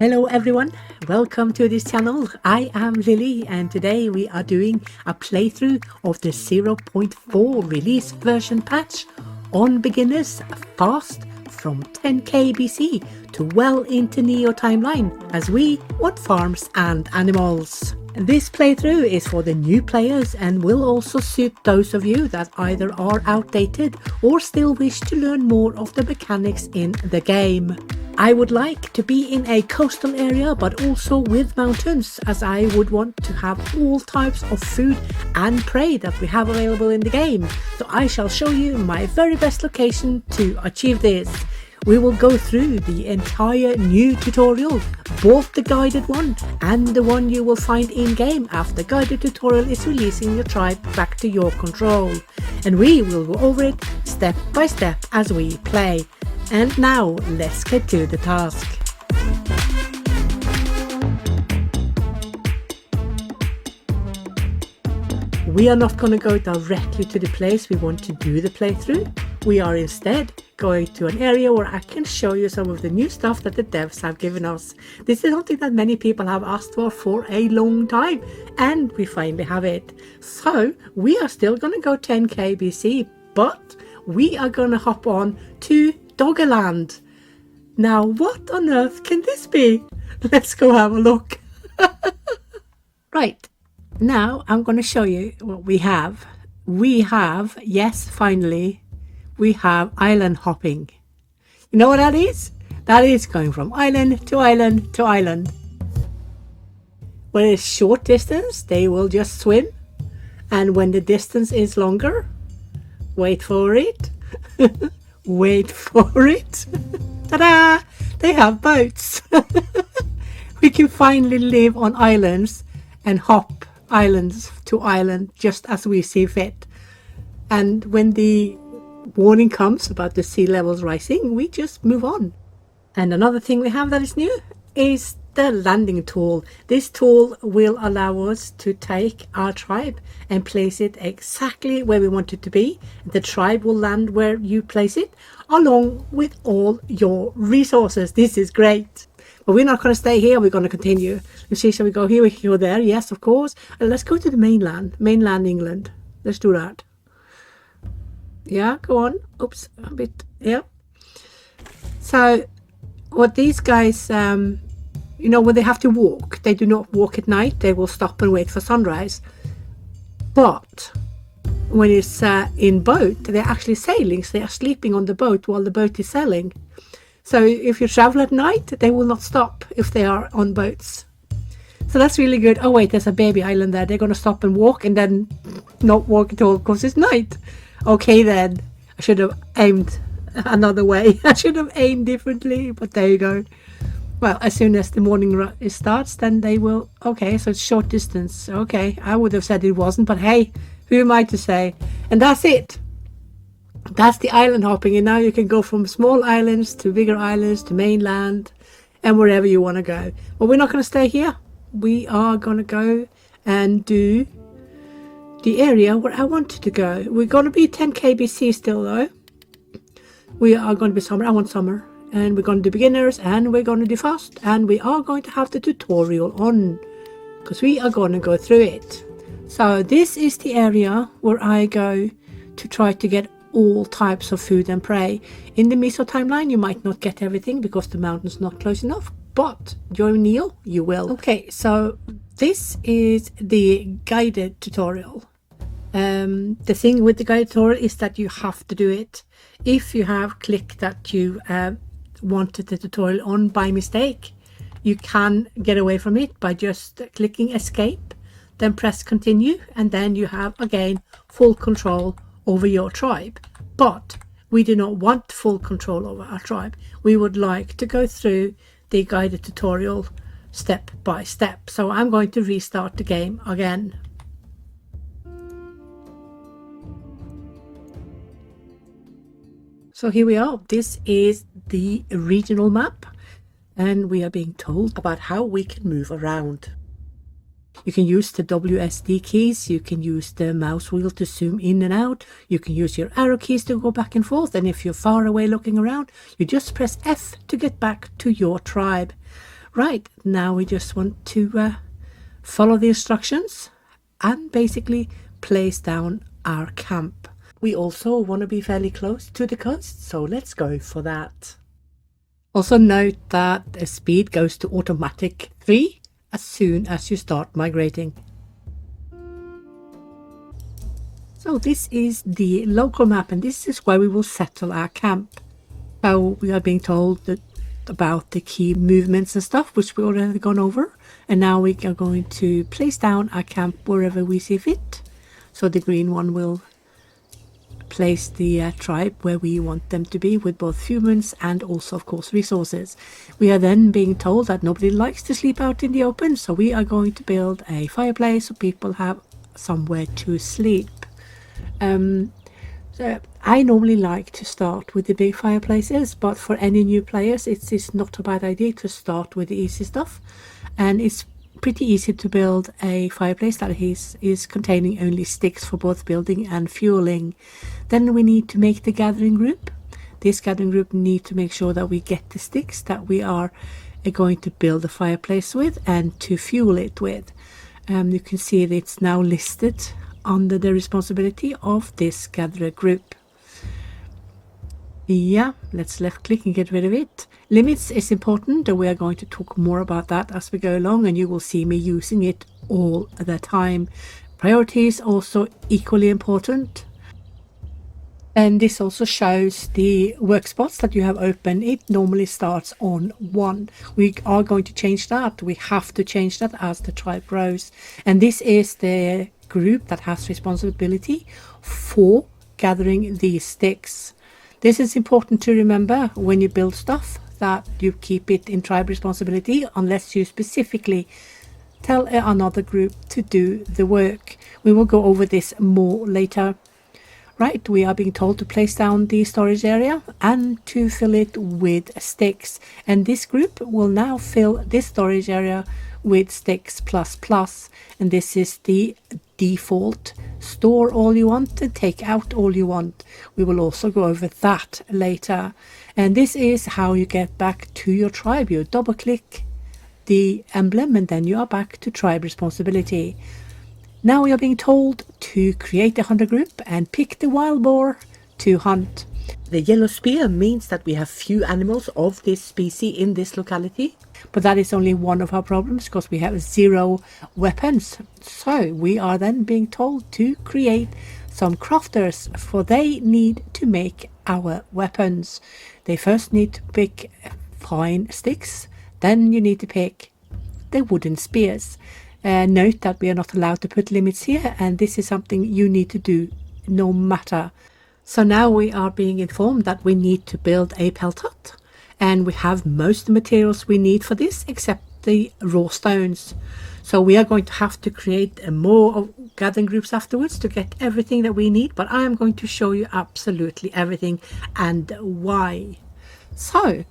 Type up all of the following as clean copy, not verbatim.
Hello everyone, welcome to this channel. I am Lilly and today we are doing a playthrough of the 0.4 release version patch on beginners fast from 10k BC to well into Neo timeline as we want farms and animals. This playthrough is for the new players and will also suit those of you that either are outdated or still wish to learn more of the mechanics in the game. I would like to be in a coastal area but also with mountains, as I would want to have all types of food and prey that we have available in the game. So I shall show you my very best location to achieve this. We will go through the entire new tutorial, both the guided one and the one you will find in game after the guided tutorial is releasing your tribe back to your control. And we will go over it step by step as we play. And now let's get to the task. We are not going to go directly to the place we want to do the playthrough. We are instead going to an area where I can show you some of the new stuff that the devs have given us. This is something that many people have asked for a long time, and we finally have it. So we are still going to go 10k BC, but we are going to hop on to Doggerland. Now what on earth can this be? Let's go have a look. Right, now I'm going to show you what we have. Yes, finally we have island hopping. You know what that is? That is going from island to island to island. When it's short distance, they will just swim, and when the distance is longer, wait for it. Wait for it. Ta-da! They have boats. We can finally live on islands and hop islands to island just as we see fit. And when the warning comes about the sea levels rising, we just move on. And another thing we have that is new is the landing tool. This tool will allow us to take our tribe and place it exactly where we want it to be. The tribe will land where you place it, along with all your resources. This is great. But we're not going to stay here, we're going to continue. You see, shall we go here, we can go there? Yes, of course. And let's go to the mainland England. Let's do that. Yeah, go on. Oops, a bit. Yeah. So what these guys you know, when they have to walk, they do not walk at night. They will stop and wait for sunrise. But when it's in boat, they're actually sailing. So they are sleeping on the boat while the boat is sailing. So if you travel at night, they will not stop if they are on boats. So that's really good. Oh wait, there's a baby island there. They're going to stop and walk and then not walk at all because it's night. Okay then, I should have aimed another way. I should have aimed differently, but there you go. Well, as soon as the morning starts, then they will... Okay, so it's short distance. Okay, I would have said it wasn't, but hey, who am I to say? And that's it. That's the island hopping, and now you can go from small islands to bigger islands to mainland and wherever you want to go. But we're not going to stay here. We are going to go and do the area where I wanted to go. We're going to be 10k BC still, though. We are going to be summer. I want summer. And we're going to do beginners, and we're going to do fast, and we are going to have the tutorial on, because we are going to go through it. So this is the area where I go to try to get all types of food and prey. In the Meso timeline, you might not get everything because the mountain's not close enough, but during Neo, you will. Okay, so this is the guided tutorial. The thing with the guided tutorial is that you have to do it. If you have clicked that you wanted the tutorial on by mistake, you can get away from it by just clicking escape, then press continue, and then you have again full control over your tribe. But we do not want full control over our tribe. We would like to go through the guided tutorial step by step. So I'm going to restart the game again. So here we are. This is the regional map, and we are being told about how we can move around. You can use the WSD keys, you can use the mouse wheel to zoom in and out, you can use your arrow keys to go back and forth, and if you're far away looking around, you just press F to get back to your tribe. Right, now we just want to follow the instructions and basically place down our camp. We also want to be fairly close to the coast, so let's go for that. Also note that the speed goes to automatic 3 as soon as you start migrating. So this is the local map, and this is where we will settle our camp. So we are being told that about the key movements and stuff, which we already gone over, and now we are going to place down our camp wherever we see fit. So the green one will place the tribe where we want them to be, with both humans and also of course resources. We are then being told that nobody likes to sleep out in the open, so we are going to build a fireplace so people have somewhere to sleep. So I normally like to start with the big fireplaces, but for any new players it's not a bad idea to start with the easy stuff, and it's pretty easy to build a fireplace that is containing only sticks for both building and fueling. Then we need to make the gathering group. This gathering group need to make sure that we get the sticks that we are going to build the fireplace with and to fuel it with. You can see that it's now listed under the responsibility of this gatherer group. Yeah, let's left click and get rid of it. Limits is important, and we are going to talk more about that as we go along, and you will see me using it all the time. Priorities also equally important. And this also shows the work spots that you have open. It normally starts on 1. We are going to change that. We have to change that as the tribe grows. And this is the group that has responsibility for gathering these sticks. This is important to remember when you build stuff, that you keep it in tribe responsibility unless you specifically tell another group to do the work. We will go over this more later. Right, we are being told to place down the storage area and to fill it with sticks. And this group will now fill this storage area with sticks plus. And this is the default. Store all you want and take out all you want. We will also go over that later. And this is how you get back to your tribe. You double click the emblem and then you are back to tribe responsibility. Now we are being told to create a hunter group and pick the wild boar to hunt. The yellow spear means that we have few animals of this species in this locality, but that is only one of our problems because we have 0 weapons. So we are then being told to create some crafters, for they need to make our weapons. They first need to pick fine sticks, then you need to pick the wooden spears. Note that we are not allowed to put limits here, and this is something you need to do no matter. So now we are being informed that we need to build a pelt hut, and we have most of the materials we need for this except the raw stones. So we are going to have to create more gathering groups afterwards to get everything that we need, but I am going to show you absolutely everything and why. So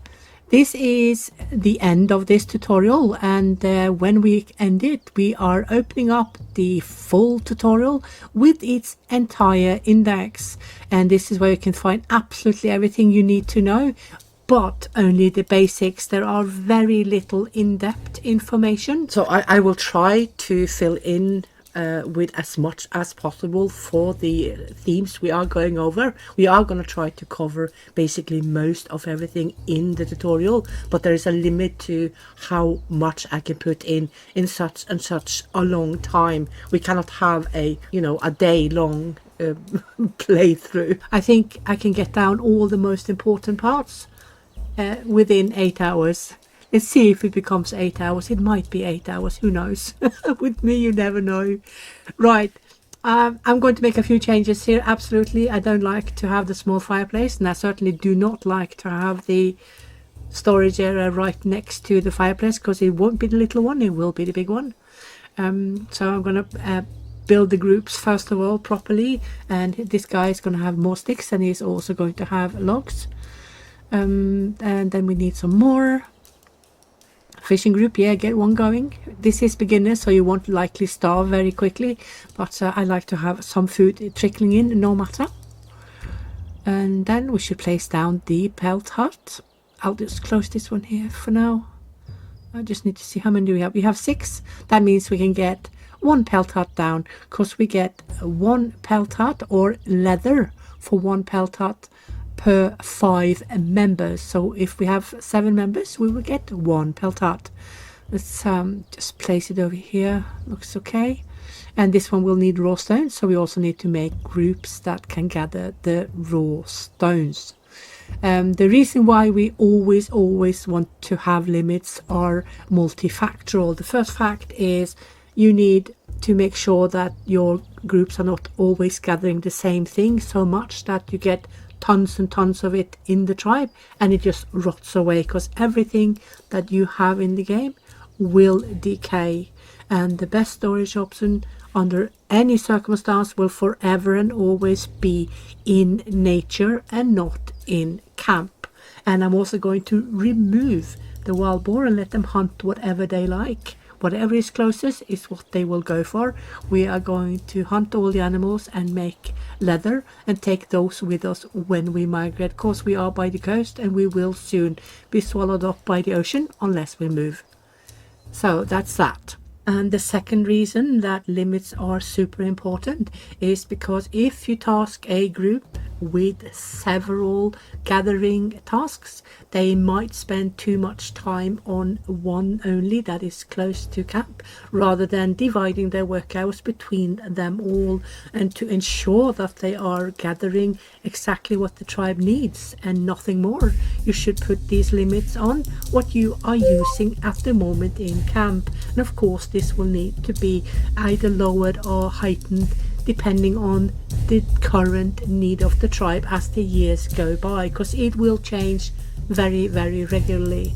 this is the end of this tutorial, and when we end it, we are opening up the full tutorial with its entire index. And this is where you can find absolutely everything you need to know, but only the basics. There are very little in-depth information. So I will try to fill in with as much as possible for the themes we are going over. We are going to try to cover basically most of everything in the tutorial, but there is a limit to how much I can put in such and such a long time. We cannot have a day long playthrough. I think I can get down all the most important parts within 8 hours. Let's see if it becomes 8 hours. It might be 8 hours. Who knows? With me, you never know. Right. I'm going to make a few changes here. Absolutely. I don't like to have the small fireplace, and I certainly do not like to have the storage area right next to the fireplace, because it won't be the little one. It will be the big one. So I'm going to build the groups first of all properly. And this guy is going to have more sticks, and he's also going to have logs. And then we need some more Fishing group, yeah, get one going. This is beginner, so you won't likely starve very quickly, but I like to have some food trickling in no matter. And then we should place down the pelt hut. I'll just close this one here for now. I just need to see how many do we have. We have 6. That means we can get 1 pelt hut down, because we get 1 pelt hut or leather for 1 pelt hut per 5 members. So if we have 7 members, we will get 1 pelt hut. Let's just place it over here. Looks okay. And this one will need raw stones, so we also need to make groups that can gather the raw stones. The reason why we always want to have limits are multifactorial. The first fact is you need to make sure that your groups are not always gathering the same thing so much that you get tons and tons of it in the tribe and it just rots away, because everything that you have in the game will decay, and the best storage option under any circumstance will forever and always be in nature and not in camp. And I'm also going to remove the wild boar and let them hunt whatever they like. Whatever is closest is what they will go for. We are going to hunt all the animals and make leather and take those with us when we migrate. Of course, we are by the coast and we will soon be swallowed up by the ocean unless we move. So that's that. And the second reason that limits are super important is because if you task a group with several gathering tasks, they might spend too much time on one only that is close to camp, rather than dividing their work hours between them all, and to ensure that they are gathering exactly what the tribe needs and nothing more. You should put these limits on what you are using at the moment in camp, and of course this will need to be either lowered or heightened depending on the current need of the tribe as the years go by, because it will change very regularly.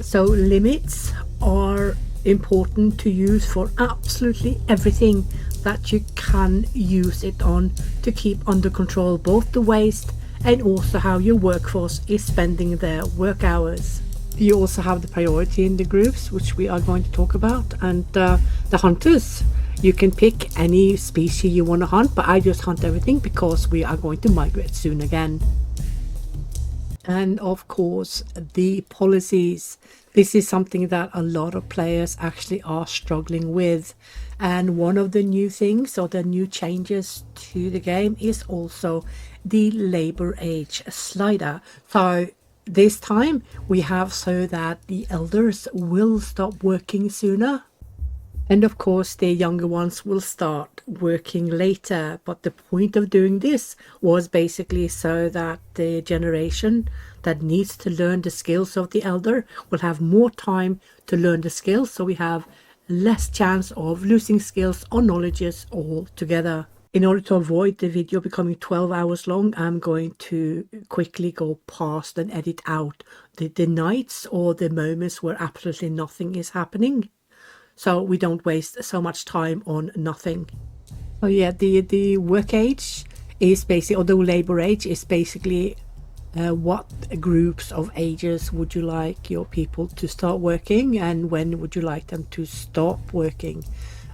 So limits are important to use for absolutely everything that you can use it on to keep under control both the waste and also how your workforce is spending their work hours. You also have the priority in the groups, which we are going to talk about, and the hunters. You can pick any species you want to hunt, but I just hunt everything because we are going to migrate soon again. And of course, the policies. This is something that a lot of players actually are struggling with. And one of the new things or the new changes to the game is also the labor age slider. So this time we have so that the elders will stop working sooner. And of course, the younger ones will start working later. But the point of doing this was basically so that the generation that needs to learn the skills of the elder will have more time to learn the skills. So we have less chance of losing skills or knowledges altogether. In order to avoid the video becoming 12 hours long, I'm going to quickly go past and edit out the nights or the moments where absolutely nothing is happening, so we don't waste so much time on nothing. Oh yeah, the work age is basically, or the labor age is basically what groups of ages would you like your people to start working and when would you like them to stop working.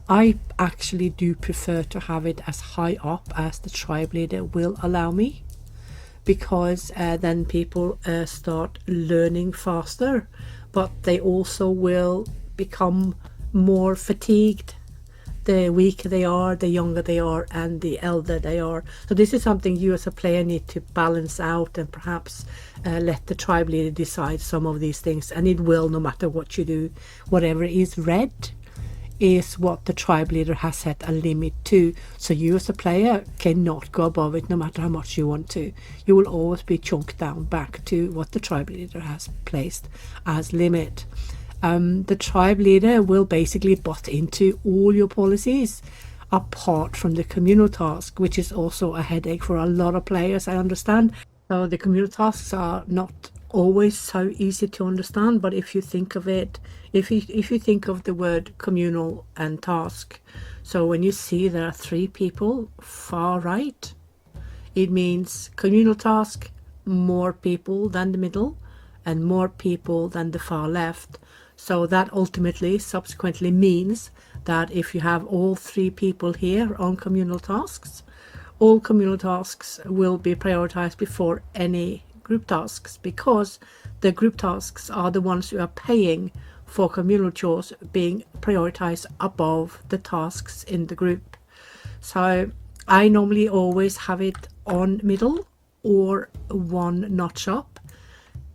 I actually do prefer to have it as high up as the tribe leader will allow me, because then people start learning faster, but they also will become more fatigued the weaker they are, the younger they are, and the elder they are. So this is something you as a player need to balance out and perhaps let the tribe leader decide some of these things, and it will, no matter what you do. Whatever is red is what the tribe leader has set a limit to, so you as a player cannot go above it no matter how much you want to. You will always be chunked down back to what the tribe leader has placed as limit. The tribe leader will basically butt into all your policies apart from the communal task, which is also a headache for a lot of players, I understand. So the communal tasks are not always so easy to understand, but if you think of it, if you think of the word communal and task, so when you see there are 3 people far right, it means communal task, more people than the middle and more people than the far left. So that ultimately subsequently means that if you have all 3 people here on communal tasks, all communal tasks will be prioritized before any group tasks, because the group tasks are the ones who are paying for communal chores being prioritized above the tasks in the group. So I normally always have it on middle or one notch up.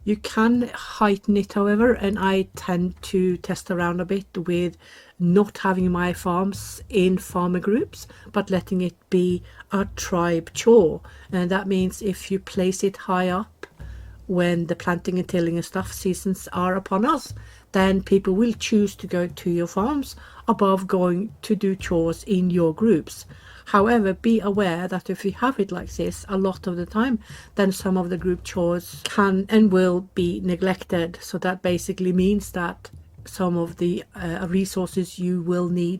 You can heighten it, however, and I tend to test around a bit with not having my farms in farmer groups, but letting it be a tribe chore. And that means if you place it high up when the planting and tilling and stuff seasons are upon us, then people will choose to go to your farms above going to do chores in your groups. However, be aware that if you have it like this a lot of the time, then some of the group chores can and will be neglected. So that basically means that some of the resources you will need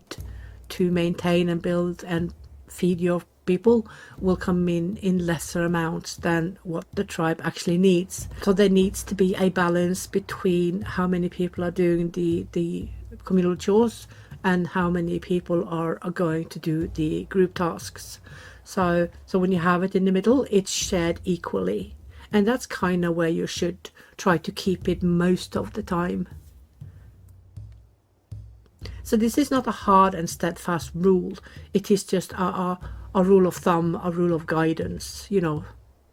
to maintain and build and feed your people will come in lesser amounts than what the tribe actually needs. So there needs to be a balance between how many people are doing the communal chores and how many people are going to do the group tasks. So when you have it in the middle, it's shared equally, and that's kind of where you should try to keep it most of the time. So this is not a hard and steadfast rule. It is just a rule of thumb, a rule of guidance. You know,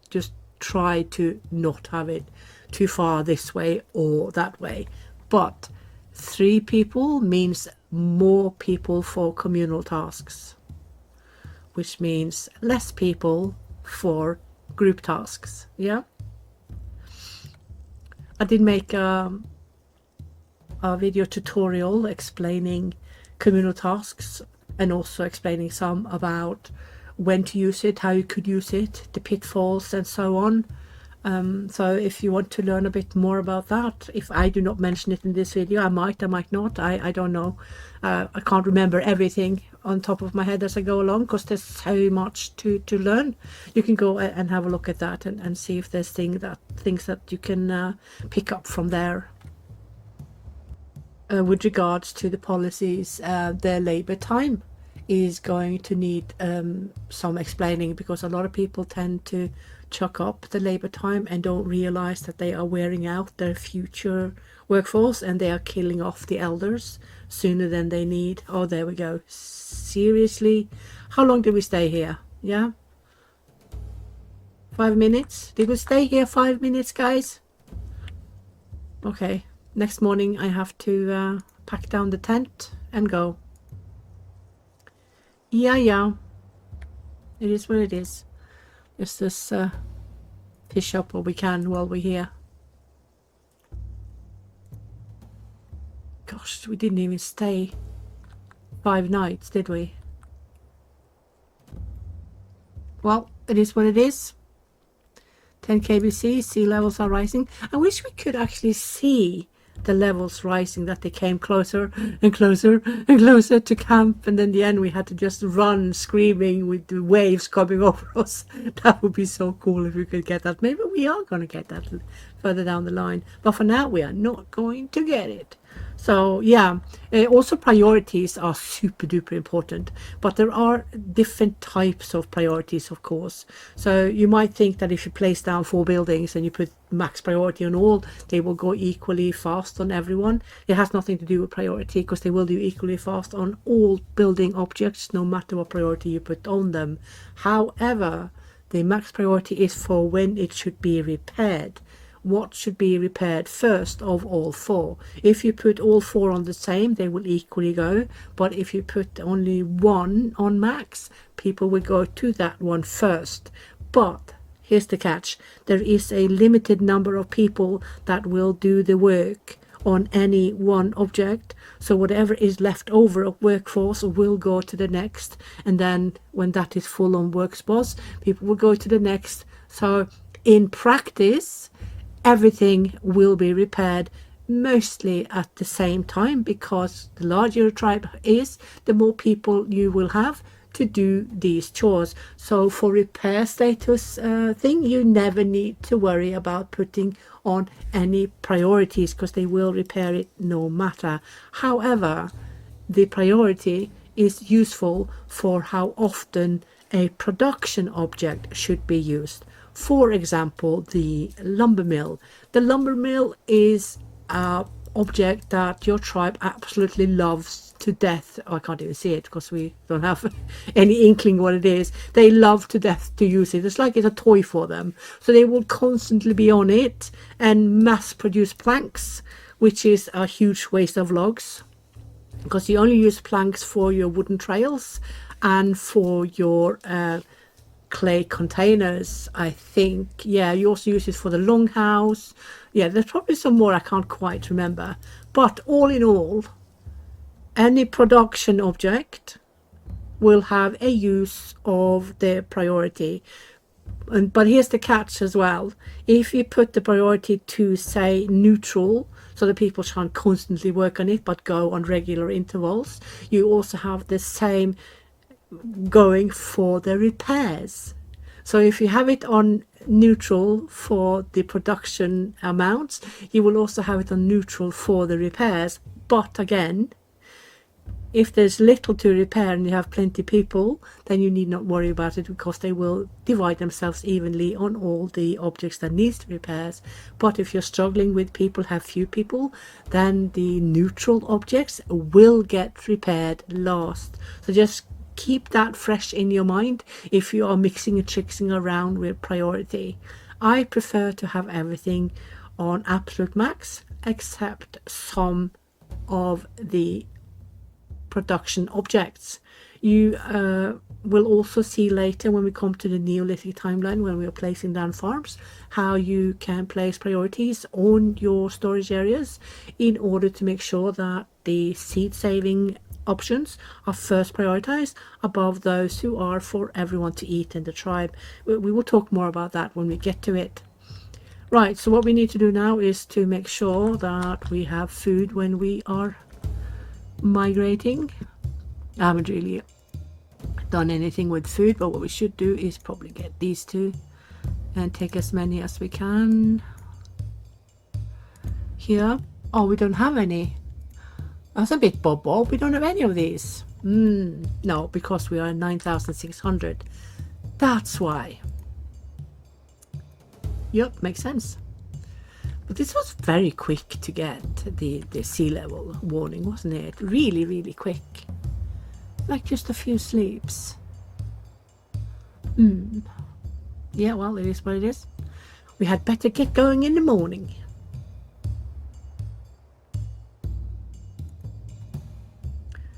just try to not have it too far this way or that way. But 3 people means more people for communal tasks, which means less people for group tasks. Yeah, I did make a video tutorial explaining communal tasks and also explaining some about when to use it, how you could use it, the pitfalls and so on. So if you want to learn a bit more about that, if I do not mention it in this video, I might not, I don't know. I can't remember everything on top of my head as I go along, because there's so much to learn. You can go and have a look at that and see if there's things that you can pick up from there. With regards to the policies, their labor time is going to need some explaining, because a lot of people tend to chuck up the labor time and don't realize that they are wearing out their future workforce and they are killing off the elders sooner than they need. Oh, there we go. Seriously, how long did we stay here? Yeah, 5 minutes. Did we stay here 5 minutes, guys? Okay, next morning I have to pack down the tent and go. Yeah, it is what it is. Just this fish up what we can while we're here. Gosh, we didn't even stay 5 nights, did we? Well, it is what it is. 10 kbc, sea levels are rising. I wish we could actually see the levels rising, that they came closer and closer and closer to camp, and then in the end we had to just run screaming with the waves coming over us. That would be so cool if we could get that. Maybe we are going to get that further down the line, but for now we are not going to get it. So yeah, also priorities are super duper important, but there are different types of priorities, of course. So you might think that if you place down 4 buildings and you put max priority on all, they will go equally fast on everyone. It has nothing to do with priority, because they will do equally fast on all building objects, no matter what priority you put on them. However, the max priority is for when it should be repaired. What should be repaired first of all 4. If you put all 4 on the same, they will equally go. But if you put only 1 on max, people will go to that one first. But here's the catch. There is a limited number of people that will do the work on any one object. So whatever is left over of workforce will go to the next. And then when that is full on work spots, people will go to the next. So in practice, everything will be repaired mostly at the same time, because the larger your tribe is, the more people you will have to do these chores. So for repair status thing, you never need to worry about putting on any priorities because they will repair it no matter. However, the priority is useful for how often a production object should be used. For example, the lumber mill. The lumber mill is an object that your tribe absolutely loves to death. Oh, I can't even see it because we don't have any inkling what it is. They love to death to use it. It's like it's a toy for them. So they will constantly be on it and mass produce planks, which is a huge waste of logs, because you only use planks for your wooden trails and for your clay containers, I think. Yeah, you also use it for the longhouse. Yeah, there's probably some more I can't quite remember. But all in all, any production object will have a use of their priority. But here's the catch as well. If you put the priority to, say, neutral, so that people can't constantly work on it but go on regular intervals, you also have the same going for the repairs. So if you have it on neutral for the production amounts, you will also have it on neutral for the repairs. But again, if there's little to repair and you have plenty of people, then you need not worry about it, because they will divide themselves evenly on all the objects that needs repairs. But if you're struggling with people, have few people, then the neutral objects will get repaired last. So just keep that fresh in your mind if you are mixing and tricksing around with priority. I prefer to have everything on absolute max, except some of the production objects. You will also see later when we come to the Neolithic timeline, when we are placing down farms, how you can place priorities on your storage areas in order to make sure that the seed saving options are first prioritized above those who are for everyone to eat in the tribe. We will talk more about that when we get to it. Right, so what we need to do now is to make sure that we have food when we are migrating. I haven't really done anything with food, but what we should do is probably get these two and take as many as we can here. Oh, we don't have any. That's a bit bob. We don't have any of these. No, because we are 9,600. That's why. Yep, makes sense. But this was very quick to get the sea level warning, wasn't it? Really, really quick. Like just a few sleeps. Yeah, well, it is what it is. We had better get going in the morning.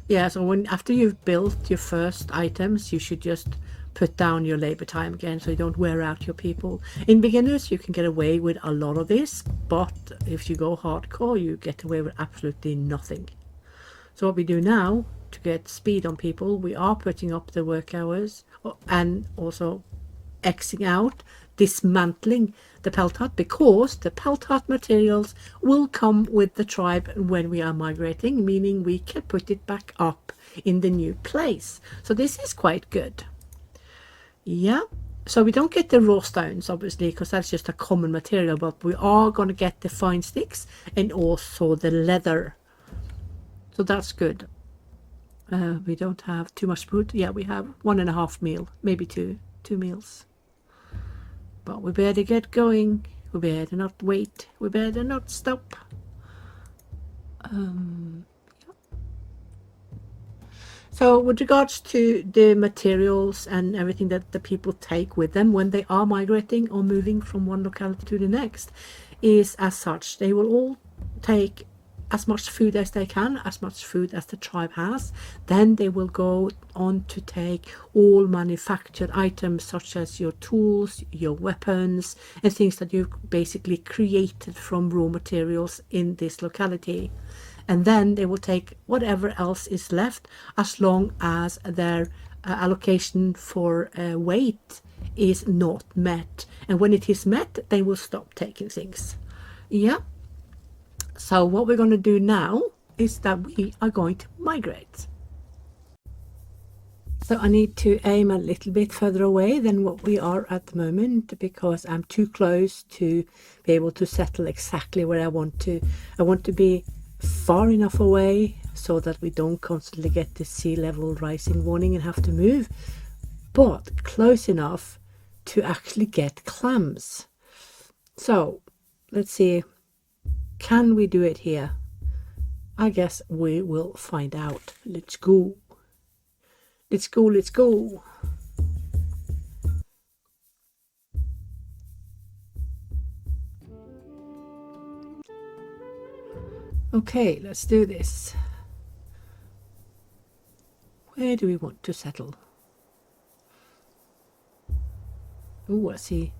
Yeah, so after you've built your first items, you should just put down your labor time again so you don't wear out your people. In beginners, you can get away with a lot of this, but if you go hardcore, you get away with absolutely nothing. So what we do now to get speed on people, we are putting up the work hours and also Xing out, dismantling the pelt hut, because the pelt hut materials will come with the tribe when we are migrating, meaning we can put it back up in the new place. So this is quite good. Yeah, so we don't get the raw stones obviously, because that's just a common material, but we are going to get the fine sticks and also the leather, so that's good. We don't have too much food. Yeah, we have 1.5 meal, maybe two meals. But we better get going. We better not wait. We better not stop. So with regards to the materials and everything that the people take with them when they are migrating or moving from one locality to the next is as such. They will all take as much food as they can, as much food as the tribe has. Then they will go on to take all manufactured items such as your tools, your weapons, and things that you've basically created from raw materials in this locality. And then they will take whatever else is left, as long as their allocation for weight is not met. And when it is met, they will stop taking things. Yeah. So what we're going to do now is that we are going to migrate. So I need to aim a little bit further away than what we are at the moment, because I'm too close to be able to settle exactly where I want to. I want to be far enough away so that we don't constantly get the sea level rising warning and have to move, but close enough to actually get clams. So let's see, can we do it here? I guess we will find out. Let's go. Let's go, let's go. Okay, let's do this. Where do we want to settle? Oh, I see.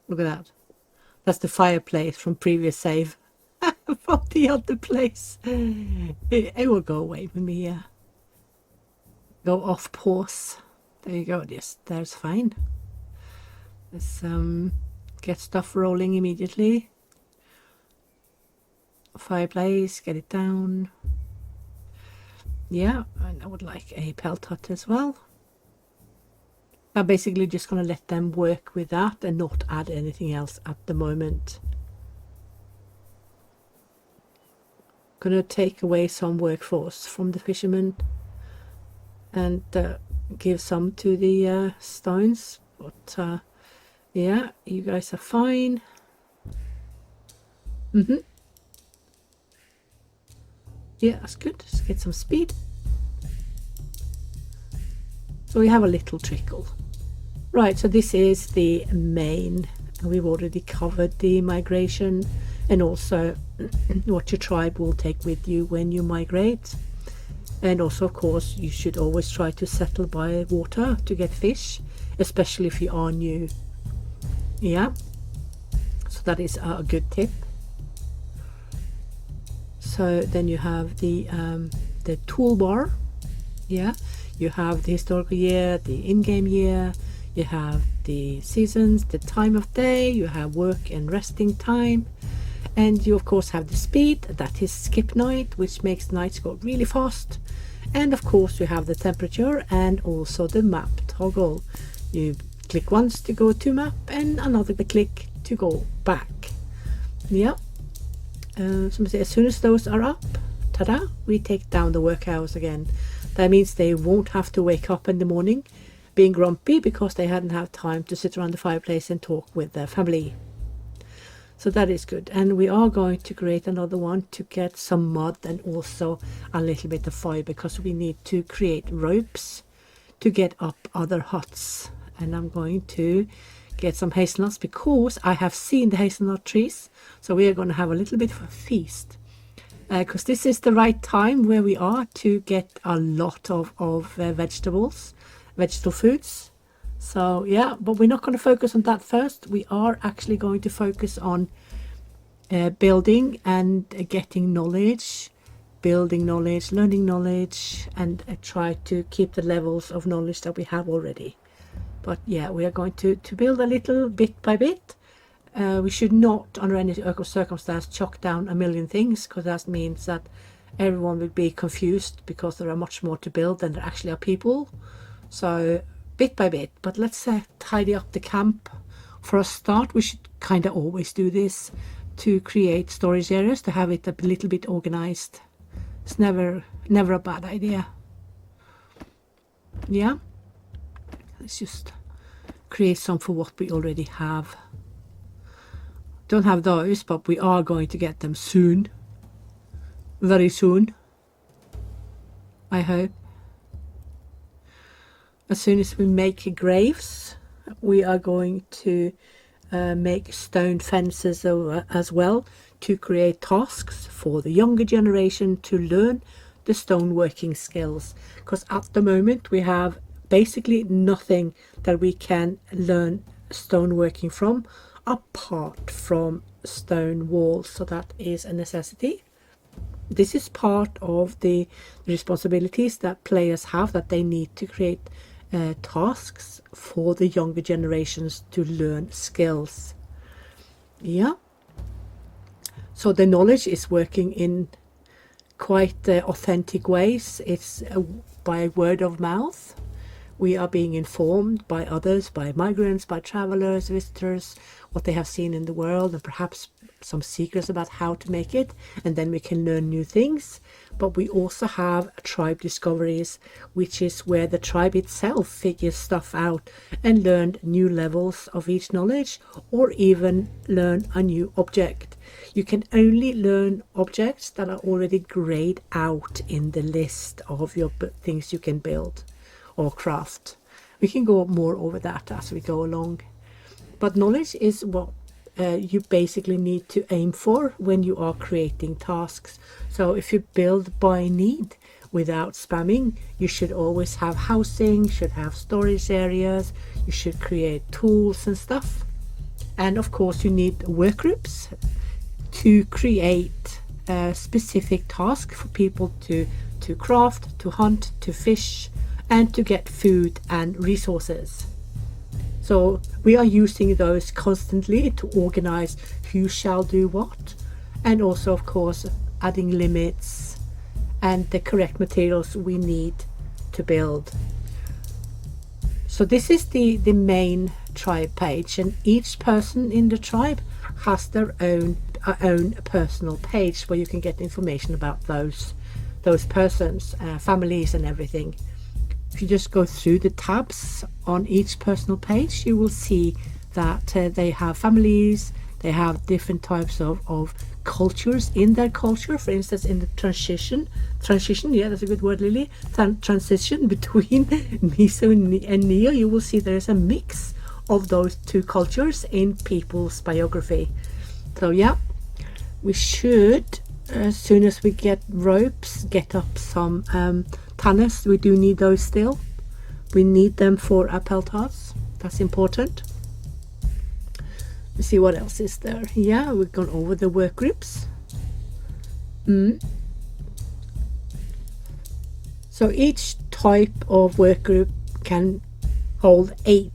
Look at that. That's the fireplace from previous save. From the other place. It will go away when we go off pause. There you go. Yes, there's fine. Let's get stuff rolling immediately. Fireplace, get it down. Yeah, and I would like a pelt hut as well. I'm basically just going to let them work with that and not add anything else at the moment. Going to take away some workforce from the fishermen and give some to the stones, but yeah, you guys are fine. Yeah, that's good. Let's get some speed. So we have a little trickle. Right, so this is the main, and we've already covered the migration and also what your tribe will take with you when you migrate. And also, of course, you should always try to settle by water to get fish, especially if you are new. Yeah, so that is a good tip. So then you have the toolbar. Yeah, you have the historical year, the in-game year, you have the seasons, the time of day, you have work and resting time, and you of course have the speed, that is skip night, which makes nights go really fast. And of course you have the temperature and also the map toggle. You click once to go to map and another click to go back. Yeah. So as soon as those are up, ta-da, we take down the work hours again. That means they won't have to wake up in the morning being grumpy because they hadn't had time to sit around the fireplace and talk with their family. So that is good. And we are going to create another one to get some mud and also a little bit of fire, because we need to create ropes to get up other huts. And I'm going to get some hazelnuts because I have seen the hazelnut trees. So we are going to have a little bit of a feast. Because this is the right time where we are to get a lot of vegetable foods. So yeah, but we're not going to focus on that first. We are actually going to focus on building and getting knowledge, building knowledge, learning knowledge, and try to keep the levels of knowledge that we have already. But yeah, we are going to build a little bit by bit. We should not, under any circumstance, chuck down a million things, because that means that everyone will be confused because there are much more to build than there actually are people. So bit by bit, but let's tidy up the camp for a start. We should kind of always do this to create storage areas, to have it a little bit organized. It's never a bad idea. Yeah, let's just create some for what we already have. Don't have those, but we are going to get them soon, very soon, I hope. As soon as we make graves, we are going to make stone fences as well, to create tasks for the younger generation to learn the stoneworking skills, because at the moment we have basically nothing that we can learn stoneworking from apart from stone walls. So that is a necessity. This is part of the responsibilities that players have, that they need to create tasks for the younger generations to learn skills. Yeah, so the knowledge is working in quite authentic ways. It's by word of mouth. We are being informed by others, by migrants, by travelers, visitors, what they have seen in the world, and perhaps some secrets about how to make it, and then we can learn new things. But we also have tribe discoveries, which is where the tribe itself figures stuff out and learn new levels of each knowledge, or even learn a new object. You can only learn objects that are already grayed out in the list of your things you can build or craft. We can go more over that as we go along. But knowledge is what you basically need to aim for when you are creating tasks. So if you build by need without spamming, you should always have housing, should have storage areas, you should create tools and stuff. And of course you need work groups to create specific tasks for people to craft, to hunt, to fish, and to get food and resources. So we are using those constantly to organize who shall do what, and also of course adding limits and the correct materials we need to build. So this is the main tribe page, and each person in the tribe has their own personal page where you can get information about those persons, families and everything. If you just go through the tabs on each personal page, you will see that they have families, they have different types of cultures in their culture. For instance, in the transition, yeah, that's a good word, Lily, transition between Miso and Neo, you will see there is a mix of those two cultures in people's biography. So yeah, we should, as soon as we get ropes, get up some tanners. We do need those still. We need them for our peltars. That's important. Let's see what else is there. Yeah, we've gone over the work groups. So each type of work group can hold 8.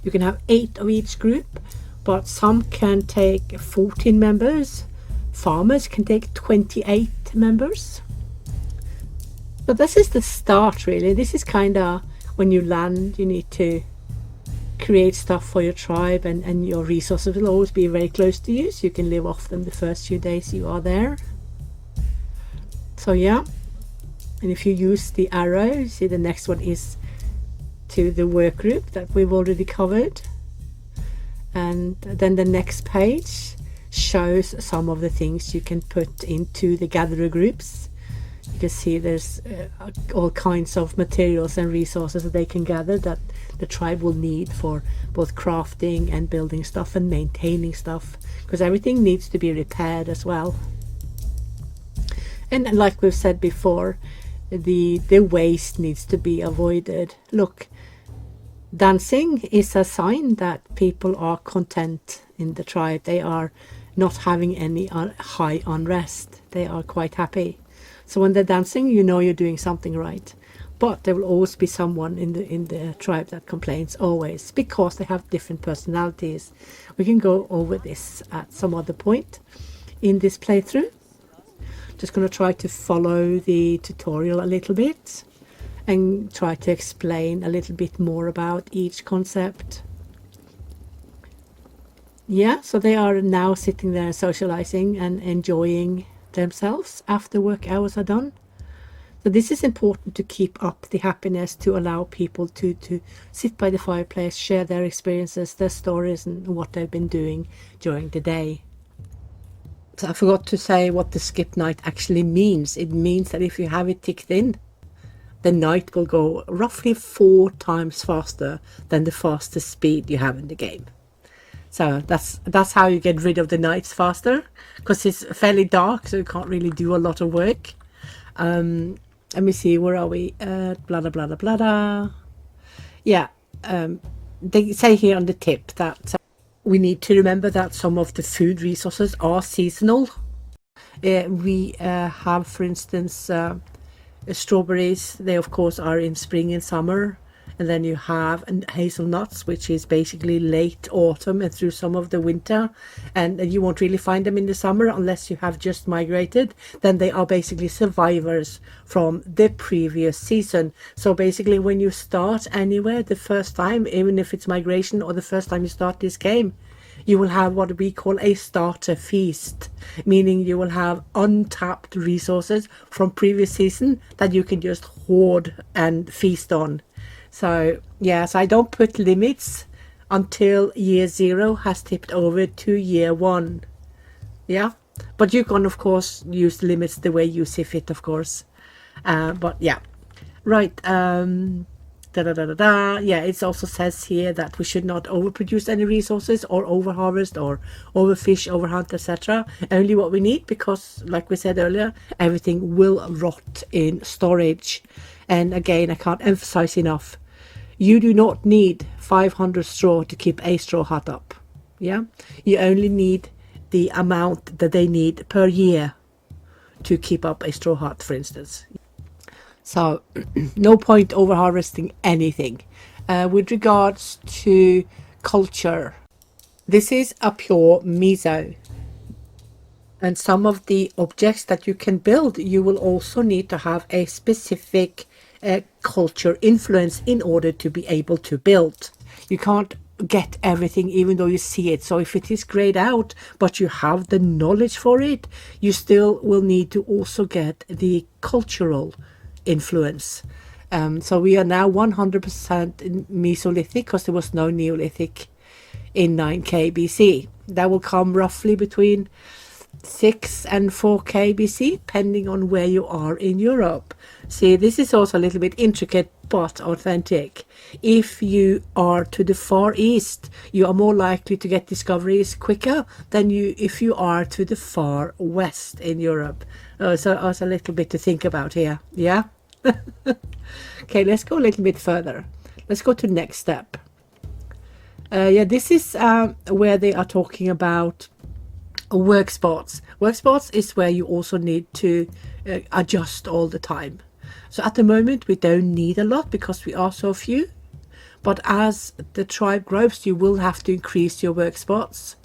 You can have 8 of each group, but some can take 14 members. Farmers can take 28 members. So this is the start, really. This is kind of when you land, you need to create stuff for your tribe, and your resources will always be very close to you, so you can live off them the first few days you are there. So yeah, and if you use the arrow, see the next one is to the work group that we've already covered, and then the next page shows some of the things you can put into the gatherer groups. You can see there's all kinds of materials and resources that they can gather that the tribe will need for both crafting and building stuff and maintaining stuff, because everything needs to be repaired as well. And like we've said before, the waste needs to be avoided. Look, dancing is a sign that people are content in the tribe. They are not having any high unrest. They are quite happy. So when they're dancing, you know you're doing something right. But there will always be someone in the tribe that complains, always, because they have different personalities. We can go over this at some other point in this playthrough. Just going to try to follow the tutorial a little bit and try to explain a little bit more about each concept. Yeah, so they are now sitting there socializing and enjoying themselves after work hours are done. So this is important to keep up the happiness, to allow people to sit by the fireplace, share their experiences, their stories, and what they've been doing during the day. So I forgot to say what the skip night actually means. It means that if you have it ticked in, the night will go roughly 4 times faster than the fastest speed you have in the game. So that's how you get rid of the nights faster, because it's fairly dark, so you can't really do a lot of work. Let me see, where are we? Blah, blah, blah, blah, blah. Yeah, they say here on the tip that we need to remember that some of the food resources are seasonal. We have, for instance, strawberries. They, of course, are in spring and summer. And then you have hazelnuts, which is basically late autumn and through some of the winter, and you won't really find them in the summer unless you have just migrated. Then they are basically survivors from the previous season. So basically when you start anywhere the first time, even if it's migration or the first time you start this game, you will have what we call a starter feast, meaning you will have untapped resources from previous season that you can just hoard and feast on. So yes, I don't put limits until year 0 has tipped over to year 1. Yeah, but you can of course use limits the way you see fit, of course. But yeah, right. Yeah, it also says here that we should not overproduce any resources or overharvest or overfish, overhunt, etc. Only what we need, because like we said earlier, everything will rot in storage. And again, I can't emphasize enough, you do not need 500 straw to keep a straw hut up. Yeah, you only need the amount that they need per year to keep up a straw hut, for instance. So no point over harvesting anything. With regards to culture, this is a pure meso. And some of the objects that you can build, you will also need to have a specific culture influence in order to be able to build. You can't get everything even though you see it. So if it is grayed out but you have the knowledge for it, you still will need to also get the cultural influence. So we are now 100% in Mesolithic because there was no Neolithic in 9k BC. That will come roughly between 6 and 4k BC, depending on where you are in Europe. See, this is also a little bit intricate but authentic. If you are to the far east, you are more likely to get discoveries quicker than if you are to the far west in Europe. So also a little bit to think about here. Yeah. Okay, let's go a little bit further. Let's go to next step. Yeah, this is where they are talking about work spots. Work spots is where you also need to adjust all the time. So at the moment we don't need a lot because we are so few, but as the tribe grows you will have to increase your work spots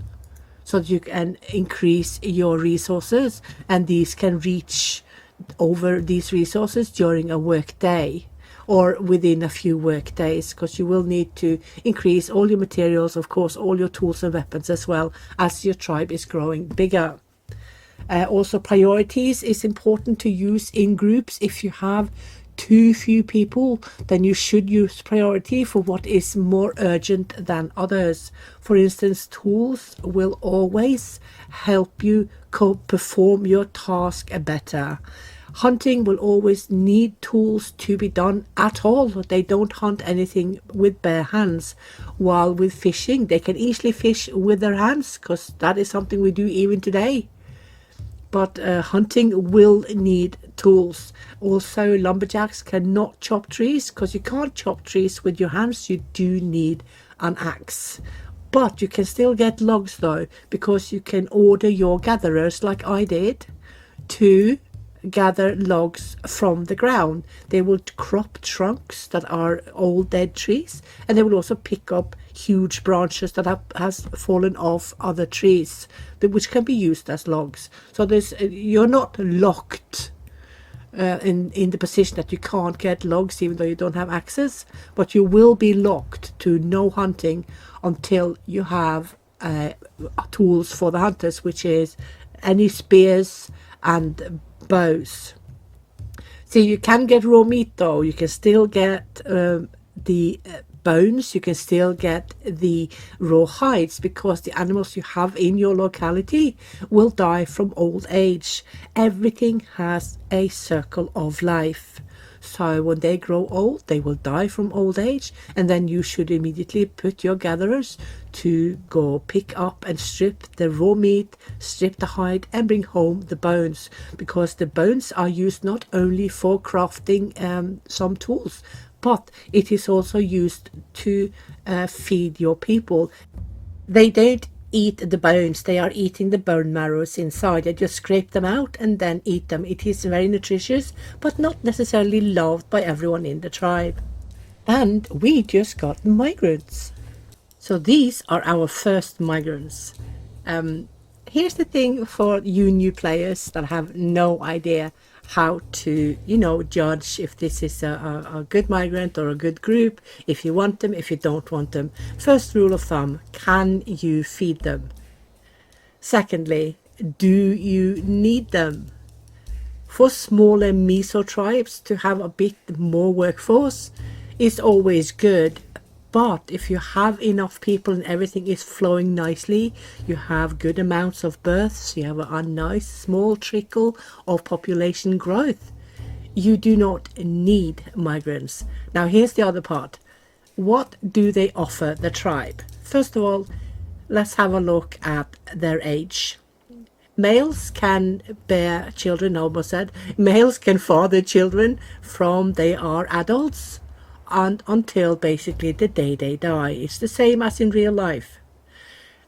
so that you can increase your resources, and these can reach over these resources during a work day or within a few work days, because you will need to increase all your materials, of course all your tools and weapons as well as your tribe is growing bigger. Also priorities is important to use in groups. If you have too few people, then you should use priority for what is more urgent than others. For instance, tools will always help you perform your task better. Hunting will always need tools to be done at all. They don't hunt anything with bare hands, while with fishing they can easily fish with their hands, because that is something we do even today. But hunting will need tools. Also, lumberjacks cannot chop trees because you can't chop trees with your hands. You do need an axe. But you can still get logs though, because you can order your gatherers, like I did, to gather logs from the ground. They will crop trunks that are old dead trees, and they will also pick up huge branches that has fallen off other trees, which can be used as logs. So you're not locked in the position that you can't get logs even though you don't have access, but you will be locked to no hunting until you have tools for the hunters, which is any spears and bows. So you can get raw meat though. You can still get the bones, you can still get the raw hides, because the animals you have in your locality will die from old age. Everything has a circle of life. So when they grow old, they will die from old age, and then you should immediately put your gatherers to go pick up and strip the raw meat, strip the hide, and bring home the bones, because the bones are used not only for crafting some tools, but it is also used to feed your people. They don't eat the bones, they are eating the bone marrows inside. They just scrape them out and then eat them. It is very nutritious, but not necessarily loved by everyone in the tribe. And we just got migrants. So these are our first migrants. Um, Here's the thing for you new players that have no idea how to, judge if this is a good migrant or a good group, if you want them, if you don't want them. First rule of thumb, can you feed them? Secondly, do you need them? For smaller meso tribes to have a bit more workforce is always good, but if you have enough people and everything is flowing nicely, you have good amounts of births, you have a nice small trickle of population growth, you do not need migrants. Now here's the other part. What do they offer the tribe? First of all, let's have a look at their age. Males can bear children, I almost said. Males can father children from they are adults and until basically the day they die. It's the same as in real life.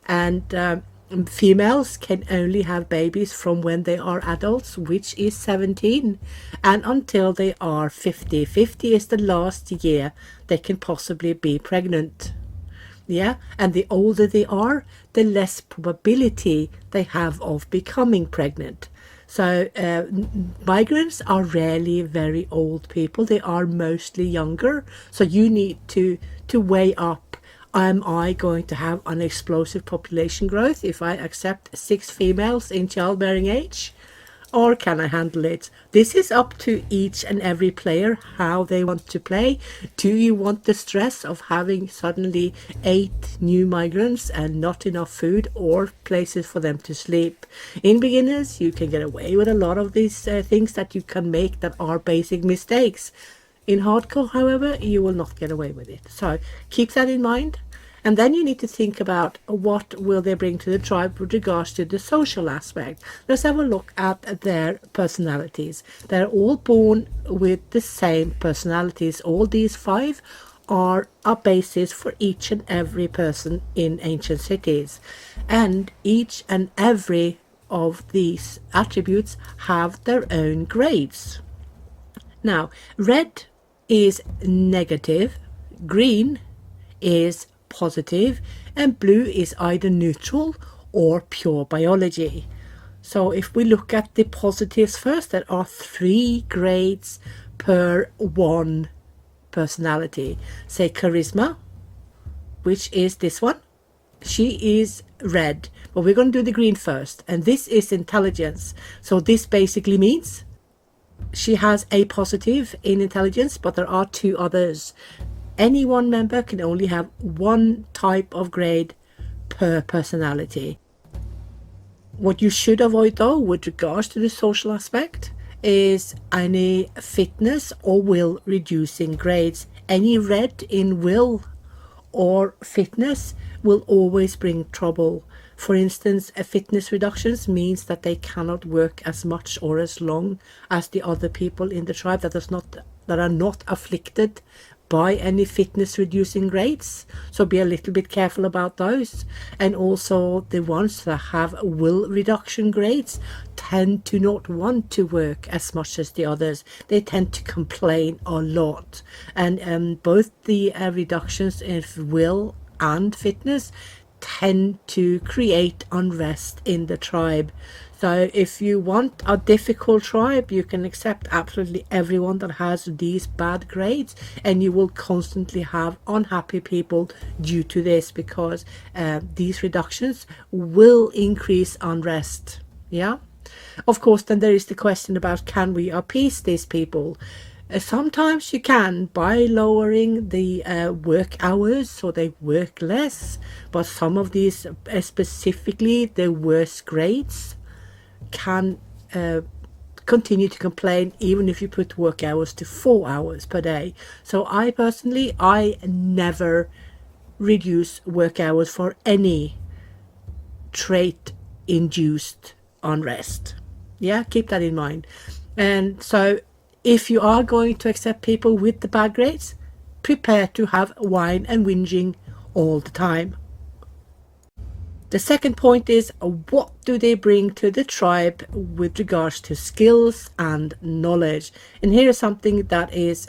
And females can only have babies from when they are adults, which is 17, and until they are 50. 50 is the last year they can possibly be pregnant. Yeah, and the older they are, the less probability they have of becoming pregnant. So migrants are rarely very old people. They are mostly younger. So you need to weigh up, am I going to have an explosive population growth if I accept 6 females in childbearing age? Or can I handle it? This is up to each and every player how they want to play. Do you want the stress of having suddenly 8 new migrants and not enough food or places for them to sleep? In beginners, you can get away with a lot of these things that you can make that are basic mistakes. In hardcore, however, you will not get away with it. So keep that in mind. And then you need to think about what will they bring to the tribe with regards to the social aspect. Let's have a look at their personalities. They're all born with the same personalities. All these 5 are a basis for each and every person in ancient cities. And each and every of these attributes have their own grades. Now, red is negative, green is positive, and blue is either neutral or pure biology. So if we look at the positives first, there are 3 grades per one personality. Say charisma, which is this one. She is red, but we're going to do the green first, and this is intelligence. So this basically means she has a positive in intelligence, but there are 2 others. Any one member can only have 1 type of grade per personality. What you should avoid though with regards to the social aspect is any fitness or will reducing grades. Any red in will or fitness will always bring trouble. For instance, a fitness reductions means that they cannot work as much or as long as the other people in the tribe that are not afflicted by any fitness reducing grades. So be a little bit careful about those. And also the ones that have will reduction grades tend to not want to work as much as the others. They tend to complain a lot. And both the reductions in will and fitness tend to create unrest in the tribe. So if you want a difficult tribe, you can accept absolutely everyone that has these bad grades, and you will constantly have unhappy people due to this, because these reductions will increase unrest. Yeah. Of course, then there is the question about, can we appease these people? Sometimes you can by lowering the work hours so they work less, but some of these, specifically the worst grades, can continue to complain even if you put work hours to 4 hours per day. So I personally, I never reduce work hours for any trait induced unrest. Yeah, keep that in mind. And so if you are going to accept people with the bad grades, prepare to have whine and whinging all the time. The second point is, what do they bring to the tribe with regards to skills and knowledge? And here is something that is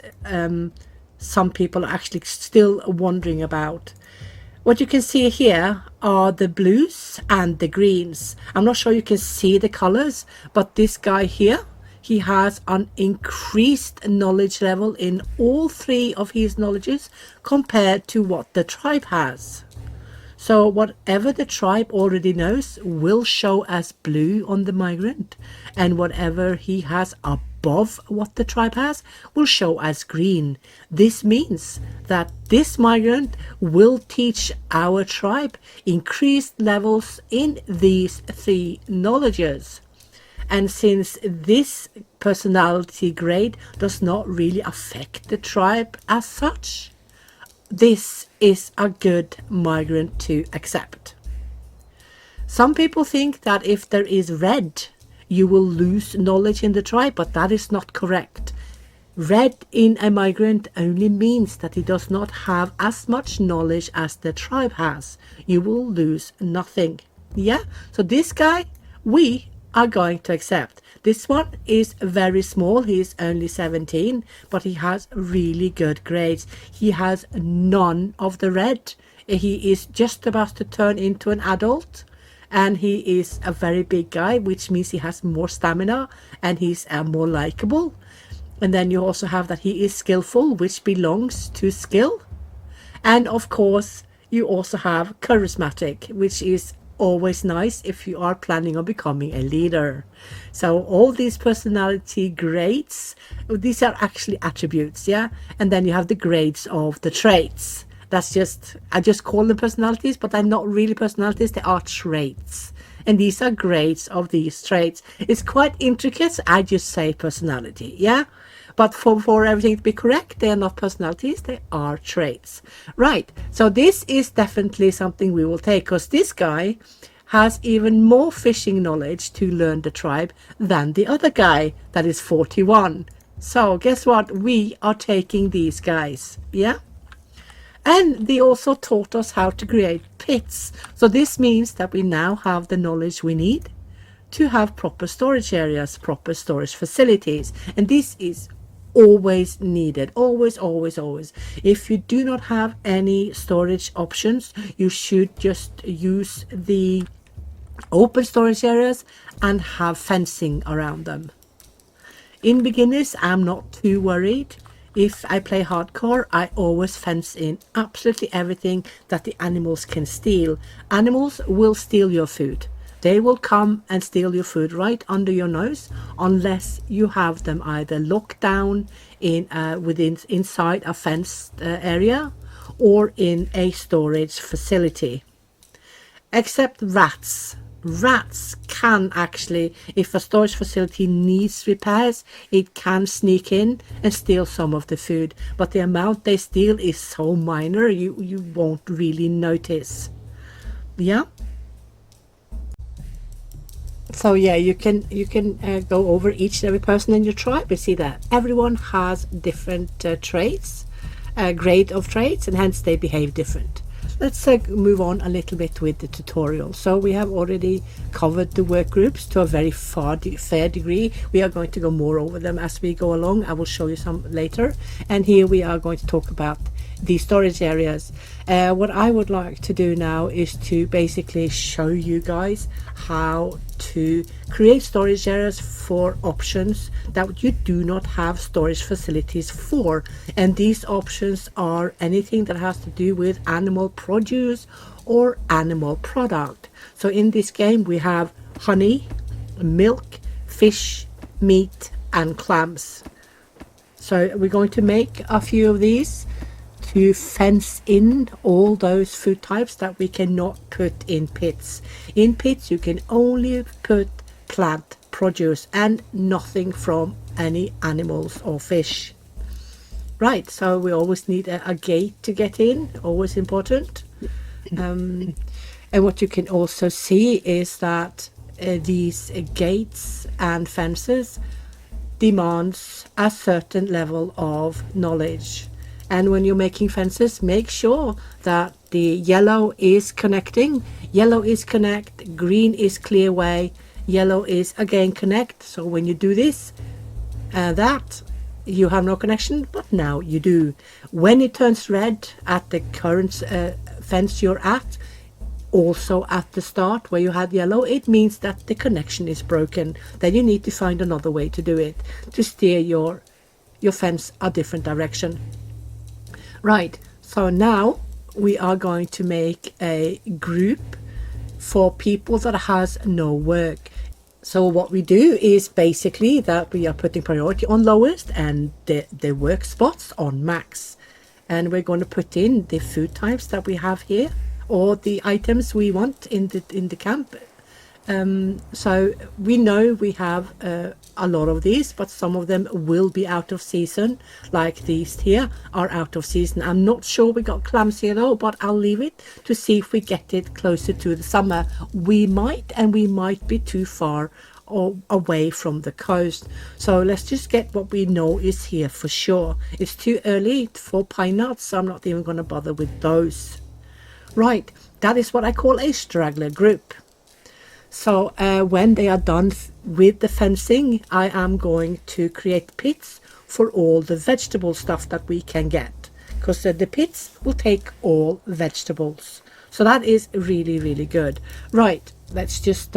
some people are actually still wondering about. What you can see here are the blues and the greens. I'm not sure you can see the colors, but this guy here, he has an increased knowledge level in all three of his knowledges compared to what the tribe has. So whatever the tribe already knows will show as blue on the migrant, and whatever he has above what the tribe has will show as green. This means that this migrant will teach our tribe increased levels in these three knowledges. And since this personality grade does not really affect the tribe as such, this is a good migrant to accept. Some people think that if there is red, you will lose knowledge in the tribe, but that is not correct. Red in a migrant only means that he does not have as much knowledge as the tribe has. You will lose nothing. Yeah, so this guy we are going to accept. This one is very small. He is only 17, but he has really good grades. He has none of the red. He is just about to turn into an adult, and he is a very big guy, which means he has more stamina and he's more likable. And then you also have that he is skillful, which belongs to skill. And of course, you also have charismatic, which is always nice if you are planning on becoming a leader. So all these personality grades, these are actually attributes, yeah. And then you have the grades of the traits. That's just, I just call them personalities, but they're not really personalities, they are traits. And these are grades of these traits. It's quite intricate. I just say personality, yeah. But for everything to be correct, they are not personalities, they are traits. Right, so this is definitely something we will take, because this guy has even more fishing knowledge to learn the tribe than the other guy that is 41. So guess what? We are taking these guys, yeah? And they also taught us how to create pits. So this means that we now have the knowledge we need to have proper storage areas, proper storage facilities. And this is always needed, always. If you do not have any storage options, you should just use the open storage areas and have fencing around them. In beginners, I'm not too worried. If I play hardcore, I always fence in absolutely everything that the animals can steal. Animals will steal your food. They will come and steal your food right under your nose, unless you have them either locked down in inside a fenced area or in a storage facility. Except rats. Rats can actually, if a storage facility needs repairs, it can sneak in and steal some of the food. But the amount they steal is so minor, you won't really notice. Yeah. So yeah, you can go over each and every person in your tribe. You see that everyone has different traits, grade of traits, and hence they behave different. Let's move on a little bit with the tutorial. So we have already covered the work groups to a very fair degree. We are going to go more over them as we go along. I will show you some later. And here we are going to talk about the storage areas. What I would like to do now is to basically show you guys how to create storage areas for options that you do not have storage facilities for. And these options are anything that has to do with animal produce or animal product. So in this game we have honey, milk, fish, meat and clams. So we're going to make a few of these to fence in all those food types that we cannot put in pits. In pits you can only put plant produce and nothing from any animals or fish. Right, so we always need a gate to get in, always important. And what you can also see is that these gates and fences demands a certain level of knowledge. And when you're making fences, make sure that the yellow is connecting, yellow is connect, green is clear way, yellow is again connect. So when you do this, that you have no connection, but now you do. When it turns red at the current fence you're at, also at the start where you had yellow, it means that the connection is broken. Then you need to find another way to do it, to steer your fence a different direction. Right, so now we are going to make a group for people that has no work. So what we do is basically that we are putting priority on lowest and the work spots on max. And we're going to put in the food types that we have here, or the items we want in the camp. So we know we have a lot of these, but some of them will be out of season, like these here are out of season. I'm not sure we got clams here though, but I'll leave it to see if we get it closer to the summer. We might, and we might be too far or away from the coast. So let's just get what we know is here for sure. It's too early for pine nuts, so I'm not even going to bother with those. Right, that is what I call a straggler group. So when they are done with the fencing, I am going to create pits for all the vegetable stuff that we can get, because the pits will take all vegetables. So that is really, really good. Right, let's just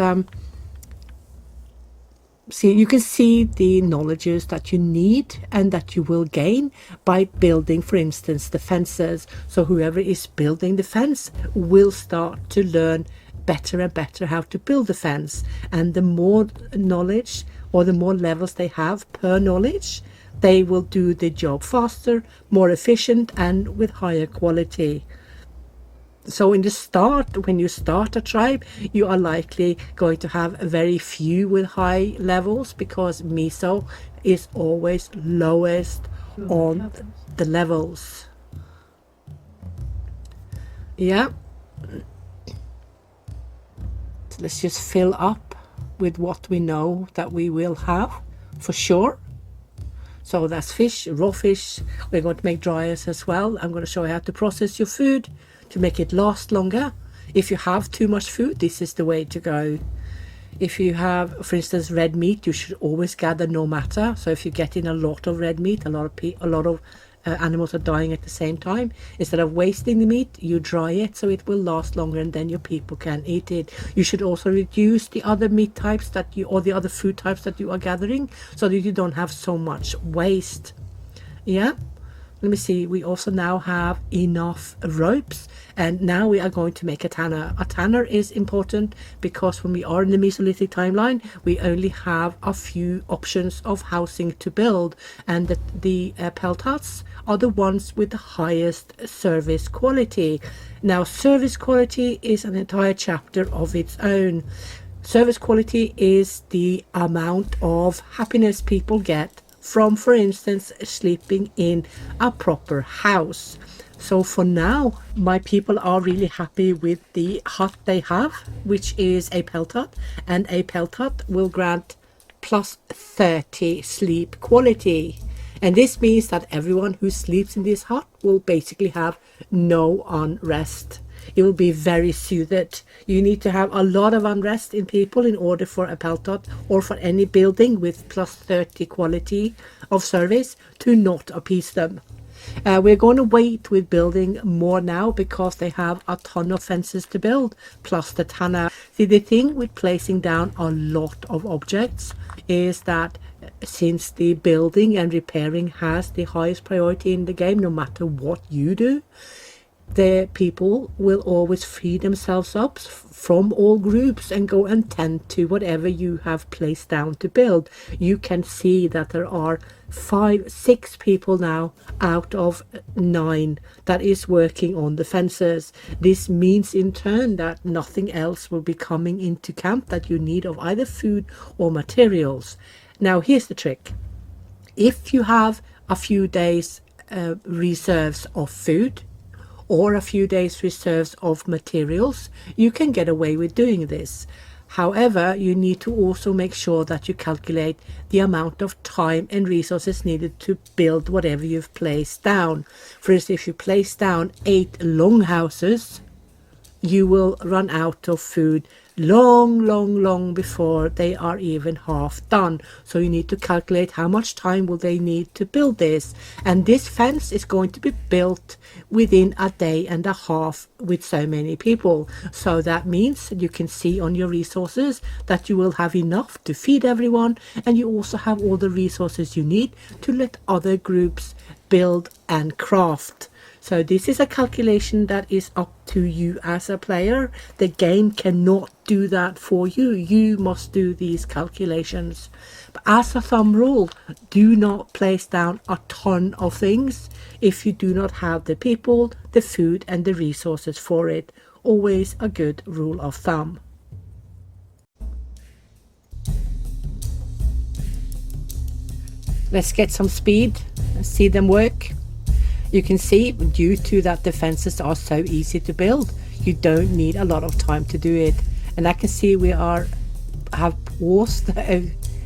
see. You can see the knowledges that you need and that you will gain by building, for instance, the fences. So whoever is building the fence will start to learn better and better how to build the fence, and the more knowledge or the more levels they have per knowledge, they will do the job faster, more efficient, and with higher quality. So in the start, when you start a tribe, you are likely going to have very few with high levels, because miso is always lowest on the levels. Yeah. Let's just fill up with what we know that we will have for sure. So that's fish, raw fish. We're going to make dryers as well. I'm going to show you how to process your food to make it last longer. If you have too much food, this is the way to go. If you have, for instance, red meat, you should always gather no matter. So if you get in a lot of red meat, a lot of animals are dying at the same time. Instead of wasting the meat, you dry it so it will last longer, and then your people can eat it. You should also reduce the other meat types or the other food types that you are gathering, so that you don't have so much waste. Yeah. Let me see, we also now have enough ropes, and now we are going to make a tanner. A tanner is important because when we are in the Mesolithic timeline, we only have a few options of housing to build, and the pelt huts are the ones with the highest service quality. Now, service quality is an entire chapter of its own. Service quality is the amount of happiness people get from, for instance, sleeping in a proper house. So for now, my people are really happy with the hut they have, which is a pelt hut, and a pelt hut will grant plus 30 sleep quality. And this means that everyone who sleeps in this hut will basically have no unrest. It will be very soothed. You need to have a lot of unrest in people in order for a pelt hut or for any building with plus 30 quality of service to not appease them. We're going to wait with building more now because they have a ton of fences to build, plus the tanner. See, the thing with placing down a lot of objects is that since the building and repairing has the highest priority in the game, no matter what you do, the people will always free themselves up from all groups and go and tend to whatever you have placed down to build. You can see that there are 6 people now out of 9 that is working on the fences. This means in turn that nothing else will be coming into camp that you need of either food or materials. Now here's the trick. If you have a few days reserves of food, or a few days reserves of materials, you can get away with doing this. However, you need to also make sure that you calculate the amount of time and resources needed to build whatever you've placed down. For instance, if you place down 8 longhouses, you will run out of food long before they are even half done. So you need to calculate how much time will they need to build this. And this fence is going to be built within a day and a half with so many people. So that means you can see on your resources that you will have enough to feed everyone, and you also have all the resources you need to let other groups build and craft. So this is a calculation that is up to you as a player. The game cannot do that for you. You must do these calculations. But as a thumb rule, do not place down a ton of things if you do not have the people, the food and the resources for it. Always a good rule of thumb. Let's get some speed and see them work. You can see, due to that the fences are so easy to build, you don't need a lot of time to do it. And I can see we have paused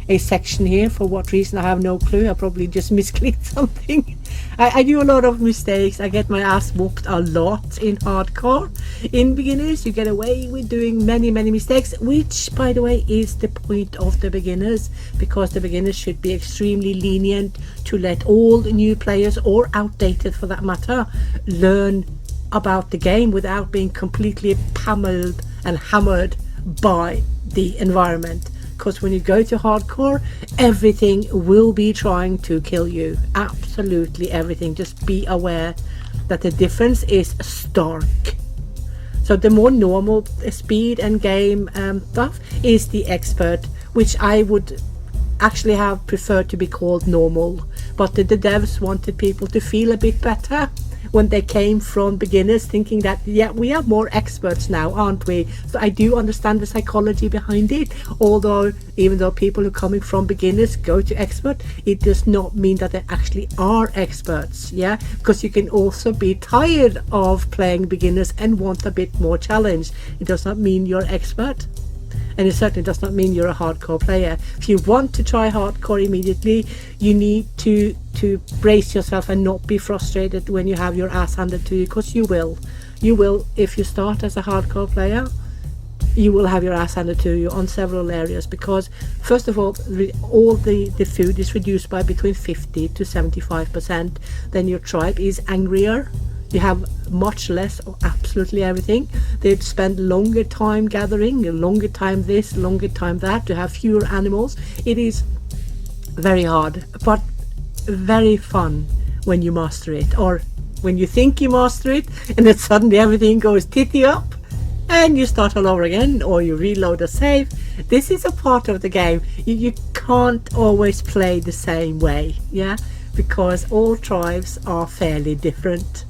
a section here. For what reason, I have no clue. I probably just misclicked something. I do a lot of mistakes. I get my ass whooped a lot in hardcore. In beginners, you get away with doing many mistakes, which, by the way, is the point of the beginners, because the beginners should be extremely lenient to let all the new players, or outdated for that matter, learn about the game without being completely pummeled and hammered by the environment. Because when you go to hardcore, everything will be trying to kill you. Absolutely everything. Just be aware that the difference is stark. So the more normal speed and game stuff is the expert, which I would actually have preferred to be called normal. But the devs wanted people to feel a bit better when they came from beginners, thinking that, yeah, we are more experts now, aren't we? So I do understand the psychology behind it. Although, even though people who are coming from beginners go to expert, it does not mean that they actually are experts. Yeah, because you can also be tired of playing beginners and want a bit more challenge. It does not mean you're expert, and it certainly does not mean you're a hardcore player. If you want to try hardcore immediately, you need to brace yourself and not be frustrated when you have your ass handed to you, because you will. If you start as a hardcore player, you will have your ass handed to you on several areas, because first of all the food is reduced by between 50 to 75%. Then your tribe is angrier. You have much less of absolutely everything. They'd spend longer time gathering, longer time this, longer time that, to have fewer animals. It is very hard, but very fun when you master it, or when you think you master it, and then suddenly everything goes titty up and you start all over again, or you reload a save. This is a part of the game. You can't always play the same way, yeah, because all tribes are fairly different.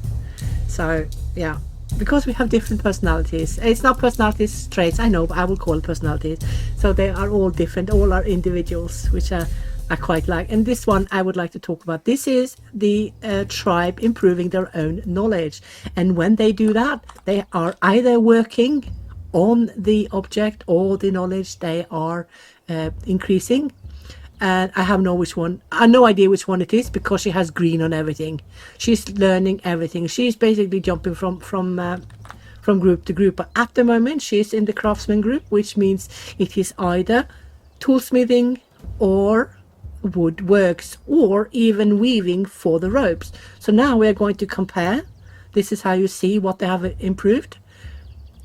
So yeah, because we have different personalities. It's not personalities, traits, I know, but I will call it personalities. So they are all different, all are individuals, which I quite like. And this one I would like to talk about. This is the tribe improving their own knowledge. And when they do that, they are either working on the object or the knowledge they are increasing. And I have no idea which one it is, because she has green on everything. She's learning everything. She's basically jumping from group to group. But at the moment, she's in the craftsman group, which means it is either toolsmithing or woodworks, or even weaving for the ropes. So now we are going to compare. This is how you see what they have improved.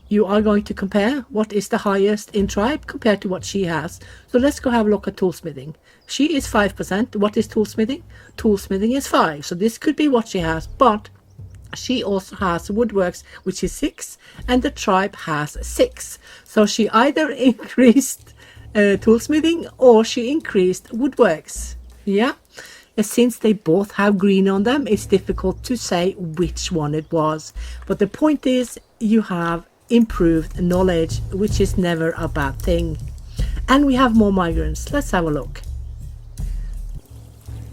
You are going to compare what is the highest in tribe compared to what she has. So let's go have a look at toolsmithing. She is 5%. What is toolsmithing? Toolsmithing is 5. So this could be what she has, but she also has woodworks, which is 6, and the tribe has 6. So she either increased toolsmithing or she increased woodworks. Yeah, and since they both have green on them, it's difficult to say which one it was. But the point is, you have improved knowledge, which is never a bad thing. And we have more migrants. Let's have a look.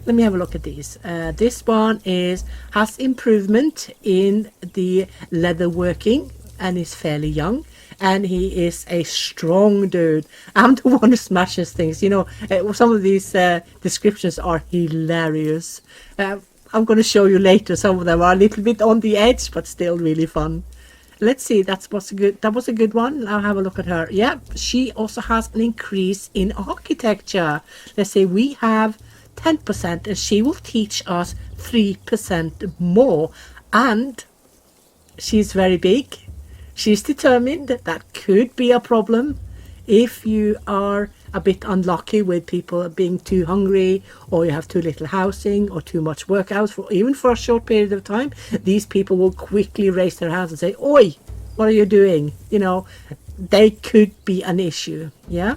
Let me have a look at these. This one has improvement in the leather working and is fairly young. And he is a strong dude. I'm the one who smashes things. You know, some of these descriptions are hilarious. I'm going to show you later. Some of them are a little bit on the edge, but still really fun. let's see. That was a good one. I'll have a look at her. Yeah, she also has an increase in architecture. Let's say we have 10% and she will teach us 3% more. And she's very big. She's determined that could be a problem if you are a bit unlucky with people being too hungry, or you have too little housing or too much work hours for even for a short period of time. These people will quickly raise their hands and say, "Oi, what are you doing?" You know, they could be an issue. Yeah,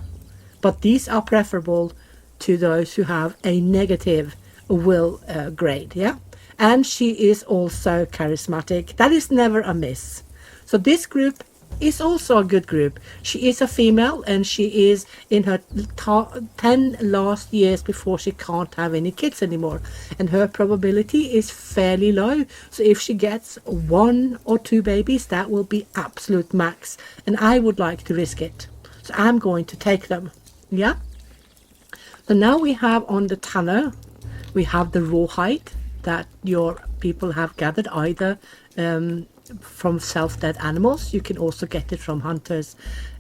but these are preferable to those who have a negative will grade. Yeah, and she is also charismatic. That is never a miss. So this group is also a good group. She is a female and she is in her 10 last years before she can't have any kids anymore, and her probability is fairly low. So if she gets 1 or 2 babies, that will be absolute max, and I would like to risk it, so I'm going to take them. Yeah, so now we have on the tanner, we have the rawhide that your people have gathered either from self-dead animals. You can also get it from hunters.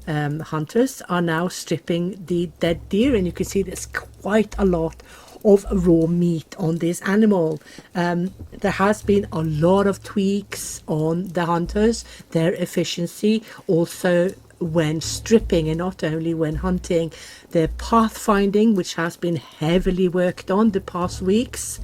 Hunters are now stripping the dead deer, and you can see there's quite a lot of raw meat on this animal. There has been a lot of tweaks on the hunters, their efficiency also when stripping and not only when hunting. The pathfinding, which has been heavily worked on the past weeks,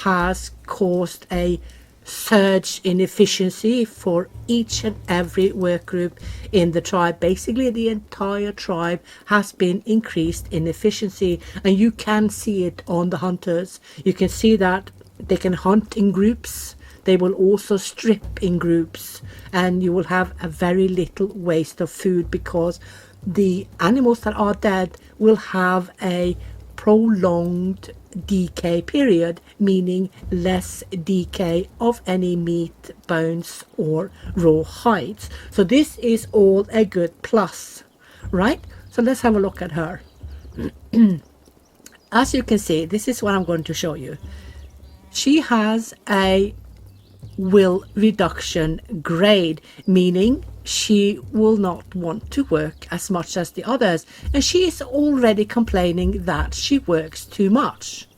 has caused a surge in efficiency for each and every work group in the tribe. Basically the entire tribe has been increased in efficiency, and you can see it on the hunters. You can see that they can hunt in groups, they will also strip in groups, and you will have a very little waste of food because the animals that are dead will have a prolonged decay period, meaning less decay of any meat, bones or raw hides. So this is all a good plus, right? So let's have a look at her. As you can see, this is what I'm going to show you. She has a will reduction grade, meaning she will not want to work as much as the others, and she is already complaining that she works too much.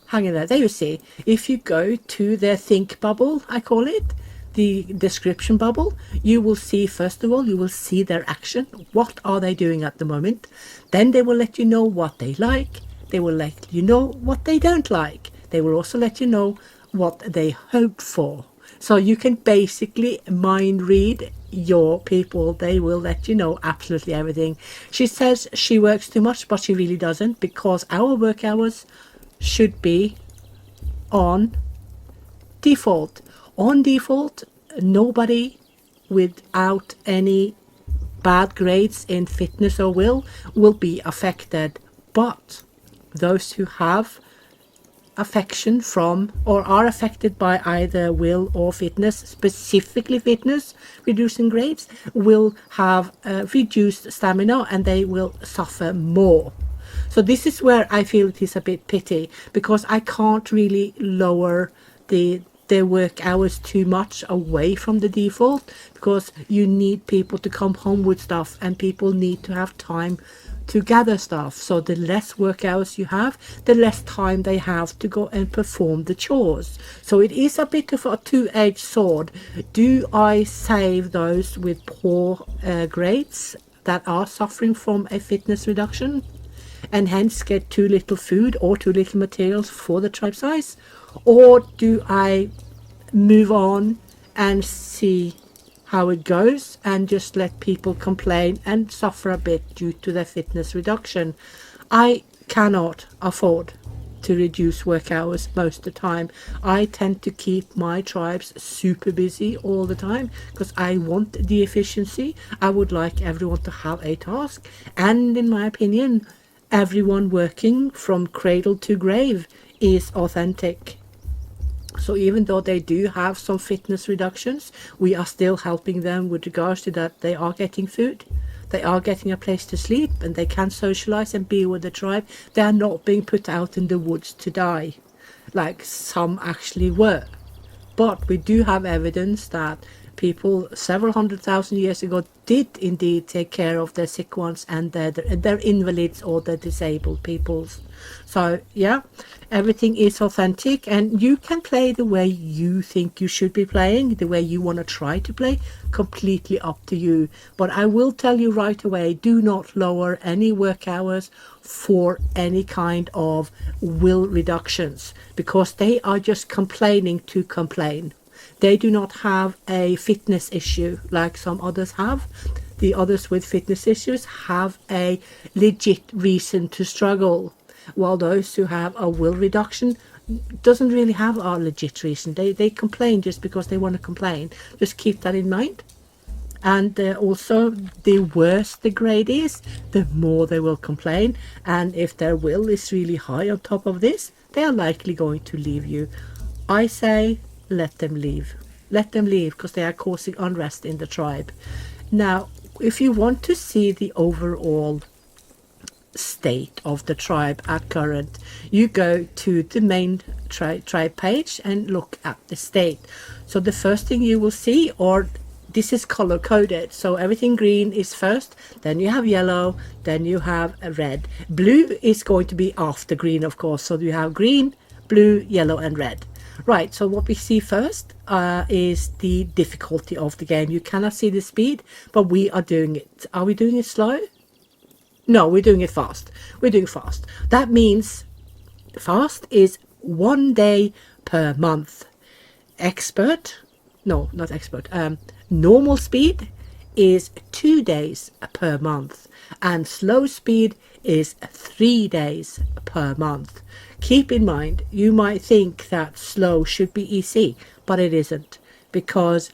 Hang in there you see. If you go to their think bubble, I call it, the description bubble, you will see, first of all, you will see their action. What are they doing at the moment? Then they will let you know what they like. They will let you know what they don't like. They will also let you know what they hope for. So you can basically mind read your people. They will let you know absolutely everything. She says she works too much, but she really doesn't, because our work hours should be on default. On default, nobody without any bad grades in fitness or will be affected, but those who have affection from or are affected by either will or fitness, specifically fitness reducing grades, will have reduced stamina and they will suffer more. So this is where I feel it is a bit pity, because I can't really lower their work hours too much away from the default, because you need people to come home with stuff and people need to have time to gather stuff. So the less work hours you have, the less time they have to go and perform the chores. So it is a bit of a two-edged sword. Do I save those with poor grades that are suffering from a fitness reduction and hence get too little food or too little materials for the tribe size? Or do I move on and see how it goes and just let people complain and suffer a bit due to their fitness reduction? I cannot afford to reduce work hours most of the time. I tend to keep my tribes super busy all the time because I want the efficiency. I would like everyone to have a task, and in my opinion, everyone working from cradle to grave is authentic. So even though they do have some fitness reductions, we are still helping them with regards to that. They are getting food, they are getting a place to sleep, and they can socialize and be with the tribe. They are not being put out in the woods to die like some actually were. But we do have evidence that people several 100,000 years ago did indeed take care of their sick ones and their invalids or their disabled peoples. So yeah, everything is authentic, and you can play the way you think you should be playing, the way you want to try to play, completely up to you. But I will tell you right away, do not lower any work hours for any kind of will reductions, because they are just complaining to complain. They do not have a fitness issue like some others have. The others with fitness issues have a legit reason to struggle, while those who have a will reduction doesn't really have a legit reason. They complain just because they want to complain. Just keep that in mind. And also, the worse the grade is, the more they will complain. And if their will is really high on top of this, they are likely going to leave you. I say, let them leave. Let them leave, because they are causing unrest in the tribe. Now, if you want to see the overall state of the tribe at current, you go to the main tribe page and look at the state. So the first thing you will see, or this is color coded, so everything green is first, then you have yellow, then you have a red. Blue is going to be after green, of course, so you have green, blue, yellow and red. Right, so what we see first is the difficulty of the game. You cannot see the speed, but we are doing it. Are we doing it slow? No, we're doing it fast. We're doing fast. That means fast is 1 day per month. Expert, no, not expert. Normal speed is 2 days per month, and slow speed is 3 days per month. Keep in mind, you might think that slow should be easy, but it isn't, because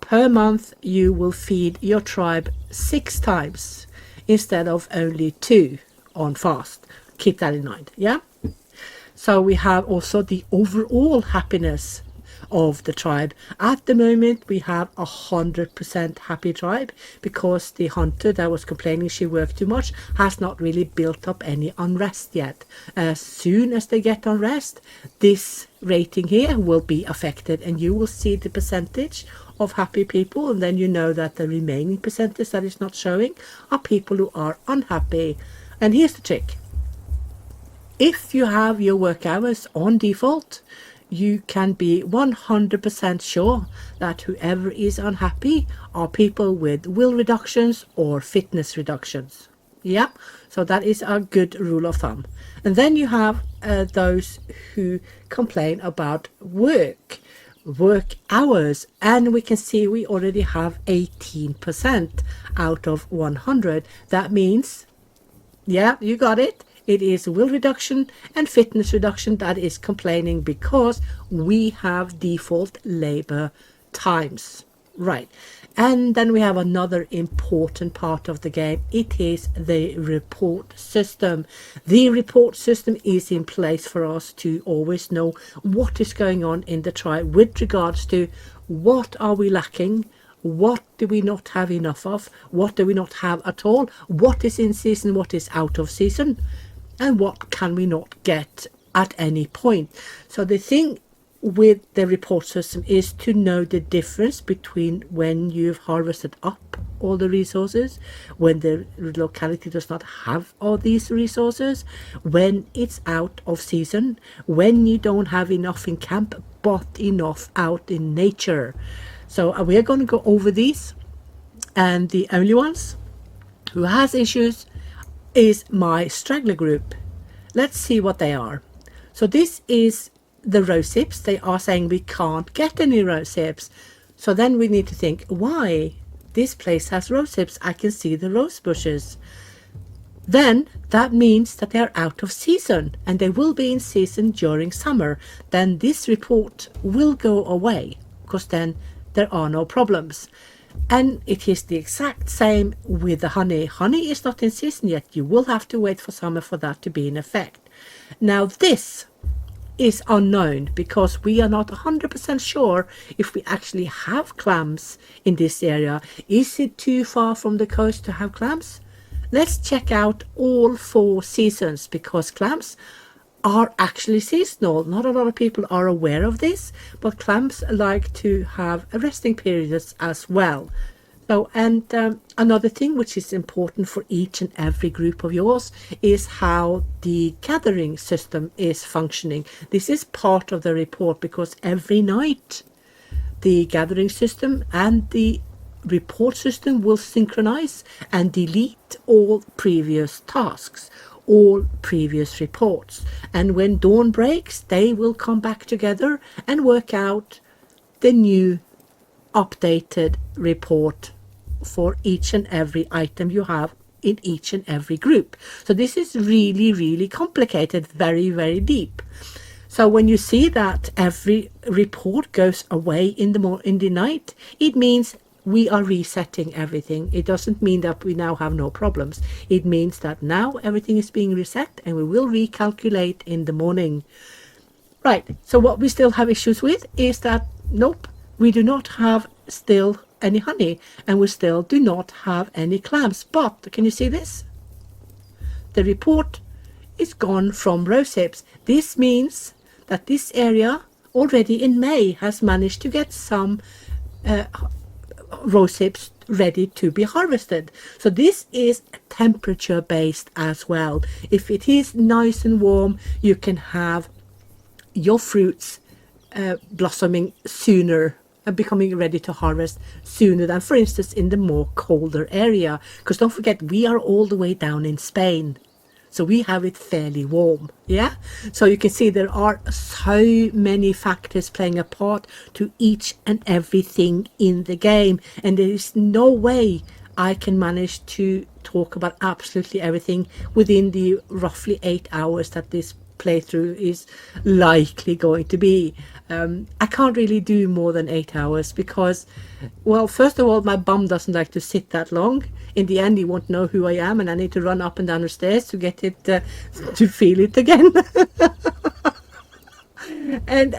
per month you will feed your tribe 6 times instead of only 2 on fast. Keep that in mind, yeah? So we have also the overall happiness of the tribe. At the moment we have 100% happy tribe, because the hunter that was complaining she worked too much has not really built up any unrest yet. As soon as they get unrest, this rating here will be affected, and you will see the percentage of happy people, and then you know that the remaining percentage that is not showing are people who are unhappy. And here's the trick: if you have your work hours on default, you can be 100% sure that whoever is unhappy are people with will reductions or fitness reductions. Yeah, so that is a good rule of thumb. And then you have those who complain about work hours, and we can see we already have 18% out of 100. That means, yeah, you got it. It is will reduction and fitness reduction that is complaining, because we have default labor times. Right. And then we have another important part of the game. It is the report system. The report system is in place for us to always know what is going on in the tribe with regards to what are we lacking, what do we not have enough of, what do we not have at all, what is in season, what is out of season, and what can we not get at any point. So the thing with the report system is to know the difference between when you've harvested up all the resources, when the locality does not have all these resources, when it's out of season, when you don't have enough in camp but enough out in nature. So we are going to go over these, and the only ones who has issues is my straggler group. Let's see what they are. So this is the rose hips. They are saying we can't get any rose hips. So then we need to think, why? This place has rose hips. I can see the rose bushes. Then that means that they are out of season, and they will be in season during summer. Then this report will go away, because then there are no problems. And it is the exact same with the honey. Honey is not in season yet. You will have to wait for summer for that to be in effect. Now this is unknown, because we are not 100% sure if we actually have clams in this area. Is it too far from the coast to have clams? Let's check out all 4 seasons, because clams are actually seasonal. Not a lot of people are aware of this, but clams like to have resting periods as well. So, and another thing which is important for each and every group of yours is how the gathering system is functioning. This is part of the report, because every night the gathering system and the report system will synchronize and delete all previous tasks, all previous reports. And when dawn breaks, they will come back together and work out the new updated report for each and every item you have in each and every group. So this is really, really complicated, very, very deep. So when you see that every report goes away in the night, it means we are resetting everything. It doesn't mean that we now have no problems. It means that now everything is being reset and we will recalculate in the morning. Right, so what we still have issues with is that, nope, we do not have still any honey, and we still do not have any clams. But can you see this? The report is gone from rose hips. This means that this area already in May has managed to get some rose hips ready to be harvested. So this is temperature based as well. If it is nice and warm, you can have your fruits blossoming sooner and becoming ready to harvest sooner than, for instance, in the more colder area. Because don't forget, we are all the way down in Spain, so we have it fairly warm. Yeah, so you can see there are so many factors playing a part to each and everything in the game, and there is no way I can manage to talk about absolutely everything within the roughly 8 hours that this playthrough is likely going to be. I can't really do more than 8 hours because, well, first of all, my bum doesn't like to sit that long. In the end, he won't know who I am, and I need to run up and down the stairs to get it to feel it again. And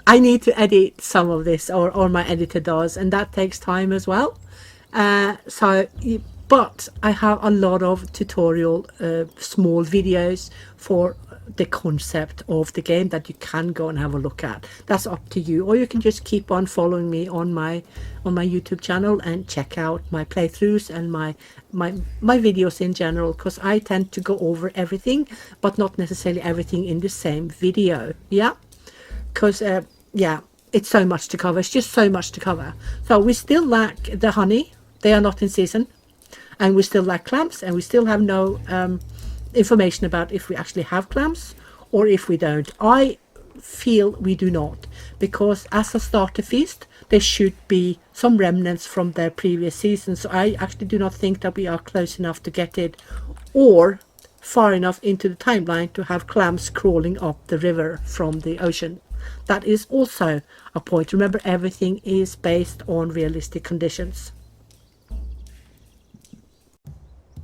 I need to edit some of this, or my editor does, and that takes time as well. But I have a lot of tutorial small videos for the concept of the game that you can go and have a look at. That's up to you, or you can just keep on following me on my YouTube channel and check out my playthroughs and my videos in general, because I tend to go over everything, but not necessarily everything in the same video. Yeah, because it's so much to cover. It's just so much to cover. So we still lack the honey. They are not in season. And we still lack clams, and we still have no information about if we actually have clams or if we don't. I feel we do not, because as a starter feast there should be some remnants from their previous season. So I actually do not think that we are close enough to get it, or far enough into the timeline to have clams crawling up the river from the ocean. That is also a point. Remember, everything is based on realistic conditions.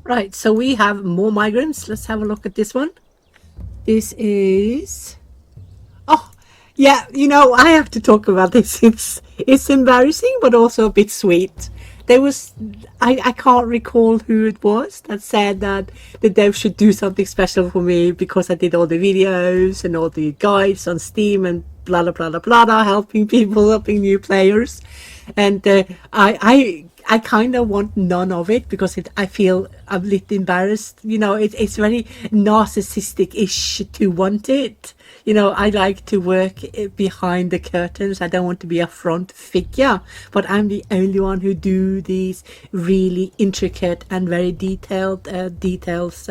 Right, so we have more migrants. Let's have a look at this one. This is... Oh, yeah, I have to talk about this. It's embarrassing, but also a bit sweet. There was... I can't recall who it was that said that the dev should do something special for me because I did all the videos and all the guides on Steam and blah, blah, blah, blah, blah, helping people, helping new players. And I kind of want none of it, because I feel a little embarrassed. It's very narcissistic-ish to want it. I like to work behind the curtains. I don't want to be a front figure, but I'm the only one who do these really intricate and very detailed details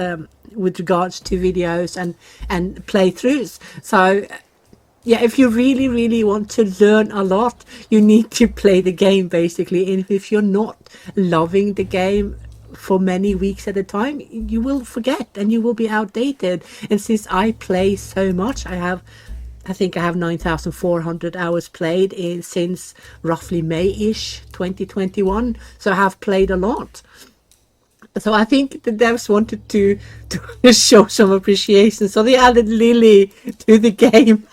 with regards to videos and playthroughs. So yeah, if you really, really want to learn a lot, you need to play the game, basically. And if you're not loving the game for many weeks at a time, you will forget and you will be outdated. And since I play so much, I think I have 9,400 hours played since roughly May-ish 2021. So I have played a lot. So I think the devs wanted to show some appreciation. So they added Lilly to the game.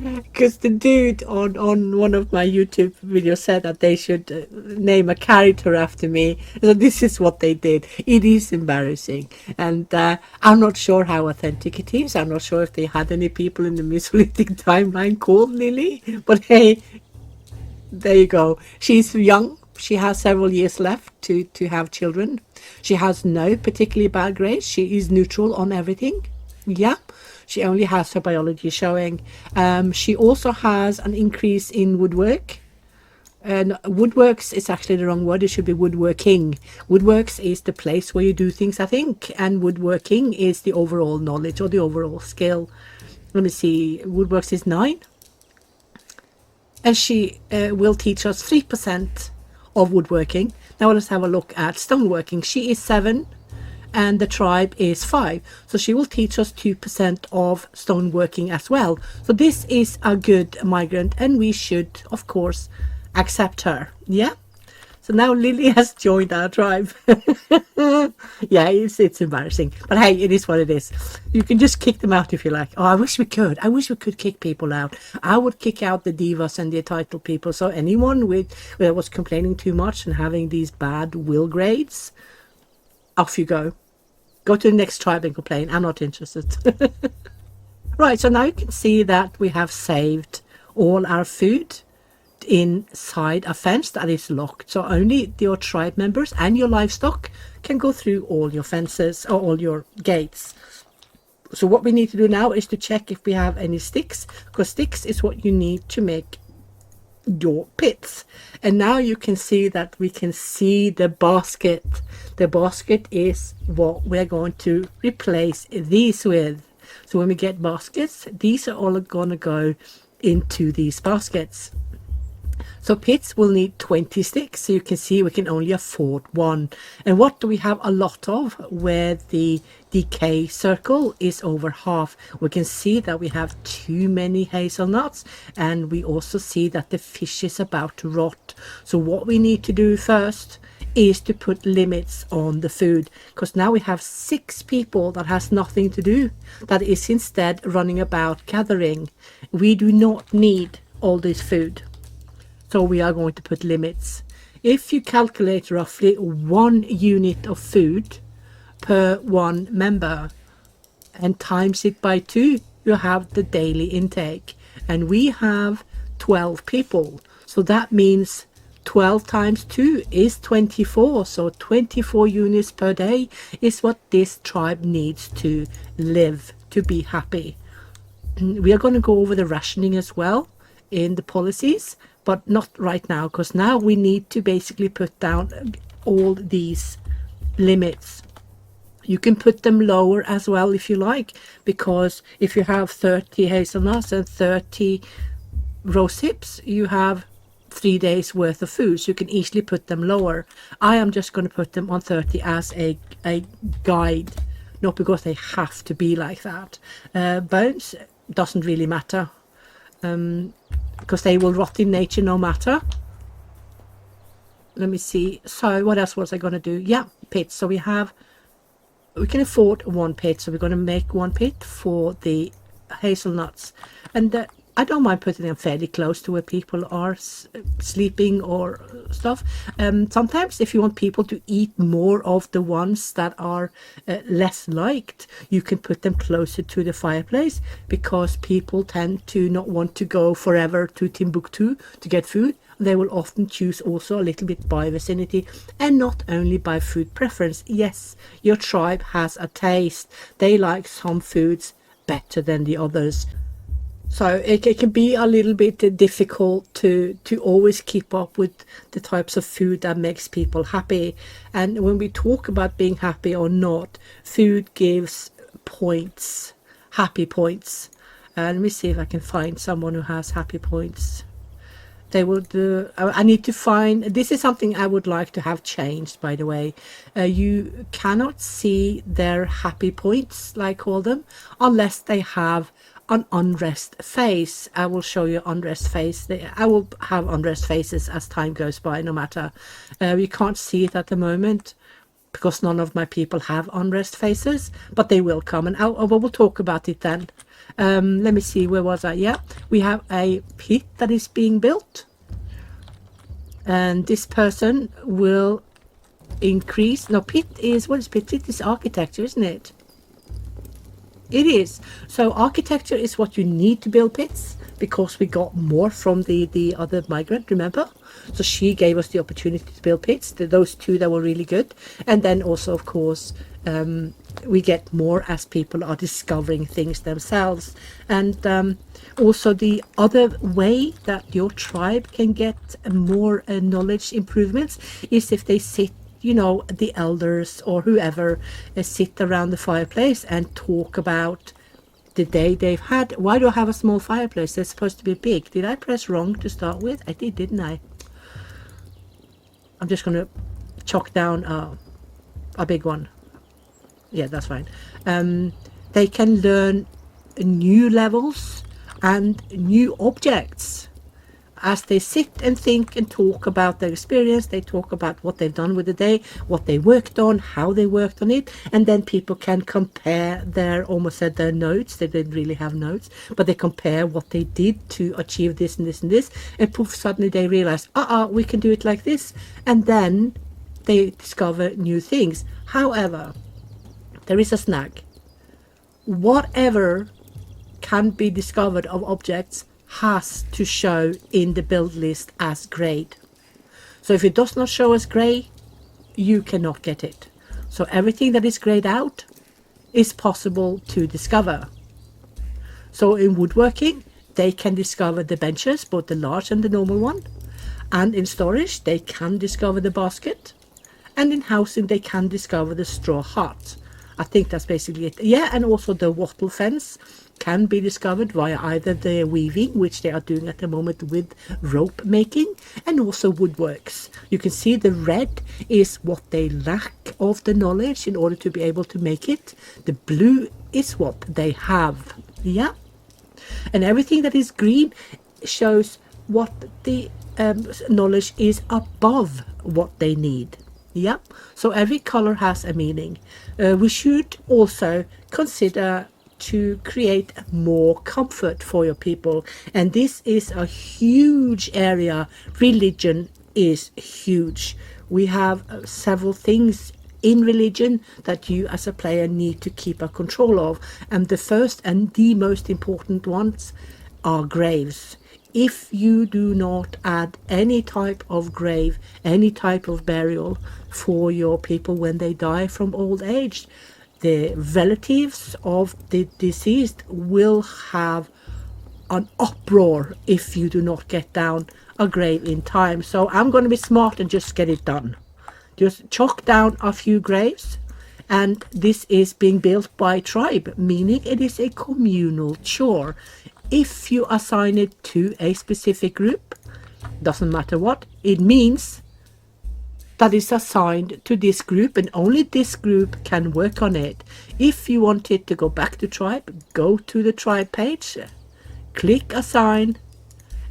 Because the dude on one of my YouTube videos said that they should name a character after me. So this is what they did. It is embarrassing. And I'm not sure how authentic it is. I'm not sure if they had any people in the Mesolithic timeline called Lily. But hey, there you go. She's young. She has several years left to have children. She has no particularly bad grades. She is neutral on everything. Yeah. She only has her biology showing. She also has an increase in woodwork. And woodworks is actually the wrong word. It should be woodworking. Woodworks is the place where you do things, I think. And woodworking is the overall knowledge or the overall skill. Let me see. Woodworks is 9. And she will teach us 3% of woodworking. Now let's have a look at stoneworking. She is 7 and the tribe is 5. So she will teach us 2% of stoneworking as well. So this is a good migrant and we should, of course, accept her. Yeah? So now Lily has joined our tribe. Yeah, it's embarrassing. But hey, it is what it is. You can just kick them out if you like. Oh, I wish we could. I wish we could kick people out. I would kick out the divas and the entitled people. So anyone that was complaining too much and having these bad will grades, off you go. Go to the next tribe and complain. I'm not interested. Right, so now you can see that we have saved all our food inside a fence that is locked, so only your tribe members and your livestock can go through all your fences or all your gates. So what we need to do now is to check if we have any sticks, because sticks is what you need to make your pits. And now you can see that we can see the basket. The basket is what we're going to replace these with. So when we get baskets, these are all going to go into these baskets. So pits will need 20 sticks. So you can see we can only afford 1. And what do we have a lot of? Where the decay circle is over half. We can see that we have too many hazelnuts, and we also see that the fish is about to rot. So what we need to do first is to put limits on the food, because now we have 6 people that has nothing to do, that is instead running about gathering. We do not need all this food. So we are going to put limits. If you calculate roughly 1 unit of food per 1 member and times it by 2, you have the daily intake. And we have 12 people. So that means 12 times 2 is 24. So 24 units per day is what this tribe needs to live, to be happy. We are going to go over the rationing as well in the policies, but not right now, because now we need to basically put down all these limits. You can put them lower as well if you like, because if you have 30 hazelnuts and 30 rose hips, you have 3 days worth of food, so you can easily put them lower. I am just going to put them on 30 as a guide, not because they have to be like that. Bones doesn't really matter, because they will rot in nature no matter. Let me see. So what else was I going to do? Yeah, pits. So we can afford 1 pit, so we're going to make 1 pit for the hazelnuts. And I don't mind putting them fairly close to where people are sleeping or stuff. Sometimes if you want people to eat more of the ones that are less liked, you can put them closer to the fireplace, because people tend to not want to go forever to Timbuktu to get food. They will often choose also a little bit by vicinity, and not only by food preference. Yes, your tribe has a taste. They like some foods better than the others. So it can be a little bit difficult to always keep up with the types of food that makes people happy. And when we talk about being happy or not, food gives points, happy points. Let me see if I can find someone who has happy points. They would. I need to find. This is something I would like to have changed, by the way. You cannot see their happy points, like I call them, unless they have an unrest face. I will show you unrest face. I will have unrest faces as time goes by, no matter. You can't see it at the moment. because none of my people have unrest faces, but they will come, and we'll talk about it then. Let me see, where was I? Yeah, we have a pit that is being built, and this person will increase. No, pit is, what is pit? Pit is architecture, isn't it? It is. So architecture is what you need to build pits, because we got more from the other migrant, remember? So she gave us the opportunity to build pits, those two that were really good. And then also, of course, we get more as people are discovering things themselves. And also the other way that your tribe can get more knowledge improvements is if they sit, you know, the elders or whoever sit around the fireplace and talk about the day they've had. Why do I have a small fireplace? They're supposed to be big. Did I press wrong to start with? I did, didn't I? I'm just going to chalk down a big one. Yeah, that's fine. They can learn new levels and new objects. As they sit and think and talk about their experience, they talk about what they've done with the day, what they worked on, how they worked on it, and then people can compare their, almost said their notes, they didn't really have notes, but they compare what they did to achieve this and this and this, and poof, suddenly they realize, we can do it like this, and then they discover new things. However, there is a snag. Whatever can be discovered of objects has to show in the build list as grade. So if it does not show as grey, you cannot get it. So everything that is grayed out is possible to discover. So in woodworking, they can discover the benches, both the large and the normal one. And in storage, they can discover the basket. And in housing, they can discover the straw hut. I think that's basically it. Yeah, and also the wattle fence can be discovered via either the weaving, which they are doing at the moment with rope making, and also woodworks. You can see the red is what they lack of the knowledge in order to be able to make it. The blue is what they have. Yeah. And everything that is green shows what the knowledge is above what they need. Yeah, so every color has a meaning. We should also consider to create more comfort for your people, and this is a huge area. Religion is huge. We have several things in religion that you as a player need to keep a control of, and the first and the most important ones are graves. If you do not add any type of grave, any type of burial for your people when they die from old age, the relatives of the deceased will have an uproar if you do not get down a grave in time. So I'm going to be smart and just get it done. Just chalk down a few graves, and this is being built by tribe, meaning it is a communal chore. If you assign it to a specific group, doesn't matter what, it means that is assigned to this group, and only this group can work on it. If you want it to go back to tribe, go to the tribe page, click assign,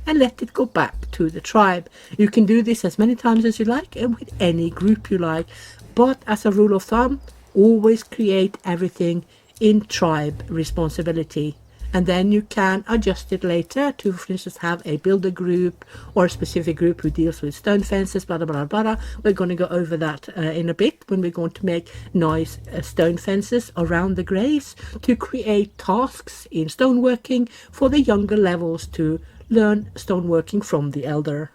and let it go back to the tribe. You can do this as many times as you like and with any group you like, but as a rule of thumb, always create everything in tribe responsibility. And then you can adjust it later to, for instance, have a builder group or a specific group who deals with stone fences, blah, blah, blah, blah. We're going to go over that in a bit when we're going to make nice stone fences around the graves to create tasks in stoneworking for the younger levels to learn stoneworking from the elder.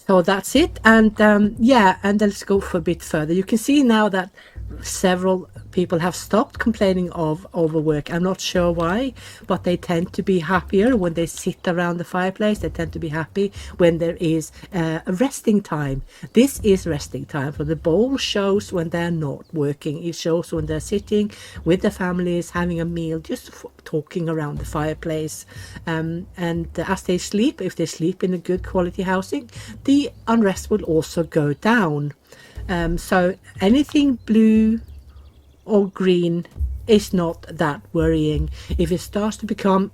So that's it. And yeah, and then let's go for a bit further. You can see now that several people have stopped complaining of overwork. I'm not sure why, but they tend to be happier when they sit around the fireplace. They tend to be happy when there is a resting time. This is resting time. So the bowl shows when they're not working. It shows when they're sitting with their families, having a meal, just talking around the fireplace. And as they sleep, if they sleep in a good quality housing, the unrest will also go down. So anything blue or green it's not that worrying. If it starts to become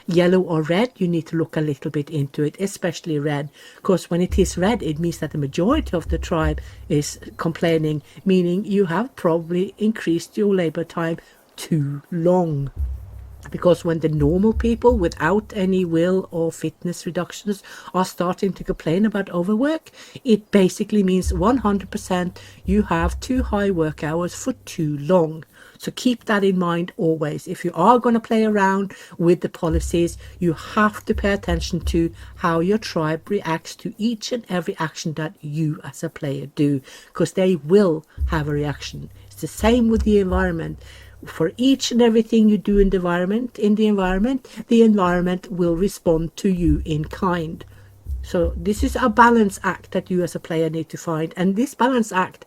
yellow or red, you need to look a little bit into it, especially red, because when it is red, it means that the majority of the tribe is complaining, meaning you have probably increased your labor time too long. Because when the normal people without any will or fitness reductions are starting to complain about overwork, it basically means 100% you have too high work hours for too long. So keep that in mind always. If you are going to play around with the policies, you have to pay attention to how your tribe reacts to each and every action that you as a player do, because they will have a reaction. It's the same with the environment. For each and everything you do in the environment will respond to you in kind. So this is a balance act that you as a player need to find, and this balance act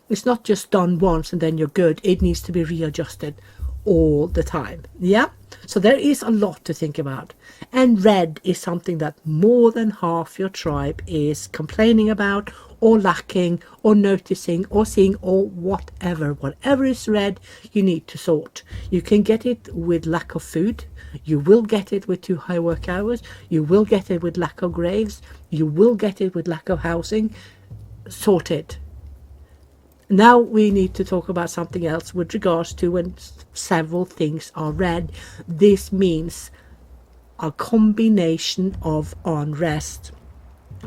is not just done once and then you're good. It needs to be readjusted all the time. Yeah, so there is a lot to think about, and red is something that more than half your tribe is complaining about or lacking or noticing or seeing, or whatever is red, you need to sort. You can get it with lack of food, you will get it with too high work hours, you will get it with lack of graves, you will get it with lack of housing. Sort it. Now we need to talk about something else with regards to when several things are red. This means a combination of unrest.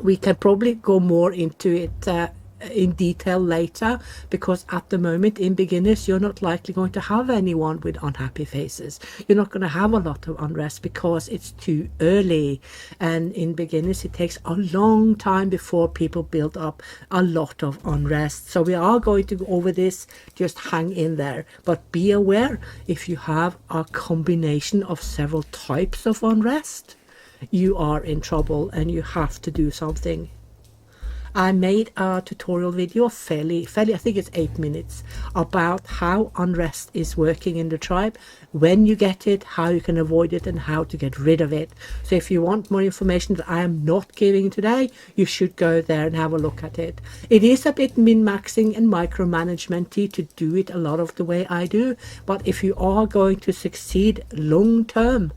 We can probably go more into it in detail later, because at the moment in beginners you're not likely going to have anyone with unhappy faces. You're not going to have a lot of unrest because it's too early, and in beginners it takes a long time before people build up a lot of unrest. So we are going to go over this, just hang in there, but be aware if you have a combination of several types of unrest, you are in trouble and you have to do something. I made a tutorial video, fairly, I think it's 8 minutes, about how unrest is working in the tribe, when you get it, how you can avoid it, and how to get rid of it. So if you want more information that I am not giving today, you should go there and have a look at it. It is a bit min-maxing and micromanagementy to do it a lot of the way I do, but if you are going to succeed long term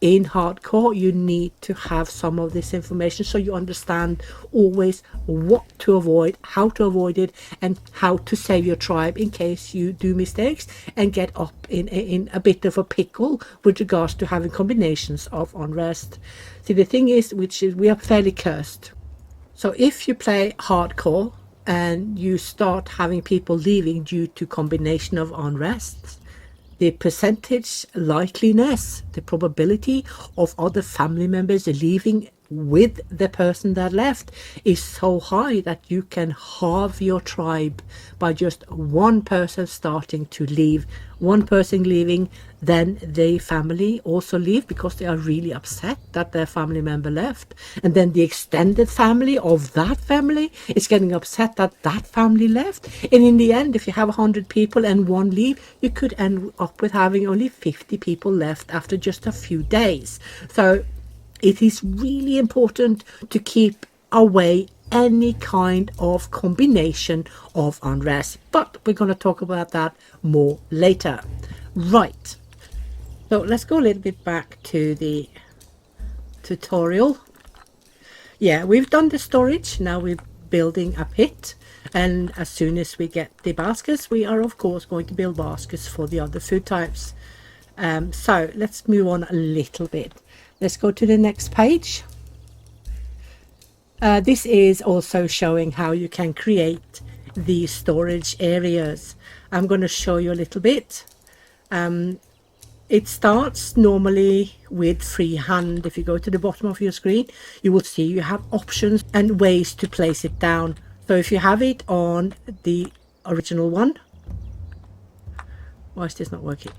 in hardcore, you need to have some of this information so you understand always what to avoid, how to avoid it, and how to save your tribe in case you do mistakes and get up in a bit of a pickle with regards to having combinations of unrest. See, the thing is, which is, we are fairly cursed. So if you play hardcore and you start having people leaving due to combination of unrests, the percentage likeliness, the probability of other family members leaving with the person that left is so high that you can halve your tribe by just one person starting to leave. One person leaving, then the family also leave because they are really upset that their family member left, and then the extended family of that family is getting upset that that family left, and in the end, if you have 100 people and one leave, you could end up with having only 50 people left after just a few days. So it is really important to keep away any kind of combination of unrest, but we're going to talk about that more later. Right, so let's go a little bit back to the tutorial. Yeah, we've done the storage. Now we're building a pit, and as soon as we get the baskets, we are of course going to build baskets for the other food types. So let's move on a little bit. Let's go to the next page. This is also showing how you can create these storage areas. I'm going to show you a little bit. It starts normally with freehand. If you go to the bottom of your screen, you will see you have options and ways to place it down. So if you have it on the original one, why is this not working?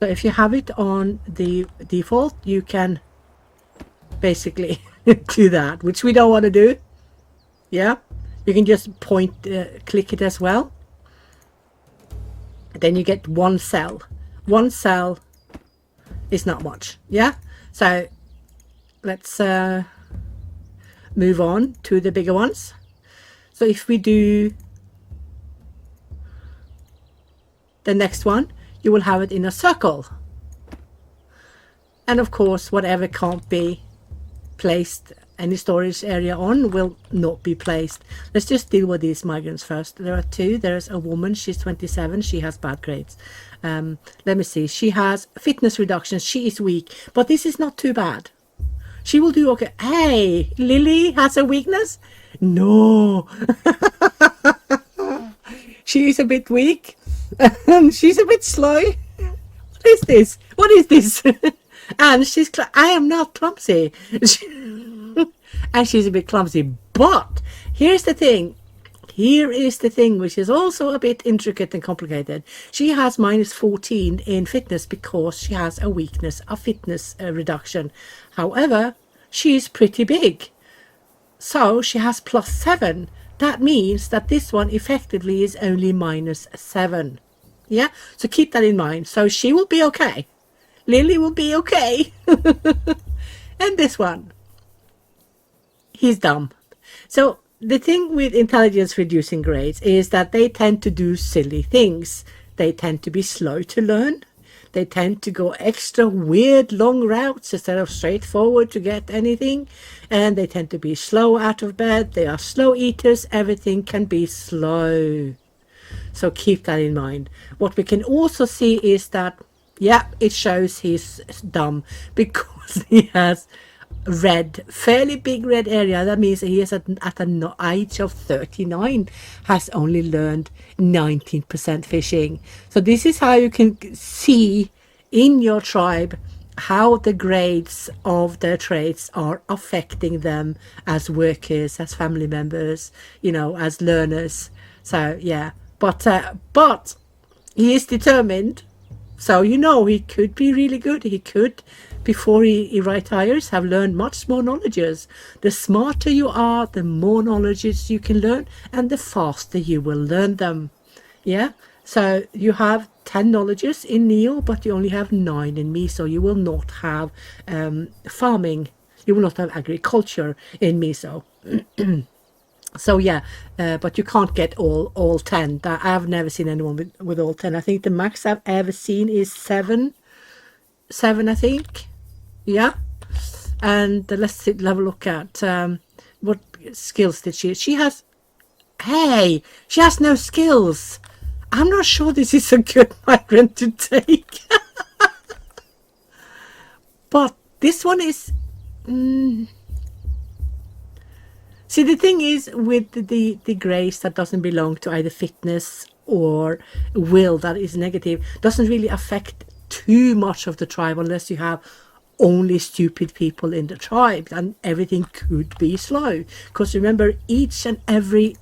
So if you have it on the default, you can basically do that, which we don't want to do. Yeah, you can just click it as well. Then you get one cell. One cell is not much. Yeah, so let's move on to the bigger ones. So if we do the next one, you will have it in a circle. And of course, whatever can't be placed any storage area on will not be placed. Let's just deal with these migrants first. There are two. There's a woman, she's 27, she has bad grades. Let me see, she has fitness reduction, she is weak, but this is not too bad. She will do okay. Hey, Lilly has a weakness? No. She is a bit weak. She's a bit slow. What is this? What is this? And she's I am not clumsy. And she's a bit clumsy. But here's the thing. Here is the thing, which is also a bit intricate and complicated. She has -14 in fitness because she has a weakness, a fitness reduction. However, she's pretty big. So she has +7. That means that this one effectively is only -7. Yeah, so keep that in mind. So she will be okay. Lilly will be okay. And this one, he's dumb. So the thing with intelligence reducing grades is that they tend to do silly things. They tend to be slow to learn. They tend to go extra weird long routes instead of straightforward to get anything. And they tend to be slow out of bed. They are slow eaters. Everything can be slow. So keep that in mind. What we can also see is that, yeah, it shows he's dumb because he has red, fairly big red area. That means he is at an age of 39 has only learned 19% fishing. So this is how you can see in your tribe how the grades of their traits are affecting them as workers, as family members, you know, as learners. So yeah, but he is determined. So, you know, he could be really good. He could, before he retires, have learned much more knowledges. The smarter you are, the more knowledges you can learn, and the faster you will learn them. Yeah? So you have 10 knowledges in Neo, but you only have 9 in Meso. You will not have farming. You will not have agriculture in Meso. So yeah, but you can't get all 10. I've never seen anyone with all 10. I think the max I've ever seen is 7, I think. Yeah. And let's have a look at what skills did she has. Hey, she has no skills. I'm not sure this is a good migrant to take. But this one is see, the thing is with the grace that doesn't belong to either fitness or will, that is negative, doesn't really affect too much of the tribe unless you have only stupid people in the tribe, and everything could be slow. Because remember, each and every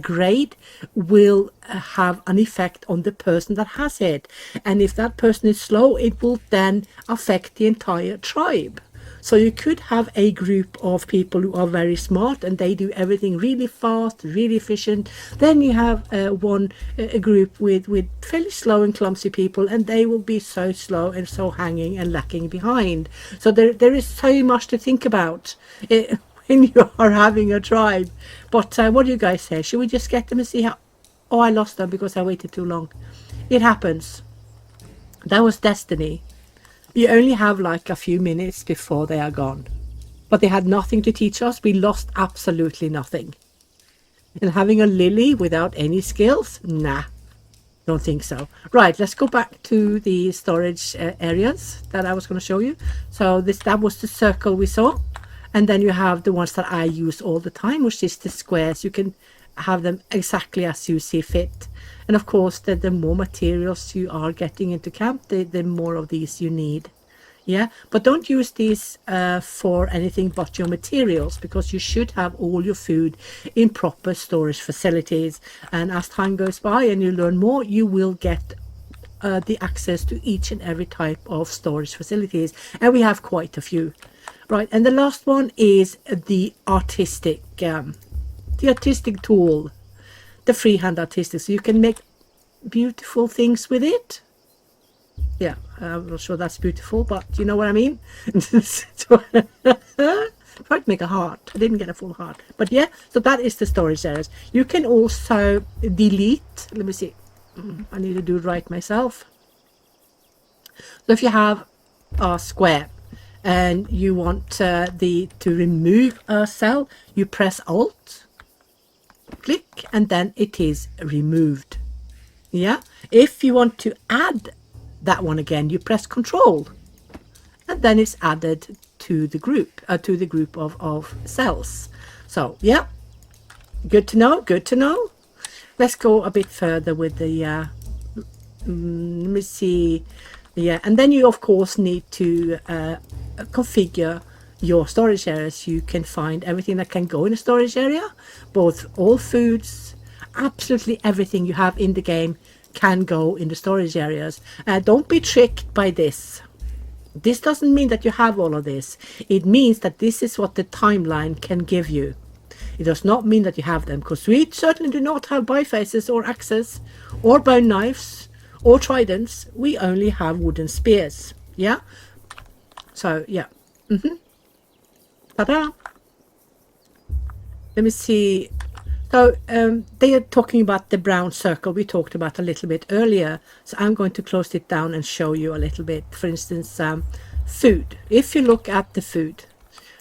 grade will have an effect on the person that has it. And if that person is slow, it will then affect the entire tribe. So you could have a group of people who are very smart and they do everything really fast, really efficient. Then you have a group with fairly slow and clumsy people, and they will be so slow and so hanging and lacking behind. So there is so much to think about when you are having a tribe. But what do you guys say? Should we just get them and see how... Oh, I lost them because I waited too long. It happens. That was destiny. You only have like a few minutes before they are gone. But they had nothing to teach us. We lost absolutely nothing. And having a Lilly without any skills? Nah, don't think so. Right, let's go back to the storage areas that I was going to show you. So that was the circle we saw. And then you have the ones that I use all the time, which is the squares. You can have them exactly as you see fit. And of course, the more materials you are getting into camp, the more of these you need. Yeah, but don't use these for anything but your materials, because you should have all your food in proper storage facilities. And as time goes by and you learn more, you will get the access to each and every type of storage facilities. And we have quite a few. Right, and the last one is the artistic tool. The freehand artistic, so you can make beautiful things with it. Yeah, I'm not sure that's beautiful, but you know what I mean. Tried to make a heart. I didn't get a full heart, but yeah. So that is the storage areas. You can also delete. Let me see. I need to do it right myself. So if you have a square and you want to remove a cell, you press Alt, click, and then it is removed. Yeah. If you want to add that one again, you press Control, and then it's added to the group of cells. So yeah, good to know, good to know. Let's go a bit further with the let me see. Yeah, and then you of course need to configure your storage areas. You can find everything that can go in a storage area, both all foods, absolutely everything you have in the game can go in the storage areas. Don't be tricked by this. This doesn't mean that you have all of this. It means that this is what the timeline can give you. It does not mean that you have them, because we certainly do not have bifaces or axes or bone knives or tridents. We only have wooden spears. Yeah. So yeah. Ta-da. Let me see. So they are talking about the brown circle we talked about a little bit earlier. So I'm going to close it down and show you a little bit. For instance, food. If you look at the food,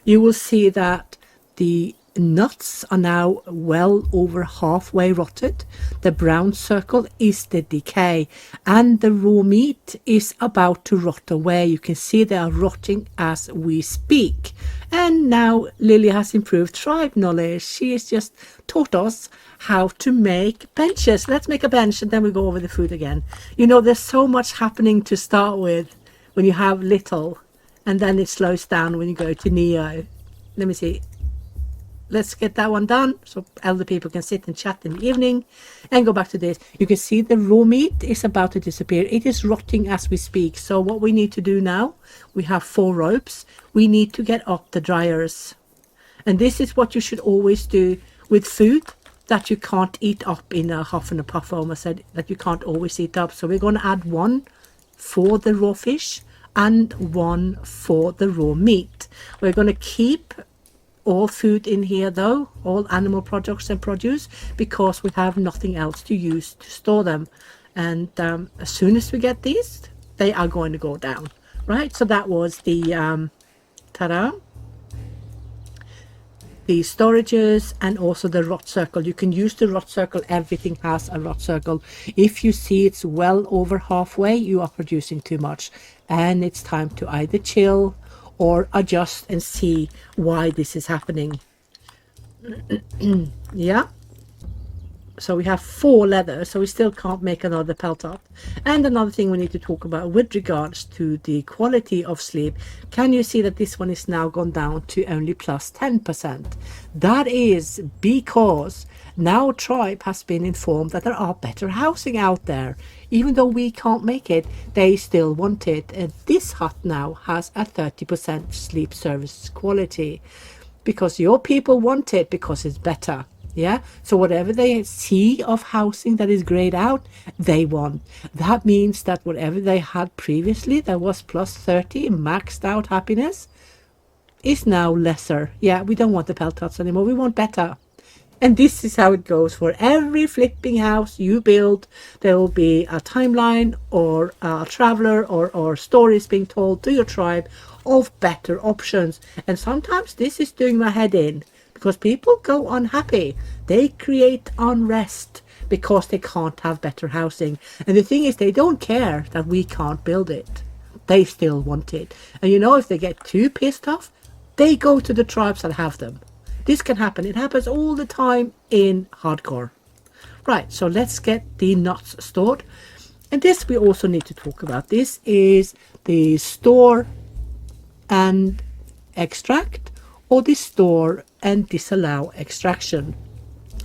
you will see that the nuts are now well over halfway rotted. The brown circle is the decay, and the raw meat is about to rot away. You can see they are rotting as we speak. And now Lily has improved tribe knowledge. She has just taught us how to make benches. Let's make a bench and then we go over the food again. You know, there's so much happening to start with when you have little, and then it slows down when you go to Neo. Let me see. Let's get that one done so elder people can sit and chat in the evening, and go back to this. You can see the raw meat is about to disappear. It is rotting as we speak. So what we need to do now, we have 4 ropes. We need to get up the dryers. And this is what you should always do with food that you can't eat up in a huff and a puff. I almost said that you can't always eat up. So we're going to add 1 for the raw fish and 1 for the raw meat. We're going to keep all food in here though, all animal products and produce, because we have nothing else to use to store them. And as soon as we get these, they are going to go down. Right, so that was the ta-da, the storages, and also the rot circle. You can use the rot circle. Everything has a rot circle. If you see it's well over halfway, you are producing too much, and it's time to either chill or adjust and see why this is happening. Yeah. So we have 4 leather, so we still can't make another pelt top. And another thing we need to talk about with regards to the quality of sleep, can you see that this one is now gone down to only plus 10%? That is because now Tribe has been informed that there are better housing out there. Even though we can't make it, they still want it. And this hut now has a 30% sleep service quality, because your people want it because it's better. Yeah, so whatever they see of housing that is grayed out, they want. That means that whatever they had previously that was plus 30 maxed out happiness is now lesser. Yeah, we don't want the pelt huts anymore. We want better. And this is how it goes for every flipping house you build. There will be a timeline or a traveler or stories being told to your tribe of better options. And sometimes this is doing my head in, because people go unhappy. They create unrest because they can't have better housing. And the thing is, they don't care that we can't build it. They still want it. And you know, if they get too pissed off, they go to the tribes that have them. This can happen. It happens all the time in hardcore. Right, so let's get the nuts stored. And this we also need to talk about. This is the store and extract, or the store and disallow extraction.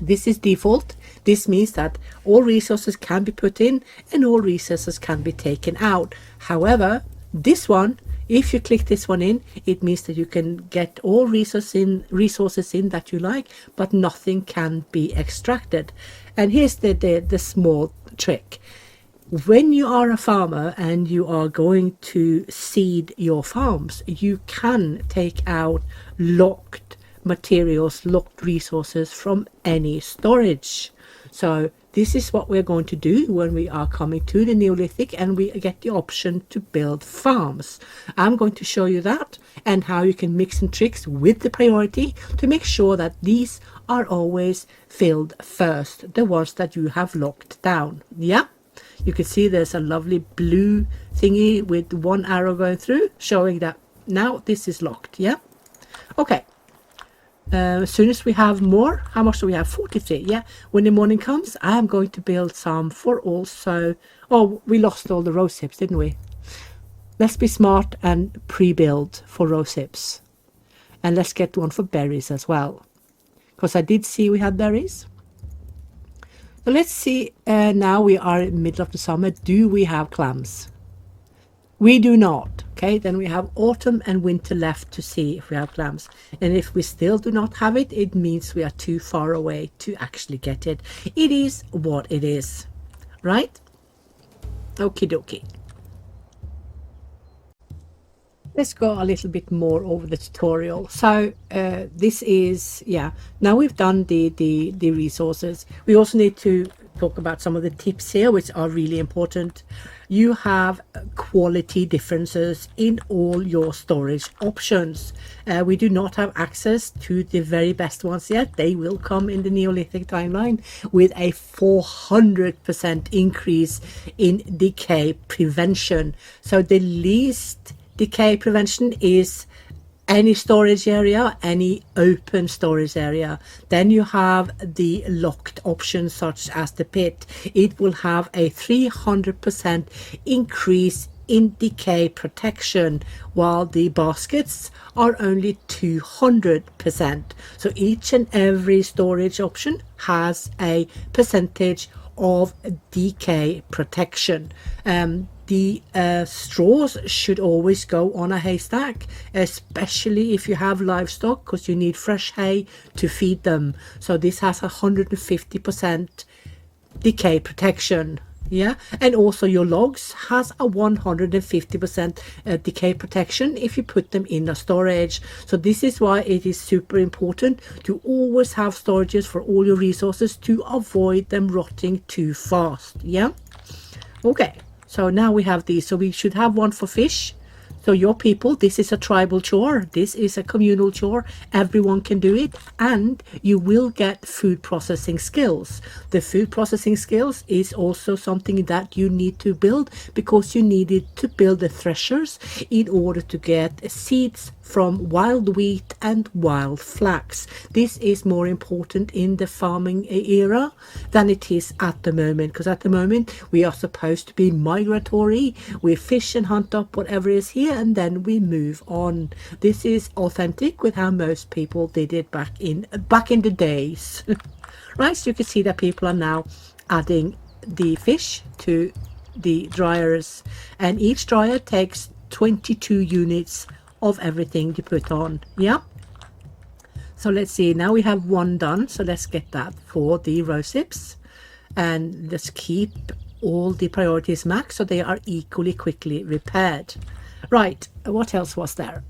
This is default. This means that all resources can be put in and all resources can be taken out. However, this one, if you click this one in, it means that you can get all resources in that you like, but nothing can be extracted. And here's the small trick. When you are a farmer and you are going to seed your farms, you can take out locked materials, locked resources from any storage. So this is what we're going to do when we are coming to the Neolithic and we get the option to build farms. I'm going to show you that and how you can mix and tricks with the priority to make sure that these are always filled first, the ones that you have locked down. Yeah, you can see there's a lovely blue thingy with one arrow going through showing that now this is locked. Yeah, okay. As soon as we have more, how much do we have? 43. Yeah, when the morning comes, I am going to build some for also. Oh, we lost all the rose hips, didn't we? Let's be smart and pre-build for rose hips, and let's get one for berries as well, because I did see we had berries. So let's see. Now we are in the middle of the summer. Do we have clams? We do not. Okay, then we have autumn and winter left to see if we have clams. And if we still do not have it, it means we are too far away to actually get it. It is what it is, right? Okie dokie. Let's go a little bit more over the tutorial. So this is, yeah, now we've done the resources. We also need to talk about some of the tips here, which are really important. You have quality differences in all your storage options. We do not have access to the very best ones yet. They will come in the Neolithic timeline with a 400% increase in decay prevention. So the least decay prevention is any storage area, any open storage area. Then you have the locked options such as the pit. It will have a 300% increase in decay protection, while the baskets are only 200%. So each and every storage option has a percentage of decay protection. The straws should always go on a haystack, especially if you have livestock, because you need fresh hay to feed them. So this has 150% decay protection. Yeah, and also your logs has a 150% decay protection if you put them in a storage. So this is why it is super important to always have storages for all your resources to avoid them rotting too fast. Yeah, okay. So now we have these. So we should have one for fish. So your people, this is a tribal chore. This is a communal chore. Everyone can do it. And you will get food processing skills. The food processing skills is also something that you need to build, because you need it to build the threshers in order to get seeds from wild wheat and wild flax. This is more important in the farming era than it is at the moment, because at the moment we are supposed to be migratory. We fish and hunt up whatever is here and then we move on. This is authentic with how most people did it back in the days. Right, so you can see that people are now adding the fish to the dryers, and each dryer takes 22 units of everything to put on. Yeah, so let's see, now we have one done, so let's get that for the rose hips, and let's keep all the priorities max so they are equally quickly repaired. Right, what else was there?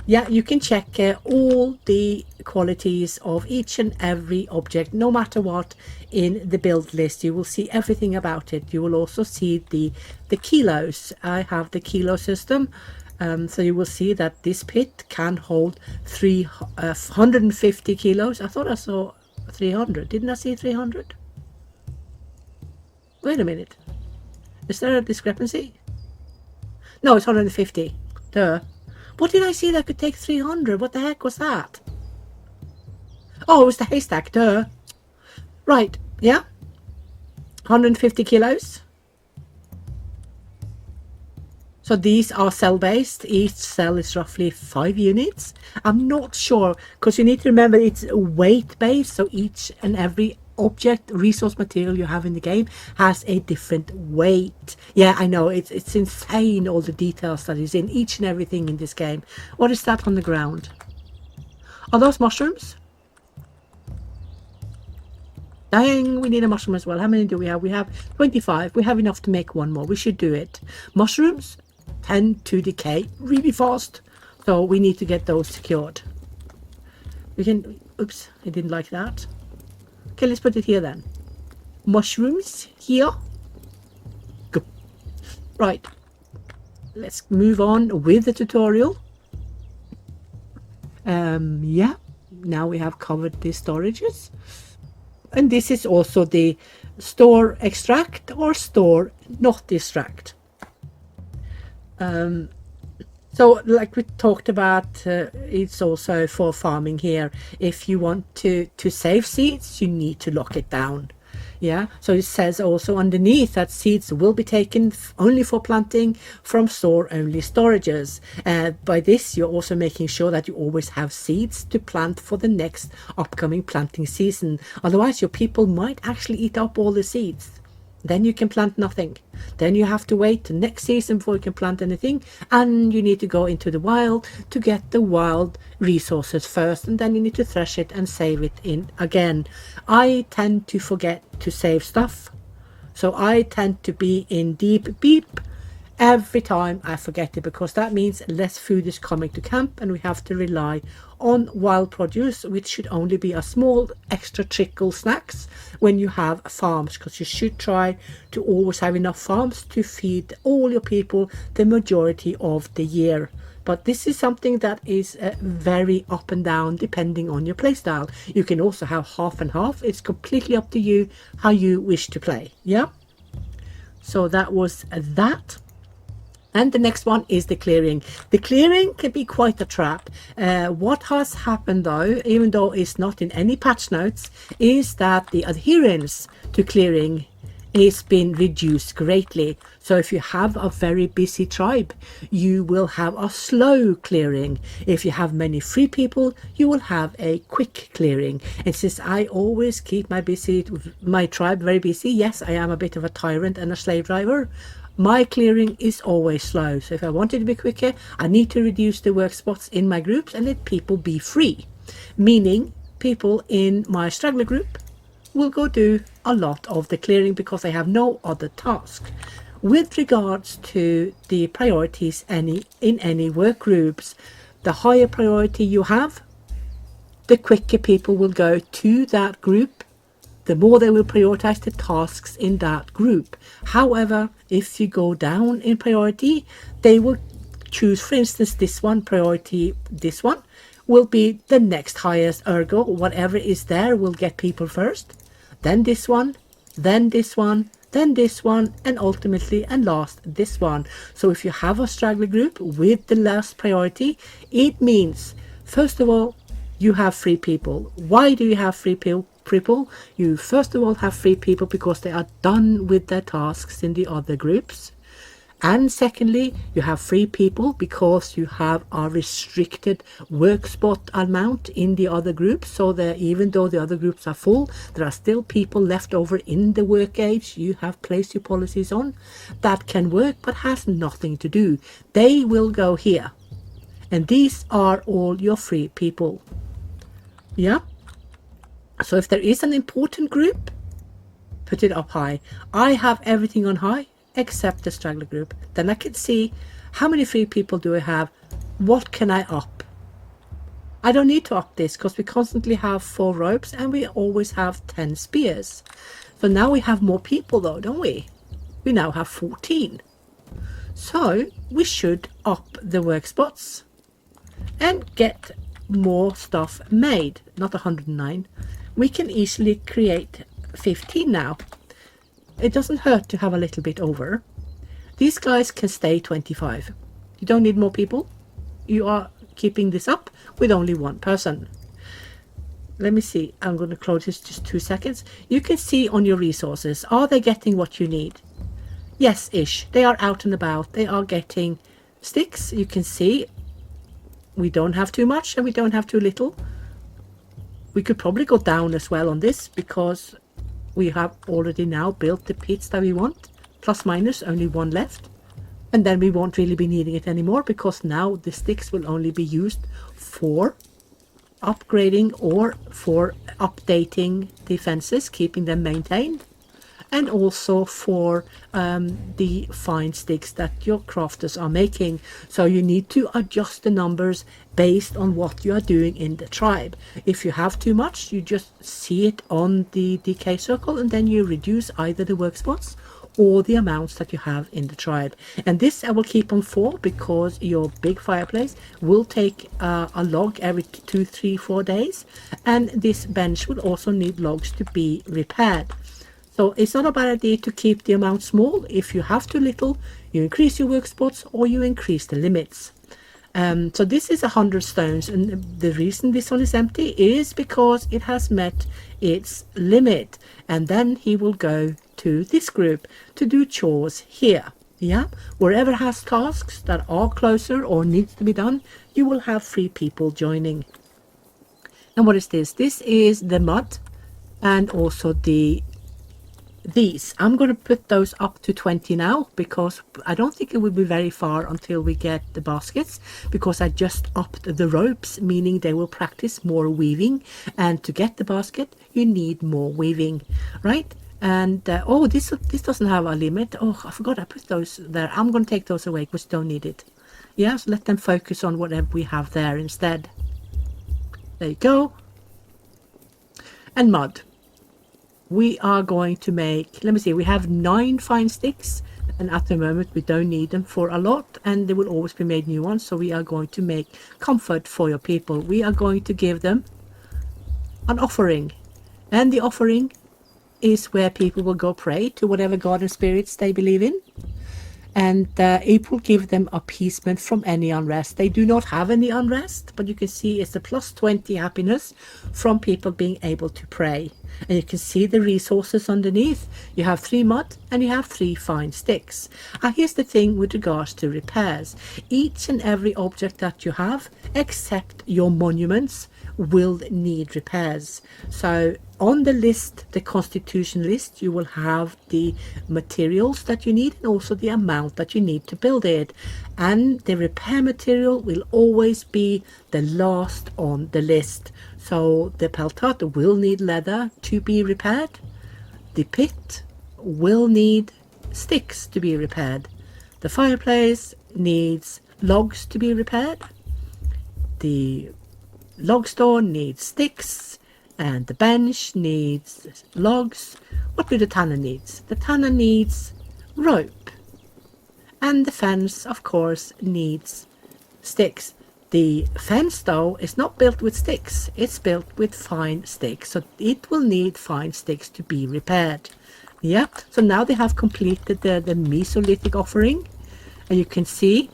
Yeah, you can check all the qualities of each and every object, no matter what, in the build list. You will see everything about it. You will also see the kilos. I have the kilo system, so you will see that this pit can hold 150 kilos. I thought I saw 300. Didn't I see 300? Wait a minute. Is there a discrepancy? No, it's 150. Duh. What did I see that could take 300? What the heck was that? Oh, it was the haystack. Duh. Right. Yeah. 150 kilos. So these are cell based. Each cell is roughly 5 units. I'm not sure, because you need to remember it's weight based. So each and every object, resource, material you have in the game has a different weight. Yeah, I know, it's insane, all the details that is in each and everything in this game. What is that on the ground? Are those mushrooms? Dang, we need a mushroom as well. How many do we have? We have 25. We have enough to make one more. We should do it. Mushrooms tend to decay really fast, so we need to get those secured. We can, oops, I didn't like that. Okay, let's put it here then. Mushrooms here. Go. Right. Let's move on with the tutorial. Yeah. Now we have covered the storages. And this is also the store extract or store not extract. So like we talked about, it's also for farming here. If you want to save seeds, you need to lock it down. Yeah, so it says also underneath that seeds will be taken only for planting from store-only storages. By this, you're also making sure that you always have seeds to plant for the next upcoming planting season. Otherwise, your people might actually eat up all the seeds. Then you can plant nothing. Then you have to wait the next season before you can plant anything, and you need to go into the wild to get the wild resources first, and then you need to thresh it and save it in again. I tend to forget to save stuff, so I tend to be in deep beep every time I forget it, because that means less food is coming to camp and we have to rely on wild produce, which should only be a small extra trickle snacks when you have farms, because you should try to always have enough farms to feed all your people the majority of the year. But this is something that is very up and down depending on your playstyle. You can also have half and half. It's completely up to you how you wish to play. Yeah, so that was that. And the next one is the clearing. The clearing can be quite a trap. What has happened though, even though it's not in any patch notes, is that the adherence to clearing is been reduced greatly. So if you have a very busy tribe, you will have a slow clearing. If you have many free people, you will have a quick clearing. And since I always keep my tribe very busy, yes, I am a bit of a tyrant and a slave driver, my clearing is always slow. So if I want it to be quicker, I need to reduce the work spots in my groups and let people be free. Meaning people in my straggler group will go do a lot of the clearing because they have no other task. With regards to the priorities in any work groups, the higher priority you have, the quicker people will go to that group, the more they will prioritize the tasks in that group. However, if you go down in priority, they will choose, for instance, this one, priority, this one will be the next highest, ergo whatever is there will get people first, then this one, then this one, then this one, and ultimately and last this one. So if you have a straggler group with the last priority, it means first of all you have free people. Why do you have free people? You first of all have free people because they are done with their tasks in the other groups. And secondly, you have free people because you have a restricted work spot amount in the other groups. So that even though the other groups are full, there are still people left over in the work age you have placed your policies on that can work but has nothing to do. They will go here. And these are all your free people. Yeah. So if there is an important group, put it up high. I have everything on high except the straggler group. Then I can see how many free people do I have. What can I up? I don't need to up this because we constantly have 4 ropes and we always have 10 spears. So now we have more people though, don't we? We now have 14. So we should up the work spots and get more stuff made. Not 109. We can easily create 15 now. It doesn't hurt to have a little bit over. These guys can stay 25. You don't need more people. You are keeping this up with only one person. Let me see. I'm going to close this just 2 seconds. You can see on your resources, are they getting what you need? Yes-ish. They are out and about. They are getting sticks. You can see we don't have too much and we don't have too little. We could probably go down as well on this because we have already now built the pits that we want. Plus minus, only 1 left. And then we won't really be needing it anymore because now the sticks will only be used for upgrading or for updating defenses, keeping them maintained. and also for the fine sticks that your crafters are making. So you need to adjust the numbers based on what you are doing in the tribe. If you have too much, you just see it on the decay circle, and then you reduce either the work spots or the amounts that you have in the tribe. And this I will keep on 4 because your big fireplace will take a log every 2, 3, 4 days, and this bench will also need logs to be repaired. So it's not a bad idea to keep the amount small. If you have too little, you increase your work spots or you increase the limits. So this is 100 stones, and the reason this one is empty is because it has met its limit, and then he will go to this group to do chores here. Yeah, wherever has tasks that are closer or needs to be done, you will have 3 people joining. And what is this? This is the mud, and also these. I'm going to put those up to 20 now, because I don't think it will be very far until we get the baskets, because I just upped the ropes, meaning they will practice more weaving, and to get the basket you need more weaving, right? And oh, this doesn't have a limit. Oh, I forgot I put those there. I'm going to take those away because don't need it. Yeah, so let them focus on whatever we have there instead. There you go. And mud. We are going to make, let me see, we have 9 fine sticks, and at the moment we don't need them for a lot, and there will always be made new ones. So we are going to make comfort for your people. We are going to give them an offering, and the offering is where people will go pray to whatever god and spirits they believe in, and it will give them appeasement from any unrest. They do not have any unrest, but you can see it's a plus 20 happiness from people being able to pray. And you can see the resources underneath. You have 3 mud and you have 3 fine sticks. And here's the thing with regards to repairs. Each and every object that you have, except your monuments, will need repairs. So on the list, the constitution list, you will have the materials that you need and also the amount that you need to build it. And the repair material will always be the last on the list. So the peltat will need leather to be repaired. The pit will need sticks to be repaired. The fireplace needs logs to be repaired. The log store needs sticks, and the bench needs logs. What do the tanner needs? The tanner needs rope, and the fence of course needs sticks. The fence though is not built with sticks, it's built with fine sticks, so it will need fine sticks to be repaired. Yeah, so now they have completed the Mesolithic offering, and you can see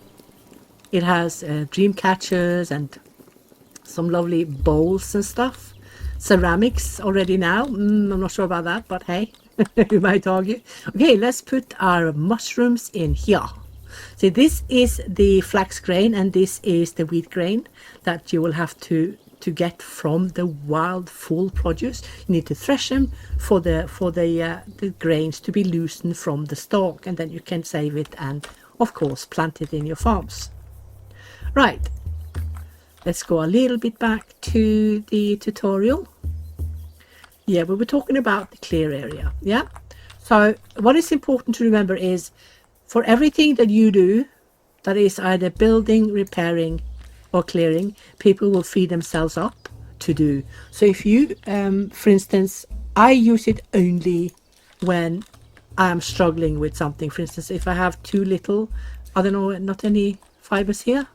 it has dream catchers and some lovely bowls and stuff. Ceramics already now. I'm not sure about that, but hey, you might argue. Okay, let's put our mushrooms in here. See, this is the flax grain and this is the wheat grain that you will have to get from the wild full produce. You need to thresh them for the grains to be loosened from the stalk, and then you can save it and of course plant it in your farms. Right, let's go a little bit back to the tutorial. Yeah, we were talking about the clear area. Yeah, so what is important to remember is for everything that you do that is either building, repairing or clearing, people will free themselves up to do. So if you for instance, I use it only when I'm struggling with something. For instance, if I have too little, I don't know, not any fibers here.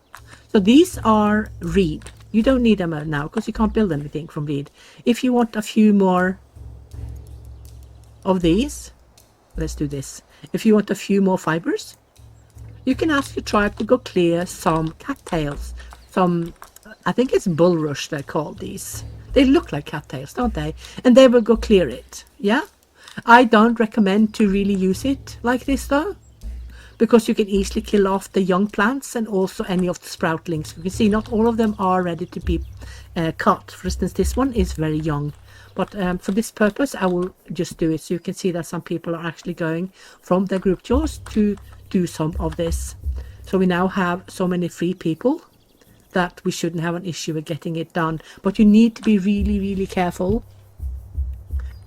So these are reed. You don't need them now because you can't build anything from reed. If you want a few more of these, let's do this. If you want a few more fibers, you can ask your tribe to go clear some cattails. Some, I think it's bulrush they're called these. They look like cattails, don't they? And they will go clear it. Yeah? I don't recommend to really use it like this though, because you can easily kill off the young plants and also any of the sproutlings. You can see not all of them are ready to be cut. For instance, this one is very young. But for this purpose, I will just do it. So you can see that some people are actually going from their group chores to do some of this. So we now have so many free people that we shouldn't have an issue with getting it done. But you need to be really, really careful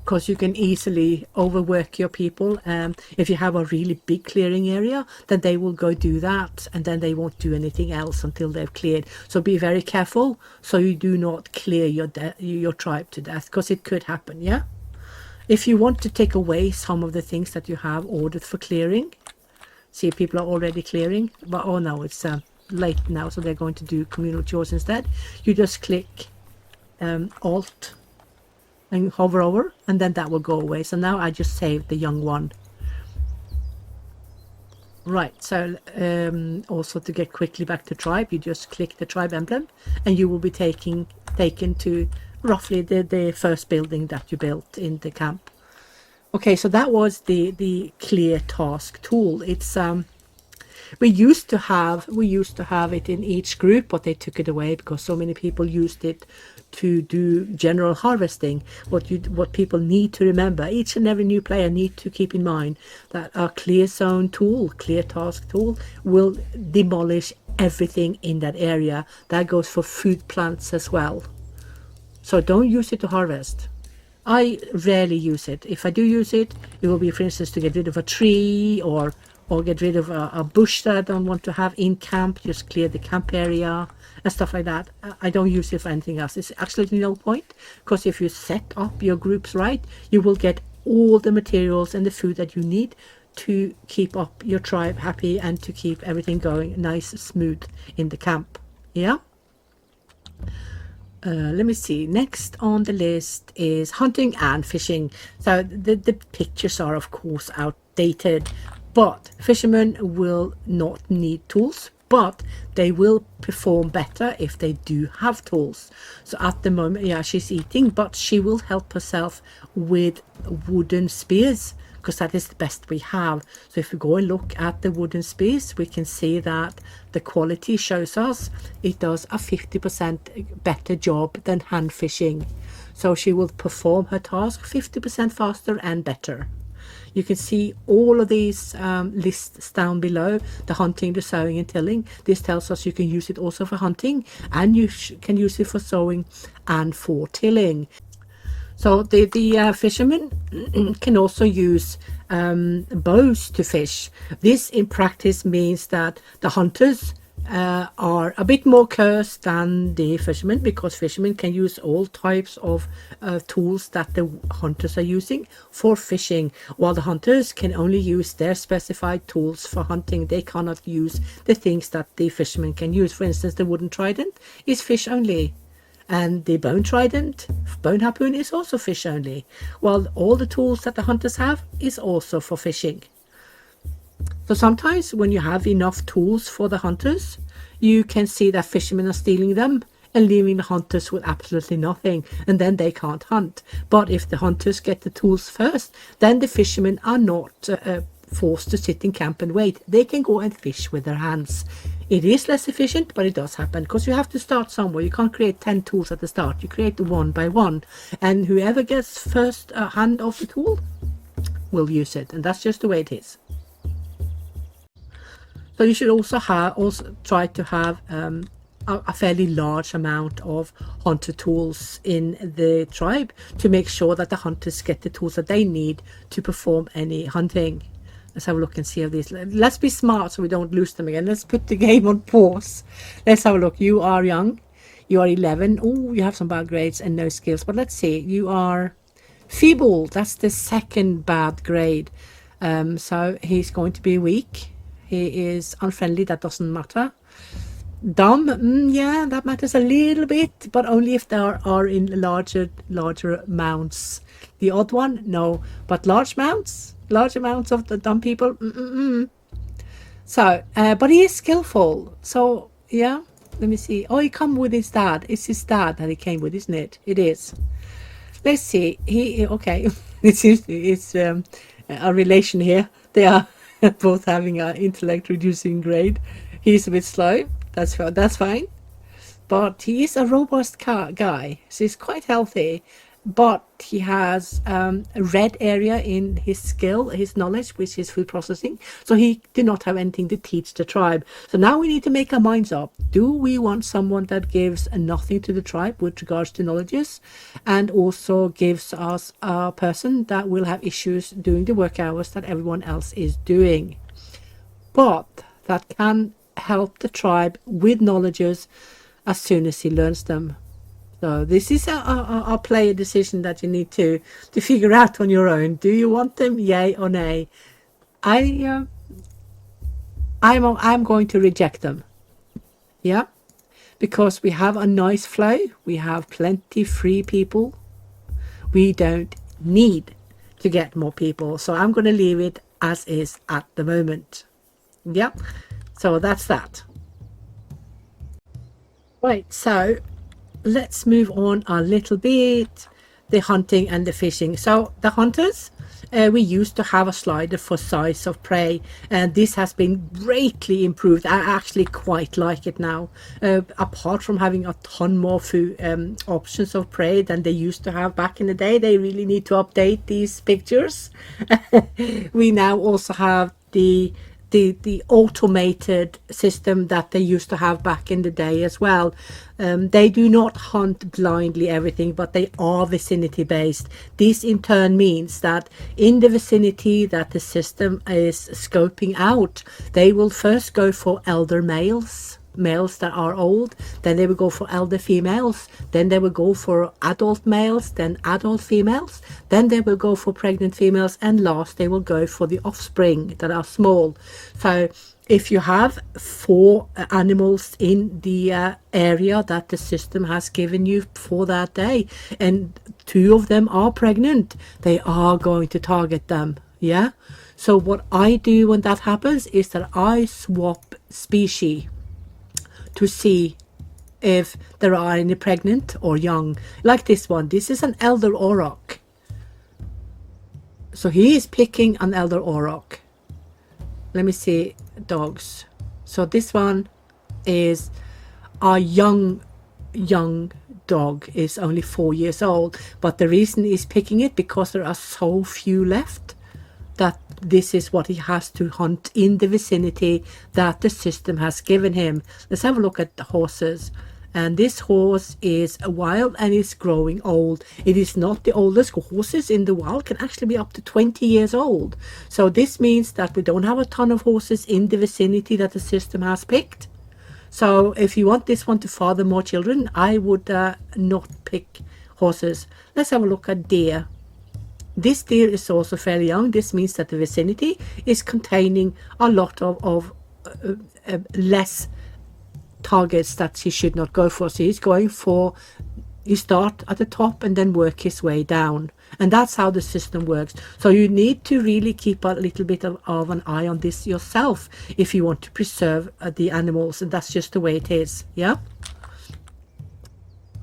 because you can easily overwork your people. If you have a really big clearing area, then they will go do that, and then they won't do anything else until they've cleared. So be very careful so you do not clear your tribe to death, because it could happen. Yeah, if you want to take away some of the things that you have ordered for clearing, see, people are already clearing, but oh no, it's late now, so they're going to do communal chores instead. You just click Alt and hover over, and then that will go away. So now I just saved the young one. Right, so also to get quickly back to tribe, you just click the tribe emblem, and you will be taken to roughly the first building that you built in the camp. Okay, so that was the clear task tool. It's we used to have it in each group, but they took it away because so many people used it to do general harvesting. What people need to remember, each and every new player need to keep in mind that a clear zone tool, clear task tool, will demolish everything in that area. That goes for food plants as well. So don't use it to harvest. I rarely use it. If I do use it, it will be, for instance, to get rid of a tree or get rid of a bush that I don't want to have in camp. Just clear the camp area and stuff like that. I don't use it for anything else. It's absolutely no point, because if you set up your groups right, you will get all the materials and the food that you need to keep up your tribe happy and to keep everything going nice, smooth in the camp. Yeah. Let me see. Next on the list is hunting and fishing. So the pictures are of course outdated, but fishermen will not need tools, but they will perform better if they do have tools. So at the moment, yeah, she's eating, but she will help herself with wooden spears, because that is the best we have. So if we go and look at the wooden spears, we can see that the quality shows us it does a 50% better job than hand fishing. So she will perform her task 50% faster and better. You can see all of these lists down below: the hunting, the sowing and tilling. This tells us you can use it also for hunting, and you can use it for sowing and for tilling. So the fishermen can also use bows to fish. This in practice means that the hunters are a bit more cursed than the fishermen, because fishermen can use all types of tools that the hunters are using for fishing, while the hunters can only use their specified tools for hunting. They cannot use the things that the fishermen can use. For instance, the wooden trident is fish only, and the bone trident, bone harpoon, is also fish only, while all the tools that the hunters have is also for fishing. So sometimes when you have enough tools for the hunters, you can see that fishermen are stealing them and leaving the hunters with absolutely nothing, and then they can't hunt. But if the hunters get the tools first, then the fishermen are not forced to sit in camp and wait. They can go and fish with their hands. It is less efficient, but it does happen, because you have to start somewhere. You can't create 10 tools at the start. You create one by one, and whoever gets first hand of the tool will use it, and that's just the way it is. So you should also try to have a fairly large amount of hunter tools in the tribe, to make sure that the hunters get the tools that they need to perform any hunting. Let's have a look and see how these. Let's be smart so we don't lose them again. Let's put the game on pause. Let's have a look. You are young. You are 11. Oh, you have some bad grades and no skills. But let's see. You are feeble. That's the second bad grade. So he's going to be weak. He is unfriendly. That doesn't matter. Dumb, yeah, that matters a little bit, but only if there are in larger amounts. The odd one, no, but large amounts of the dumb people. So, but he is skillful. So yeah, let me see. Oh, he come with his dad. It's his dad that he came with, isn't it? It is. Let's see. Okay. it's a relation here. They are both having an intellect reducing grade. He's a bit slow. That's fine. But he is a robust guy. So he's quite healthy. but he has a red area in his skill, his knowledge, which is food processing. So he did not have anything to teach the tribe. So now we need to make our minds up. Do we want someone that gives nothing to the tribe with regards to knowledges, and also gives us a person that will have issues doing the work hours that everyone else is doing, but that can help the tribe with knowledges as soon as he learns them? So this is a player decision that you need to figure out on your own. Do you want them, yay or nay? I'm going to reject them. Yeah, because we have a nice flow. We have plenty free people. We don't need to get more people. So I'm going to leave it as is at the moment. Yeah, so that's that. Right, so let's move on a little bit. The hunting and the fishing. So the hunters, we used to have a slider for size of prey, and this has been greatly improved. I actually quite like it now, apart from having a ton more food options of prey than they used to have back in the day. They really need to update these pictures. We now also have the automated system that they used to have back in the day as well. They do not hunt blindly everything, but they are vicinity based. This in turn means that in the vicinity that the system is scoping out, they will first go for elder males that are old, then they will go for elder females, then they will go for adult males, then adult females, then they will go for pregnant females, and last they will go for the offspring that are small. So if you have 4 animals in the area that the system has given you for that day, and 2 of them are pregnant, they are going to target them. Yeah, so what I do when that happens is that I swap species to see if there are any pregnant or young. Like this one, this is an elder auroch. So he is picking an elder auroch. Let me see dogs. So this one is a young dog, is only 4 years old, but the reason he's picking it because there are so few left that this is what he has to hunt in the vicinity that the system has given him. Let's have a look at the horses. And this horse is wild and is growing old. It is not the oldest. Horses in the wild can actually be up to 20 years old. So this means that we don't have a ton of horses in the vicinity that the system has picked. So if you want this one to father more children, I would not pick horses. Let's have a look at deer. This deer is also fairly young. This means that the vicinity is containing a lot of less targets that he should not go for. So he's going for, you start at the top and then work his way down. And that's how the system works. So you need to really keep a little bit of an eye on this yourself if you want to preserve the animals. And that's just the way it is. Yeah.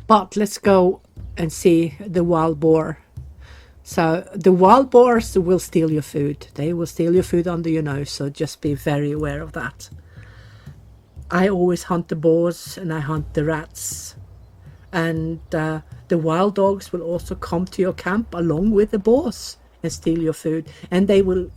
But let's go and see the wild boar. So the wild boars will steal your food. They will steal your food under your nose. So just be very aware of that. I always hunt the boars and I hunt the rats. And the wild dogs will also come to your camp along with the boars and steal your food. And they will,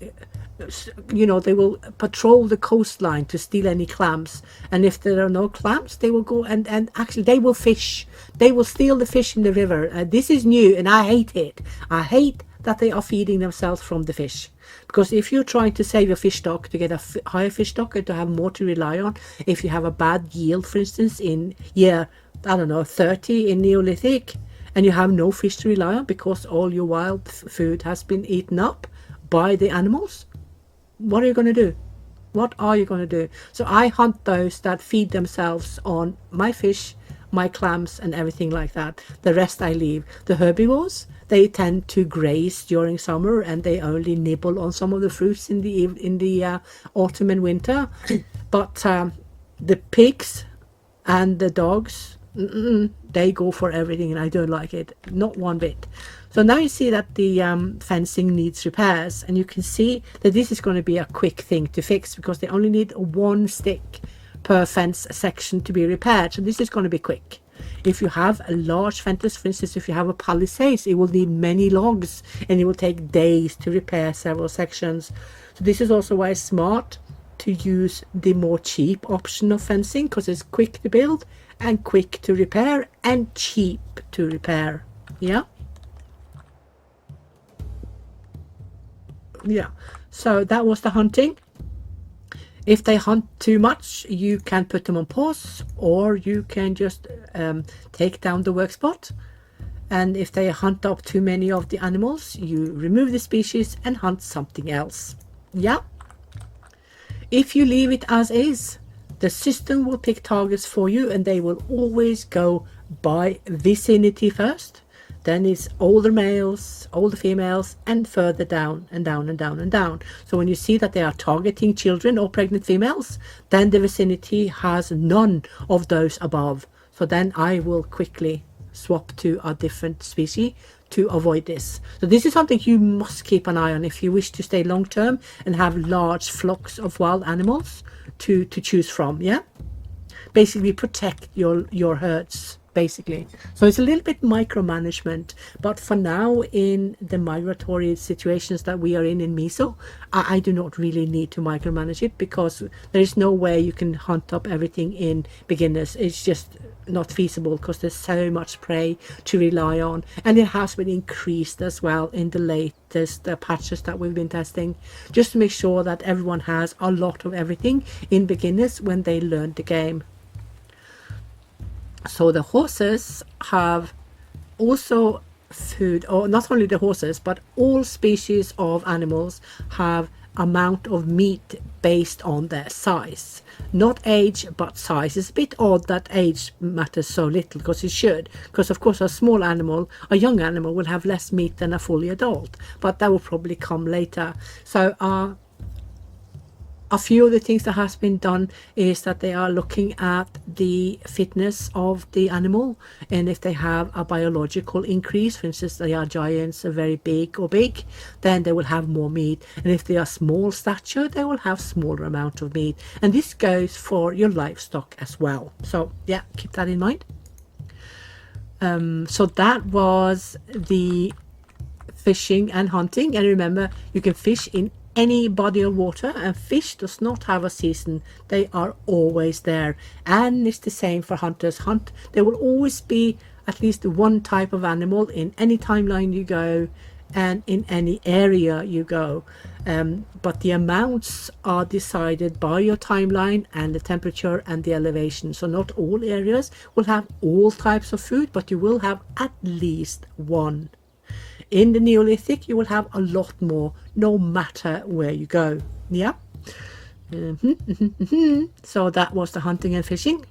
they will patrol the coastline to steal any clams. And if there are no clams, they will go and actually they will fish. They will steal the fish in the river. This is new and I hate it. I hate that they are feeding themselves from the fish. Because if you're trying to save your fish stock to get a higher fish stock and to have more to rely on, if you have a bad yield, for instance, in year, 30 in Neolithic, and you have no fish to rely on because all your wild food has been eaten up by the animals, what are you going to do? What are you going to do? So I hunt those that feed themselves on my fish, my clams and everything like that. The rest I leave. The herbivores, they tend to graze during summer and they only nibble on some of the fruits in the autumn and winter. But the pigs and the dogs, they go for everything and I don't like it, not one bit. So now you see that the fencing needs repairs, and you can see that this is going to be a quick thing to fix because they only need one stick per fence section to be repaired. So this is going to be quick. If you have a large fence, for instance, if you have a palisades, it will need many logs and it will take days to repair several sections. So this is also why it's smart to use the more cheap option of fencing, because it's quick to build and quick to repair and cheap to repair. Yeah. So that was the hunting. If they hunt too much, you can put them on pause, or you can just take down the work spot. And if they hunt up too many of the animals, you remove the species and hunt something else. Yeah. If you leave it as is, the system will pick targets for you, and they will always go by vicinity first. Then it's older males, older females, and further down and down and down and down. So when you see that they are targeting children or pregnant females, then the vicinity has none of those above. So then I will quickly swap to a different species to avoid this. So this is something you must keep an eye on if you wish to stay long term and have large flocks of wild animals to choose from. Yeah, basically protect your herds. Basically, so it's a little bit micromanagement, but for now, in the migratory situations that we are in Miso, I do not really need to micromanage it, because there is no way you can hunt up everything in beginners. It's just not feasible, because there's so much prey to rely on, and it has been increased as well in the latest patches that we've been testing, just to make sure that everyone has a lot of everything in beginners when they learn the game. So the horses have also food, or not only the horses, but all species of animals have amount of meat based on their size, not age but size. It's a bit odd that age matters so little, because it should, because of course a small animal, a young animal, will have less meat than a fully adult, but that will probably come later. So a few of the things that has been done is that they are looking at the fitness of the animal, and if they have a biological increase, for instance they are giants, very big, then they will have more meat, and if they are small stature, they will have smaller amount of meat. And this goes for your livestock as well, so yeah, keep that in mind. So that was the fishing and hunting, and remember, you can fish in any body of water, and fish does not have a season. They are always there, and it's the same for hunters. There will always be at least one type of animal in any timeline you go and in any area you go, but the amounts are decided by your timeline and the temperature and the elevation. So not all areas will have all types of food, but you will have at least one. In the Neolithic, you will have a lot more, no matter where you go. Yeah. So that was the hunting and fishing.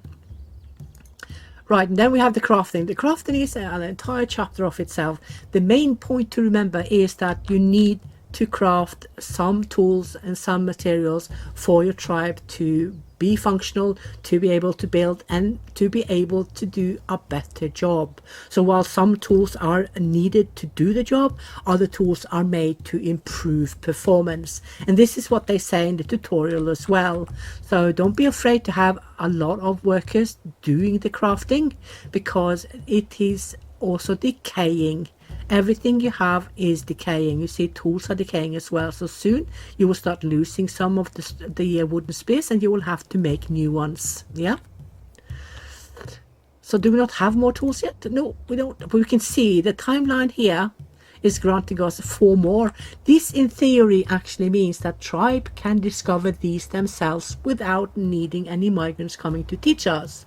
Right, and then we have the crafting. The crafting is an entire chapter of itself. The main point to remember is that you need to craft some tools and some materials for your tribe to be functional, to be able to build, and to be able to do a better job. So while some tools are needed to do the job, other tools are made to improve performance. And this is what they say in the tutorial as well. So don't be afraid to have a lot of workers doing the crafting, because it is also decaying. Everything you have is decaying. You see, tools are decaying as well. So soon you will start losing some of the wooden spears, and you will have to make new ones. Yeah. So do we not have more tools yet? No, we don't. But we can see the timeline here is granting us 4 more. This in theory actually means that tribe can discover these themselves without needing any migrants coming to teach us.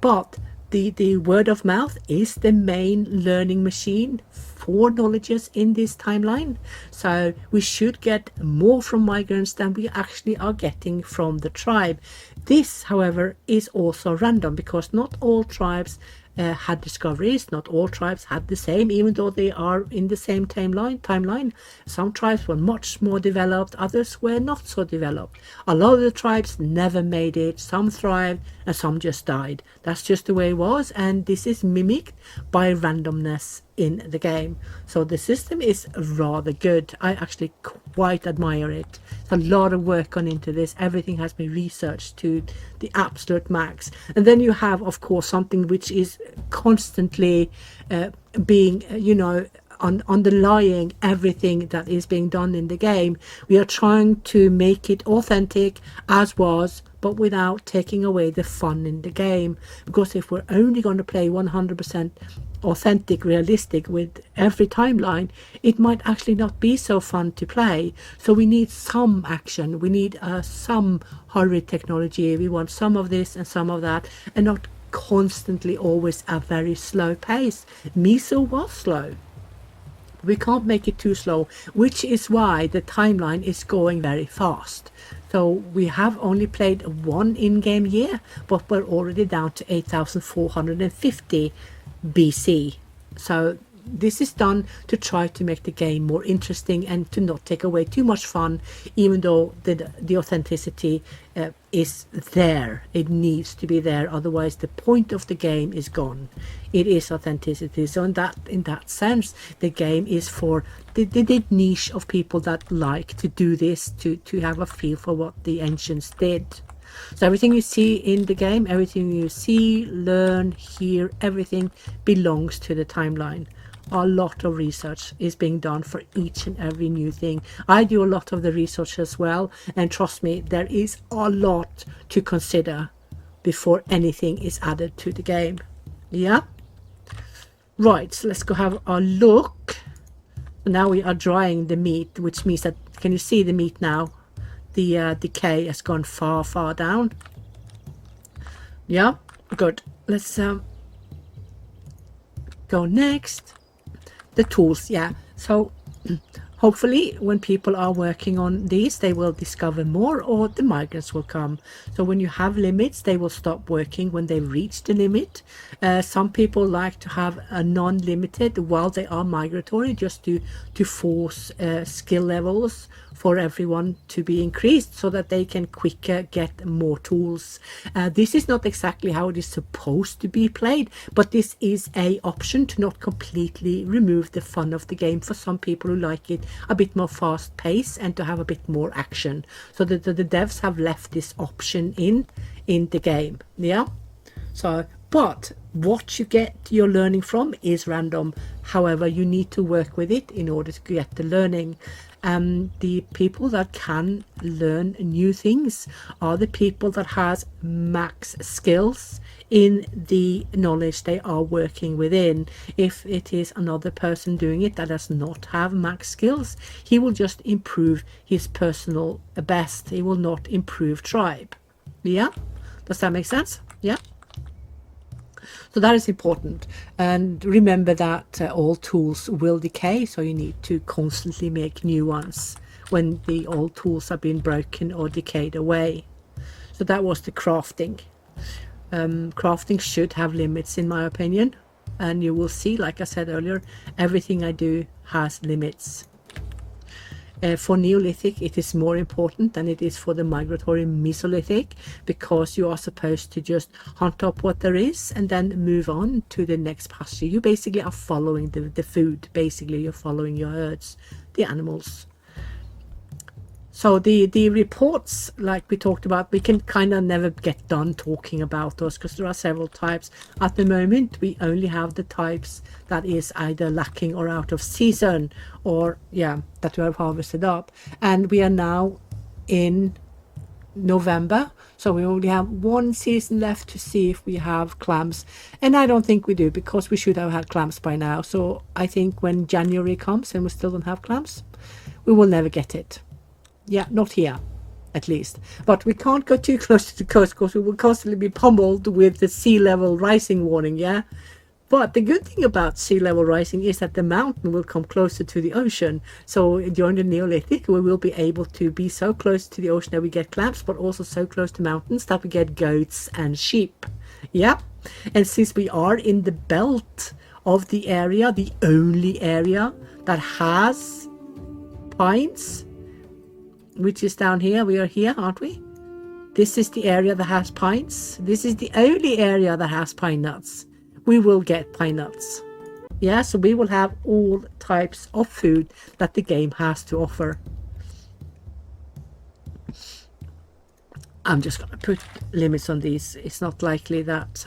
But the word of mouth is the main learning machine for knowledges in this timeline. So we should get more from migrants than we actually are getting from the tribe. This, however, is also random, because not all tribes had discoveries. Not all tribes had the same, even though they are in the same timeline. Some tribes were much more developed, others were not so developed. A lot of the tribes never made it. Some thrived and some just died. That's just the way it was, and this is mimicked by randomness in the game. So the system is rather good. I actually quite admire it. It's a lot of work gone into this. Everything has been researched to the absolute max. And then you have, of course, something which is constantly being, underlying everything that is being done in the game. We are trying to make it authentic as was, but without taking away the fun in the game. Because if we're only going to play 100% authentic, realistic with every timeline, it might actually not be so fun to play. So we need some action, we need some hurry technology, we want some of this and some of that, and not constantly always a very slow pace. Miso was slow. We can't make it too slow, which is why the timeline is going very fast. So we have only played one in-game year, but we're already down to 8,450 BC. So this is done to try to make the game more interesting and to not take away too much fun, even though the authenticity is there. It needs to be there, otherwise the point of the game is gone. It is authenticity. So in that sense, the game is for the niche of people that like to do this, to have a feel for what the ancients did. So everything you see in the game, everything you see, learn, hear, everything belongs to the timeline. A lot of research is being done for each and every new thing. I do a lot of the research as well, and trust me, there is a lot to consider before anything is added to the game. Yeah? Right, so let's go have a look. Now we are drying the meat, which means that, can you see the meat now? The decay has gone far down. Yeah, good. Let's go next. The tools, yeah. So hopefully when people are working on these, they will discover more, or the migrants will come. So when you have limits, they will stop working when they reach the limit. Some people like to have a non-limited while they are migratory, just to force skill levels for everyone to be increased so that they can quicker get more tools. This is not exactly how it is supposed to be played, but this is a option to not completely remove the fun of the game for some people who like it a bit more fast pace and to have a bit more action. So the devs have left this option in the game. Yeah. So, but what you get your learning from is random. However, you need to work with it in order to get the learning. The people that can learn new things are the people that has max skills in the knowledge they are working within. If it is another person doing it that does not have max skills, he will just improve his personal best. He will not improve tribe. Yeah, does that make sense? Yeah. So that is important, and remember that all tools will decay, so you need to constantly make new ones when the old tools have been broken or decayed away. So that was the crafting. Crafting should have limits in my opinion, and you will see, like I said earlier, everything I do has limits. For Neolithic, it is more important than it is for the migratory Mesolithic, because you are supposed to just hunt up what there is and then move on to the next pasture. You basically are following the food. Basically, you're following your herds, the animals. So the reports, like we talked about, we can kind of never get done talking about those because there are several types. At the moment, we only have the types that is either lacking or out of season, or that we have harvested up. And we are now in November, so we only have one season left to see if we have clams, and I don't think we do, because we should have had clams by now. So I think when January comes and we still don't have clams, we will never get it. Yeah, not here, at least. But we can't go too close to the coast because we will constantly be pummeled with the sea level rising warning, yeah? But the good thing about sea level rising is that the mountain will come closer to the ocean. So during the Neolithic, we will be able to be so close to the ocean that we get clams, but also so close to mountains that we get goats and sheep. Yeah? And since we are in the belt of the area, the only area that has pines, which is down here. We are here, aren't we? This is the area that has pines. This is the only area that has pine nuts. We will get pine nuts. Yeah, so we will have all types of food that the game has to offer. I'm just going to put limits on these. It's not likely that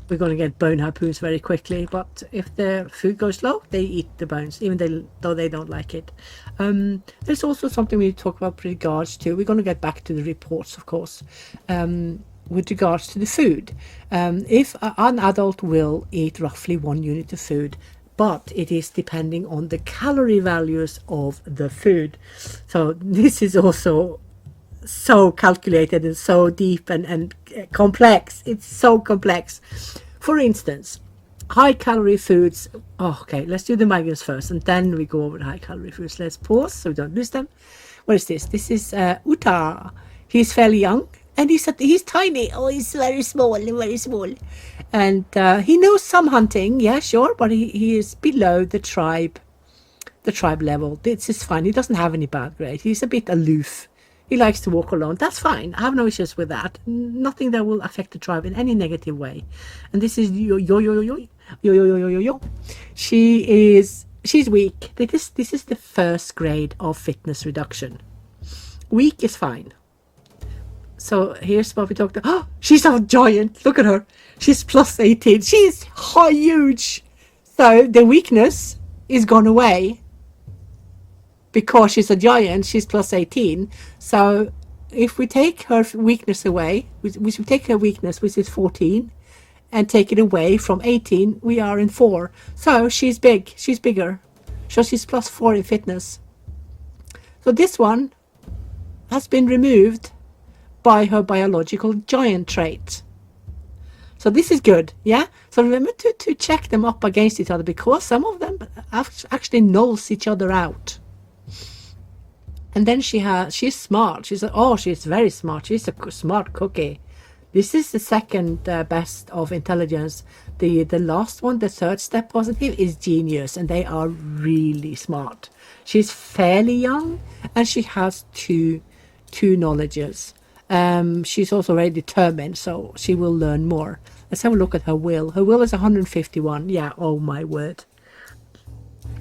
we're going to get bone harpoons very quickly, but if the food goes low, they eat the bones, even though they don't like it. There's also something we talk about with regards to, we're going to get back to the reports, of course, with regards to the food. If an adult will eat roughly 1 unit of food, but it is depending on the calorie values of the food. So this is also so calculated and so deep and complex. It's so complex. For instance, high calorie foods. Oh, okay, let's do the migrants first, and then we go over the high calorie foods. Let's pause so we don't lose them. What is this? This is Uta. He's fairly young, and he's tiny. Oh, he's very small, very small. And he knows some hunting, yeah, sure, but he is below the tribe level. This is fine. He doesn't have any bad grades. He's a bit aloof. He likes to walk alone. That's fine. I have no issues with that. Nothing that will affect the tribe in any negative way. And this is yo. She's weak. This is the first grade of fitness reduction. Weak is fine. So here's what we talked about. Oh, she's a giant. Look at her. She's plus 18. She's huge. So the weakness is gone away. Because she's a giant, she's plus 18. So if we take her weakness away, we should take her weakness, which is 14, and take it away from 18, we are in 4. So she's big. She's bigger. So she's plus 4 in fitness. So this one has been removed by her biological giant trait. So this is good, yeah? So remember to check them up against each other, because some of them actually nulls each other out. And then she's smart. She's very smart. She's a smart cookie. This is the second best of intelligence. The last one, the third step positive, is genius, and they are really smart. She's fairly young, and she has two knowledges. She's also very determined, so she will learn more. Let's have a look at her will. Her will is 151. Yeah, oh my word.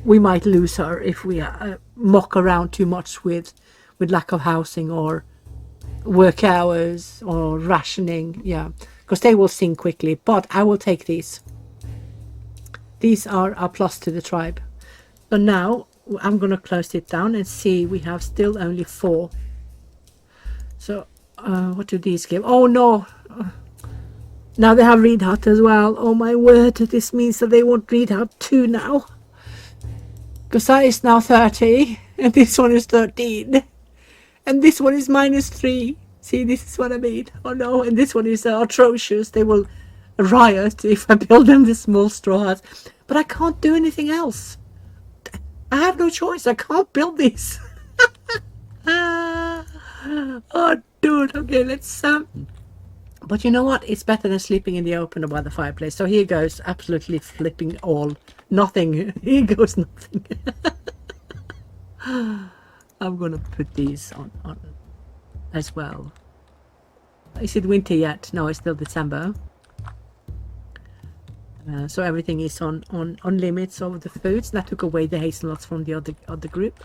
We might lose her if we mock around too much with lack of housing or work hours or rationing. Yeah, because they will sink quickly. But I will take these. These are a plus to the tribe. So now I'm going to close it down and see. We have still only 4. So what do these give? Oh no. Now they have readout as well. Oh my word. This means that they won't read out 2 now. Because that is now 30, and this one is 13, and this one is -3. See, this is what I mean. Oh no, and this one is atrocious. They will riot if I build them the small straw huts. But I can't do anything else. I have no choice. I can't build these. Oh, dude. Okay, let's... But you know what? It's better than sleeping in the open or by the fireplace. So here goes absolutely flipping all. Nothing. Here goes nothing. I'm going to put these on as well. Is it winter yet? No, it's still December. So everything is on limits of the foods. That took away the hazelnuts from the other group.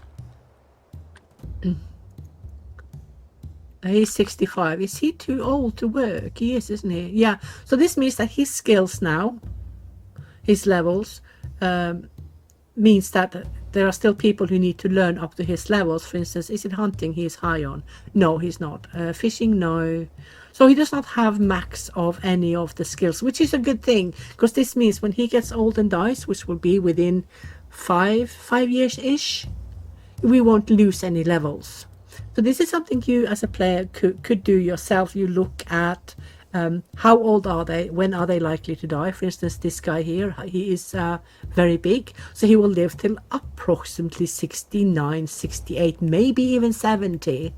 He's 65. Is he too old to work? He is, isn't he? Yeah. So this means that his skills now, his levels, means that there are still people who need to learn up to his levels. For instance, is it hunting he is high on? No, he's not. Fishing, no. So he does not have max of any of the skills, which is a good thing, because this means when he gets old and dies, which will be within 5 years-ish, we won't lose any levels. So this is something you as a player could do yourself. You look at how old are they, when are they likely to die. For instance, this guy here, he is very big, so he will live till approximately 69, 68, maybe even 70.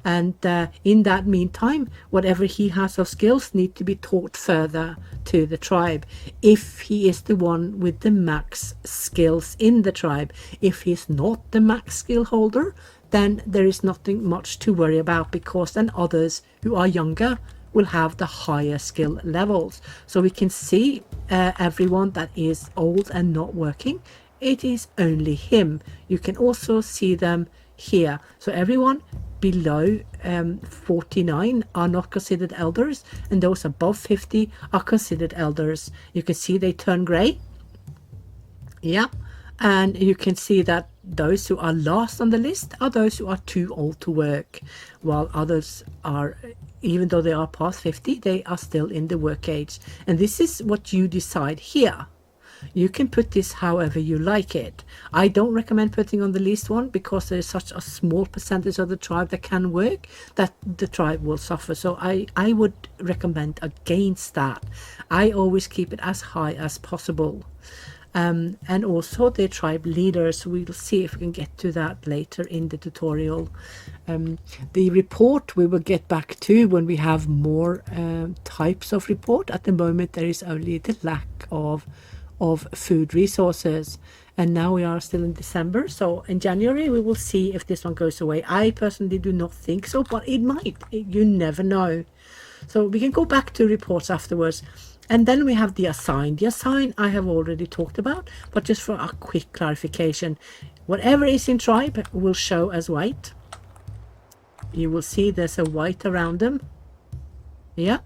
And in that meantime, whatever he has of skills need to be taught further to the tribe, if he is the one with the max skills in the tribe. If he's not the max skill holder, then there is nothing much to worry about, because then others who are younger will have the higher skill levels. So we can see everyone that is old and not working. It is only him. You can also see them here. So everyone below 49 are not considered elders, and those above 50 are considered elders. You can see they turn gray. Yeah, and you can see that those who are last on the list are those who are too old to work, while others are, even though they are past 50, they are still in the work age. And this is what you decide here. You can put this however you like it. I don't recommend putting on the least one because there is such a small percentage of the tribe that can work that the tribe will suffer. So I would recommend against that. I always keep it as high as possible. And also the tribe leaders, we'll see if we can get to that later in the tutorial. The report we will get back to when we have more types of report. At the moment there is only the lack of food resources, and now we are still in December, so in January we will see if this one goes away. I personally do not think so, but it might. You never know. So we can go back to reports afterwards. And then we have the assign. The assign I have already talked about, but just for a quick clarification, whatever is in tribe will show as white. You will see there's a white around them. Yeah,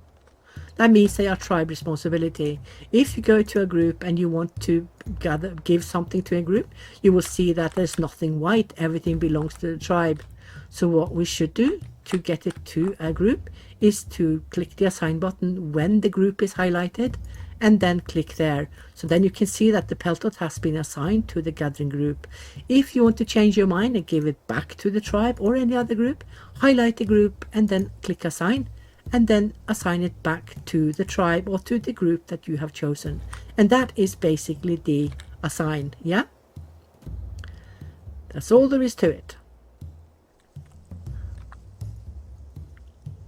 that means they are tribe responsibility. If you go to a group and you want to give something to a group, you will see that there's nothing white. Everything belongs to the tribe. So what we should do to get it to a group is to click the assign button when the group is highlighted, and then click there. So then you can see that the peltot has been assigned to the gathering group. If you want to change your mind and give it back to the tribe or any other group, highlight the group and then click assign, and then assign it back to the tribe or to the group that you have chosen. And that is basically the assign. Yeah, that's all there is to it.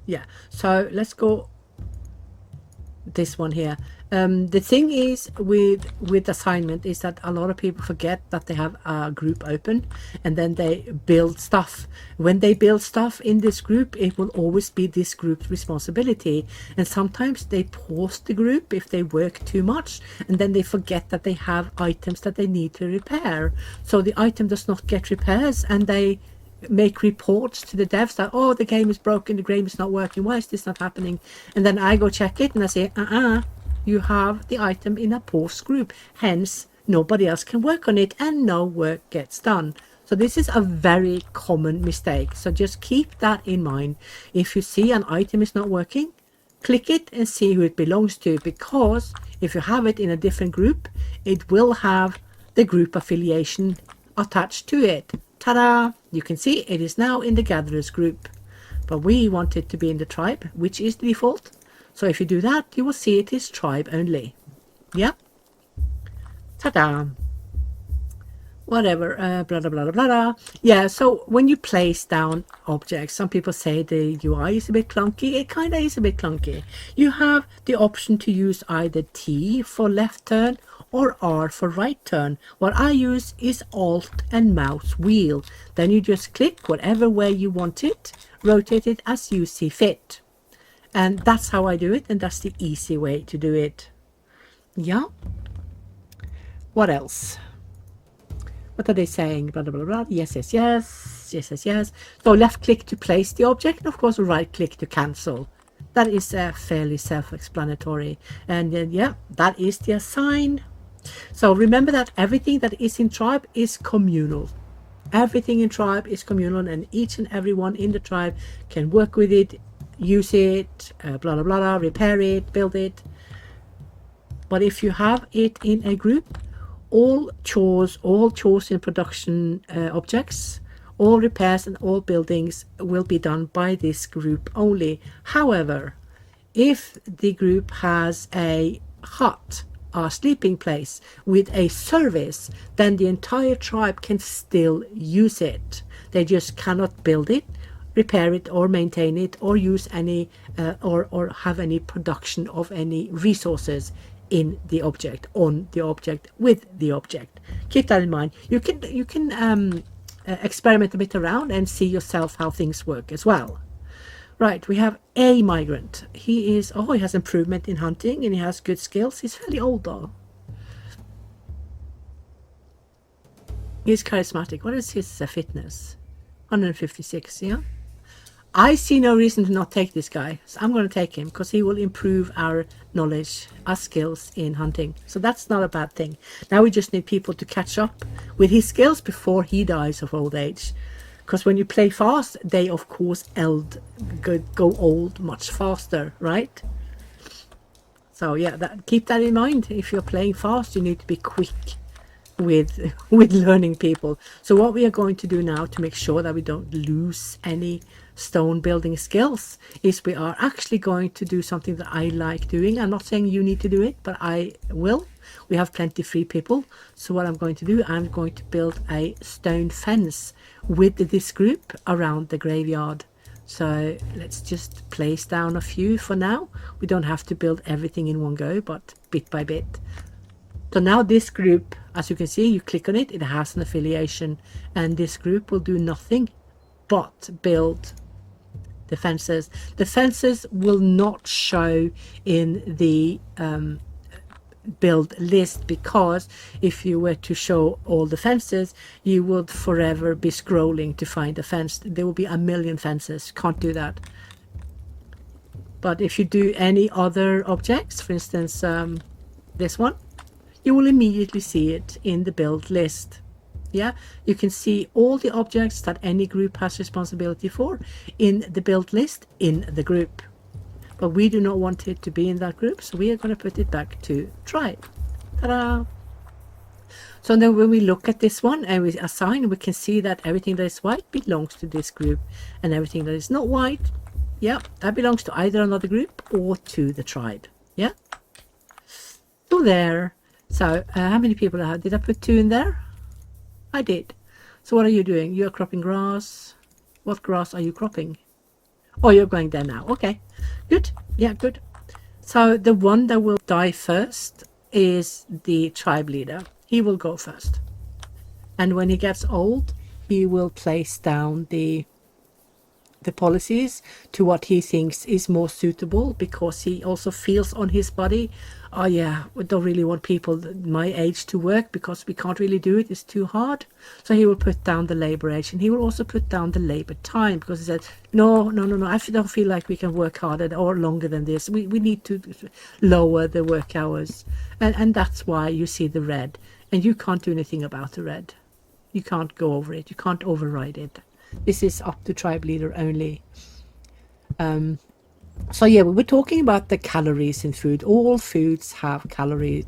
Yeah, so let's go this one here. The thing is with assignment is that a lot of people forget that they have a group open, and then they build stuff. When they build stuff in this group, it will always be this group's responsibility, and sometimes they pause the group if they work too much, and then they forget that they have items that they need to repair. So the item does not get repairs, and they make reports to the devs that, oh, the game is broken, the game is not working, why is this not happening? And then I go check it and I say, you have the item in a pause group, hence nobody else can work on it and no work gets done. So this is a very common mistake, so just keep that in mind. If you see an item is not working, click it and see who it belongs to, because if you have it in a different group, it will have the group affiliation attached to it. Ta-da! You can see it is now in the gatherers group, but we want it to be in the tribe, which is the default. So if you do that, you will see it is tribe only. Yeah, ta-da! Whatever, blah blah blah blah blah. Yeah, so when you place down objects, some people say the UI is a bit clunky. It kind of is a bit clunky. You have the option to use either T for left turn or R for right turn. What I use is Alt and mouse wheel. Then you just click whatever way you want it, rotate it as you see fit. And that's how I do it, and that's the easy way to do it. Yeah. What else? What are they saying? Blah, blah, blah, blah. Yes, yes, yes. Yes, yes, yes. So left click to place the object, and of course right click to cancel. That is fairly self-explanatory. And yeah, that is the assign. So remember that everything that is in tribe is communal. Everything in tribe is communal, and each and everyone in the tribe can work with it, use it, blah, blah, blah, blah, repair it, build it. But if you have it in a group, all chores in production objects, all repairs and all buildings will be done by this group only. However, if the group has a hut, a sleeping place with a service, then the entire tribe can still use it. They just cannot build it, repair it, or maintain it, or use any or have any production of any resources in the object, on the object, with the object. Keep that in mind. You can experiment a bit around and see yourself how things work as well. Right, we have a migrant. He is, oh, he has improvement in hunting and he has good skills. He's fairly old though. He's charismatic. What is his fitness? 156, yeah? I see no reason to not take this guy. So I'm going to take him because he will improve our knowledge, our skills in hunting. So that's not a bad thing. Now we just need people to catch up with his skills before he dies of old age. Because when you play fast, they of course go old much faster, right? So yeah, keep that in mind. If you're playing fast, you need to be quick with learning people. So what we are going to do now to make sure that we don't lose any stone building skills is we are actually going to do something that I like doing. I'm not saying you need to do it, but I will. We have plenty free people. So what I'm going to do, I'm going to build a stone fence with this group around the graveyard. So let's just place down a few for now. We don't have to build everything in one go, but bit by bit. So now this group, as you can see, you click on it, it has an affiliation, and this group will do nothing but build the fences. The fences will not show in the build list, because if you were to show all the fences, you would forever be scrolling to find a fence. There will be a million fences. Can't do that. But if you do any other objects, for instance, this one, you will immediately see it in the build list. Yeah, you can see all the objects that any group has responsibility for in the build list in the group. But we do not want it to be in that group, so we are going to put it back to tribe. Ta-da! So then when we look at this one and we assign, we can see that everything that is white belongs to this group, and everything that is not white, yeah, that belongs to either another group or to the tribe. Yeah. So there. So how many people I have? Did I put 2 in there? I did. So what are you doing? You're cropping grass. What grass are you cropping? Oh, you're going there now. Okay, good. Yeah, good. So the one that will die first is the tribe leader. He will go first. And when he gets old, he will place down the policies to what he thinks is more suitable, because he also feels on his body, oh yeah, we don't really want people my age to work because we can't really do it, it's too hard. So he will put down the labor age, and he will also put down the labor time, because he said no, I don't feel like we can work harder or longer than this. We need to lower the work hours, and that's why you see the red, and you can't do anything about the red. You can't go over it, you can't override it. This is up to tribe leader only. So yeah, we were talking about the calories in food. All foods have calorie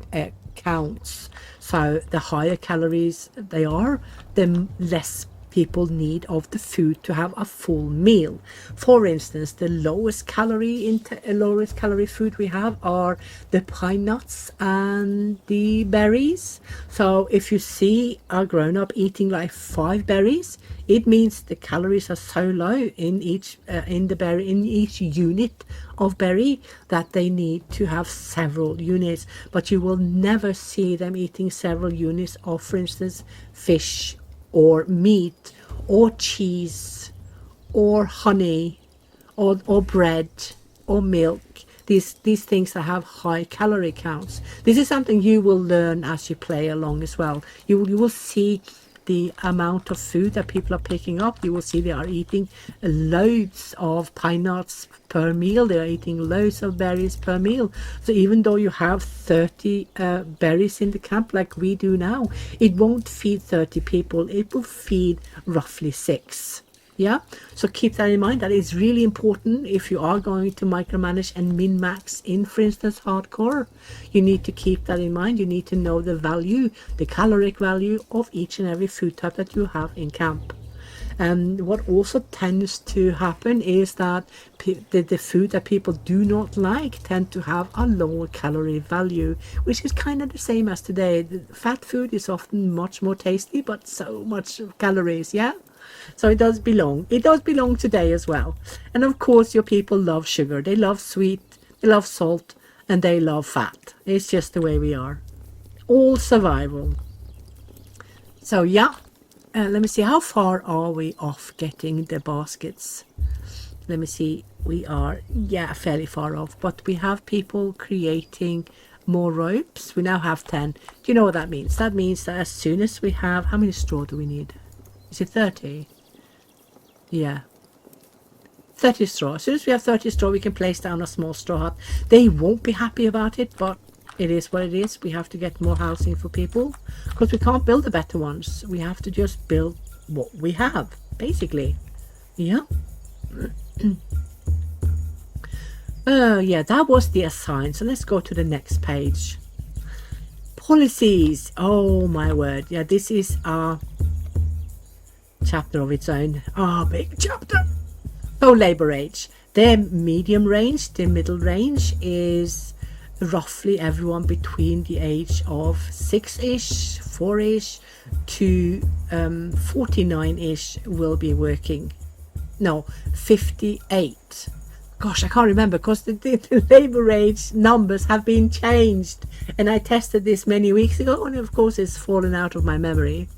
counts. So the higher calories they are, the less people need of the food to have a full meal. For instance, the lowest calorie food we have are the pine nuts and the berries. So if you see a grown-up eating like 5 berries, it means the calories are so low in each unit of berry that they need to have several units. But you will never see them eating several units of, for instance, fish or meat or cheese or honey or bread or milk. These things that have high calorie counts. This is something you will learn as you play along as well. You will see the amount of food that people are picking up. You will see they are eating loads of pine nuts per meal. They are eating loads of berries per meal. So even though you have 30 berries in the camp like we do now, it won't feed 30 people. It will feed roughly 6. Yeah, so keep that in mind. That is really important if you are going to micromanage and min-max in, for instance, hardcore. You need to keep that in mind. You need to know the value, the caloric value of each and every food type that you have in camp. And what also tends to happen is that the food that people do not like tend to have a lower calorie value, which is kind of the same as today. The fat food is often much more tasty, but so much calories, yeah? So it does belong. It does belong today as well. And of course, your people love sugar. They love sweet, they love salt, and they love fat. It's just the way we are. All survival. So yeah, let me see. How far are we off getting the baskets? let me see, we are, yeah, fairly far off, but we have people creating more ropes. We now have 10. Do you know what that means? That means that as soon as we have, how many straw do we need? Is it 30? Yeah, 30 straw. As soon as we have 30 straw, we can place down a small straw hut. They won't be happy about it, but it is what it is. We have to get more housing for people because we can't build the better ones. We have to just build what we have, basically. Yeah. Yeah, that was the assign. So let's go to the next page. Policies. Oh my word. Yeah, this is a chapter of its own. Big chapter. So labor age. The medium range, the middle range is roughly everyone between the age of 6-ish, 4-ish to 49-ish will be working. No, 58. Gosh, I can't remember because the labor age numbers have been changed, and I tested this many weeks ago, and of course it's fallen out of my memory.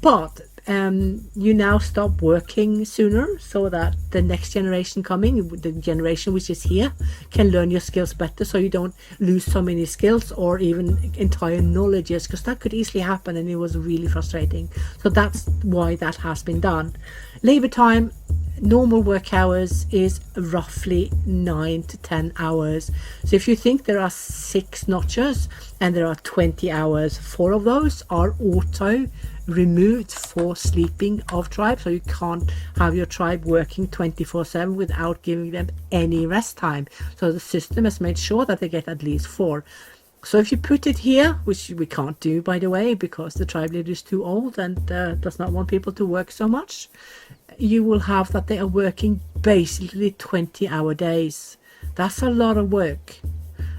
But you now stop working sooner so that the next generation coming, the generation which is here, can learn your skills better, so you don't lose so many skills or even entire knowledges, because that could easily happen, and it was really frustrating. So that's why that has been done. Labor time, normal work hours is roughly 9 to 10 hours. So if you think there are 6 notches and there are 20 hours, 4 of those are auto removed for sleeping of tribe, so you can't have your tribe working 24/7 without giving them any rest time. So the system has made sure that they get at least 4. So if you put it here, which we can't do, by the way, because the tribe leader is too old and does not want people to work so much, you will have that they are working basically 20-hour days. That's a lot of work,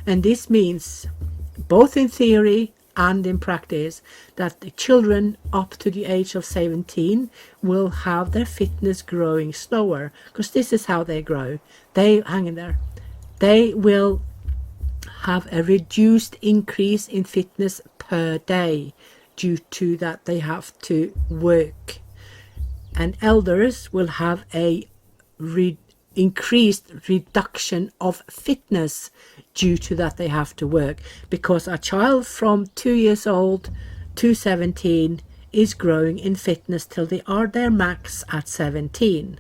and this means both in theory and in practice that the children up to the age of 17 will have their fitness growing slower, because this is how they grow. They hang in there. They will have a reduced increase in fitness per day due to that they have to work, and elders will have a increased reduction of fitness due to that they have to work, because a child from 2 years old to 17 is growing in fitness till they are their max at 17.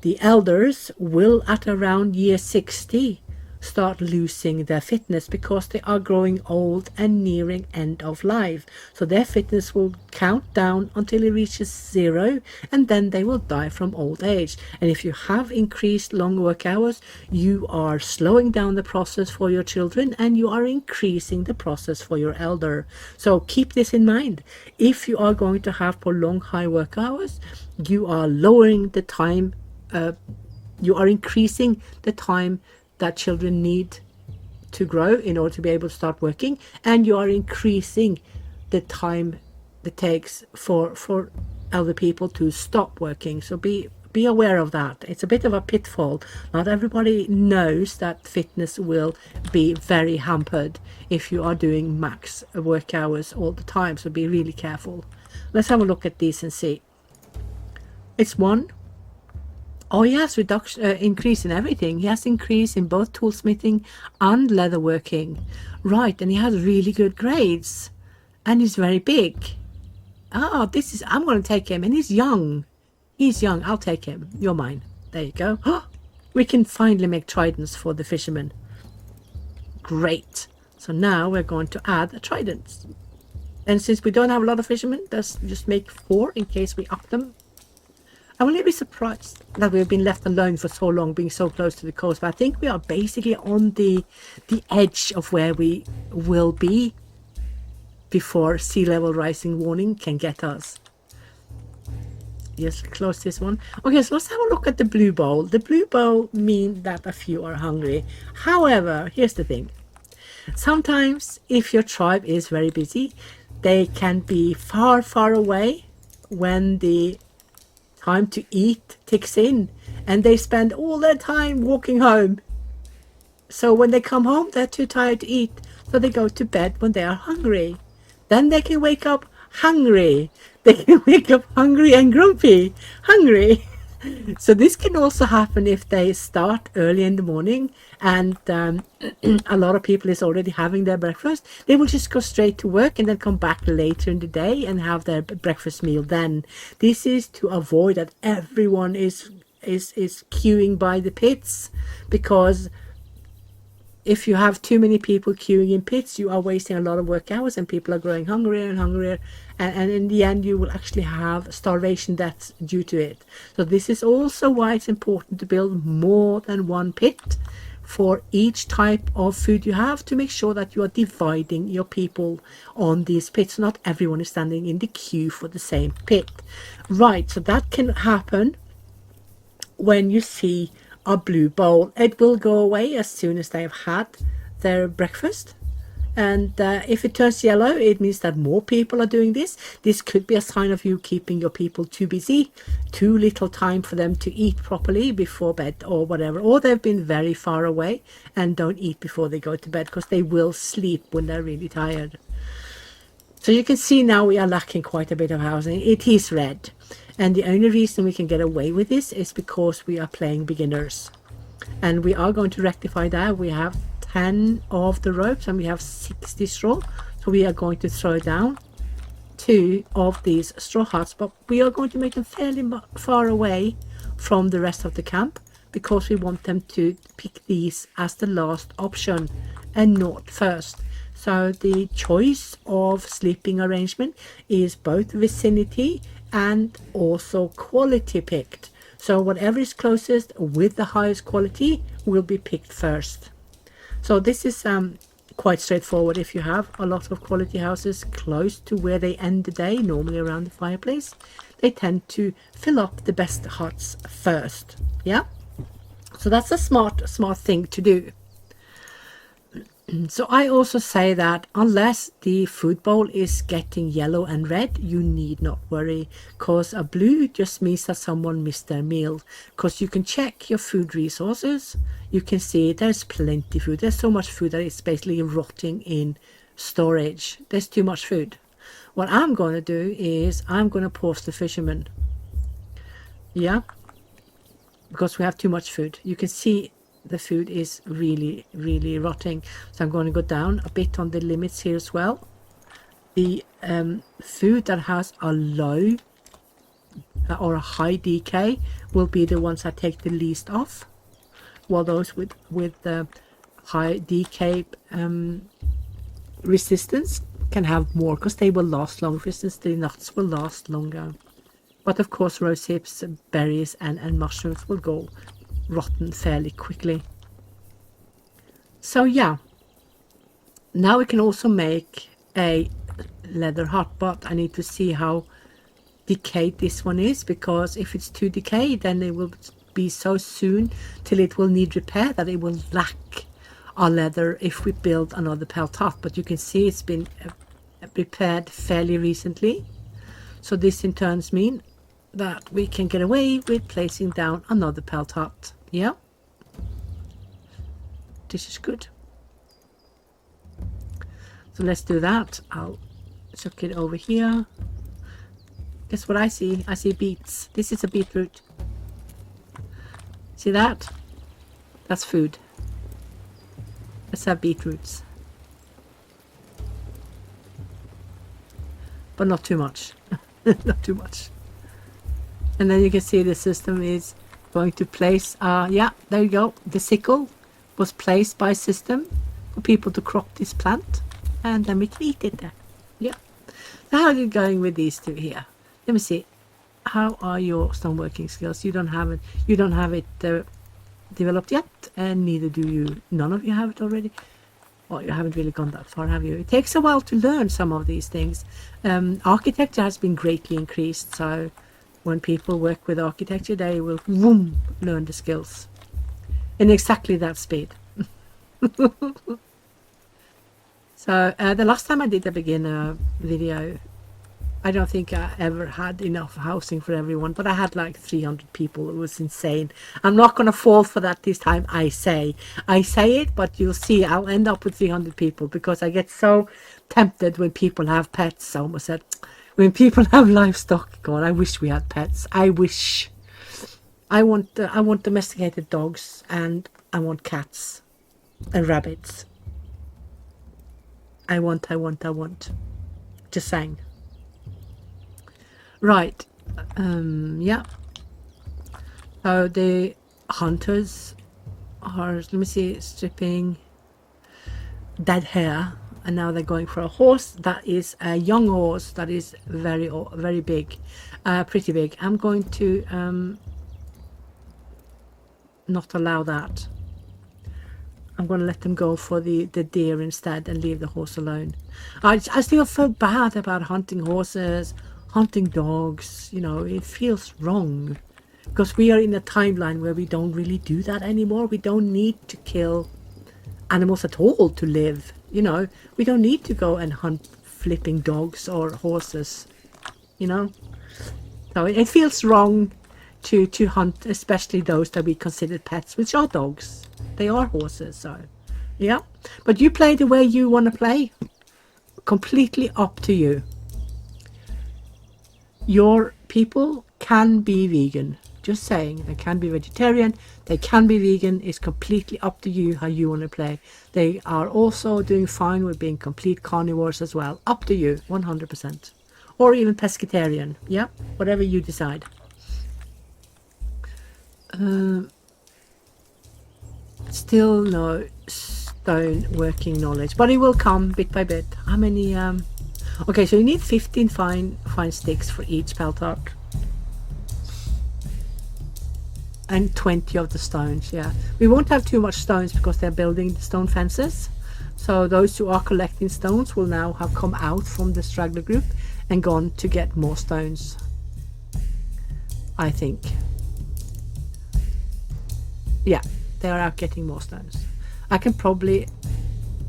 The elders will at around year 60 start losing their fitness because they are growing old and nearing end of life. So their fitness will count down until it reaches 0, and then they will die from old age. And if you have increased long work hours, you are slowing down the process for your children, and you are increasing the process for your elder. So keep this in mind. If you are going to have prolonged high work hours, you are lowering the time, you are increasing the time that children need to grow in order to be able to start working, and you are increasing the time it takes for elder people to stop working. So be aware of that. It's a bit of a pitfall. Not everybody knows that fitness will be very hampered if you are doing max work hours all the time, so be really careful. Let's have a look at these and see. It's 1. Oh yes, reduction, increase in everything. He has increase in both toolsmithing and leatherworking. Right, and he has really good grades. And he's very big. I'm going to take him. And he's young. He's young. I'll take him. You're mine. There you go. We can finally make tridents for the fishermen. Great. So now we're going to add a trident. And since we don't have a lot of fishermen, let's just make 4 in case we up them. I will be surprised that we've been left alone for so long, being so close to the coast. But I think we are basically on the edge of where we will be before sea level rising warning can get us. Yes, close this one. Okay, so let's have a look at the blue bowl. The blue bowl means that a few are hungry. However, here's the thing. Sometimes if your tribe is very busy, they can be far, far away when the time to eat ticks in, and they spend all their time walking home. So when they come home, they're too tired to eat, so they go to bed when they are hungry. Then they can wake up hungry. They can wake up hungry and grumpy. Hungry. So this can also happen if they start early in the morning and a lot of people is already having their breakfast. They will just go straight to work and then come back later in the day and have their breakfast meal then. This is to avoid that everyone is queuing by the pits, because if you have too many people queuing in pits, you are wasting a lot of work hours and people are growing hungrier and hungrier, and in the end you will actually have starvation deaths due to it. So this is also why it's important to build more than one pit for each type of food you have, to make sure that you are dividing your people on these pits. Not everyone is standing in the queue for the same pit. Right, so that can happen when you see a blue bowl. It will go away as soon as they've had their breakfast. And if it turns yellow, it means that more people are doing this. This could be a sign of you keeping your people too busy, too little time for them to eat properly before bed or whatever. Or they've been very far away and don't eat before they go to bed, because they will sleep when they're really tired. So you can see now we are lacking quite a bit of housing. It is red. And the only reason we can get away with this is because we are playing beginners. And we are going to rectify that. We have 10 of the ropes and we have 60 straw. So we are going to throw down 2 of these straw huts. But we are going to make them fairly far away from the rest of the camp, because we want them to pick these as the last option and not first. So the choice of sleeping arrangement is both vicinity and also quality picked. So whatever is closest with the highest quality will be picked first. So this is quite straightforward. If you have a lot of quality houses close to where they end the day, normally around the fireplace, they tend to fill up the best huts first. Yeah, so that's a smart thing to do. So I also say that unless the food bowl is getting yellow and red, you need not worry, because a blue just means that someone missed their meal. Because you can check your food resources, you can see there's plenty food. There's so much food that it's basically rotting in storage. There's too much food. What I'm going to do is I'm going to pause the fishermen. Yeah, because we have too much food. You can see the food is really rotting. So I'm going to go down a bit on the limits here as well. The food that has a low or a high decay will be the ones I take the least off, while those with the high decay resistance can have more, because they will last longer. For instance, the nuts will last longer, but of course rose hips, berries and mushrooms will go rotten fairly quickly. So yeah, now we can also make a leather hut, but I need to see how decayed this one is, because if it's too decayed, then it will be so soon till it will need repair that it will lack our leather if we build another pelt hut. But you can see it's been repaired fairly recently, so this in turn means that we can get away with placing down another pelt hut. Yeah, this is good. So let's do that. I'll chuck it over here. Guess what I see? I see beets. This is a beetroot. See that? That's food. Let's have beetroots. But not too much. Not too much. And then you can see the system is going to place, yeah, there you go. The sickle was placed by system for people to crop this plant, and then we can eat it there. Yeah. So how are you going with these two here? Let me see. How are your stoneworking skills? You don't have it. You don't have it developed yet, and neither do you. None of you have it already. Well, you haven't really gone that far, have you? It takes a while to learn some of these things. Architecture has been greatly increased, so when people work with architecture, they will learn the skills in exactly that speed. So the last time I did a beginner video, I don't think I ever had enough housing for everyone, but I had like 300 people. It was insane. I'm not going to fall for that this time. I say it, but you'll see I'll end up with 300 people, because I get so tempted when people have pets. I almost said, when people have livestock. God, I wish we had pets. I wish. I want domesticated dogs, and I want cats and rabbits. I want. Just saying. Right. Yeah. So the hunters are, let me see, stripping dead hair, and now they're going for a horse that is a young horse that is very big, pretty big. I'm going to not allow that. I'm going to let them go for the deer instead and leave the horse alone. I still feel bad about hunting horses, hunting dogs. You know, it feels wrong because we are in a timeline where we don't really do that anymore. We don't need to kill animals at all to live. You know, we don't need to go and hunt flipping dogs or horses. You know, so it feels wrong to hunt, especially those that we consider pets, which are dogs. They are horses, so yeah. But you play the way you want to play. Completely up to you. Your people can be vegan. Just saying, they can be vegetarian, they can be vegan. It's completely up to you how you want to play. They are also doing fine with being complete carnivores as well. Up to you, 100%. Or even pescatarian. Yeah, whatever you decide. Still no stone working knowledge, but it will come bit by bit. How many? Okay, so you need 15 fine sticks for each peltart, and 20 of the stones. Yeah, we won't have too much stones because they're building the stone fences. So those who are collecting stones will now have come out from the straggler group and gone to get more stones, I think. Yeah, they are out getting more stones. I can probably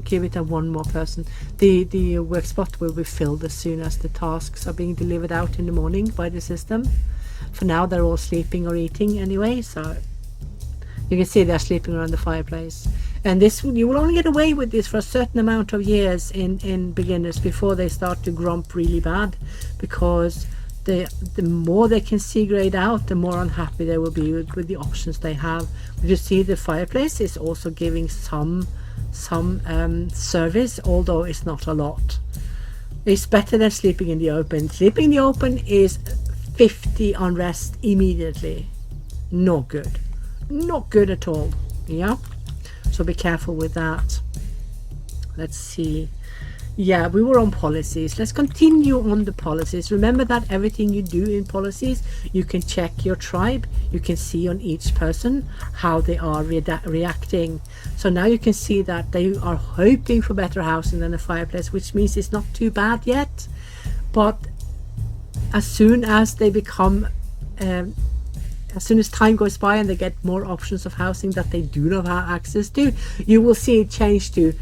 give it a one more person. The work spot will be filled as soon as the tasks are being delivered out in the morning by the system. For now, they're all sleeping or eating anyway, so you can see they're sleeping around the fireplace. And this, you will only get away with this for a certain amount of years in beginners before they start to grump really bad, because the more they can see grayed out, the more unhappy they will be with the options they have. You see the fireplace is also giving some service, although it's not a lot. It's better than sleeping in the open. Sleeping in the open is 50 unrest immediately. Not good. Not good at all. Yeah, so be careful with that. Let's see. Yeah, we were on policies. Let's continue on the policies. Remember that everything you do in policies, you can check your tribe. You can see on each person how they are reacting. So now you can see that they are hoping for better housing than a fireplace, which means it's not too bad yet. But as soon as they become, as soon as time goes by and they get more options of housing that they do not have access to, you will see it change to,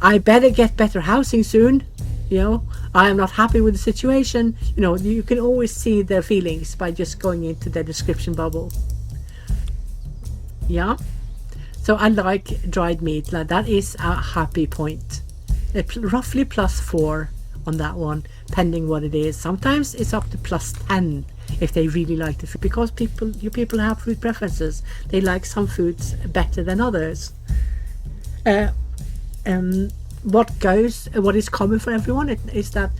I better get better housing soon. You know, I am not happy with the situation. You know, you can always see their feelings by just going into their description bubble. Yeah. So I like dried meat. Like, that is a happy point. Roughly +4 on that one, pending what it is. Sometimes it's up to +10 if they really like the food, because your people have food preferences. They like some foods better than others. What is common for everyone is that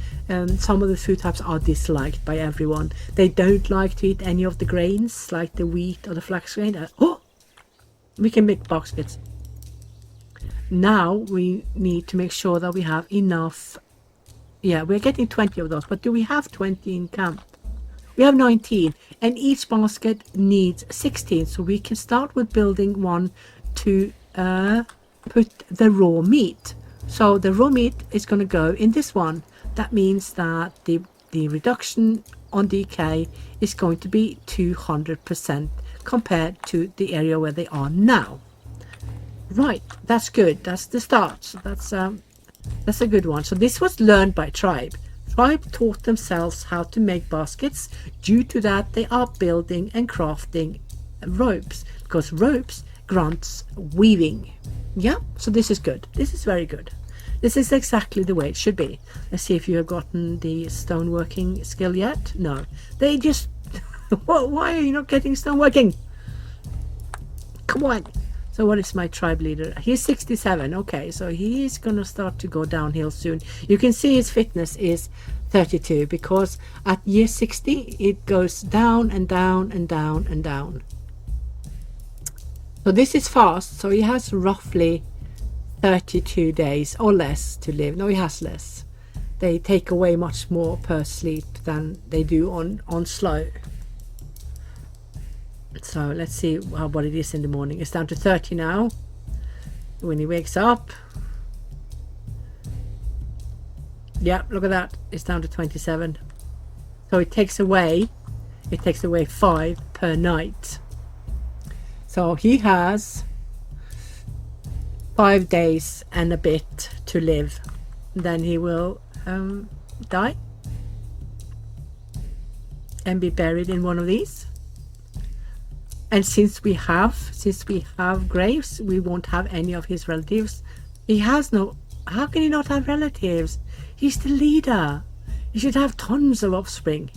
some of the food types are disliked by everyone. They don't like to eat any of the grains, like the wheat or the flax grain. We can make baskets. Now we need to make sure that we have enough. Yeah, we're getting 20 of those, but do we have 20 in camp? We have 19, and each basket needs 16, so we can start with building one to put the raw meat. So the raw meat is going to go in this one. That means that the reduction on DK is going to be 200% compared to the area where they are now. Right, that's good. That's the start. So that's a good one. So this was learned by tribe. Tribe taught themselves how to make baskets. Due to that, they are building and crafting ropes, because ropes grants weaving. Yeah, so this is good. This is very good. This is exactly the way it should be. Let's see if you have gotten the stoneworking skill yet. No, they just Why are you not getting stone working? Come on. So what is my tribe leader? He's 67. Okay, so he's gonna start to go downhill soon. You can see his fitness is 32 because at year 60 it goes down and down and down and down. So this is fast. So he has roughly 32 days or less to live. No, he has less. They take away much more per sleep than they do on slow. So let's see what it is in the morning. It's down to 30 now. When he wakes up, yeah, look at that. It's down to 27. So it takes away 5 per night. So he has 5 days and a bit to live. Then he will die and be buried in one of these. And since we have graves, we won't have any of his relatives. He has no. How can he not have relatives? He's the leader. He should have tons of offspring.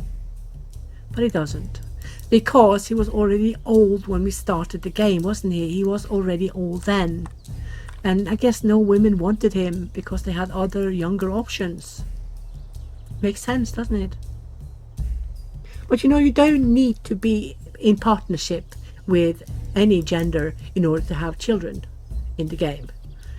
But he doesn't. Because he was already old when we started the game, wasn't he? He was already old then. And I guess no women wanted him because they had other younger options. Makes sense, doesn't it? But you know, you don't need to be in partnership with any gender in order to have children in the game.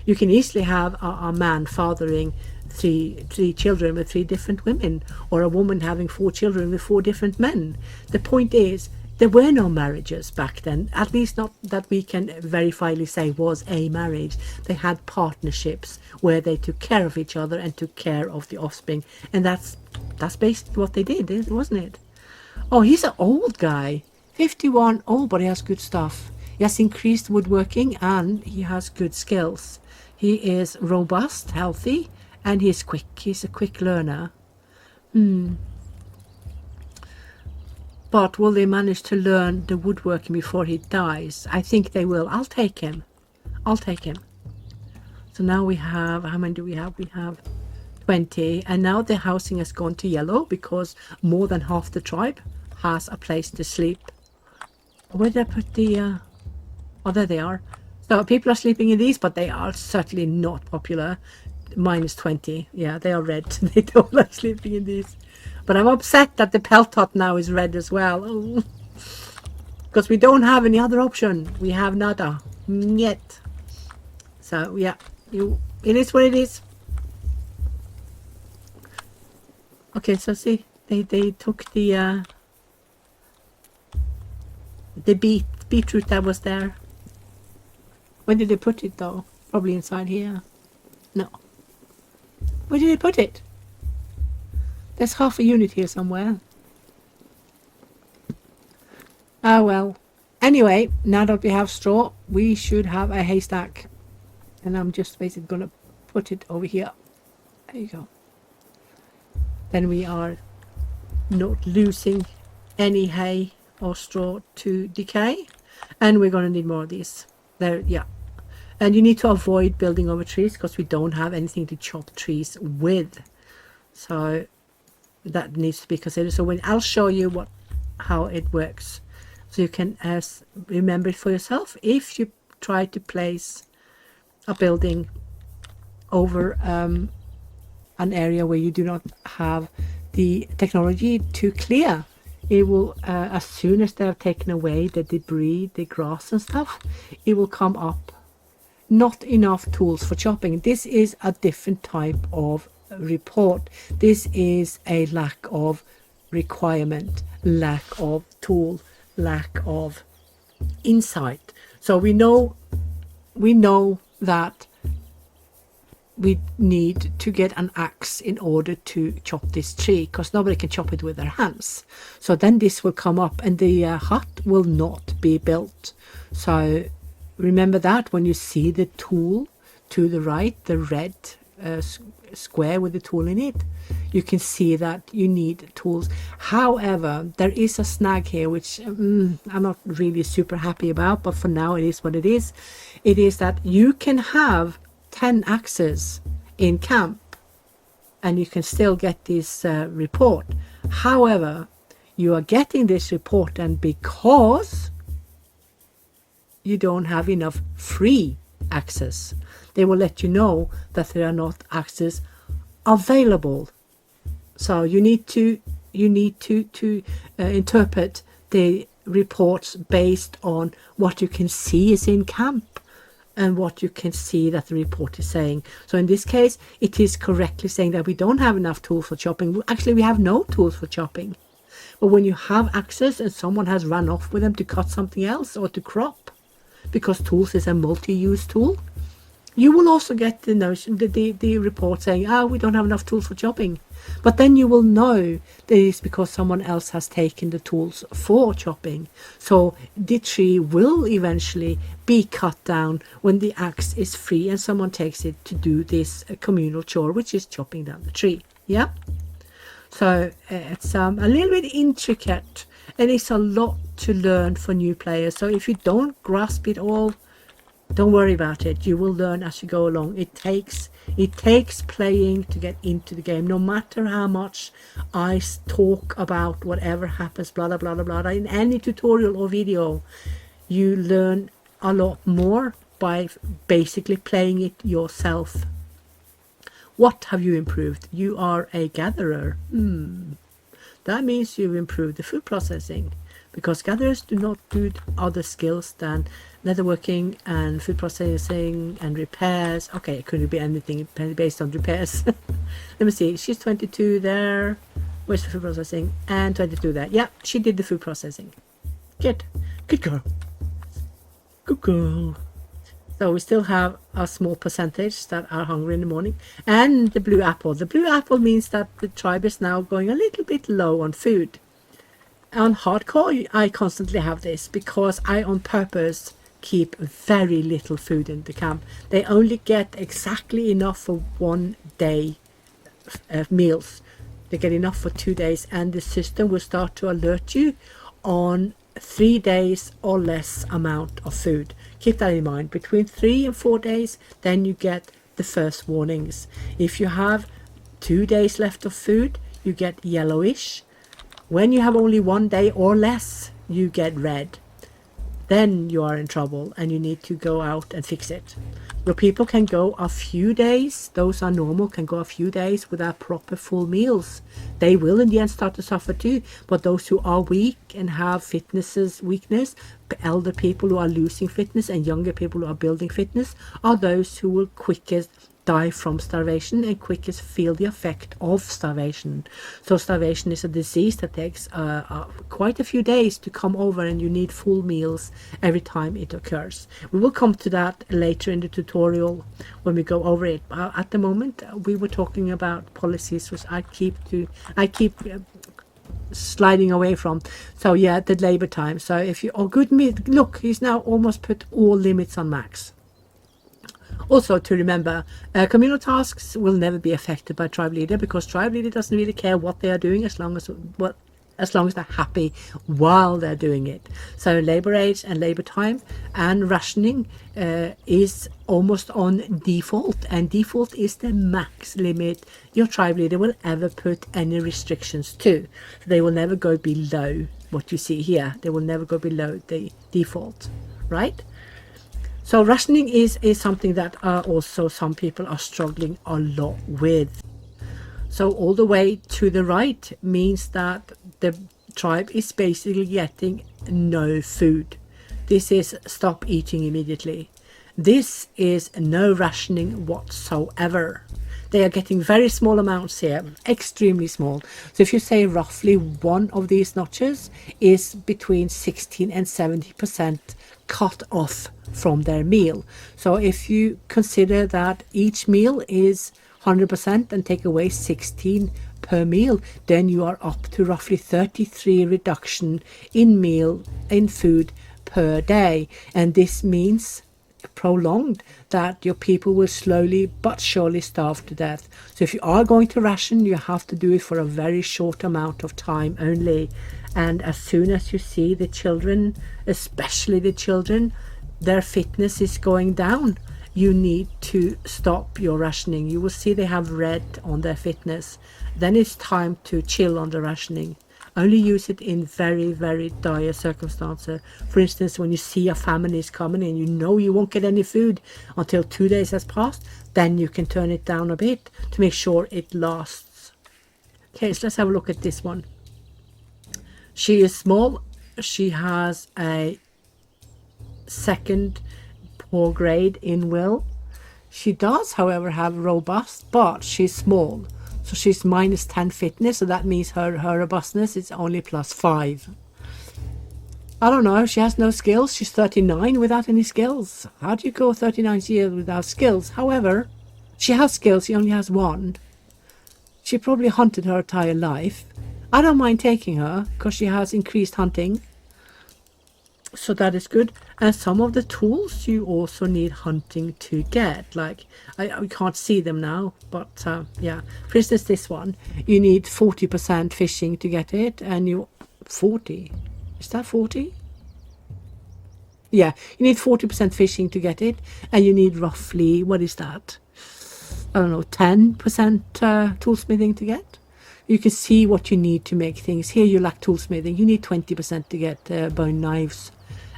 You can easily have a man fathering three children with 3 different women, or a woman having 4 children with 4 different men. The point is, there were no marriages back then, at least not that we can verifiably say was a marriage. They had partnerships where they took care of each other and took care of the offspring, and that's basically what they did, wasn't it? Oh, he's an old guy. 51. Oh, but he has good stuff. He has increased woodworking and he has good skills. He is robust, healthy, and he's quick. He's a quick learner. But will they manage to learn the woodworking before he dies? I think they will. I'll take him. So now we have, how many do we have? We have 20. And now the housing has gone to yellow because more than half the tribe has a place to sleep. Where did I put the oh, there they are. So people are sleeping in these, but they are certainly not popular. Minus 20. Yeah, they are red. They don't like sleeping in these. But I'm upset that the pelt hut now is red as well. Because we don't have any other option. We have nada yet. So yeah, it is what it is. Okay, so see, they took the beetroot that was there. Where did they put it though? Probably inside here. No. Where did they put it? There's half a unit here somewhere. Ah well. Anyway, now that we have straw, we should have a haystack. And I'm just basically gonna put it over here. There you go. Then we are not losing any hay or straw to decay. And we're gonna need more of these. There, yeah. And you need to avoid building over trees because we don't have anything to chop trees with. So that needs to be considered. So I'll show you how it works. So you can remember it for yourself. If you try to place a building over an area where you do not have the technology to clear, it will, as soon as they have taken away the debris, the grass and stuff, it will come up. Not enough tools for chopping. This is a different type of report. This is a lack of requirement, lack of tool, lack of insight. So we know that we need to get an axe in order to chop this tree because nobody can chop it with their hands. So then this will come up and the hut will not be built. So remember that when you see the tool to the right, the red square with the tool in it, you can see that you need tools. However, there is a snag here which I'm not really super happy about, but for now it is what it is. It is that you can have 10 axes in camp and you can still get this report. However, you are getting this report, and because you don't have enough free access, they will let you know that there are not access available. So you need to interpret the reports based on what you can see is in camp and what you can see that the report is saying. So in this case, it is correctly saying that we don't have enough tools for chopping. Actually, we have no tools for chopping. But when you have access and someone has run off with them to cut something else or to crop, because tools is a multi-use tool, you will also get the notion, the report saying, we don't have enough tools for chopping. But then you will know that it's because someone else has taken the tools for chopping. So the tree will eventually be cut down when the axe is free and someone takes it to do this communal chore, which is chopping down the tree. Yeah. So it's a little bit intricate, and it's a lot to learn for new players. So if you don't grasp it all, don't worry about it. You will learn as you go along. It takes playing to get into the game. No matter how much I talk about whatever happens, blah blah blah blah blah, in any tutorial or video, you learn a lot more by basically playing it yourself. What have you improved? You are a gatherer. That means you've improved the food processing, because gatherers do not do other skills than leatherworking and food processing and repairs. Okay, it could be anything based on repairs. Let me see. She's 22 there. Where's the food processing? And 22 there. Yeah, she did the food processing. Good. Good girl. Good girl. So we still have a small percentage that are hungry in the morning. And the blue apple. The blue apple means that the tribe is now going a little bit low on food. On hardcore, I constantly have this because I on purpose keep very little food in the camp. They only get exactly enough for 1 day meals. They get enough for 2 days, and the system will start to alert you on 3 days or less amount of food. Keep that in mind. Between 3 and 4 days, then you get the first warnings. If you have 2 days left of food, you get yellowish. When you have only 1 day or less, you get red. Then you are in trouble and you need to go out and fix it. Your people can go a few days, those are normal, can go a few days without proper full meals. They will in the end start to suffer too, but those who are weak and have weakness, elder people who are losing fitness and younger people who are building fitness, are those who will quickest die from starvation and quickest feel the effect of starvation. So starvation is a disease that takes quite a few days to come over, and you need full meals every time it occurs. We will come to that later in the tutorial when we go over it. At the moment, we were talking about policies, which I keep sliding away from. So yeah, the labor time. So if you look, he's now almost put all limits on max. Also to remember, communal tasks will never be affected by tribe leader, because tribe leader doesn't really care what they are doing as long as they're happy while they're doing it. So labor age and labor time and rationing is almost on default, and default is the max limit your tribe leader will ever put any restrictions to. So they will never go below what you see here. They will never go below the default, right? So rationing is something that also some people are struggling a lot with. So all the way to the right means that the tribe is basically getting no food. This is stop eating immediately. This is no rationing whatsoever. They are getting very small amounts here, extremely small. So if you say roughly one of these notches is between 16 and 70% cut off from their meal. So if you consider that each meal is 100% and take away 16 per meal, then you are up to roughly 33 reduction in food per day. And this means prolonged that your people will slowly but surely starve to death. So if you are going to ration, you have to do it for a very short amount of time only. And as soon as you see the children, especially the children, their fitness is going down, you need to stop your rationing. You will see they have red on their fitness. Then it's time to chill on the rationing. Only use it in very, very dire circumstances. For instance, when you see a famine is coming and you know you won't get any food until 2 days has passed, then you can turn it down a bit to make sure it lasts. Okay, so let's have a look at this one. She is small. She has a second poor grade in will. She does, however, have robust, but she's small. So she's -10 fitness, so that means her robustness is only +5. I don't know, she has no skills. She's 39 without any skills. How do you go 39 years without skills? However, she has skills, she only has one. She probably hunted her entire life. I don't mind taking her, because she has increased hunting. So that is good. And some of the tools you also need hunting to get. Like, I can't see them now, but yeah. For instance, this one, you need 40% fishing to get it, and you 40. Is that 40? Yeah, you need 40% fishing to get it, and you need roughly, what is that? I don't know, 10% toolsmithing to get. You can see what you need to make things. Here you lack toolsmithing. You need 20% to get bone knives.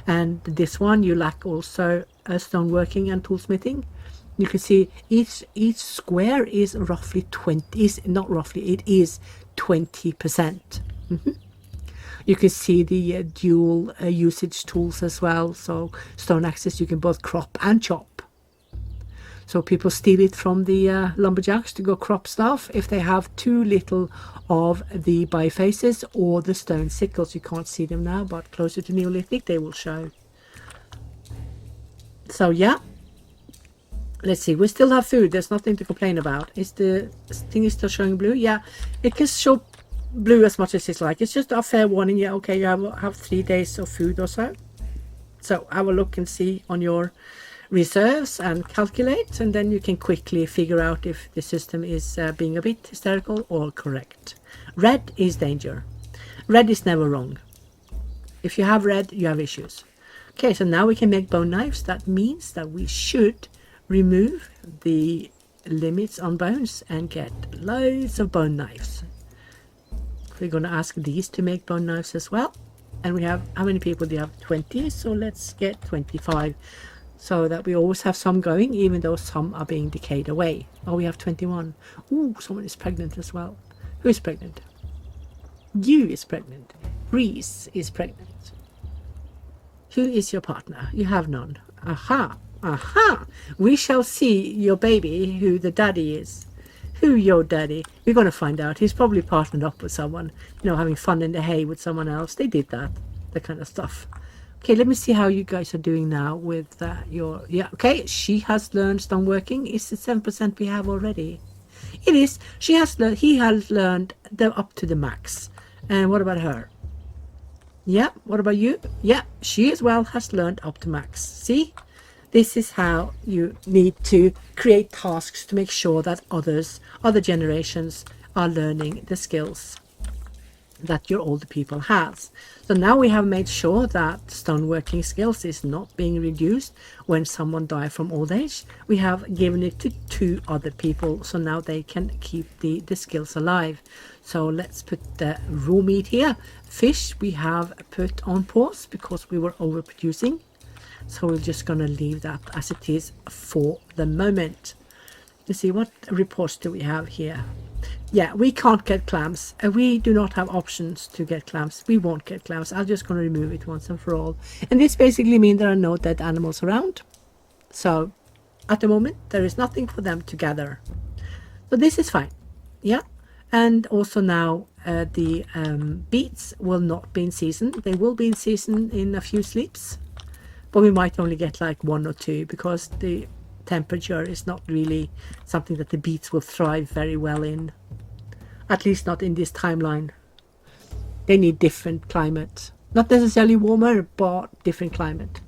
And this one you lack also stoneworking and toolsmithing. You can see each square is roughly 20. Is not roughly. It is 20%. You can see the dual usage tools as well. So stone axes you can both crop and chop. So people steal it from the lumberjacks to go crop stuff if they have too little of the bifaces or the stone sickles. You can't see them now, but closer to Neolithic they will show. So yeah, let's see. We still have food. There's nothing to complain about. Is the thing is still showing blue? Yeah, it can show blue as much as it's like. It's just a fair warning. Yeah, okay, you have 3 days of food or so. So have a look and see on your reserves and calculate, and then you can quickly figure out if the system is being a bit hysterical or correct. Red is danger. Red is never wrong. If you have red, you have issues. Okay, so now we can make bone knives. That means that we should remove the limits on bones and get loads of bone knives. We're going to ask these to make bone knives as well. And we have, how many people do you have? 20, so let's get 25. So that we always have some going, even though some are being decayed away. Oh, we have 21. Ooh, someone is pregnant as well. Who is pregnant? You is pregnant. Reese is pregnant. Who is your partner? You have none. Aha, aha. We shall see your baby, who the daddy is. Who your daddy? We're going to find out. He's probably partnered up with someone. You know, having fun in the hay with someone else. They did that kind of stuff. Okay, let me see how you guys are doing now with your... Yeah, okay, she has learned stoneworking. Is it 7% we have already? It is. She has learned... He has learned them up to the max. And what about her? Yeah, what about you? Yeah, she as well has learned up to max. See? This is how you need to create tasks to make sure that other generations are learning the skills that your older people has. So now we have made sure that stoneworking skills is not being reduced when someone dies from old age. We have given it to 2 other people, so now they can keep the skills alive. So let's put the raw meat here. Fish we have put on pause because we were overproducing. So we're just going to leave that as it is for the moment. Let's see, what reports do we have here? Yeah, we can't get clams. We do not have options to get clams. We won't get clams. I'm just going to remove it once and for all. And this basically means there are no dead animals around. So at the moment, there is nothing for them to gather. So this is fine. Yeah. And also now the beets will not be in season. They will be in season in a few sleeps. But we might only get like 1 or 2 because the temperature is not really something that the beets will thrive very well in. At least not in this timeline. They need different climate. Not necessarily warmer, but different climate.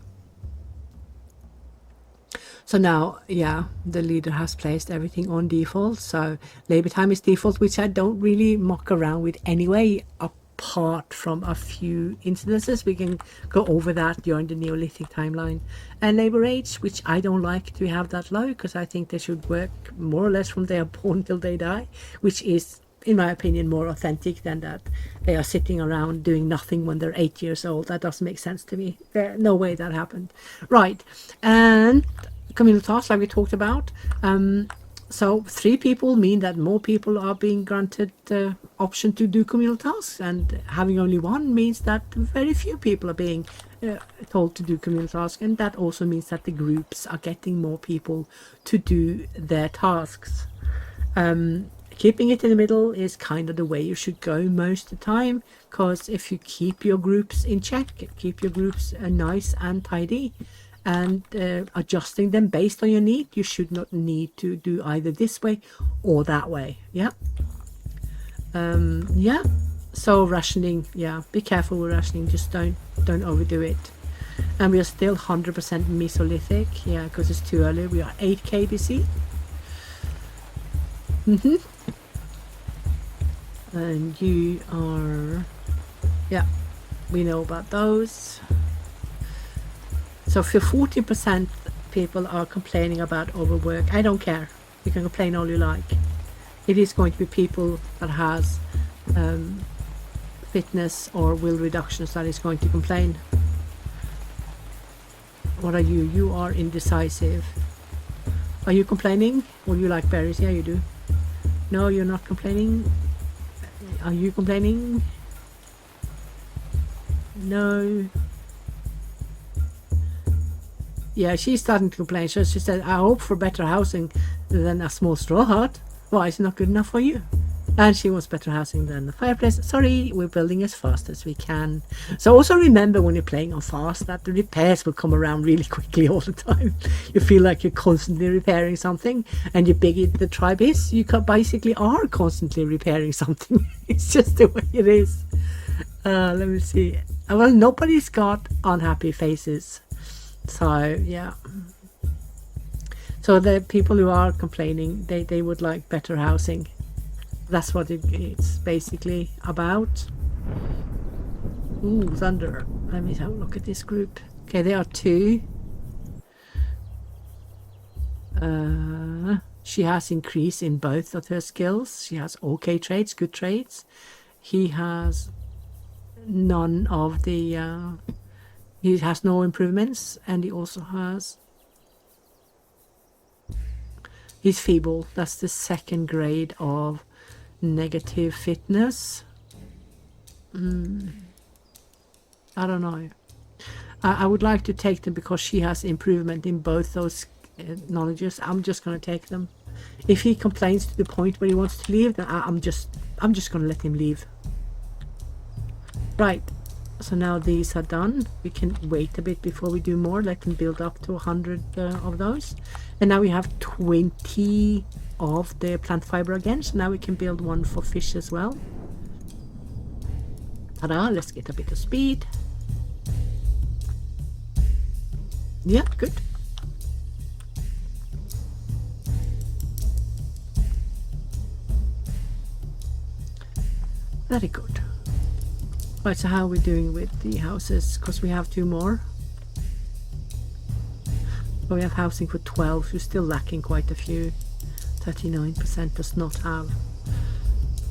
So now, yeah, the leader has placed everything on default. So labor time is default, which I don't really muck around with anyway, apart from a few incidences. We can go over that during the Neolithic timeline. And labor age, which I don't like to have that low, because I think they should work more or less from they are born till they die, which is in my opinion, more authentic than that they are sitting around doing nothing when they're 8 years old. That doesn't make sense to me. No way that happened. Right. And communal tasks, like we talked about. So 3 people mean that more people are being granted the option to do communal tasks, and having only 1 means that very few people are being told to do communal tasks, and that also means that the groups are getting more people to do their tasks. Keeping it in the middle is kind of the way you should go most of the time, because if you keep your groups in check, keep your groups nice and tidy, and adjusting them based on your need, you should not need to do either this way or that way. Yeah. Yeah. So rationing, yeah, be careful with rationing. Just don't overdo it. And we are still 100% Mesolithic, yeah, because it's too early. We are 8 KBC. And you are, yeah, we know about those. So for 40% people are complaining about overwork, I don't care. You can complain all you like. It is going to be people that has fitness or will reductions that is going to complain. What are you? You are indecisive. Are you complaining? Or you like berries? Yeah, you do. No, you're not complaining. Are you complaining? No. Yeah, she's starting to complain. So she said, I hope for better housing than a small straw hut. Why, it's not good enough for you? And she wants better housing than the fireplace. Sorry, we're building as fast as we can. So also remember when you're playing on fast that the repairs will come around really quickly all the time. You feel like you're constantly repairing something, and you big the tribe is, you basically are constantly repairing something. It's just the way it is. Let me see. Well, nobody's got unhappy faces. So, yeah. So the people who are complaining, they would like better housing. That's what it's basically about. Ooh, thunder. Let me have a look at this group. Okay, there are 2. She has increase in both of her skills. She has okay traits, good traits. He has none of the... he has no improvements, and he also has... he's feeble. That's the 2nd grade of negative fitness. I don't know. I would like to take them because she has improvement in both those knowledges. I'm just going to take them. If he complains to the point where he wants to leave, then I'm just going to let him leave. Right. So now these are done. We can wait a bit before we do more. Let them build up to 100 of those. And now we have 20 of the plant fiber again. So now we can build one for fish as well. Ta-da! Let's get a bit of speed. Yeah, good. Very good. Right, so how are we doing with the houses? Because we have 2 more. But we have housing for 12, so we're still lacking quite a few. 39% does not have.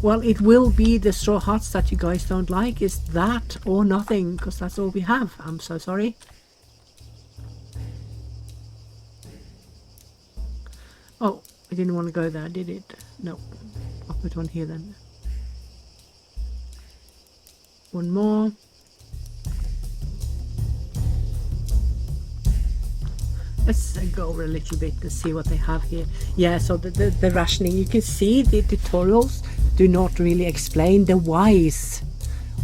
Well, it will be the straw huts that you guys don't like. Is that or nothing? Because that's all we have. I'm so sorry. Oh, I didn't want to go there, did it? No. I'll put one here then. One more. Let's go over a little bit to see what they have here. Yeah, so the rationing, you can see the tutorials do not really explain the whys.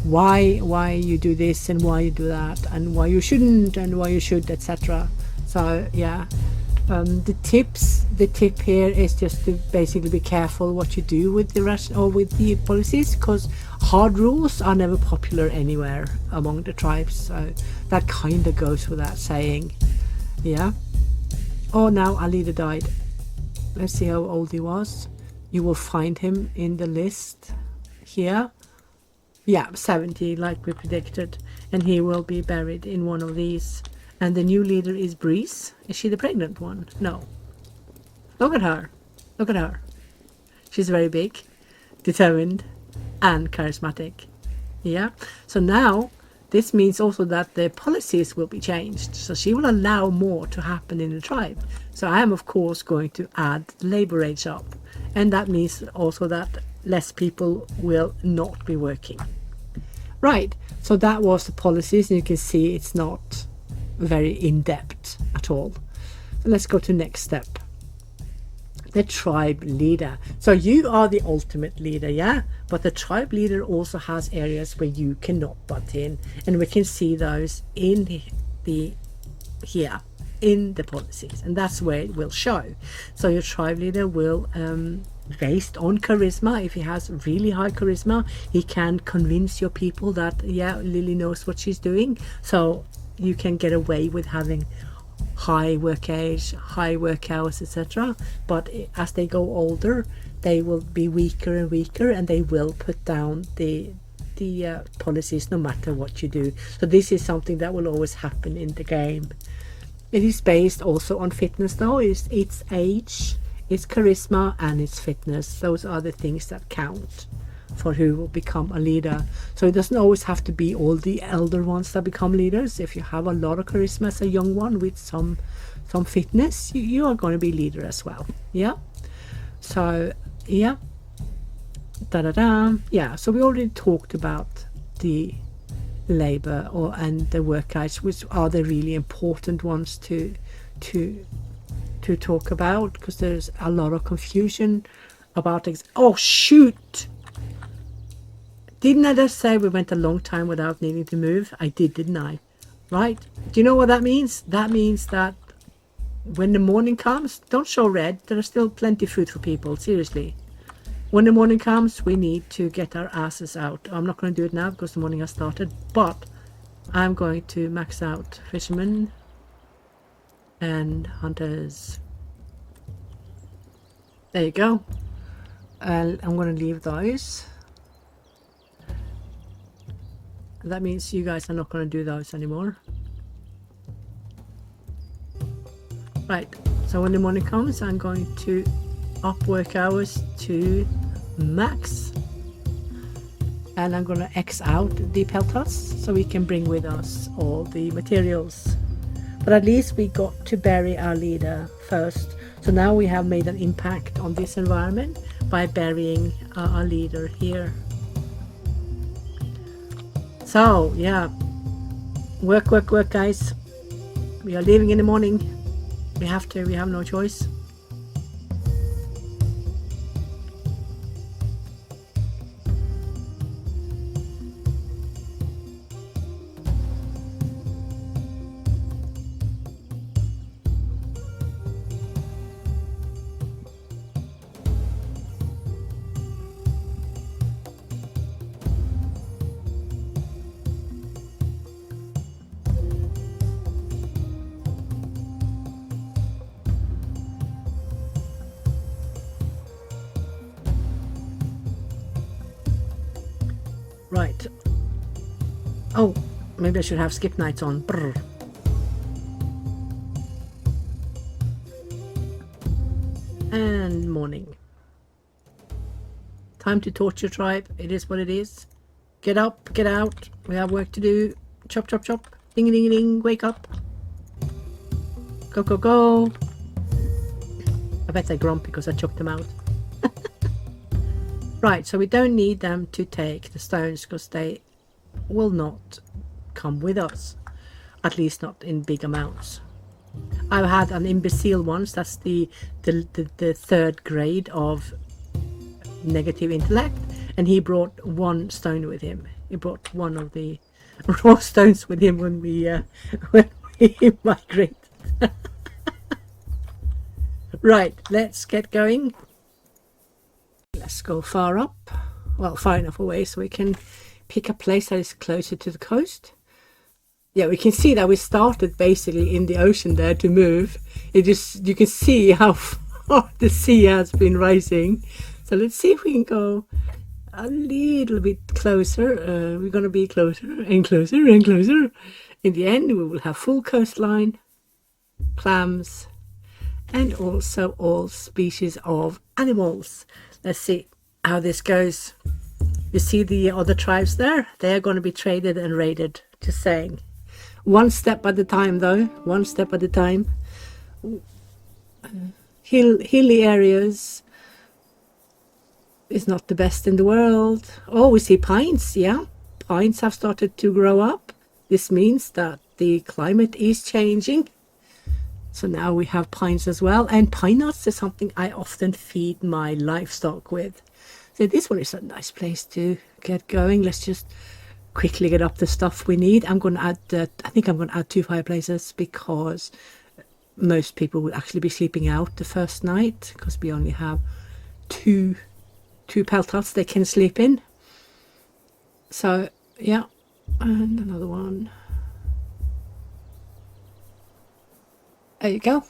Why you do this and why you do that and why you shouldn't and why you should, etc. So yeah, the tip here is just to basically be careful what you do with the ration or with the policies, because hard rules are never popular anywhere among the tribes. So that kind of goes without saying. Yeah. Oh, now our leader died. Let's see how old he was. You will find him in the list here. Yeah, 70 like we predicted, and he will be buried in one of these. And the new leader is Breeze. Is she the pregnant one? No. Look at her. Look at her. She's very big. determined, and charismatic. Yeah. So now this means also that the policies will be changed. So she will allow more to happen in the tribe. So I am of course going to add labor age up. And that means also that less people will not be working. Right. So that was the policies, and you can see it's not very in-depth at all. So let's go to next step. The tribe leader. So you are the ultimate leader, yeah, but the tribe leader also has areas where you cannot butt in, and we can see those in the here in the policies, and that's where it will show. So your tribe leader will based on charisma, if he has really high charisma, he can convince your people that yeah, Lily knows what she's doing, so you can get away with having high work age, high work hours, etc. But as they go older, they will be weaker and weaker, and they will put down the policies no matter what you do. So this is something that will always happen in the game. It is based also on fitness though. It's age, it's charisma, and it's fitness. Those are the things that count for who will become a leader. So it doesn't always have to be all the elder ones that become leaders. If you have a lot of charisma as a young one with some fitness, you are going to be leader as well. Yeah. So yeah, yeah. So we already talked about the labor and the work hours, which are the really important ones to talk about, because there's a lot of confusion about oh shoot, didn't I just say we went a long time without needing to move? I did, didn't I? Right? Do you know what that means? That means that when the morning comes, don't show red. There is still plenty of food for people. Seriously. When the morning comes, we need to get our asses out. I'm not going to do it now because the morning has started. But I'm going to max out fishermen and hunters. There you go. I'm going to leave those. That means you guys are not going to do those anymore. Right, so when the morning comes, I'm going to up work hours to max. And I'm going to X out the peltas so we can bring with us all the materials. But at least we got to bury our leader first. So now we have made an impact on this environment by burying our leader here. So yeah, work guys. We are leaving in the morning. We have to, we have no choice. Right. Oh, maybe I should have skip nights on. Brr. And morning. Time to torture tribe. It is what it is. Get up, get out. We have work to do. Chop, chop, chop. Ding, ding, ding. Wake up. Go, go, go. I bet they're grumpy because I chucked them out. Right, so we don't need them to take the stones because they will not come with us, at least not in big amounts. I've had an imbecile once. That's the third grade of negative intellect, and he brought one stone with him. He brought one of the raw stones with him when we migrated. Right, let's get going. Let's go far up, well, far enough away so we can pick a place that is closer to the coast. Yeah, we can see that we started basically in the ocean there to move. You can see how far the sea has been rising. So let's see if we can go a little bit closer. We're going to be closer and closer and closer. In the end, we will have full coastline, clams, and also all species of animals. Let's see. how this goes. You see the other tribes there? They're going to be traded and raided. Just saying. One step at a time, though. One step at a time. Hilly areas is not the best in the world. Oh, we see pines. Yeah, pines have started to grow up. This means that the climate is changing. So now we have pines as well. And pine nuts is something I often feed my livestock with. So this one is a nice place to get going. Let's just quickly get up the stuff we need. I'm going to add, I think I'm going to add 2 fireplaces because most people will actually be sleeping out the first night because we only have two pelt huts they can sleep in. So yeah, and another one. There you go.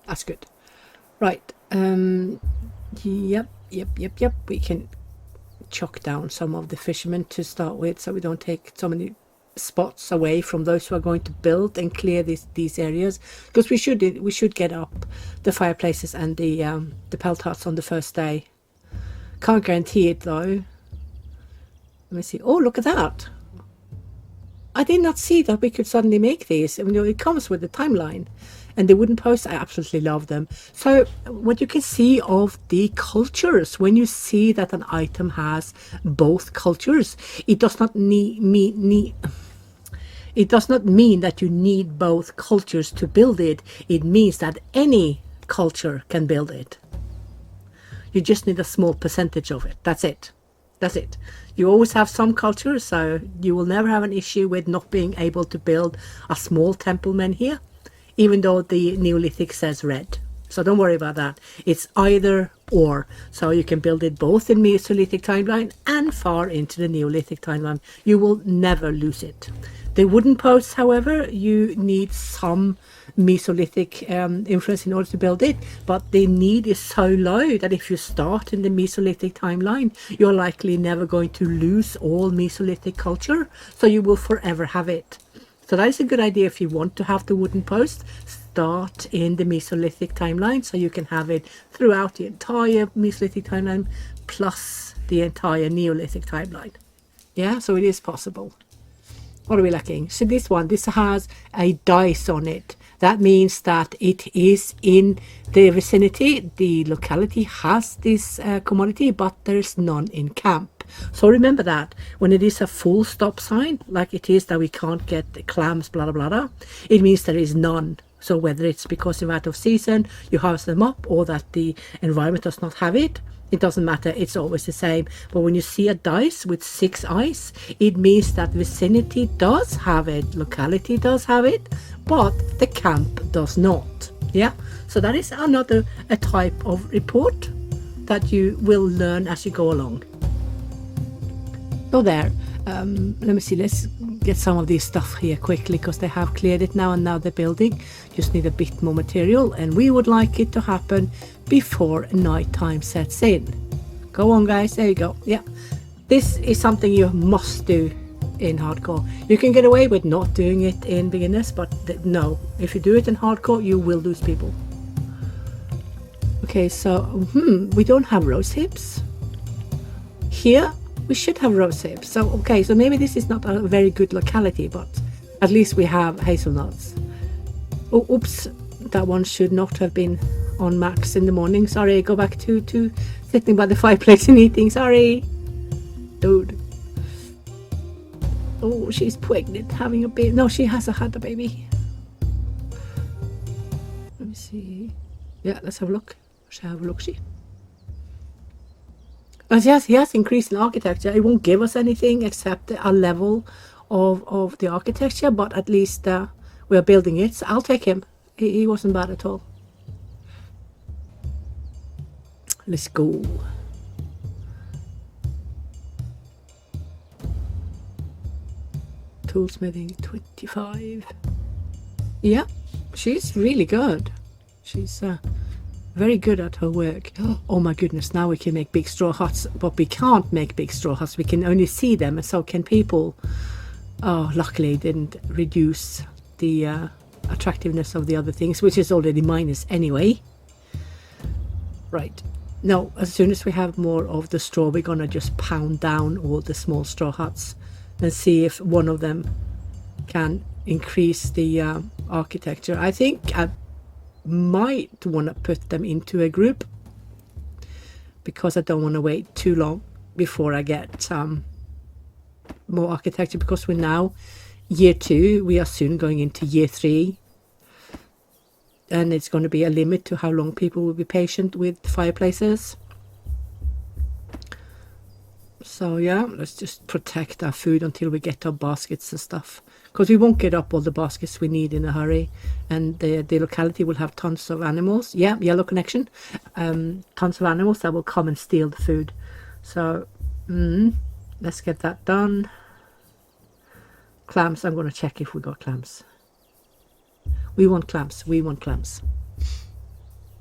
That's good. Right. Yep. We can chuck down some of the fishermen to start with, so we don't take so many spots away from those who are going to build and clear these areas, because we should get up the fireplaces and the pelt huts on the first day. Can't guarantee it though. Let me see. Oh, look at that. I did not see that we could suddenly make these. I mean, it comes with the timeline. And the wooden posts, I absolutely love them. So what you can see of the cultures, when you see that an item has both cultures, it does not it does not mean that you need both cultures to build it. It means that any culture can build it. You just need a small percentage of it. That's it. That's it. You always have some culture, so you will never have an issue with not being able to build a small temple menhir, even though the Neolithic says red. So don't worry about that. It's either or. So you can build it both in Mesolithic timeline and far into the Neolithic timeline. You will never lose it. The wooden posts, however, you need some Mesolithic influence in order to build it, but the need is so low that if you start in the Mesolithic timeline, you're likely never going to lose all Mesolithic culture, so you will forever have it. So that is a good idea if you want to have the wooden post. Start in the Mesolithic timeline so you can have it throughout the entire Mesolithic timeline plus the entire Neolithic timeline. Yeah, so it is possible. What are we lacking? So this one, this has a dice on it. That means that it is in the vicinity. The locality has this commodity, but there's none in camp. So remember that when it is a full stop sign, like it is that we can't get clams, blah, blah, blah, it means there is none. So whether it's because you're out of season, you harvest them up, or that the environment does not have it, it doesn't matter. It's always the same. But when you see a dice with 6 eyes, it means that vicinity does have it, locality does have it, but the camp does not. Yeah, so that is another type of report that you will learn as you go along. So there, let me see, let's get some of this stuff here quickly because they have cleared it now, and now they're building. Just need a bit more material, and we would like it to happen before nighttime sets in. Go on guys, there you go. Yeah, this is something you must do in hardcore. You can get away with not doing it in beginners, but no, if you do it in hardcore you will lose people. Okay, so we don't have rose hips here. We should have rose hips. So okay, so maybe this is not a very good locality, but at least we have hazelnuts. Oh, oops, that one should not have been on max in the morning. Sorry, go back to sitting by the fireplace and eating. Sorry, dude. Oh, she's pregnant, having a baby. No, she has had a baby. Let me see. Yeah, let's have a look. Shall I have a look? See. Oh, yes, he has increased in architecture. It won't give us anything except a level of the architecture, but at least we're building it. So I'll take him. He wasn't bad at all. Let's go. Toolsmithing 25. Yeah, she's really good. She's very good at her work. Oh my goodness, now we can make big straw huts, but we can't make big straw huts. We can only see them, and so can people. Oh, luckily it didn't reduce the attractiveness of the other things, which is already minus anyway. Right, No, as soon as we have more of the straw, we're gonna just pound down all the small straw huts and see if one of them can increase the architecture. I think I might want to put them into a group because I don't want to wait too long before I get more architecture, because we're now year 2, we are soon going into year 3, and it's going to be a limit to how long people will be patient with fireplaces. So yeah, let's just protect our food until we get our baskets and stuff, because we won't get up all the baskets we need in a hurry, and the locality will have tons of animals. Yeah, yellow connection. Tons of animals that will come and steal the food. So let's get that done. Clams, I'm going to check if we got clams. We want clams, we want clams.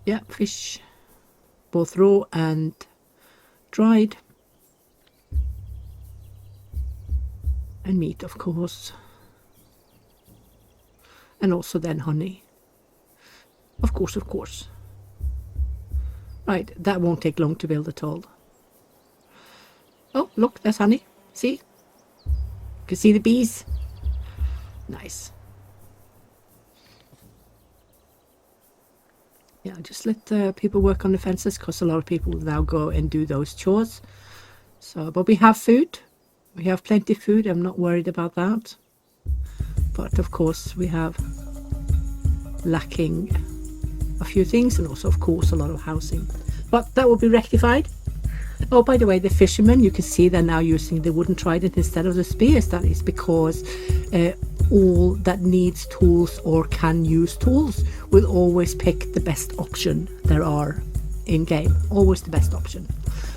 Yeah, fish, both raw and dried. And meat, of course. And also then honey. Of course, of course. Right, that won't take long to build at all. Oh, look, there's honey. See? You can see the bees. Nice. Yeah, just let people work on the fences, because a lot of people will now go and do those chores. So, but we have food. We have plenty of food. I'm not worried about that. But of course we have lacking a few things, and also of course a lot of housing. But that will be rectified. Oh, by the way, the fishermen, you can see they're now using the wooden trident instead of the spears. That is because all that needs tools or can use tools will always pick the best option there are in game. Always the best option.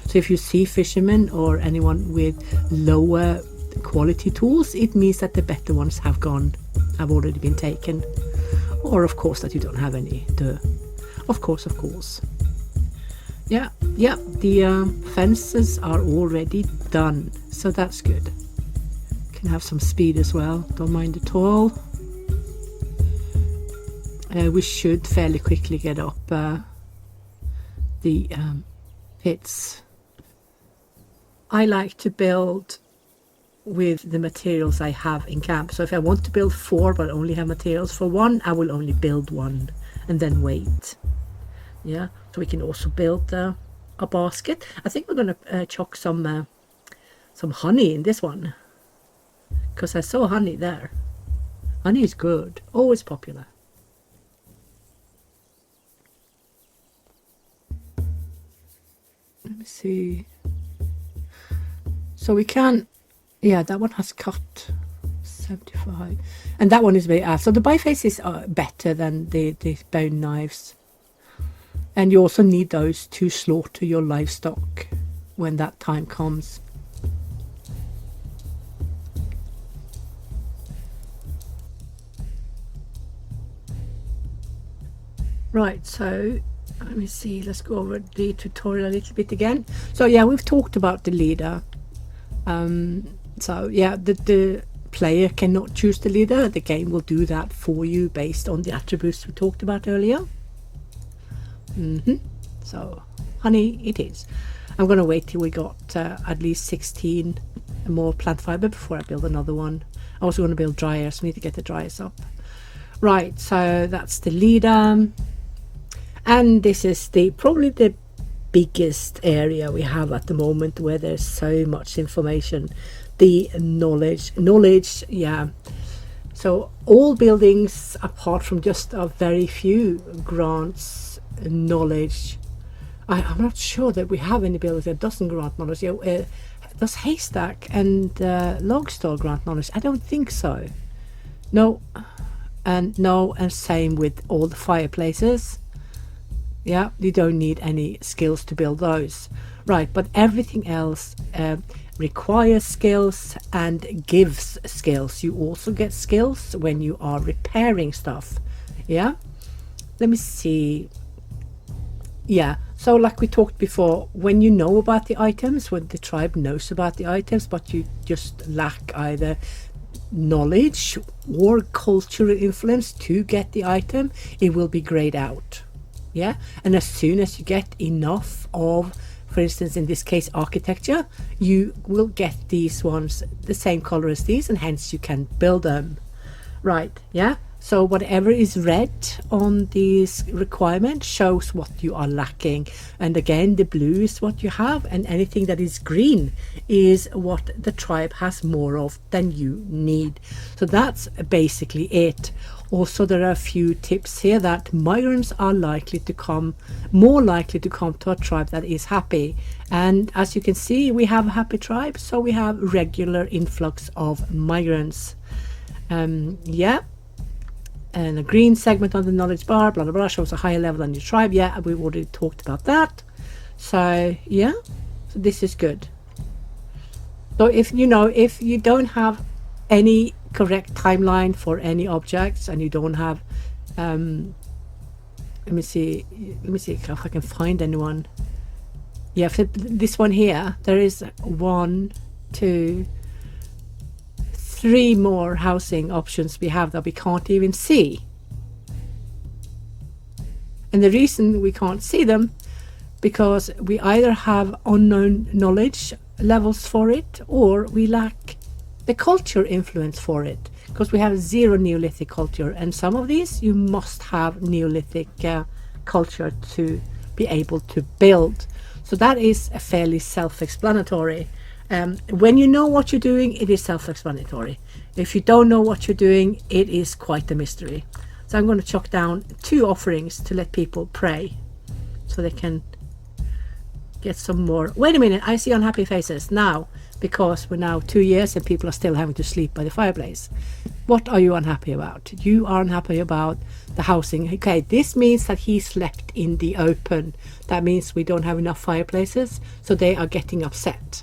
So if you see fishermen or anyone with lower quality tools, it means that the better ones have already been taken. Or of course that you don't have any. Of course. Yeah, the fences are already done, so that's good. Can have some speed as well, don't mind at all. We should fairly quickly get up the pits. I like to build with the materials I have in camp. So if I want to build 4 but only have materials for 1, I will only build 1 and then wait. Yeah, so we can also build a basket. I think we're going to chuck some honey in this one, because I saw honey there. Honey is good, always popular. Let me see. So we can, yeah, that one has cut 75, and that one is very so the biface is better than the bone knives, and you also need those to slaughter your livestock when that time comes. Right, so let me see, let's go over the tutorial a little bit again. So yeah, we've talked about the leader. So yeah, the player cannot choose the leader. The game will do that for you based on the attributes we talked about earlier. So honey it is. I'm gonna wait till we got at least 16 more plant fiber before I build another one. I'm also going to build dryers. We need to get the dryers up. Right, so that's the leader, and this is probably the biggest area we have at the moment, where there's so much information. The knowledge, yeah. So all buildings, apart from just a very few, grants knowledge. I'm not sure that we have any buildings that doesn't grant knowledge. Yeah, does haystack and log store grant knowledge? I don't think so. No, and same with all the fireplaces. Yeah, you don't need any skills to build those. Right, but everything else requires skills and gives skills. You also get skills when you are repairing stuff. Yeah, let me see. Yeah, so like we talked before, when you know about the items, when the tribe knows about the items, but you just lack either knowledge or cultural influence to get the item, it will be grayed out. Yeah, and as soon as you get enough of, for instance, in this case, architecture, you will get these ones the same color as these, and hence you can build them. Right, yeah. So whatever is red on this requirement shows what you are lacking. And again, the blue is what you have, and anything that is green is what the tribe has more of than you need. So that's basically it. Also, there are a few tips here that migrants are more likely to come to a tribe that is happy. And as you can see, we have a happy tribe, so we have regular influx of migrants. Yeah. And a green segment on the knowledge bar, blah, blah, blah, shows a higher level on your tribe. Yeah, we've already talked about that. So, yeah, so this is good. So if you don't have any correct timeline for any objects, and you don't have, let me see if I can find anyone. Yeah, for this one here, there is 1, 2, 3 more housing options we have that we can't even see. And the reason we can't see them, because we either have unknown knowledge levels for it, or we lack the culture influence for it, because we have 0 Neolithic culture, and some of these you must have Neolithic culture to be able to build. So that is a fairly self-explanatory. When you know what you're doing, it is self-explanatory. If you don't know what you're doing, it is quite a mystery. So I'm going to chuck down 2 offerings to let people pray, so they can get some more. Wait a minute, I see unhappy faces now, because we're now 2 years and people are still having to sleep by the fireplace. What are you unhappy about? You are unhappy about the housing. Okay, this means that he slept in the open. That means we don't have enough fireplaces, so they are getting upset.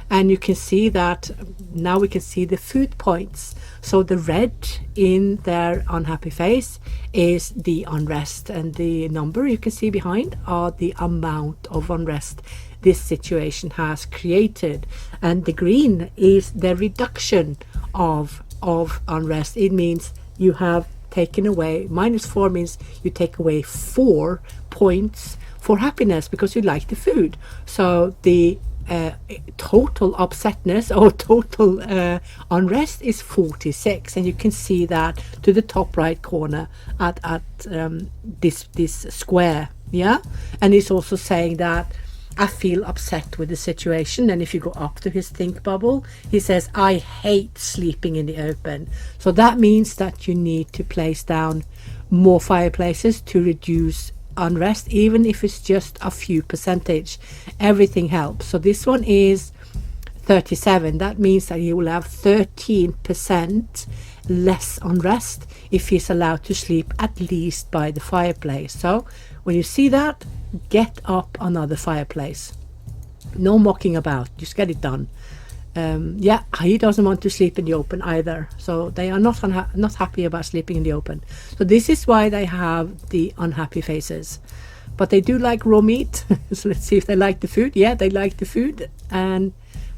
And you can see that now we can see the food points. So the red in their unhappy face is the unrest, and the number you can see behind are the amount of unrest this situation has created. And the green is the reduction of unrest. It means you have taken away, -4 means you take away 4 points for happiness because you like the food. So the total upsetness or total unrest is 46, and you can see that to the top right corner at this square. Yeah, and he's also saying that I feel upset with the situation. And if you go up to his think bubble, he says, I hate sleeping in the open. So that means that you need to place down more fireplaces to reduce unrest, even if it's just a few percentage. Everything helps. So this one is 37. That means that he will have 13% less unrest if he's allowed to sleep at least by the fireplace. So when you see that, get up another fireplace. No mocking about, just get it done. Yeah, he doesn't want to sleep in the open either, so they are not happy about sleeping in the open. So this is why they have the unhappy faces. But they do like raw meat. So let's see if they like the food. Yeah, they like the food. And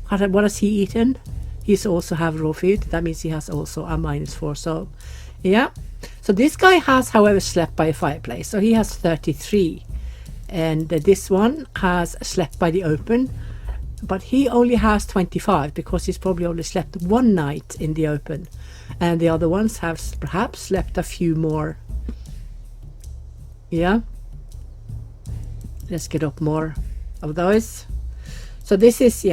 what has he eaten? He's also have raw food. That means he has also a -4. So yeah, so this guy has, however, slept by a fireplace, so he has 33. And this one has slept by the open, but he only has 25 because he's probably only slept 1 night in the open, and the other ones have perhaps slept a few more. Yeah, let's get up more of those. So this is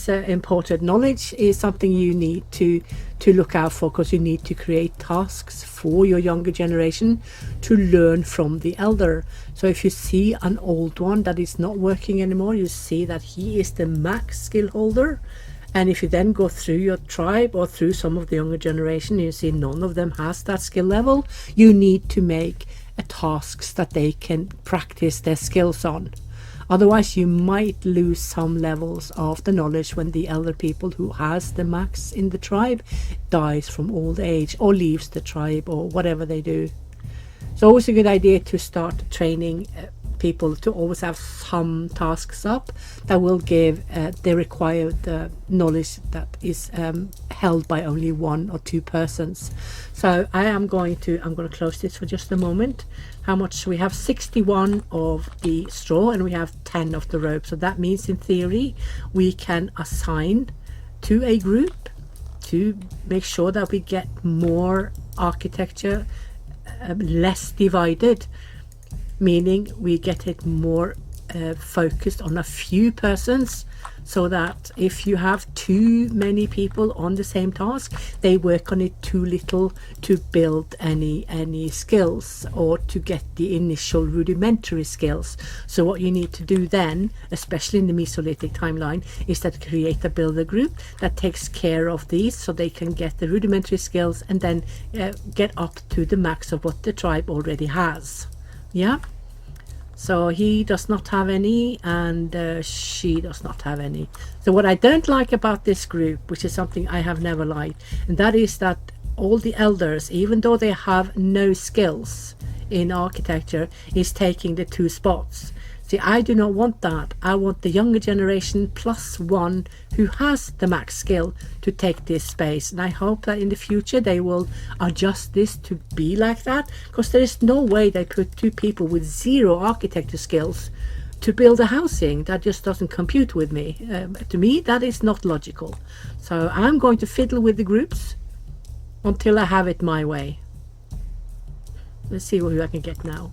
important. Knowledge is something you need to look out for, because you need to create tasks for your younger generation to learn from the elder. So if you see an old one that is not working anymore, you see that he is the max skill holder. And if you then go through your tribe or through some of the younger generation, you see none of them has that skill level. You need to make tasks that they can practice their skills on. Otherwise, you might lose some levels of the knowledge when the elder people who has the max in the tribe dies from old age or leaves the tribe or whatever they do. It's always a good idea to start training people to always have some tasks up that will give the required knowledge that is held by only 1 or 2 persons. So I'm going to close this for just a moment. How much we have? 61 of the straw and we have 10 of the rope. So that means in theory we can assign to a group to make sure that we get more architecture, less divided, meaning we get it more focused on a few persons, so that if you have too many people on the same task, they work on it too little to build any skills or to get the initial rudimentary skills. So what you need to do then, especially in the Mesolithic timeline, is that create a builder group that takes care of these so they can get the rudimentary skills and then get up to the max of what the tribe already has. Yeah. So he does not have any, and she does not have any. So what I don't like about this group, which is something I have never liked, and that is that all the elders, even though they have no skills in architecture, is taking the 2 spots. See, I do not want that. I want the younger generation plus 1 who has the max skill to take this space. And I hope that in the future they will adjust this to be like that, because there is no way they put 2 people with 0 architecture skills to build a housing. That just doesn't compute with me. To me, that is not logical. So I'm going to fiddle with the groups until I have it my way. Let's see who I can get now.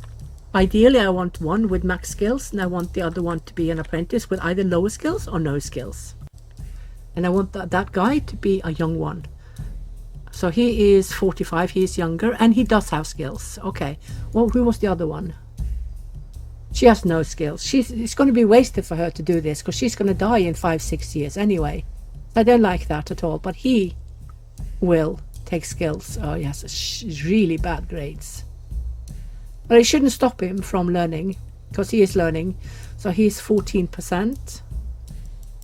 Ideally, I want 1 with max skills, and I want the other one to be an apprentice with either lower skills or no skills. And I want that guy to be a young one. So he is 45, he is younger, and he does have skills. Okay, well, who was the other one? She has no skills. It's going to be wasted for her to do this, because she's going to die in 5-6 years anyway. I don't like that at all, but he will take skills. Oh, he has really bad grades. But it shouldn't stop him from learning, because he is learning. So he's 14%,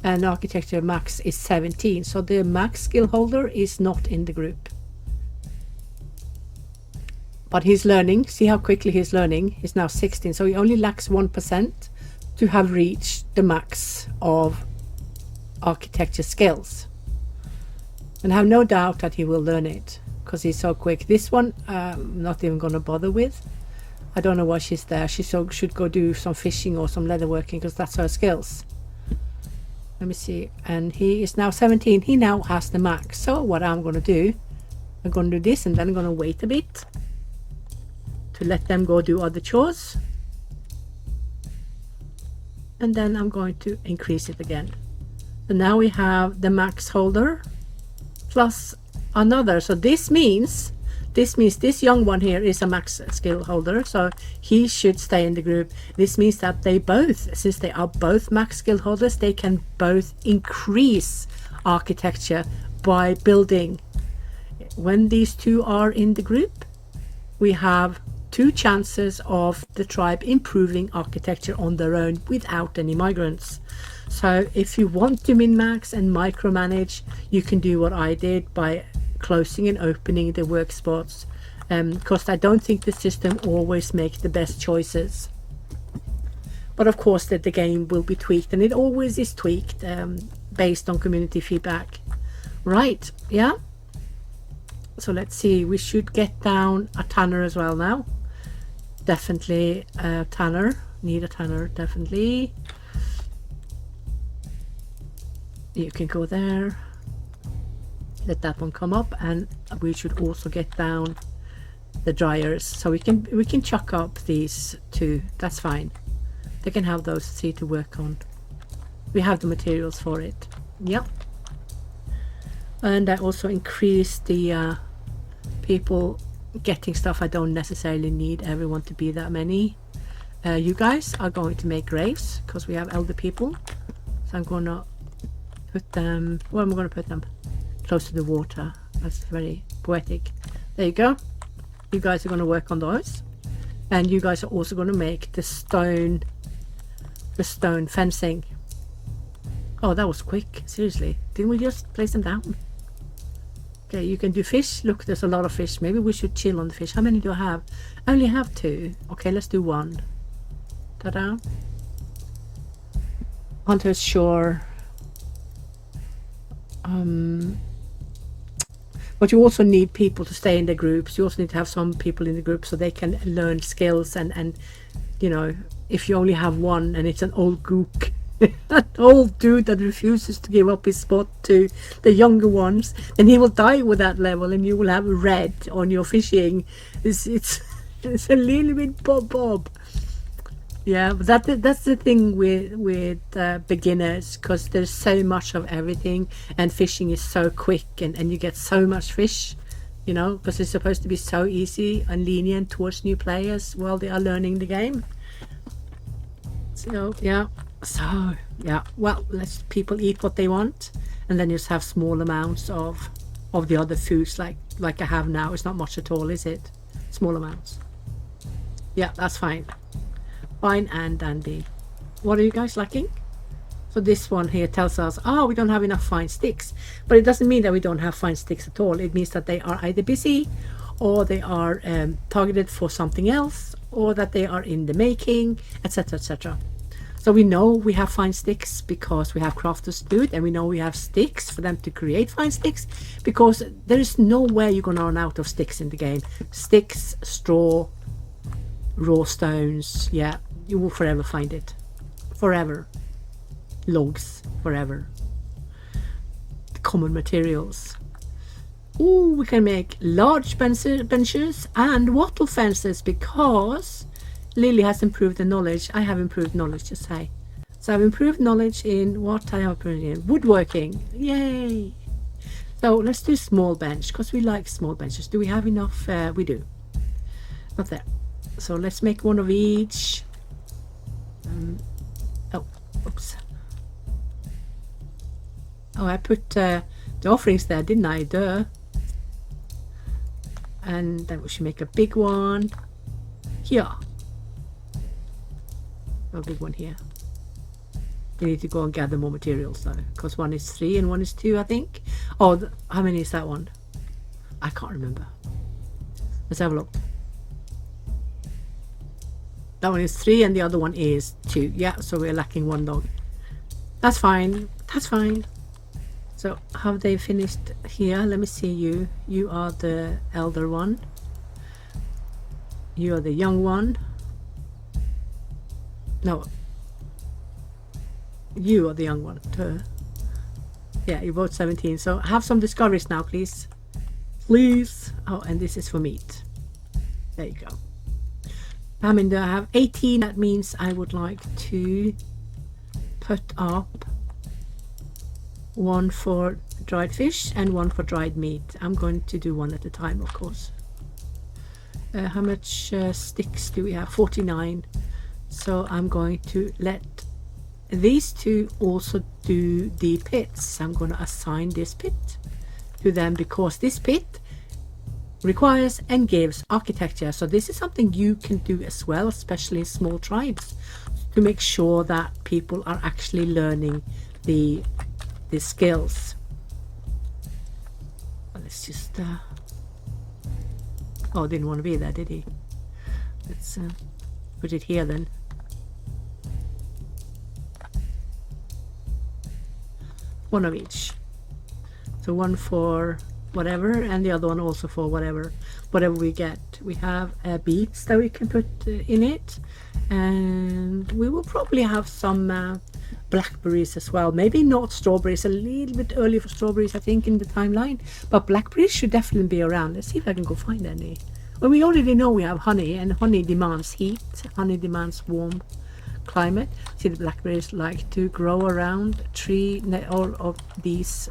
and architecture max is 17. So the max skill holder is not in the group. But he's learning. See how quickly he's learning. He's now 16. So he only lacks 1% to have reached the max of architecture skills. And I have no doubt that he will learn it, because he's so quick. This one, I'm not even going to bother with. I don't know why she's there. She should go do some fishing or some leatherworking, because that's her skills. Let me see. And he is now 17. He now has the max. So what I'm going to do, I'm going to do this, and then I'm going to wait a bit to let them go do other chores. And then I'm going to increase it again. So now we have the max holder plus another. So this means this young one here is a max skill holder, so he should stay in the group. This means that they both, since they are both max skill holders, they can both increase architecture by building. When these 2 are in the group, we have 2 chances of the tribe improving architecture on their own without any migrants. So if you want to min-max and micromanage, you can do what I did by closing and opening the work spots, because I don't think the system always makes the best choices. But of course that the game will be tweaked, and it always is tweaked based on community feedback. Right, yeah. So let's see, we should get down a tanner as well now. Definitely a tanner, need a tanner, definitely. You can go there. Let that one come up, and we should also get down the dryers, so we can chuck up these 2. That's fine. They can have those 3 to work on. We have the materials for it. Yep. And I also increased the people getting stuff I don't necessarily need everyone to be that many. You guys are going to make graves, because we have elder people. So I'm going to put them, where am I going to put them? Close to the water. That's very poetic. There you go. You guys are going to work on those, and you guys are also going to make the stone fencing. Oh, that was quick. Seriously, didn't we just place them down? Okay, you can do fish. Look, there's a lot of fish. Maybe we should chill on the fish. How many do I have? I only have 2. Okay, let's do 1. that down. Hunter's Shore. But you also need people to stay in the groups. You also need to have some people in the group so they can learn skills, and you know, if you only have one and it's an old gook, an old dude that refuses to give up his spot to the younger ones, then he will die with that level, and you will have red on your fishing. It's a little bit bob. Yeah, but that's the thing with beginners, because there's so much of everything, and fishing is so quick, and you get so much fish, you know, because it's supposed to be so easy and lenient towards new players while they are learning the game. So yeah, well, let people eat what they want, and then just have small amounts of the other foods like I have now. It's not much at all, is it? Small amounts. Yeah, that's fine. Fine and dandy. What are you guys lacking? So this one here tells us, we don't have enough fine sticks, but it doesn't mean that we don't have fine sticks at all. It means that they are either busy, or they are targeted for something else, or that they are in the making, etc, etc. So we know we have fine sticks because we have crafters do it, and we know we have sticks for them to create fine sticks, because there is no way you're gonna run out of sticks in the game. Sticks, straw, raw stones, yeah, you will forever find it. Forever. Logs, forever. Common materials. Ooh, we can make large benches and wattle fences, because Lily has improved the knowledge. I have improved knowledge, just say. So I've improved knowledge in what I have improved in. Woodworking. Yay! So let's do small bench, because we like small benches. Do we have enough? We do. Not there. So let's make one of each. Oops. Oh, I put the offerings there, didn't I? Duh. And then we should make a big one here. A big one here. You need to go and gather more materials though, because one is 3 and one is 2, I think. Oh, how many is that one? I can't remember. Let's have a look. That one is 3 and the other one is 2. Yeah, so we're lacking 1 dog. That's fine. That's fine. So have they finished here? Let me see you. You are the elder one. You are the young one. No. You are the young one. Yeah, you're both 17. So have some discoveries now, please. Please. Oh, and this is for meat. There you go. I mean, I have 18. That means I would like to put up 1 for dried fish and 1 for dried meat. I'm going to do 1 at a time, of course. How much sticks do we have? 49. So I'm going to let these 2 also do the pits. I'm going to assign this pit to them, because this pit requires and gives architecture. So this is something you can do as well, especially in small tribes, to make sure that people are actually learning the skills. Well, let's just oh, didn't want to be there, did he? Let's put it here then. One of each. So 1 for whatever, and the other one also for whatever we get. We have beets that we can put in it, and we will probably have some blackberries as well. Maybe not strawberries, a little bit early for strawberries I think in the timeline, but blackberries should definitely be around. Let's see if I can go find any. Well, we already know we have honey, and honey demands heat. Honey demands warm climate. See, the blackberries like to grow around tree or of these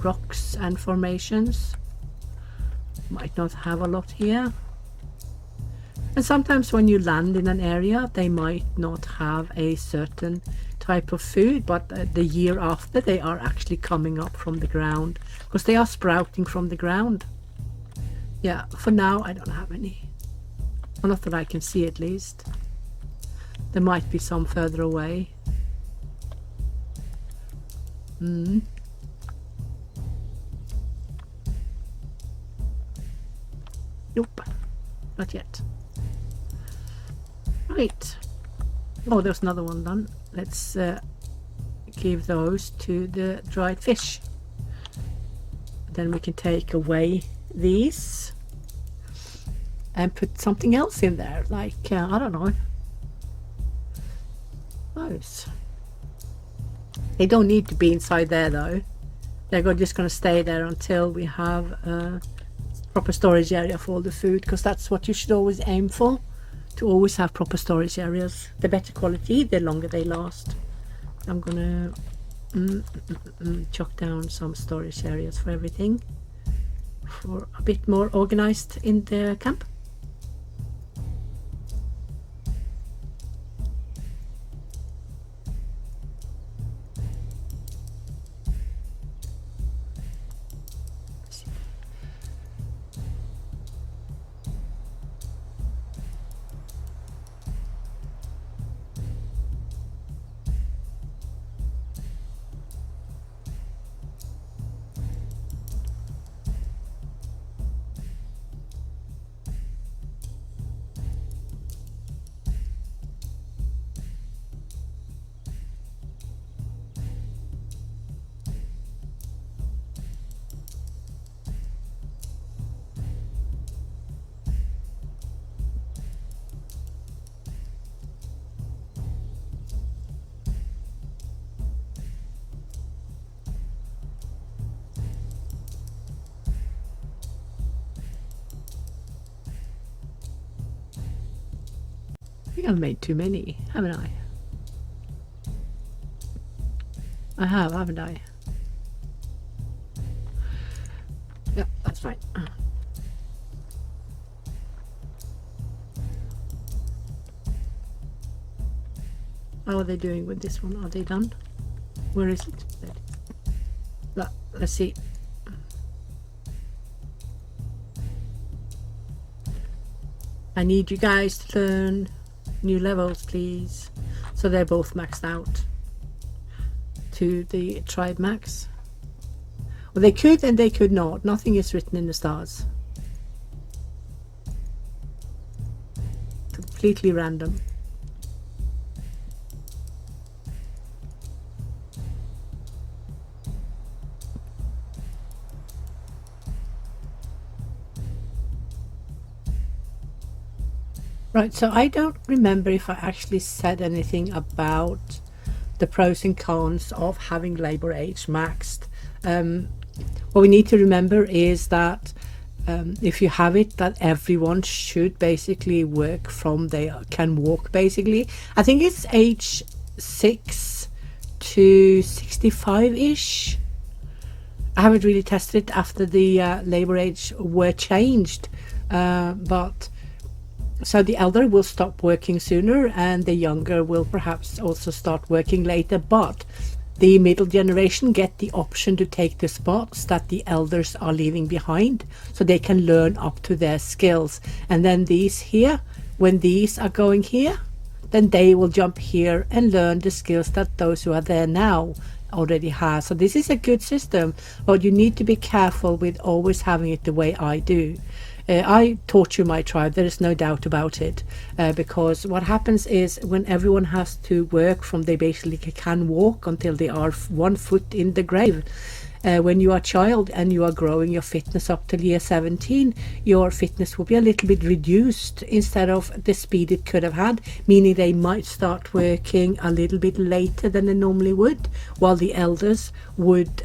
rocks and formations. Might not have a lot here, and sometimes when you land in an area they might not have a certain type of food, but the year after they are actually coming up from the ground, because they are sprouting from the ground. Yeah, for now I don't have any, well, not that I can see at least. There might be some further away. Nope, not yet. Right, Oh, there's another one done. Let's give those to the dried fish. Then we can take away these and put something else in there, like I don't know, those. They don't need to be inside there though. They're just going to stay there until we have a proper storage area for all the food, because that's what you should always aim for, to always have proper storage areas. The better quality, the longer they last. I'm gonna chuck down some storage areas for everything, for a bit more organized in the camp. I think I've made too many, haven't I? I have, haven't I? Yeah, that's fine. How are they doing with this one? Are they done? Where is it? Let's see. I need you guys to learn new levels, please. So they're both maxed out to the tribe max. Well, they could and they could not. Nothing is written in the stars. Completely random. Right, so I don't remember if I actually said anything about the pros and cons of having labor age maxed. What we need to remember is that if you have it, that everyone should basically work from they can walk basically. I think it's age 6 to 65-ish. I haven't really tested it after the labor age were changed, but so the elder will stop working sooner and the younger will perhaps also start working later, but the middle generation get the option to take the spots that the elders are leaving behind, so they can learn up to their skills. And then these here, when these are going here, then they will jump here and learn the skills that those who are there now already have. So this is a good system, but you need to be careful with always having it the way I do. I torture my tribe, there is no doubt about it, because what happens is when everyone has to work from they basically can walk until they are 1 foot in the grave. When you are a child and you are growing your fitness up till year 17, your fitness will be a little bit reduced instead of the speed it could have had, meaning they might start working a little bit later than they normally would, while the elders would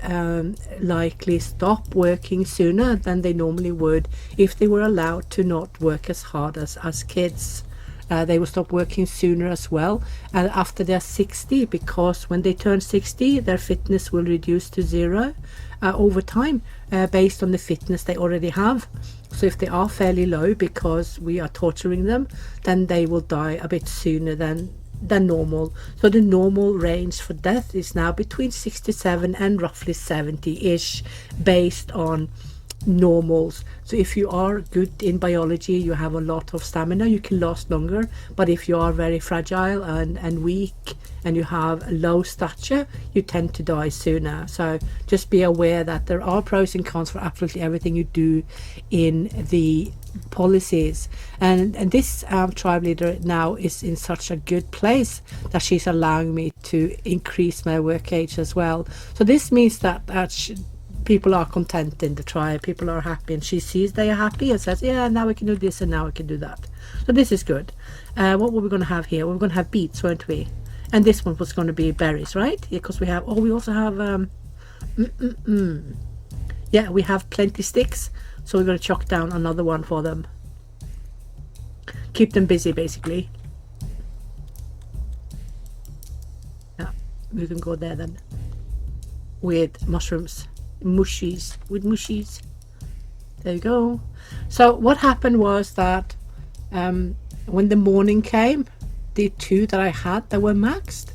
likely stop working sooner than they normally would if they were allowed to not work as hard as kids. They will stop working sooner as well after they're 60, because when they turn 60 their fitness will reduce to 0 over time, based on the fitness they already have. So if they are fairly low because we are torturing them, then they will die a bit sooner than normal. So the normal range for death is now between 67 and roughly 70-ish, based on normals. So if you are good in biology, you have a lot of stamina, you can last longer. But if you are very fragile and weak and you have low stature, you tend to die sooner. So just be aware that there are pros and cons for absolutely everything you do in the policies. And this tribe leader now is in such a good place that she's allowing me to increase my work age as well. So this means that people are content in the tribe, people are happy, and she sees they are happy and says, yeah, now we can do this and now we can do that. So this is good. What were we going to have here? We're going to have beets, weren't we? And this one was going to be berries, right? Because we have, oh, we also have yeah, we have plenty sticks, so we're going to chalk down another one for them. Keep them busy, basically. Yeah, we can go there then with mushrooms. Mushies. There you go. So what happened was that when the morning came, the 2 that I had that were maxed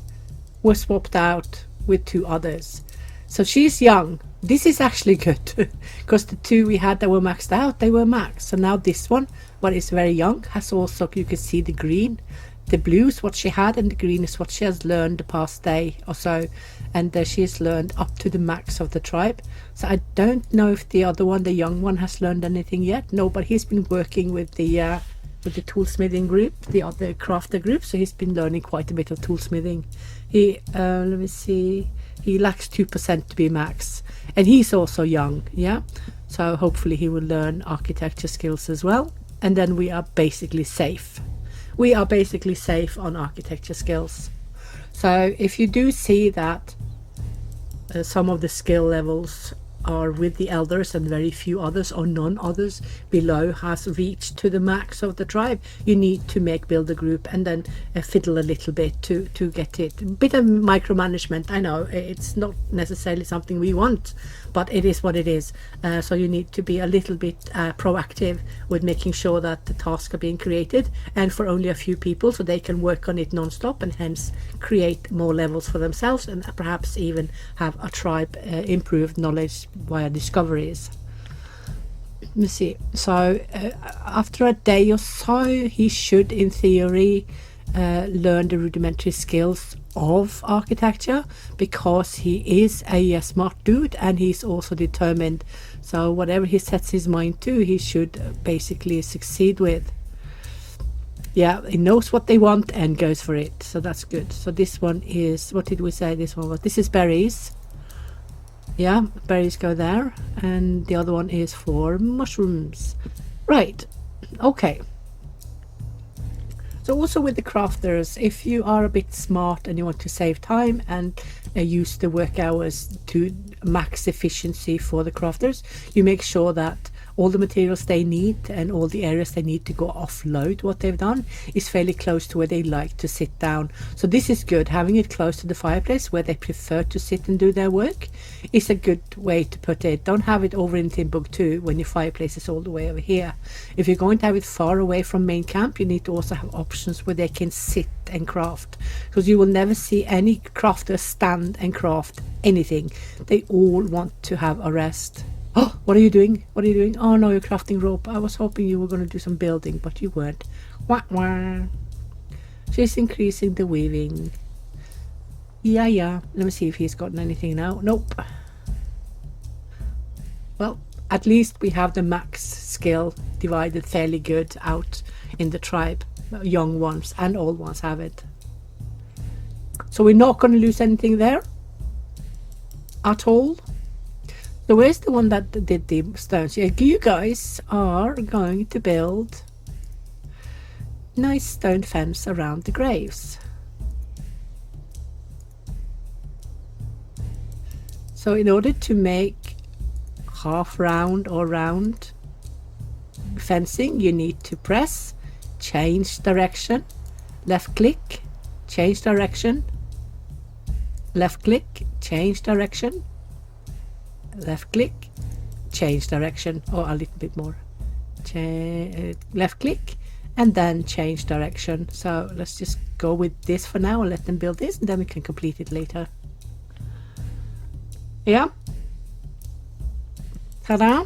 were swapped out with 2 others. So she's young. This is actually good because the 2 we had that were maxed out, they were maxed. So now this one, what is very young, has also, you can see the green. The blue is what she had and the green is what she has learned the past day or so, and she has learned up to the max of the tribe. So I don't know if the other one, the young one, has learned anything yet. No, but he's been working with the toolsmithing group, the other crafter group, so he's been learning quite a bit of toolsmithing. He let me see, he lacks 2% to be max, and he's also young. Yeah, so hopefully he will learn architecture skills as well, and then we are basically safe. We are basically safe on architecture skills. So if you do see that some of the skill levels are with the elders and very few others or none others below has reached to the max of the tribe, you need to build a group and then fiddle a little bit to get it. A bit of micromanagement, I know it's not necessarily something we want, but it is what it is. So you need to be a little bit proactive with making sure that the tasks are being created and for only a few people, so they can work on it non-stop and hence create more levels for themselves and perhaps even have a tribe improve knowledge via discoveries. Let me see. So after a day or so, he should in theory learn the rudimentary skills of architecture, because he is a smart dude and he's also determined. So whatever he sets his mind to, he should basically succeed with. Yeah, he knows what they want and goes for it, so that's good. So this one is, what did we say this one was? This is berries. Yeah, berries go there, and the other one is for mushrooms. Right, okay. So also with the crafters, if you are a bit smart and you want to save time and use the work hours to max efficiency for the crafters, you make sure that all the materials they need and all the areas they need to go offload what they've done is fairly close to where they like to sit down. So this is good. Having it close to the fireplace where they prefer to sit and do their work is a good way to put it. Don't have it over in Timbuktu when your fireplace is all the way over here. If you're going to have it far away from main camp, you need to also have options where they can sit and craft, because you will never see any crafters stand and craft anything. They all want to have a rest. Oh, what are you doing? What are you doing? Oh no, you're crafting rope. I was hoping you were going to do some building, but you weren't. Wah wah. She's increasing the weaving. Yeah. Let me see if he's gotten anything now. Nope. Well, at least we have the max skill divided fairly good out in the tribe. Young ones and old ones have it. So we're not going to lose anything there at all. So where's the one that did the stones? Yeah, you guys are going to build nice stone fence around the graves. So in order to make half round or round fencing, you need to press, change direction, left click, change direction, left click, change direction, left click, change direction, or a little bit more, left click and then change direction. So let's just go with this for now and let them build this, and then we can complete it later. Yeah, ta-da.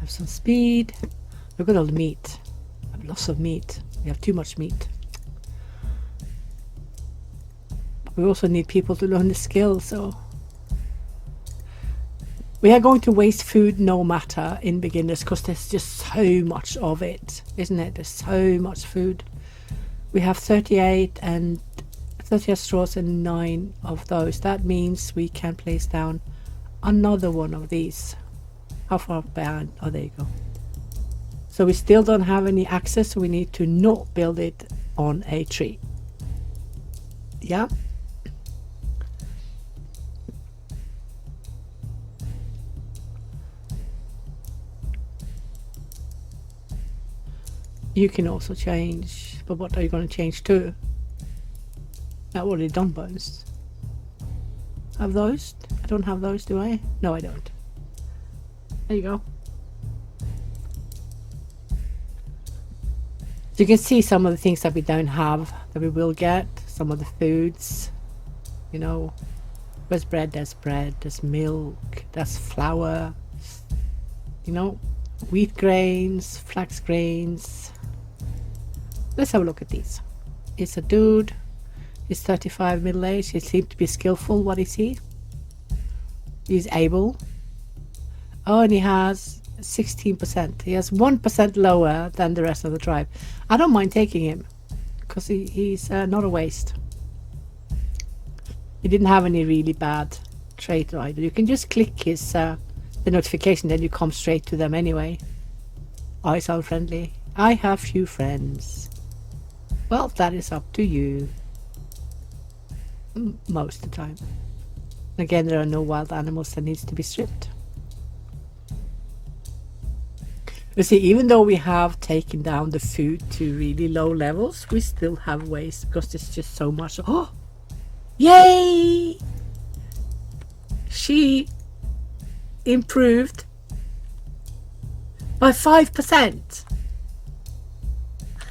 Have some speed. Look at all the meat. I have lots of meat. We have too much meat. But we also need people to learn the skill, so we are going to waste food no matter in beginners, because there's just so much of it, isn't it? There's so much food. We have 38 straws and 9 of those. That means we can place down another one of these. How far behind? Oh, there you go. So we still don't have any access, so we need to not build it on a tree. Yeah. You can also change, but what are you going to change to? I've already done bones. Have those? I don't have those, do I? No, I don't. There you go. So you can see some of the things that we don't have that we will get. Some of the foods, you know, there's bread, there's milk, there's flour, you know, wheat grains, flax grains. Let's have a look at these. It's a dude. He's 35, middle-aged. He seems to be skillful. What is he? He's able. Oh, and he has 16%. He has 1% lower than the rest of the tribe. I don't mind taking him because he's not a waste. He didn't have any really bad trait either. You can just click his the notification, then you come straight to them anyway. Oh, he sounds friendly. I have few friends. Well, that is up to you. Most of the time. Again, there are no wild animals that needs to be stripped. You see, even though we have taken down the food to really low levels, we still have waste because there's just so much. Oh, yay! She improved by 5%.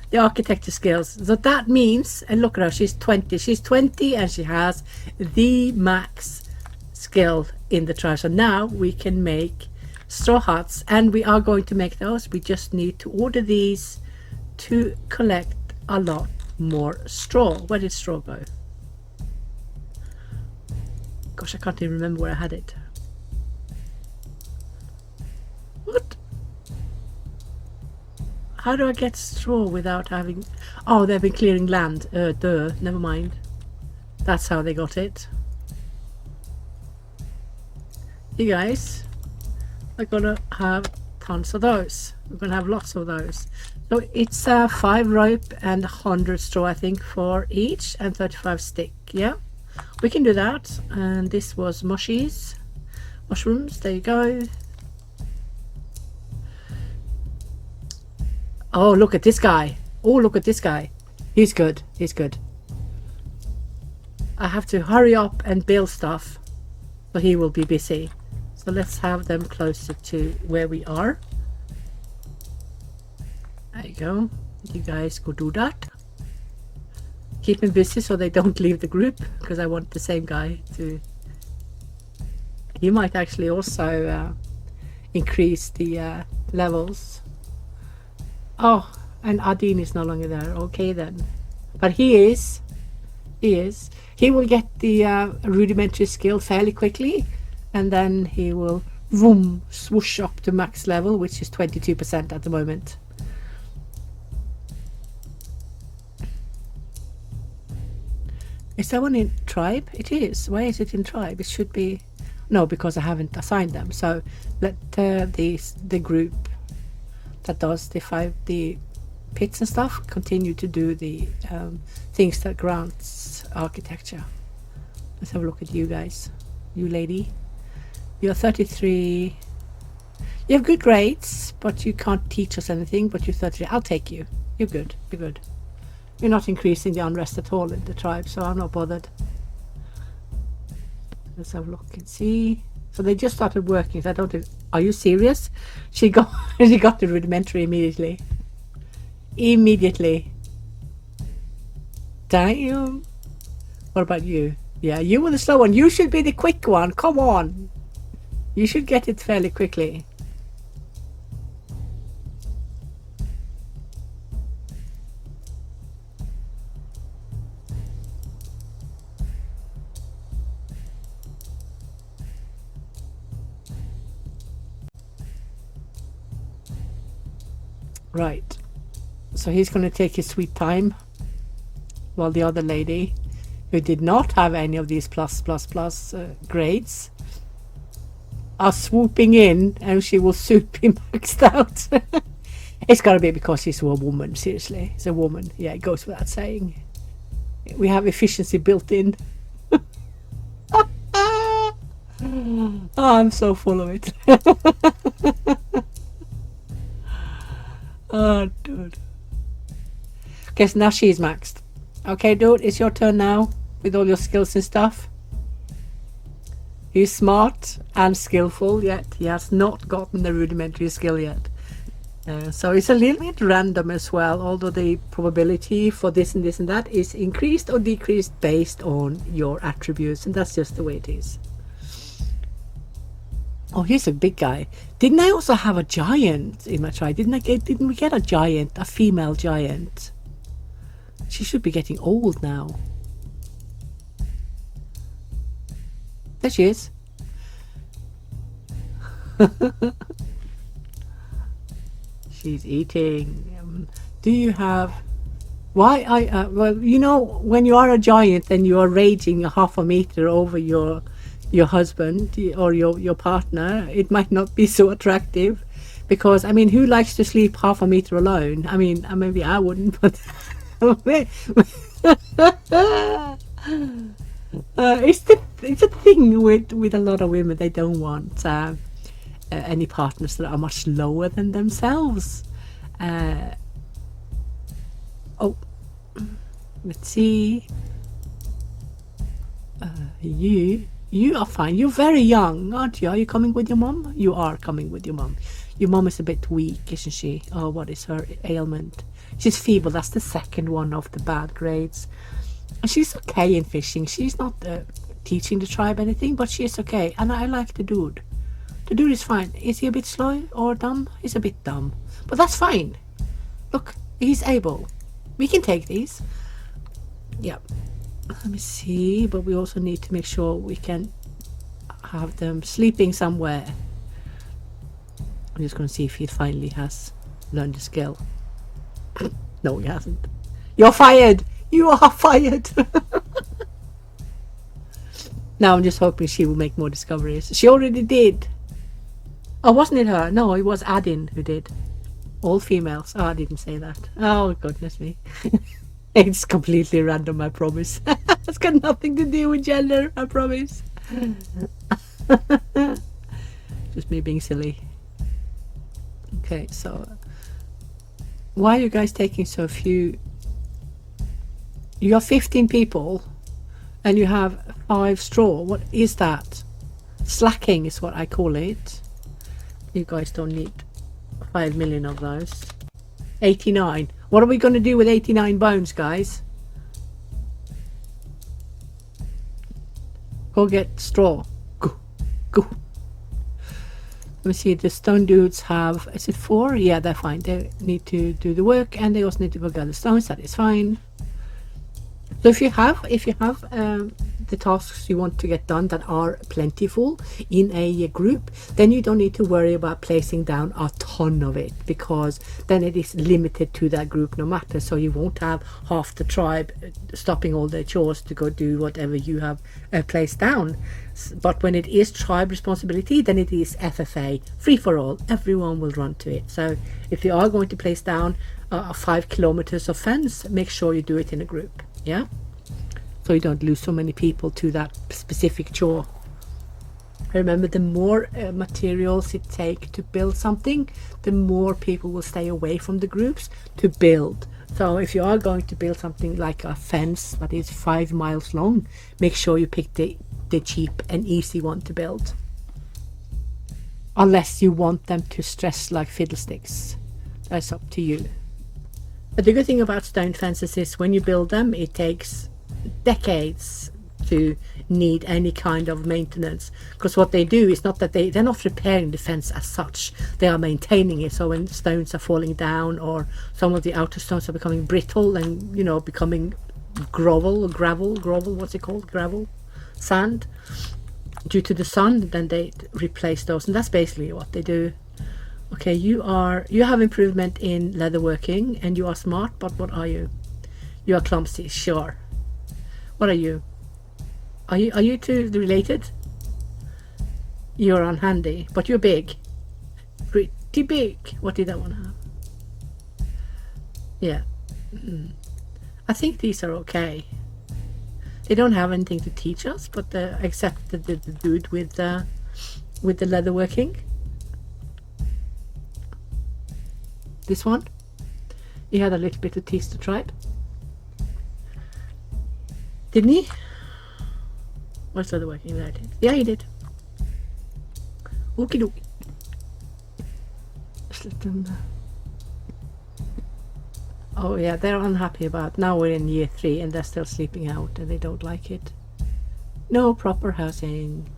The architecture skills. So that means, and look at her, she's 20. She's 20 and she has the max skill in the tribe. So now we can make straw huts, and we are going to make those. We just need to order these to collect a lot more straw. Where did straw go? Gosh, I can't even remember where I had it. What? How do I get straw without having... Oh, they've been clearing land. Never mind. That's how they got it. You guys are gonna have tons of those. We're gonna have lots of those. So it's 5 rope and 100 straw, I think, for each, and 35 stick. Yeah, we can do that. And this was mushrooms. There you go. Oh, look at this guy. Oh, look at this guy. He's good. He's good. I have to hurry up and build stuff, so he will be busy. So let's have them closer to where we are. There you go. You guys go do that. Keep him busy so they don't leave the group, because I want the same guy to... He might actually also increase the levels. Oh, and Adin is no longer there. Okay then. But he is. He will get the rudimentary skill fairly quickly, and then he will vroom, swoosh up to max level, which is 22% at the moment. Is that one in tribe? It is. Why is it in tribe? It should be... No, because I haven't assigned them. So let the group that does the pits and stuff continue to do the things that grants architecture. Let's have a look at you guys. You lady, you're 33. You have good grades, but you can't teach us anything. But you're 33. I'll take you. You're good. You're good. You're not increasing the unrest at all in the tribe, so I'm not bothered. Let's have a look and see. So they just started working. So I don't think, are you serious? She got the rudimentary immediately. Damn. What about you? Yeah, you were the slow one. You should be the quick one. Come on. You should get it fairly quickly. Right. So he's going to take his sweet time, while the other lady, who did not have any of these plus grades, are swooping in, and she will soon be maxed out. It's got to be because she's a woman. Seriously, it's a woman. Yeah, it goes without saying. We have efficiency built in. Oh, I'm so full of it. Oh, dude. Okay, so now she's maxed. Okay, dude, it's your turn now with all your skills and stuff. He's smart and skillful, yet he has not gotten the rudimentary skill yet. So it's a little bit random as well, although the probability for this and this and that is increased or decreased based on your attributes, and that's just the way it is. Oh, here's a big guy. Didn't I also have a giant in my try? Didn't we get a giant, a female giant? She should be getting old now. There she is. She's eating. Do you have... Why well, you know, when you are a giant and you are raging a half a meter over your husband or your partner, it might not be so attractive, because I mean, who likes to sleep half a meter alone? I mean, maybe I wouldn't, but it's a thing with a lot of women. They don't want any partners that are much lower than themselves. Oh, let's see. You are fine. You're very young, aren't you? Are you coming with your mom? You are coming with your mom. Your mom is a bit weak, isn't she? Oh, what is her ailment? She's feeble. That's the second one of the bad grades. And she's okay in fishing. She's not teaching the tribe anything, but she is okay. And I like the dude. The dude is fine. Is he a bit slow or dumb? He's a bit dumb. But that's fine. Look, he's able. We can take these. Yeah. Let me see, but we also need to make sure we can have them sleeping somewhere. I'm just going to see if he finally has learned the skill. No, he hasn't. You're fired! You are fired! Now I'm just hoping she will make more discoveries. She already did. Oh, wasn't it her? No, it was Adin who did. All females. Oh, I didn't say that. Oh, goodness me. It's completely random, I promise. It's got nothing to do with gender, I promise. Just me being silly. Okay, so why are you guys taking so few? You have 15 people and you have 5 straw. What is that? Slacking is what I call it. You guys don't need 5 million of those. 89. What are we going to do with 89 bones, guys? Go get straw. Go. Let me see, the stone dudes have, is it 4? Yeah, they're fine. They need to do the work, and they also need to go gather stones. That is fine. So if you have the tasks you want to get done that are plentiful in a group, then you don't need to worry about placing down a ton of it, because then it is limited to that group no matter. So you won't have half the tribe stopping all their chores to go do whatever you have placed down. But when it is tribe responsibility, then it is FFA, free for all. Everyone will run to it. So if you are going to place down 5 kilometers of fence, make sure you do it in a group. Yeah, so you don't lose so many people to that specific chore. Remember, the more materials it takes to build something, the more people will stay away from the groups to build. So if you are going to build something like a fence that is 5 miles long, make sure you pick the cheap and easy one to build, unless you want them to stress like fiddlesticks. That's up to you. But the good thing about stone fences is when you build them, it takes decades to need any kind of maintenance, because what they do is not that they're not repairing the fence as such, they are maintaining it. So when stones are falling down, or some of the outer stones are becoming brittle and, you know, becoming gravel, what's it called, gravel, sand, due to the sun, then they replace those, and that's basically what they do. Okay, you have improvement in leatherworking and you are smart, but what are you? You are clumsy, sure. What are you? Are you two related? You're unhandy, but you're big. Pretty big. What did that one have? Yeah. I think these are okay. They don't have anything to teach us, but except the dude with the leatherworking. This one, he had a little bit to teach the tribe, didn't he? What's leatherworking there? Yeah, he did. Okie dokie. Just let them. Oh yeah, they're unhappy about. Now we're in year 3 and they're still sleeping out and they don't like it. No proper housing.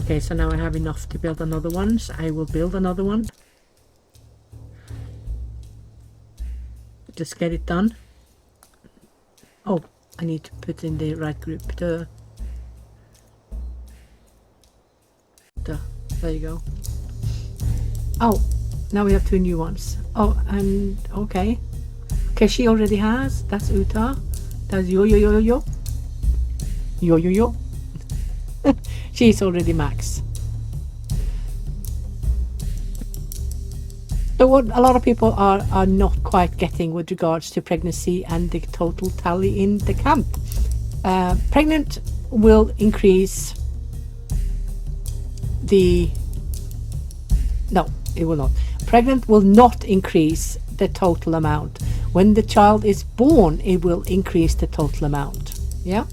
Okay, so now I have enough to build another one, so I will build another one. Just get it done. Oh, I need to put in the right group. There you go. Oh, now we have 2 new ones. Oh, and okay. Okay, she already has. That's Uta. That's yo. She's already max. So what a lot of people are not quite getting with regards to pregnancy and the total tally in the camp. Pregnant will increase the... No, it will not. Pregnant will not increase the total amount. When the child is born, it will increase the total amount. Yeah?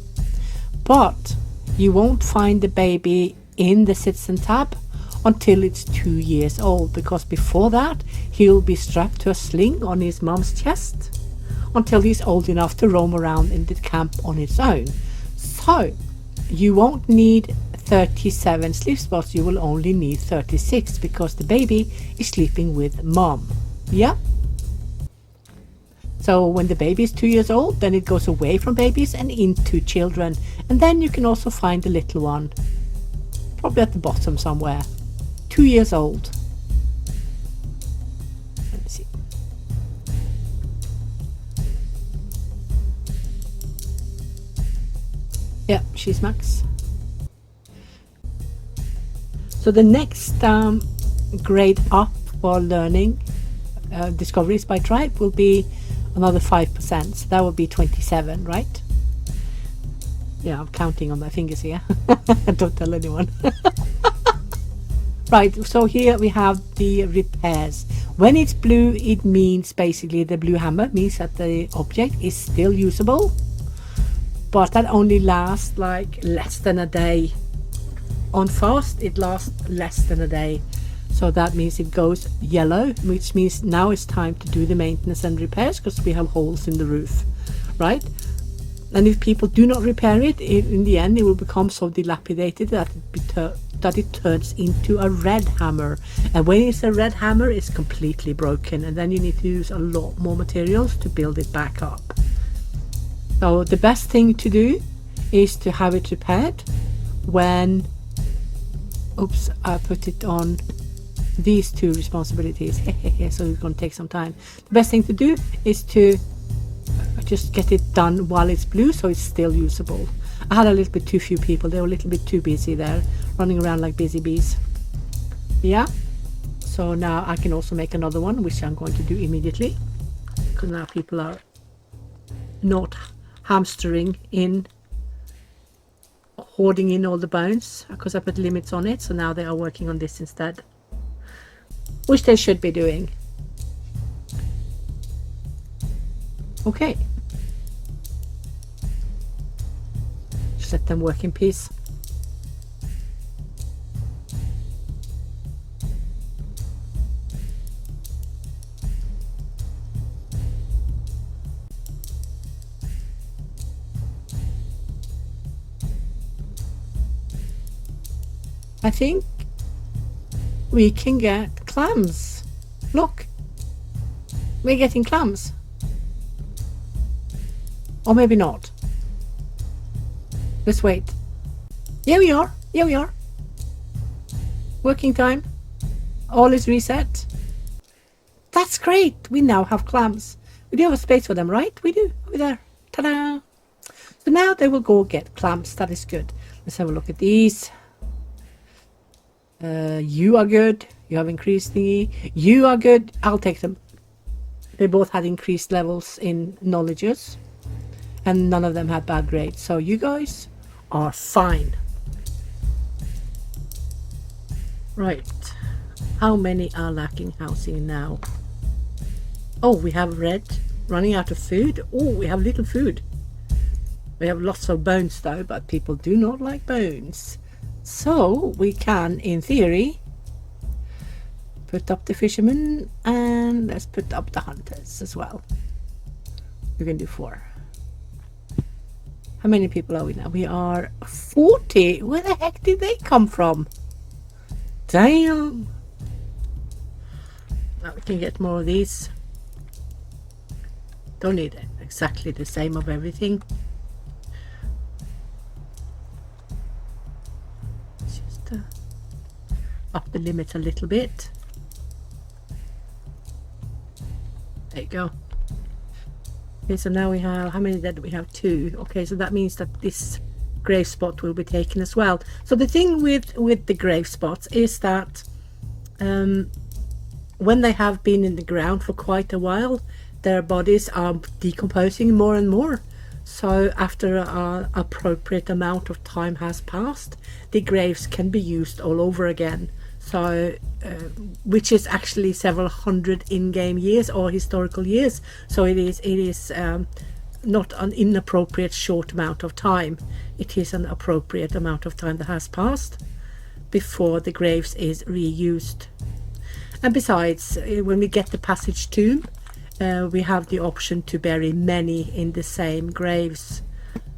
But you won't find the baby in the citizen tab until it's 2 years old, because before that he'll be strapped to a sling on his mom's chest until he's old enough to roam around in the camp on his own. So you won't need 37 sleep spots, you will only need 36 because the baby is sleeping with mom. Yeah? So when the baby is 2 years old, then it goes away from babies and into children. And then you can also find the little one, probably at the bottom somewhere. 2 years old. Let me see. Yeah, she's max. So the next grade up for learning discoveries by tribe will be another 5%. So that would be 27, right? Yeah, I'm counting on my fingers here. Don't tell anyone. Right, so here we have the repairs. When it's blue, it means basically the blue hammer means that the object is still usable, but that only lasts like less than a day. On fast, it lasts less than a day. So that means it goes yellow, which means now it's time to do the maintenance and repairs because we have holes in the roof, right? And if people do not repair it, in the end it will become so dilapidated that it turns into a red hammer. And when it's a red hammer, it's completely broken, and then you need to use a lot more materials to build it back up. So the best thing to do is to have it repaired when... Oops, I put it on these 2 responsibilities. So it's going to take some time. The best thing to do is to just get it done while it's blue so it's still usable. I had a little bit too few people. They were a little bit too busy there, running around like busy bees. Yeah, so now I can also make another one, which I'm going to do immediately, because now people are not hamstering in, hoarding in all the bones, because I put limits on it. So now they are working on this instead, which they should be doing. Okay, just let them work in peace. I think we can get clams. Look, We're getting clams. Or maybe not. Let's wait. Here we are. Here we are. Working time. All is reset. That's great. We now have clams. We do have a space for them, right? We do. Over there. Ta-da. So now they will go get clams. That is good. Let's have a look at these. You are good. You have increased thingy. You are good. I'll take them. They both had increased levels in knowledges. And none of them had bad grades. So you guys are fine. Right. How many are lacking housing now? Oh, we have red running out of food. Oh, we have little food. We have lots of bones though, but people do not like bones. So we can, in theory, put up the fishermen and let's put up the hunters as well. We can do 4. How many people are we now? We are 40. Where the heck did they come from? Damn. Now we can get more of these. Don't need exactly the same of everything. Just up the limit a little bit. There you go. Okay, so now we have, how many did we have? 2. Okay, so that means that this grave spot will be taken as well. So the thing with the grave spots is that when they have been in the ground for quite a while, their bodies are decomposing more and more. So after an appropriate amount of time has passed, the graves can be used all over again. So which is actually several hundred in-game years or historical years. So it is not an inappropriate short amount of time. It is an appropriate amount of time that has passed before the graves is reused. And besides, when we get the passage tomb, we have the option to bury many in the same graves.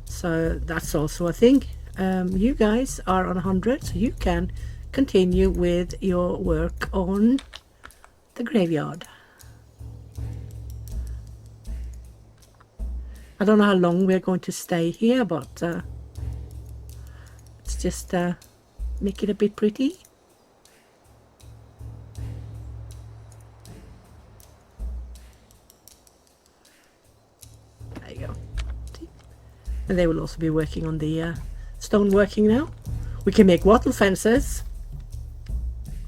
So that's also a thing. You guys are on 100, so you can continue with your work on the graveyard. I don't know how long we're going to stay here, but let's just make it a bit pretty. There you go. And they will also be working on the stone working now. We can make wattle fences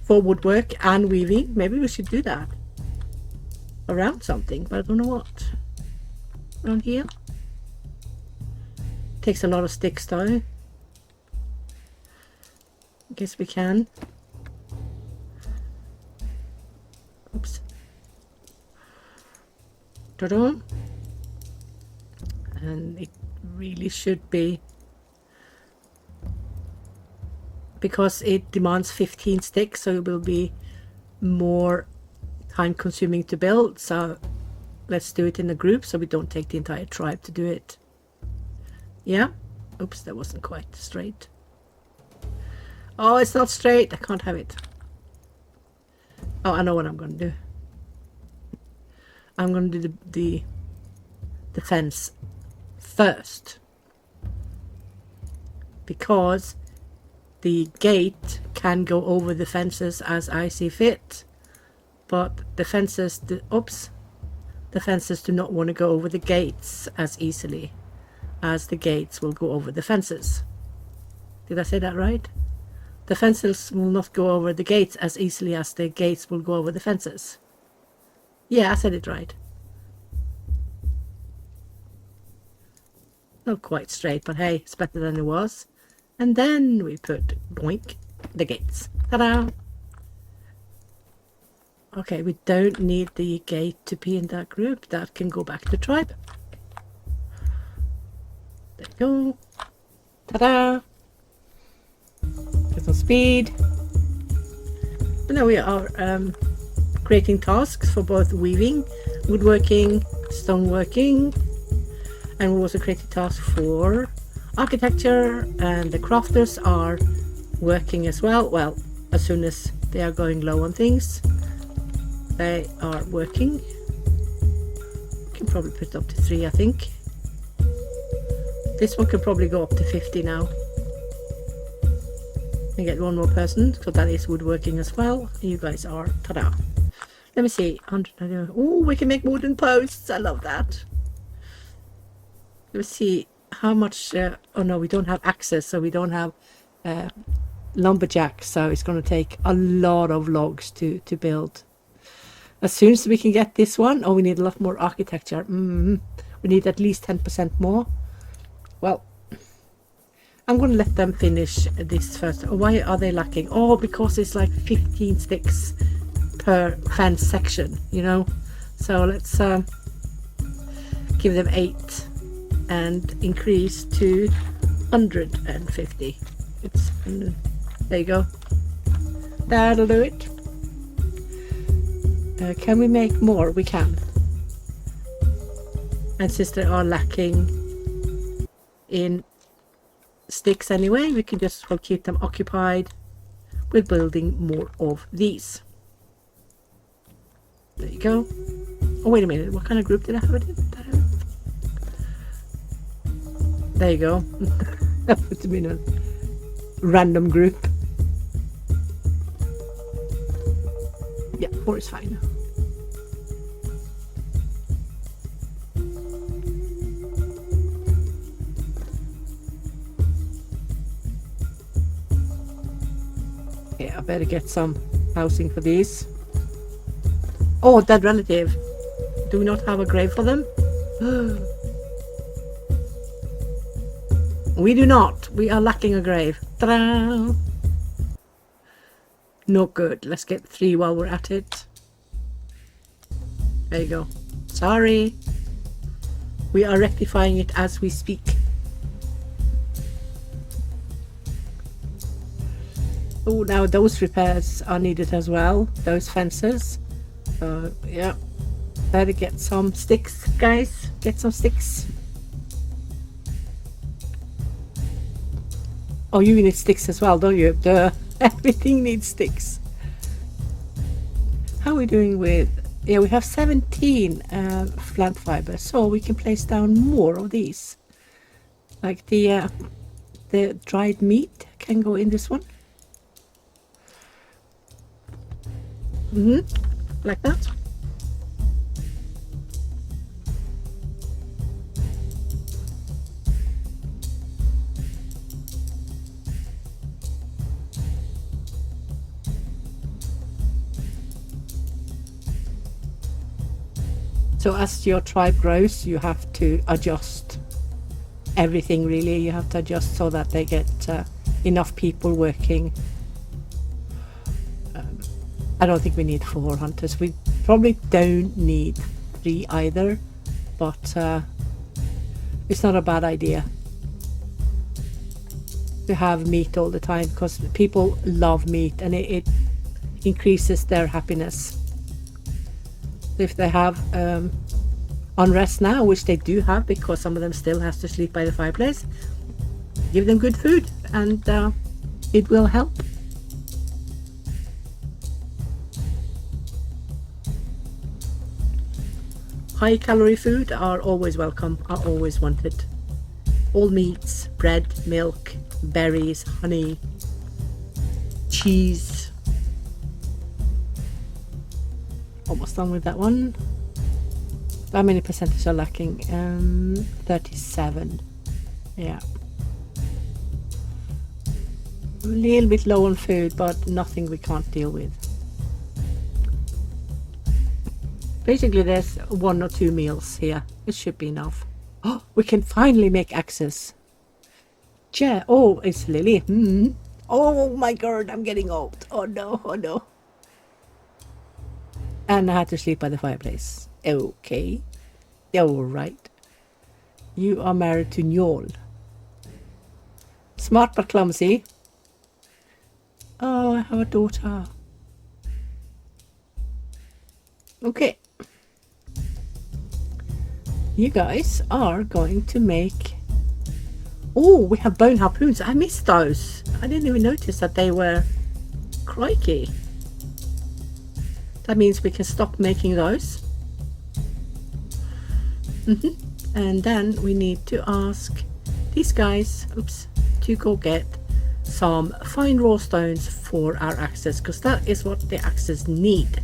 for woodwork and weaving. Maybe we should do that around something, but I don't know what. Around here. Takes a lot of sticks though. I guess we can. Oops. Ta-da. And it really should be, because it demands 15 sticks, so it will be more time consuming to build. So let's do it in a group so we don't take the entire tribe to do it. Yeah. Oops, that wasn't quite straight. Oh, it's not straight. I can't have it. Oh, I know what I'm going to do. I'm going to do the fence first, because the gate can go over the fences as I see fit, but the fences the fences do not want to go over the gates as easily as the gates will go over the fences. Did I say that right? The fences will not go over the gates as easily as the gates will go over the fences. Yeah, I said it right. Not quite straight, but hey, it's better than it was. And then we put, boink, the gates. Ta-da! Okay, we don't need the gate to be in that group. That can go back to tribe. There you go. Ta-da! Get some speed. And now we are creating tasks for both weaving, woodworking, stoneworking, and we also created tasks for architecture, and the crafters are working as well. Well, as soon as they are going low on things, they are working. can probably put it up to 3, I think. This one can probably go up to 50 now. And get one more person, so that is woodworking as well. You guys are, ta-da. Let me see, 100. Oh, we can make wooden posts. I love that. Let's see how much. Oh no, we don't have access, so we don't have lumberjack. So it's going to take a lot of logs to build. As soon as we can get this one, oh, we need a lot more architecture. We need at least 10% more. Well, I'm going to let them finish this first. Why are they lacking? Oh, because it's like 15 sticks per fence section, you know. So let's give them 8 and increase to 150. It's there you go. That'll do it. Can we make more? We can. And since they are lacking in sticks anyway, we can just keep them occupied with building more of these. There you go. Oh, wait a minute. What kind of group did I have it in? There you go. That puts me in a random group. Yeah, 4 is fine. Okay, I better get some housing for these. Oh, dead relative. Do we not have a grave for them? We do not. We are lacking a grave. Ta-da! No good. Let's get 3 while we're at it. There you go. Sorry. We are rectifying it as we speak. Oh, now those repairs are needed as well. Those fences. Yeah. Better get some sticks, guys. Get some sticks. Oh, you need sticks as well, don't you? Duh. Everything needs sticks. How are we doing with... Yeah, we have 17 plant fiber, so we can place down more of these. Like the dried meat can go in this one. Like that. So as your tribe grows, you have to adjust everything, really. You have to adjust so that they get enough people working. I don't think we need 4 hunters. We probably don't need 3 either, but it's not a bad idea to have meat all the time, because people love meat and it increases their happiness. If they have unrest now, which they do have because some of them still has to sleep by the fireplace, give them good food and it will help. High calorie food are always welcome, are always wanted. All meats, bread, milk, berries, honey, cheese. Almost done with that one. How many percentage are lacking? 37. Yeah. A little bit low on food, but nothing we can't deal with. Basically, there's 1 or 2 meals here. It should be enough. Oh, we can finally make access. Yeah. Oh, it's Lilly. Oh my god, I'm getting old. Oh no, oh no. And I had to sleep by the fireplace. Okay. Alright. You are married to Njol. Smart but clumsy. Oh, I have a daughter. Okay. You guys are going to make... Oh, we have bone harpoons. I missed those. I didn't even notice that they were... Crikey. That means we can stop making those. And then we need to ask these guys, to go get some fine raw stones for our axes, because that is what the axes need.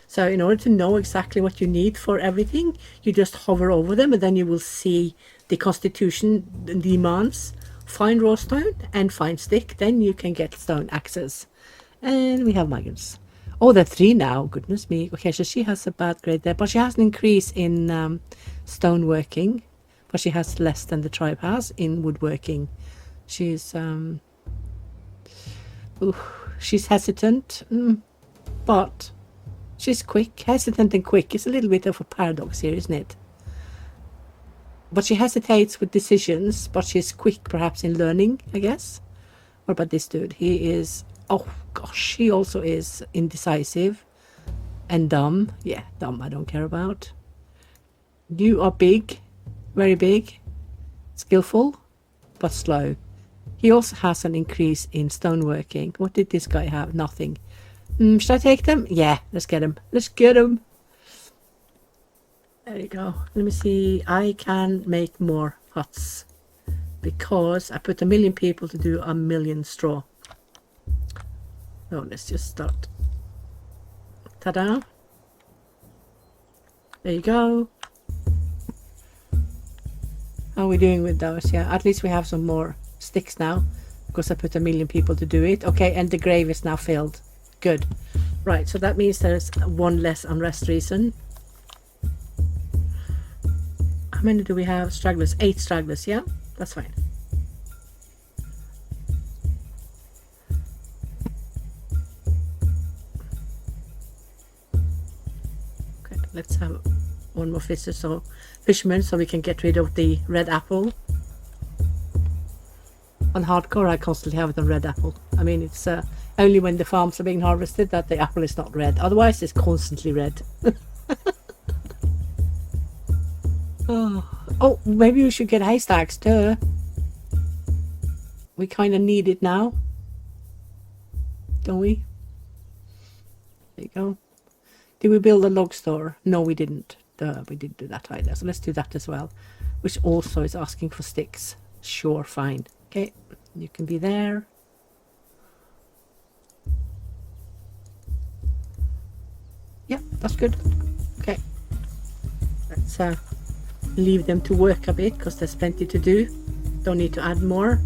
So in order to know exactly what you need for everything, you just hover over them, and then you will see the constitution demands fine raw stone and fine stick. Then you can get stone axes. And we have migrants. Oh, they're 3 now. Goodness me. Okay, so she has a bad grade there, but she has an increase in stoneworking, but she has less than the tribe has in woodworking. She's she's hesitant, but she's quick. Hesitant and quick is a little bit of a paradox here, isn't it? But she hesitates with decisions, but she's quick perhaps in learning, I guess. What about this dude? He is, oh gosh, he also is indecisive and dumb. Yeah, dumb I don't care about. You are big, very big, skillful, but slow. He also has an increase in stoneworking. What did this guy have? Nothing. Should I take them? Yeah, let's get him. Let's get him. There you go. Let me see. I can make more huts because I put 1 million people to do 1 million straw. So let's just start. Ta-da. There you go. How are we doing with those? Yeah, at least we have some more sticks now because I put 1 million people to do it. Okay, and the grave is now filled. Good. Right, so that means there's 1 less unrest reason. How many do we have? Stragglers. 8 stragglers. Yeah, that's fine. Okay, let's have 1 more fisherman so we can get rid of the red apple. On hardcore I constantly have it on red apple. I mean, it's only when the farms are being harvested that the apple is not red. Otherwise it's constantly red. Oh, maybe we should get haystacks too. We kind of need it now, don't we? There you go. Did we build a log store? No, we didn't. We didn't do that either. So let's do that as well, which also is asking for sticks. Sure, fine. Okay, you can be there. Yeah, that's good. Okay, let's leave them to work a bit because there's plenty to do. Don't need to add more.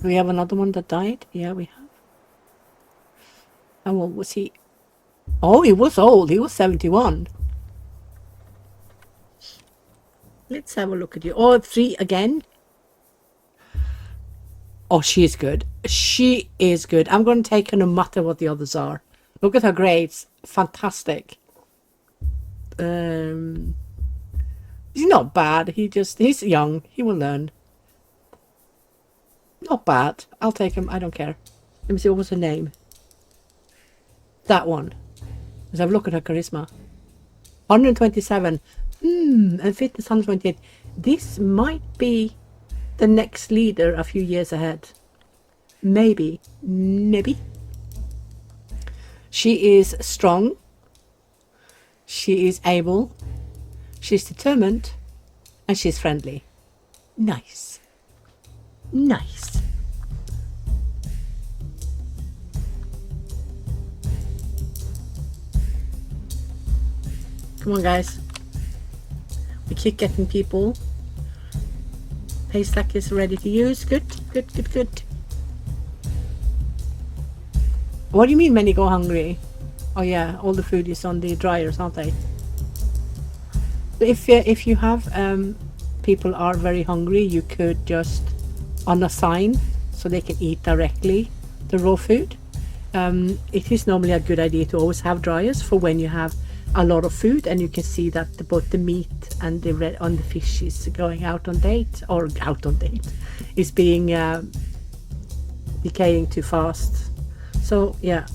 We have another one that died. Yeah, we have. And what was he? Oh, he was old. He was 71. Let's have a look at you. Oh, 3 again. Oh, she is good. She is good. I'm going to take her no matter what the others are. Look at her grades. Fantastic. He's not bad. He's young. He will learn. Not bad. I'll take him. I don't care. Let me see. What was her name? That one. Let's have a look at her charisma. 127. And fitness 128. This might be the next leader a few years ahead. Maybe. Maybe. She is strong. She is able. She's determined. And she's friendly. Nice. Nice. Come on, guys. We keep getting people. Haystack is ready to use. Good, good, good, good. What do you mean many go hungry? Oh yeah, all the food is on the dryers, aren't they? If you have people are very hungry, you could just unassign so they can eat directly the raw food, It is normally a good idea to always have dryers for when you have a lot of food, and you can see that both the meat and the red on the fish is going out on date, or out on date, is being decaying too fast. So yeah,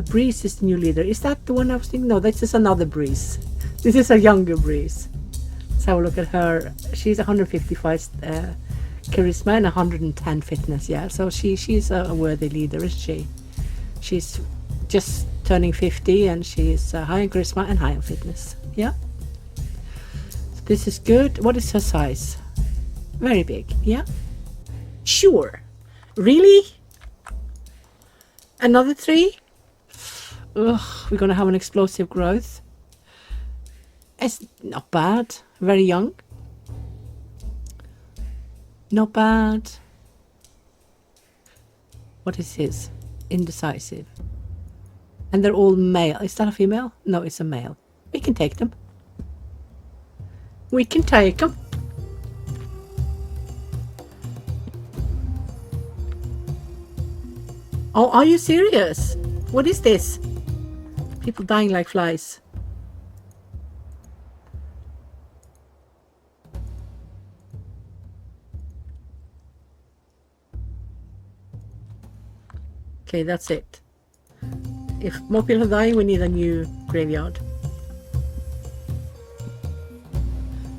Breeze is the new leader. Is that the one I was thinking? No, this is another Breeze. This is a younger Breeze. Let's have a look at her. She's 155 charisma and 110 fitness. Yeah, so she's a worthy leader, isn't she? She's just turning 50 and she's high in charisma and high in fitness. Yeah, so this is good. What is her size? Very big. Yeah, sure. Really? Another 3? Ugh, we're gonna have an explosive growth. It's not bad. Very young. Not bad. What is his? Indecisive. And they're all male. Is that a female? No, it's a male. We can take them. We can take them. Oh, are you serious? What is this? People dying like flies. Okay, that's it. If more people are dying, we need a new graveyard.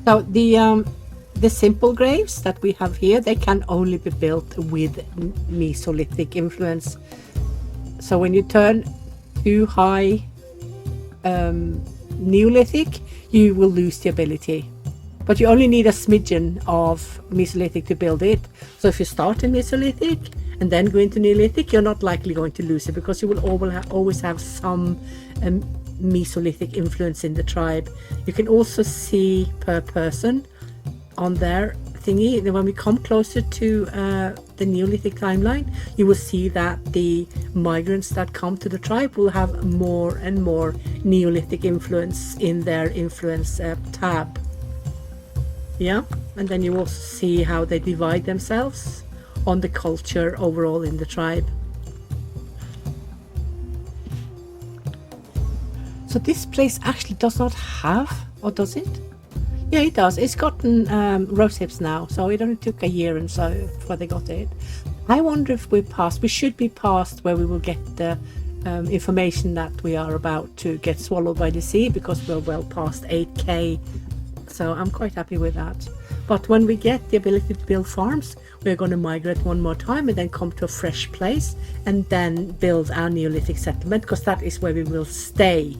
So the simple graves that we have here, they can only be built with Mesolithic influence. So when you turn too high Neolithic, you will lose the ability. But you only need a smidgen of Mesolithic to build it. So if you start in Mesolithic and then go into Neolithic, you're not likely going to lose it, because you will always have some Mesolithic influence in the tribe. You can also see per person on their thingy. When we come closer to the Neolithic timeline, you will see that the migrants that come to the tribe will have more and more Neolithic influence in their influence tab. Yeah, and then you also see how they divide themselves on the culture overall in the tribe. So this place actually does not have, or does it? Yeah, it does. It's gotten rose hips now, so it only took a year and so before they got it. I wonder if we're past, we should be past where we will get the information that we are about to get swallowed by the sea, because we're well past 8k. So I'm quite happy with that. But when we get the ability to build farms, we're going to migrate one more time and then come to a fresh place and then build our Neolithic settlement, because that is where we will stay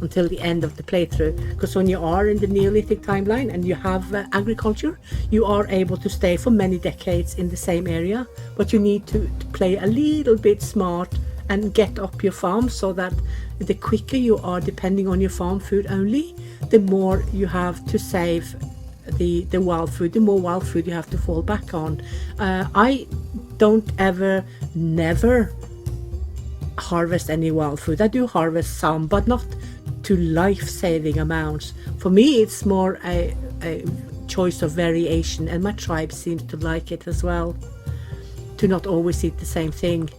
until the end of the playthrough. Because when you are in the Neolithic timeline and you have agriculture, you are able to stay for many decades in the same area, but you need to play a little bit smart and get up your farm, so that the quicker you are depending on your farm food only, the more you have to save the wild food, the more wild food you have to fall back on. I don't never harvest any wild food. I do harvest some, but not to life-saving amounts. For me, it's more a choice of variation, and my tribe seems to like it as well, to not always eat the same thing.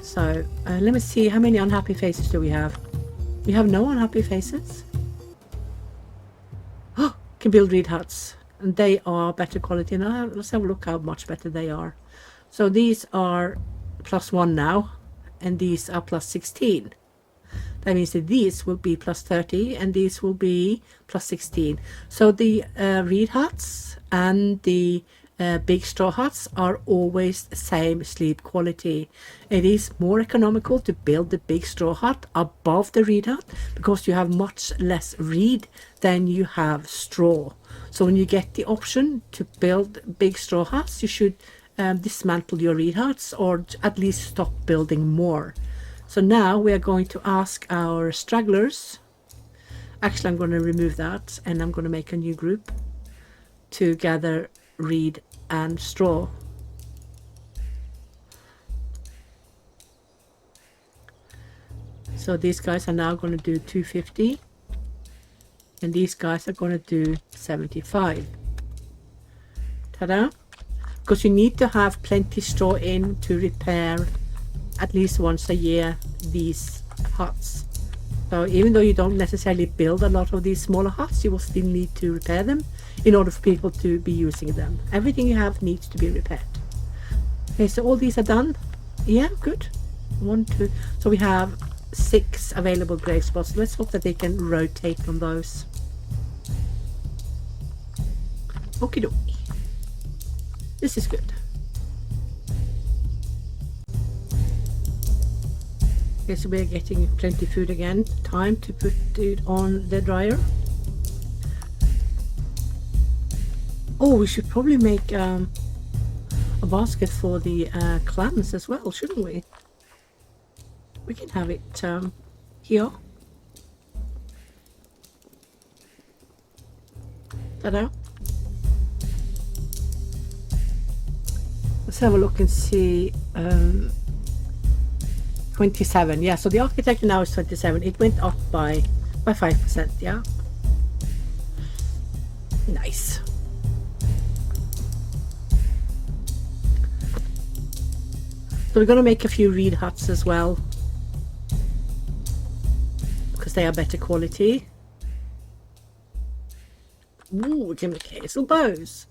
So let me see, how many unhappy faces do we have? We have no unhappy faces. Oh, can build reed huts, and they are better quality. Now let's have a look how much better they are. So these are +1 now, and these are +16. That means that these will be +30 and these will be +16. So the reed huts and the big straw huts are always the same sleep quality. It is more economical to build the big straw hut above the reed hut, because you have much less reed than you have straw. So when you get the option to build big straw huts, you should dismantle your reed huts, or at least stop building more. So now we are going to ask our stragglers. Actually, I'm going to remove that and I'm going to make a new group to gather reed and straw. So these guys are now going to do 250, and these guys are going to do 75. Ta-da! because you need to have plenty straw in to repair at least once a year these huts. So even though you don't necessarily build a lot of these smaller huts, you will still need to repair them in order for people to be using them. Everything you have needs to be repaired. Okay, so all these are done. Yeah, good. 1, 2. So we have 6 available grave spots. Let's hope that they can rotate on those. Okie dokie. This is good. Okay, so we're getting plenty of food again. Time to put it on the dryer. Oh, we should probably make a basket for the clams as well, shouldn't we? We can have it here. Ta-da! Let's have a look and see. 27, yeah, so the architecture now is 27. It went up by 5%, yeah. Nice. So we're gonna make a few reed huts as well, because they are better quality. Ooh, we can make hazel bows.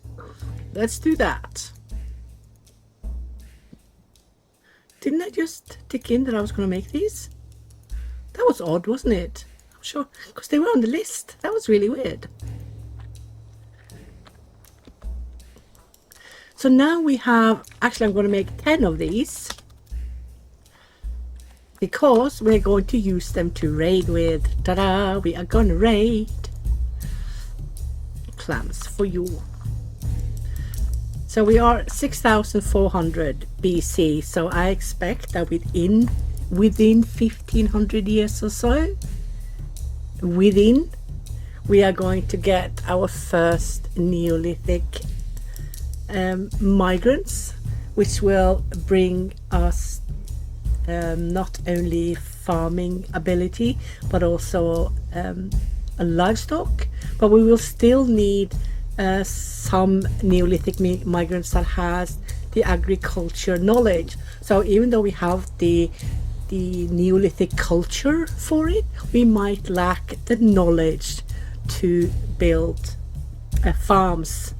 Let's do that. Didn't I just tick in that I was going to make these? That was odd, wasn't it? I'm sure, because they were on the list. That was really weird. So now we have, actually I'm going to make 10 of these, because we're going to use them to raid with. Ta-da! We are going to raid clams for you. So we are 6,400 BC, so I expect that within 1,500 years or so, we are going to get our first Neolithic migrants, which will bring us not only farming ability, but also a livestock, but we will still need some Neolithic migrants that has the agriculture knowledge. So even though we have the Neolithic culture for it, we might lack the knowledge to build farms.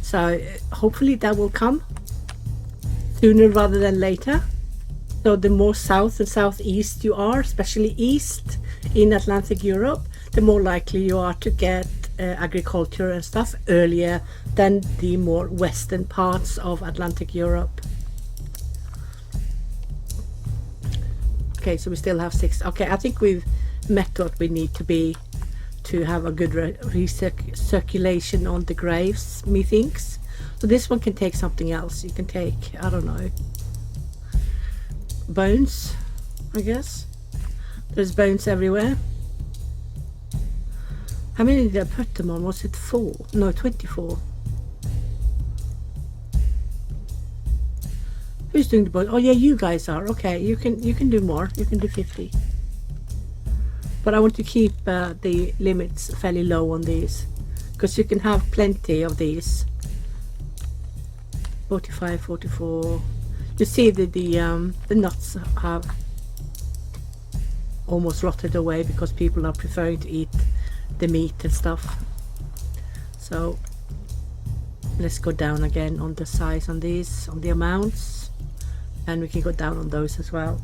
So hopefully that will come sooner rather than later. So the more south and southeast you are, especially east in Atlantic Europe, the more likely you are to get agriculture and stuff earlier than the more western parts of Atlantic Europe. Okay, so we still have 6. Okay, I think we've met what we need to be to have a good recirculation on the graves, methinks. So this one can take something else. You can take, I don't know, bones, I guess. There's bones everywhere. How many did I put them on? Was it 4? No, 24. Who's doing the boat? Oh yeah, you guys are. Okay, you can do more. You can do 50. But I want to keep the limits fairly low on these, because you can have plenty of these. 45, 44. You see that the nuts have almost rotted away because people are preferring to eat the meat and stuff. So let's go down again on the size on these, on the amounts, and we can go down on those as well,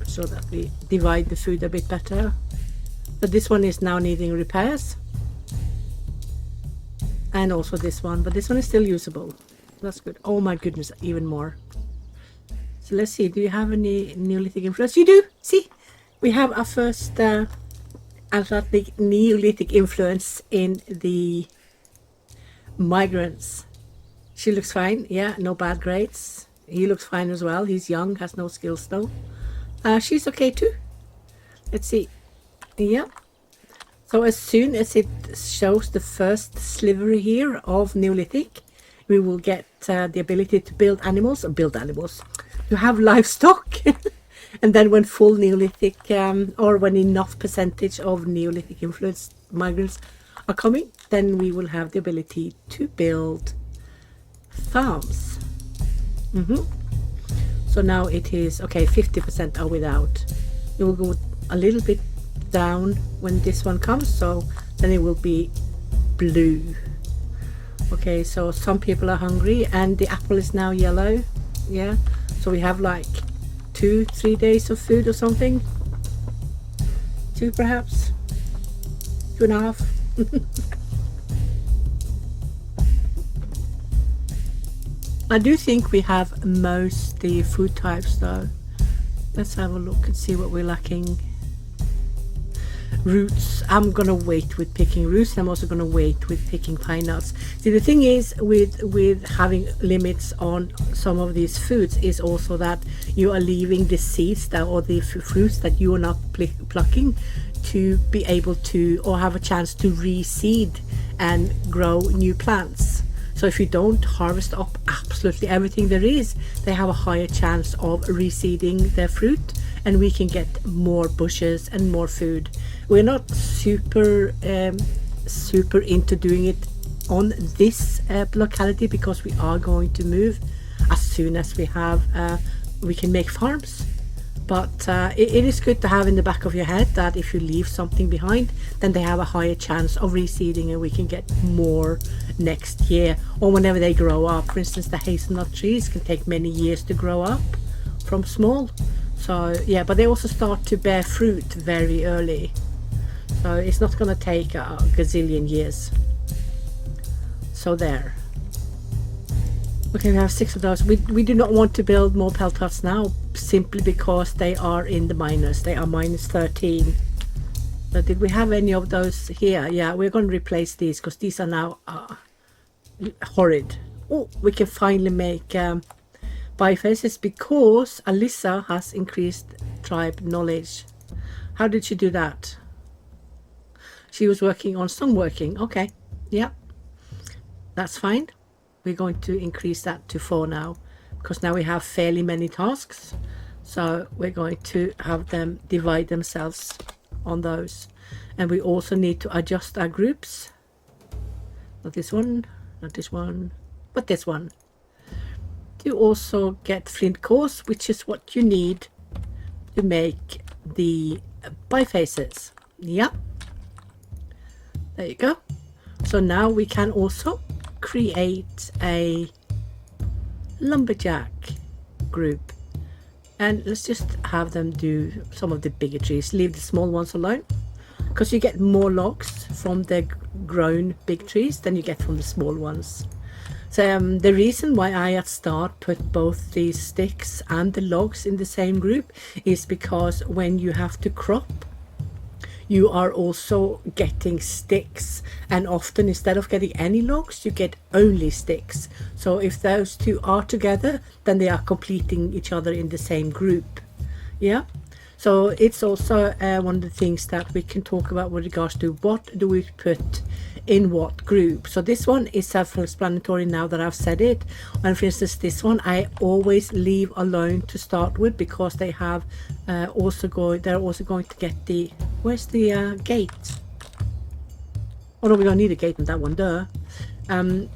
so that we divide the food a bit better. But this one is now needing repairs, and also this one, but this one is still usable. That's good. Oh my goodness, even more. So let's see, do you have any Neolithic influence? You do! See, we have our first Atlantic Neolithic influence in the migrants. She looks fine. Yeah, no bad grades. He looks fine as well. He's young, has no skills though. She's okay too. Let's see. Yeah. So as soon as it shows the first sliver here of Neolithic, we will get the ability to build animals, to have livestock. And then when full Neolithic, or when enough percentage of Neolithic influenced migrants are coming, then we will have the ability to build farms. So now it is okay, 50% are without. It will go a little bit down when this one comes, so then it will be blue. Okay, so some people are hungry and the apple is now yellow. Yeah, so we have like 2-3 days of food or something. 2 perhaps, 2.5. I do think we have most the food types though. Let's have a look and see what we're lacking. Roots, I'm gonna wait with picking roots, and I'm also gonna wait with picking pine nuts. See, the thing is with having limits on some of these foods is also that you are leaving the seeds that, or the fruits that you are not plucking, to be able to, or have a chance to reseed and grow new plants. So if you don't harvest up absolutely everything there is, they have a higher chance of reseeding their fruit, and we can get more bushes and more food. We're not super into doing it on this locality, because we are going to move as soon as we have we can make farms. But it is good to have in the back of your head that if you leave something behind, then they have a higher chance of reseeding, and we can get more next year or whenever they grow up. For instance, the hazelnut trees can take many years to grow up from small. So yeah, but they also start to bear fruit very early. So it's not going to take a gazillion years. So there. Okay, we have 6 of those. We do not want to build more pelt huts now, simply because they are in the minus. They are minus 13. But did we have any of those here? Yeah, we're going to replace these, because these are now horrid. Oh, we can finally make bifaces, because Alyssa has increased tribe knowledge. How did she do that? She was working on some working. Okay, yeah, that's fine. We're going to increase that to 4 now, because now we have fairly many tasks. So we're going to have them divide themselves on those. And we also need to adjust our groups. Not this one, not this one, but this one. To also get flint cores, which is what you need to make the bifaces. Yeah. There you go. So now we can also create a lumberjack group, and let's just have them do some of the bigger trees, leave the small ones alone, because you get more logs from the grown big trees than you get from the small ones. So the reason why I at start put both the sticks and the logs in the same group is because when you have to crop, you are also getting sticks, and often instead of getting any logs, you get only sticks. So if those two are together, then they are completing each other in the same group. Yeah, so it's also one of the things that we can talk about with regards to what do we put in what group. So this one is self-explanatory now that I've said it. And for instance, this one I always leave alone to start with, because they have they're also going to get the, where's the gate? Oh no, we don't need a gate in that one, duh. I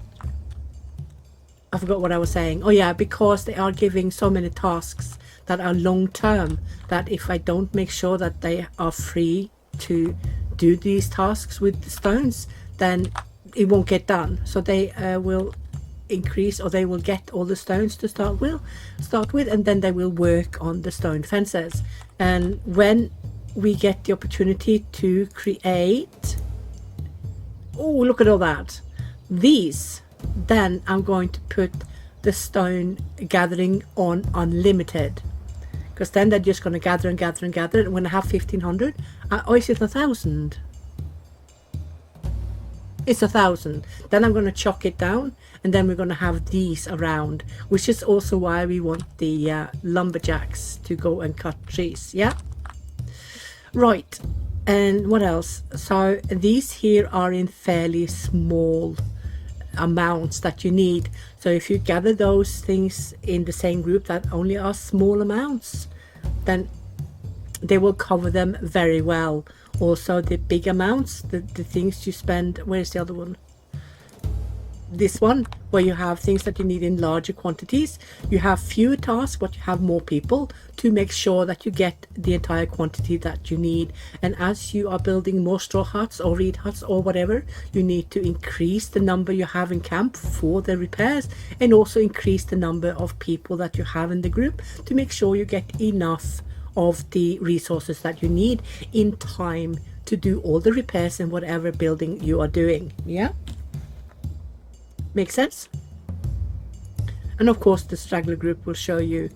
forgot what I was saying. Oh yeah, because they are giving so many tasks that are long term, that if I don't make sure that they are free to do these tasks with the stones, then it won't get done. So they will increase, or they will get all the stones to start with, and then they will work on the stone fences. And when we get the opportunity to create, oh look at all that, these, then I'm going to put the stone gathering on unlimited, because then they're just going to gather and gather and gather. And when I have 1500, oh, is it 1000? It's 1000. Then I'm going to chalk it down, and then we're going to have these around, which is also why we want the lumberjacks to go and cut trees. Yeah, right. And what else? So these here are in fairly small amounts that you need. So if you gather those things in the same group that only are small amounts, then they will cover them very well. Also the big amounts, the things you spend, where's the other one? this one, where you have things that you need in larger quantities, you have fewer tasks, but you have more people to make sure that you get the entire quantity that you need. And as you are building more straw huts or reed huts or whatever, you need to increase the number you have in camp for the repairs, and also increase the number of people that you have in the group to make sure you get enough of the resources that you need in time to do all the repairs and whatever building you are doing. Yeah, makes sense. And of course the straggler group will show you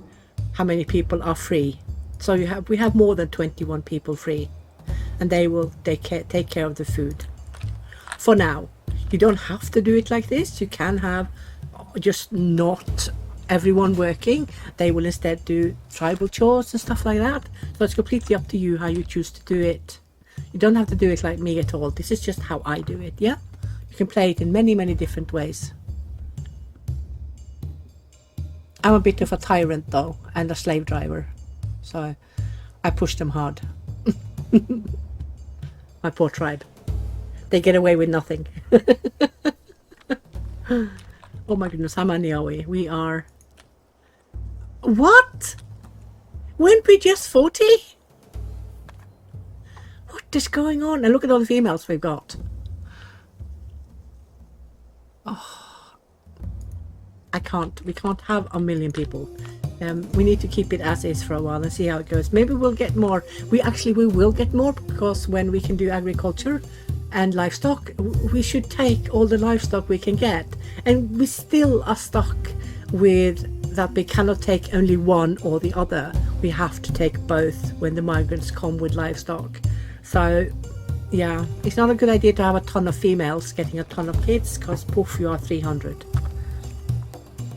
how many people are free. So we have more than 21 people free, and they will take care of the food for now. You don't have to do it like this. You can have just not everyone working. They will instead do tribal chores and stuff like that. So it's completely up to you how you choose to do it. You don't have to do it like me at all. This is just how I do it. Yeah, you can play it in many different ways. I'm a bit of a tyrant though, and a slave driver, so I push them hard. My poor tribe, they get away with nothing. Oh my goodness, how many are we? We are, what? Weren't we just 40? What is going on? And look at all the females we've got. Oh, we can't have a million people. We need to keep it as is for a while and see how it goes. Maybe we'll get more. We will get more, because when we can do agriculture and livestock, we should take all the livestock we can get. And we still are stuck with that we cannot take only one or the other. We have to take both when the migrants come with livestock. So yeah, it's not a good idea to have a ton of females getting a ton of kids, because poof, you are 300.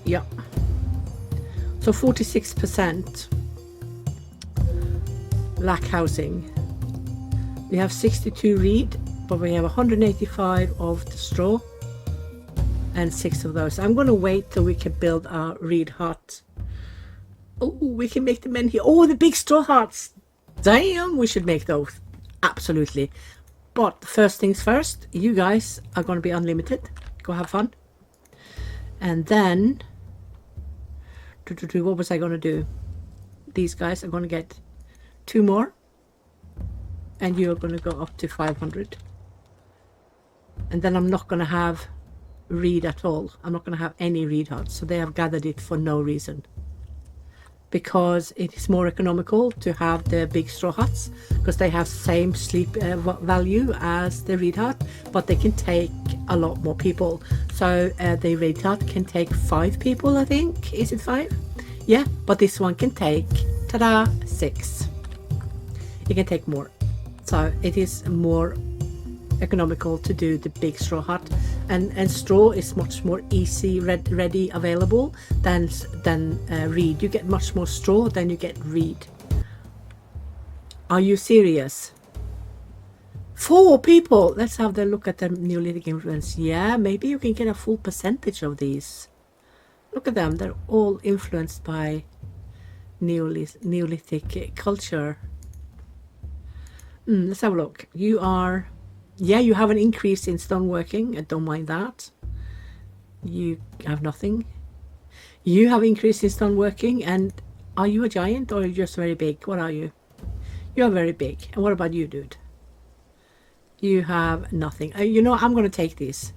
Yeah. So 46% lack housing. We have 62 reed, but we have 185 of the straw, and 6 of those. I'm going to wait till we can build our reed hut. Oh, we can make the men here. Oh, the big straw huts. Damn, we should make those. Absolutely. But first things first, you guys are going to be unlimited. Go have fun. And then, what was I going to do? These guys are going to get 2 more. And you're going to go up to 500. And then I'm not going to have reed at all. I'm not going to have any reed huts. So they have gathered it for no reason. Because it is more economical to have the big straw huts, because they have same sleep value as the reed hut, but they can take a lot more people. So the reed hut can take 5 people, I think. Is it 5? Yeah, but this one can take, ta-da, 6. It can take more. So it is more economical to do the big straw hut, and straw is much more easy ready available than reed. You get much more straw than you get reed. Are you serious? 4 people. Let's have a look at the Neolithic influence. Yeah, maybe you can get a full percentage of these. Look at them, they're all influenced by Neolithic culture. Let's have a look. You are, yeah, you have an increase in stoneworking. I don't mind that. You have nothing. You have increase in stoneworking. And are you a giant, or are you just very big? What are you? You are very big. And what about you, dude? You have nothing. You know, I'm going to take these,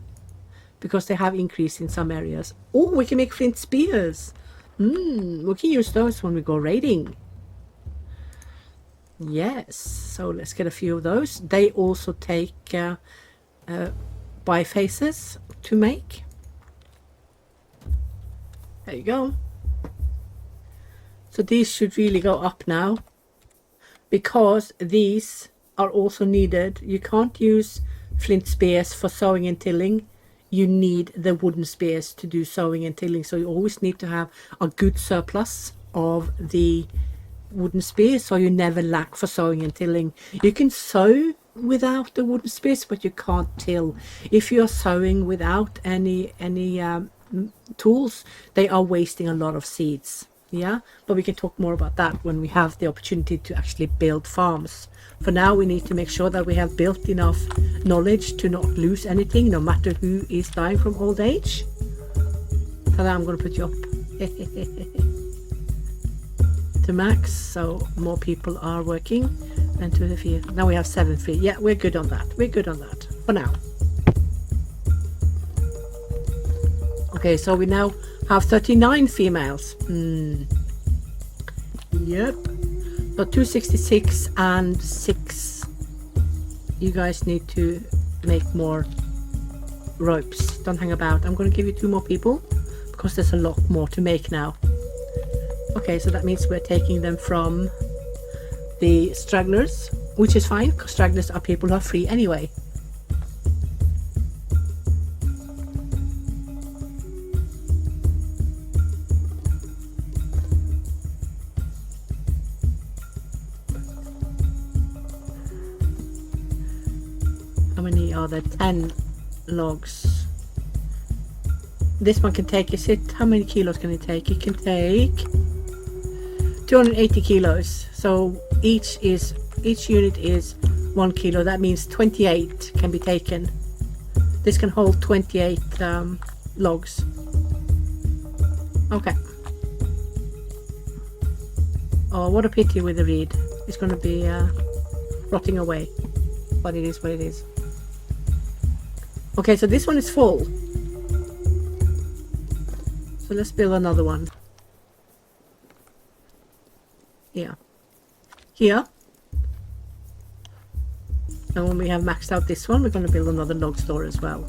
because they have increased in some areas. Oh, we can make flint spears. We can use those when we go raiding. Yes, so let's get a few of those. They also take bifaces to make. There you go. So these should really go up now, because these are also needed. You can't use flint spears for sowing and tilling. You need the wooden spears to do sowing and tilling. So you always need to have a good surplus of the wooden spears, so you never lack for sowing and tilling. You can sow without the wooden spears, but you can't till. If you are sowing without any tools, they are wasting a lot of seeds. Yeah, but we can talk more about that when we have the opportunity to actually build farms. For now, we need to make sure that we have built enough knowledge to not lose anything, no matter who is dying from old age. So I'm going to put you up to max, so more people are working. And to the field. Now we have 7 free. Yeah, we're good on that. We're good on that for now. Okay, so we now have 39 females. Yep. So 266 and 6. You guys need to make more ropes. Don't hang about. I'm going to give you 2 more people because there's a lot more to make now. Okay, so that means we're taking them from the stragglers, which is fine because stragglers are people who are free anyway. How many are there? 10 logs. This one can take, is it, how many kilos can it take? It can take 280 kilos. So each unit is 1 kilo. That means 28 can be taken. This can hold 28 logs. Okay. Oh, what a pity with the reed. It's going to be rotting away. But it is what it is. Okay, so this one is full. So let's build another one. Yeah. Here. And when we have maxed out this one, we're going to build another log store as well.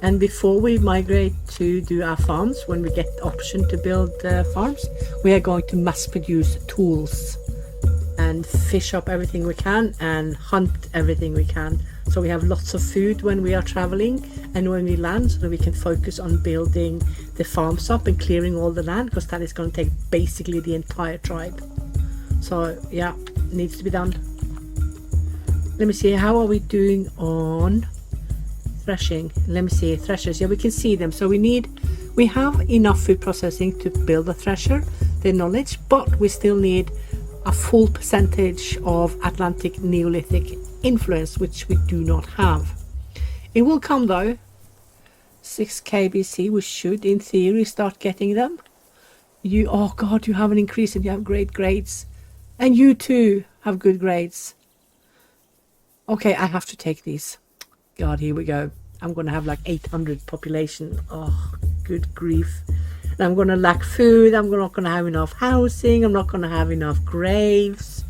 And before we migrate to do our farms, when we get the option to build farms, we are going to mass produce tools and fish up everything we can and hunt everything we can. So we have lots of food when we are traveling and when we land, so that we can focus on building the farms up and clearing all the land, because that is going to take basically the entire tribe. So yeah, needs to be done. Let me see, how are we doing on threshing? Let me see, threshers, yeah, we can see them. So we have enough food processing to build a thresher, the knowledge, but we still need a full percentage of Atlantic Neolithic influence, which we do not have. It will come though. 6 KBC, we should in theory start getting them. Oh god, you have an increase and you have great grades, and you too have good grades. Okay, I have to take these. God, here we go. I'm gonna have like 800 population. Oh, good grief. And I'm gonna lack food. I'm not gonna have enough housing. I'm not gonna have enough graves.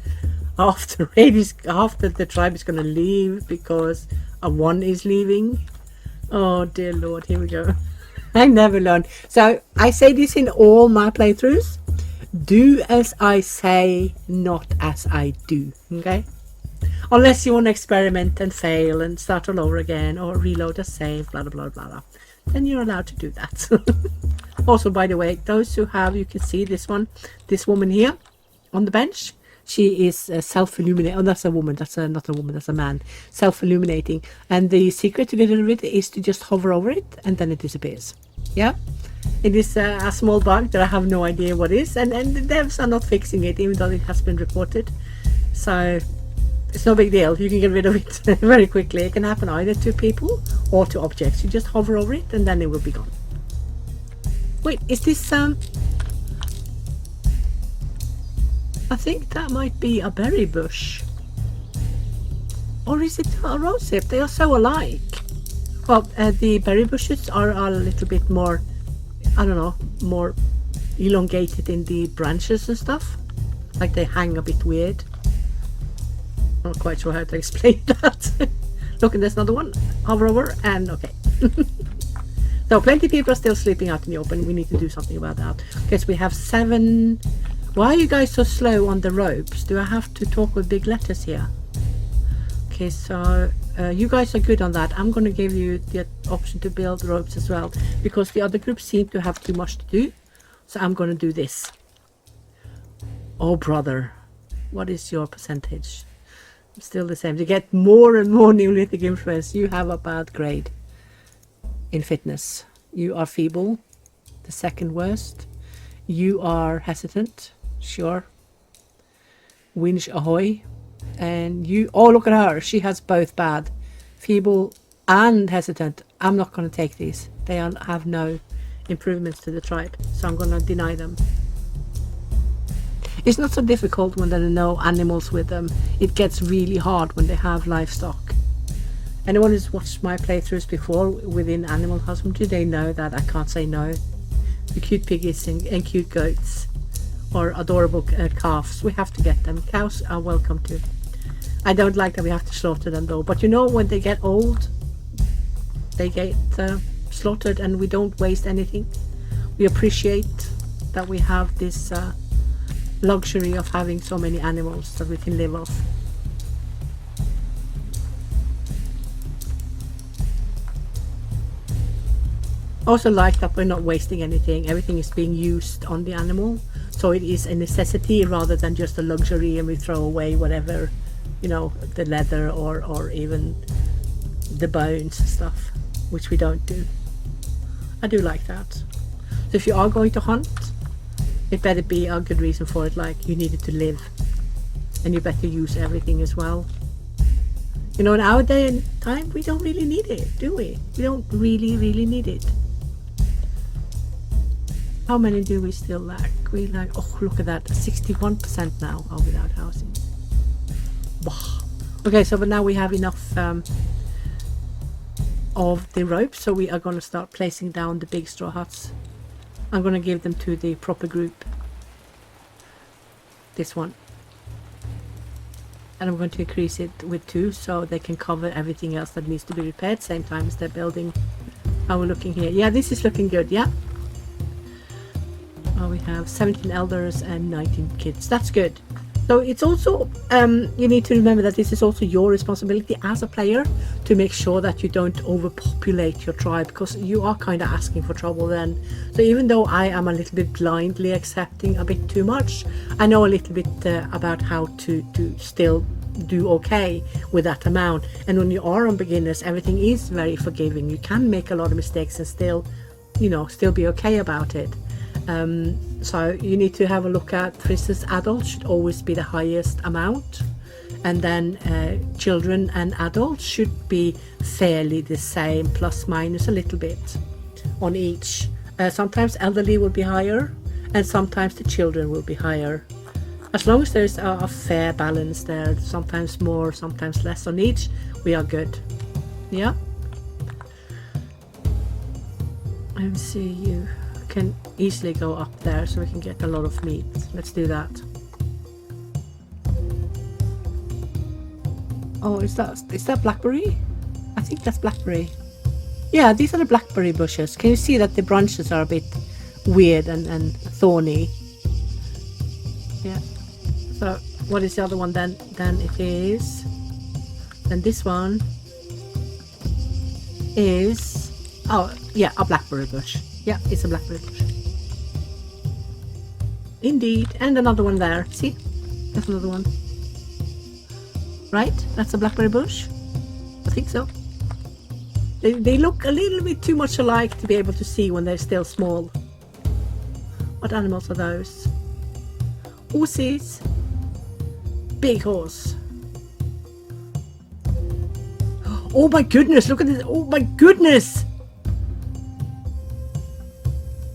After the tribe is gonna leave because one is leaving. Oh dear Lord, here we go. I never learn. So I say this in all my playthroughs: do as I say, not as I do. Okay. Unless you want to experiment and fail and start all over again, or reload a save, blah, blah, blah, blah, blah. Then you're allowed to do that. Also, by the way, those who have, you can see this woman here on the bench. She is self-illuminating. Oh, that's a woman. That's not a woman. That's a man. Self-illuminating. And the secret to get rid of it is to just hover over it and then it disappears. Yeah? It is a small bug that I have no idea what is. And the devs are not fixing it, even though it has been reported. So it's no big deal. You can get rid of it very quickly. It can happen either to people or to objects. You just hover over it and then it will be gone. Wait, is this I think that might be a berry bush. Or is it a rosehip? They are so alike. Well, the berry bushes are a little bit more, I don't know, more elongated in the branches and stuff. Like they hang a bit weird. I'm not quite sure how to explain that. Look, and there's another one. Hover over and okay. So plenty of people are still sleeping out in the open. We need to do something about that. Okay, so we have 7. Why are you guys so slow on the ropes? Do I have to talk with big letters here? Okay, so you guys are good on that. I'm going to give you the option to build ropes as well, because the other groups seem to have too much to do. So I'm going to do this. Oh brother, what is your percentage? Still the same. To get more and more Neolithic influence, you have a bad grade in fitness. You are feeble. the second worst. You are hesitant, sure. Winch ahoy. And you, oh look at her, she has both bad. Feeble and hesitant. I'm not going to take these. They have no improvements to the tribe, so I'm going to deny them. It's not so difficult when there are no animals with them. It gets really hard when they have livestock. Anyone who's watched my playthroughs before within animal husbandry, they know that I can't say no. The cute piggies and cute goats or adorable calves, we have to get them. Cows are welcome too. I don't like that we have to slaughter them though, but you know, when they get old, they get slaughtered and we don't waste anything. We appreciate that we have this luxury of having so many animals that we can live off. Also like that we're not wasting anything. Everything is being used on the animal, so it is a necessity rather than just a luxury and we throw away whatever, you know, the leather or even the bones and stuff, which we don't do. I do like that. So if you are going to hunt, it better be a good reason for it, like you need it to live, and you better use everything as well. You know, in our day and time, we don't really need it, do we? We don't really need it. How many do we still lack? We lack, oh look at that, 61% now are without housing. Bah. Okay, so but now we have enough of the rope, so we are going to start placing down the big straw huts. I'm going to give them to the proper group. This one. And I'm going to increase it with 2 so they can cover everything else that needs to be repaired same time as they're building. How we're looking here. Yeah, this is looking good, yeah. Oh, we have 17 elders and 19 kids. That's good. So it's also, you need to remember that this is also your responsibility as a player to make sure that you don't overpopulate your tribe, because you are kind of asking for trouble then. So even though I am a little bit blindly accepting a bit too much, I know a little bit about how to still do okay with that amount. And when you are on beginners, everything is very forgiving. You can make a lot of mistakes and still, you know, still be okay about it. So you need to have a look at, for instance, adults should always be the highest amount, and then children and adults should be fairly the same, plus minus a little bit on each. Sometimes elderly will be higher and sometimes the children will be higher, as long as there's a fair balance there. Sometimes more, sometimes less on each, we are good. Yeah, let me see, you can easily go up there so we can get a lot of meat. Let's do that. Oh, is that blackberry? I think that's blackberry. Yeah, these are the blackberry bushes. Can you see that the branches are a bit weird and thorny? Yeah. So what is the other one then? Then it is, then this one is, oh yeah, a blackberry bush. Yeah, it's a blackberry bush. Indeed. And another one there. See? That's another one. Right? That's a blackberry bush? I think so. They look a little bit too much alike to be able to see when they're still small. What animals are those? Horses. Big horse. Oh my goodness, look at this. Oh my goodness.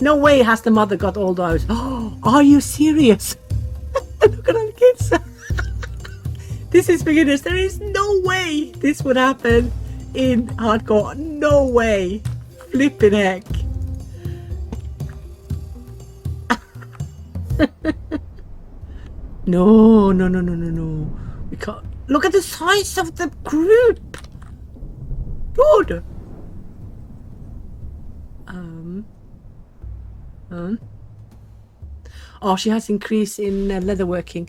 No way has the mother got all those. Oh, are you serious? Look at all the kids. This is beginners. There is no way this would happen in hardcore. No way. Flippin' heck. No. We can't. Look at the size of the group. Good. Oh, she has increase in leatherworking.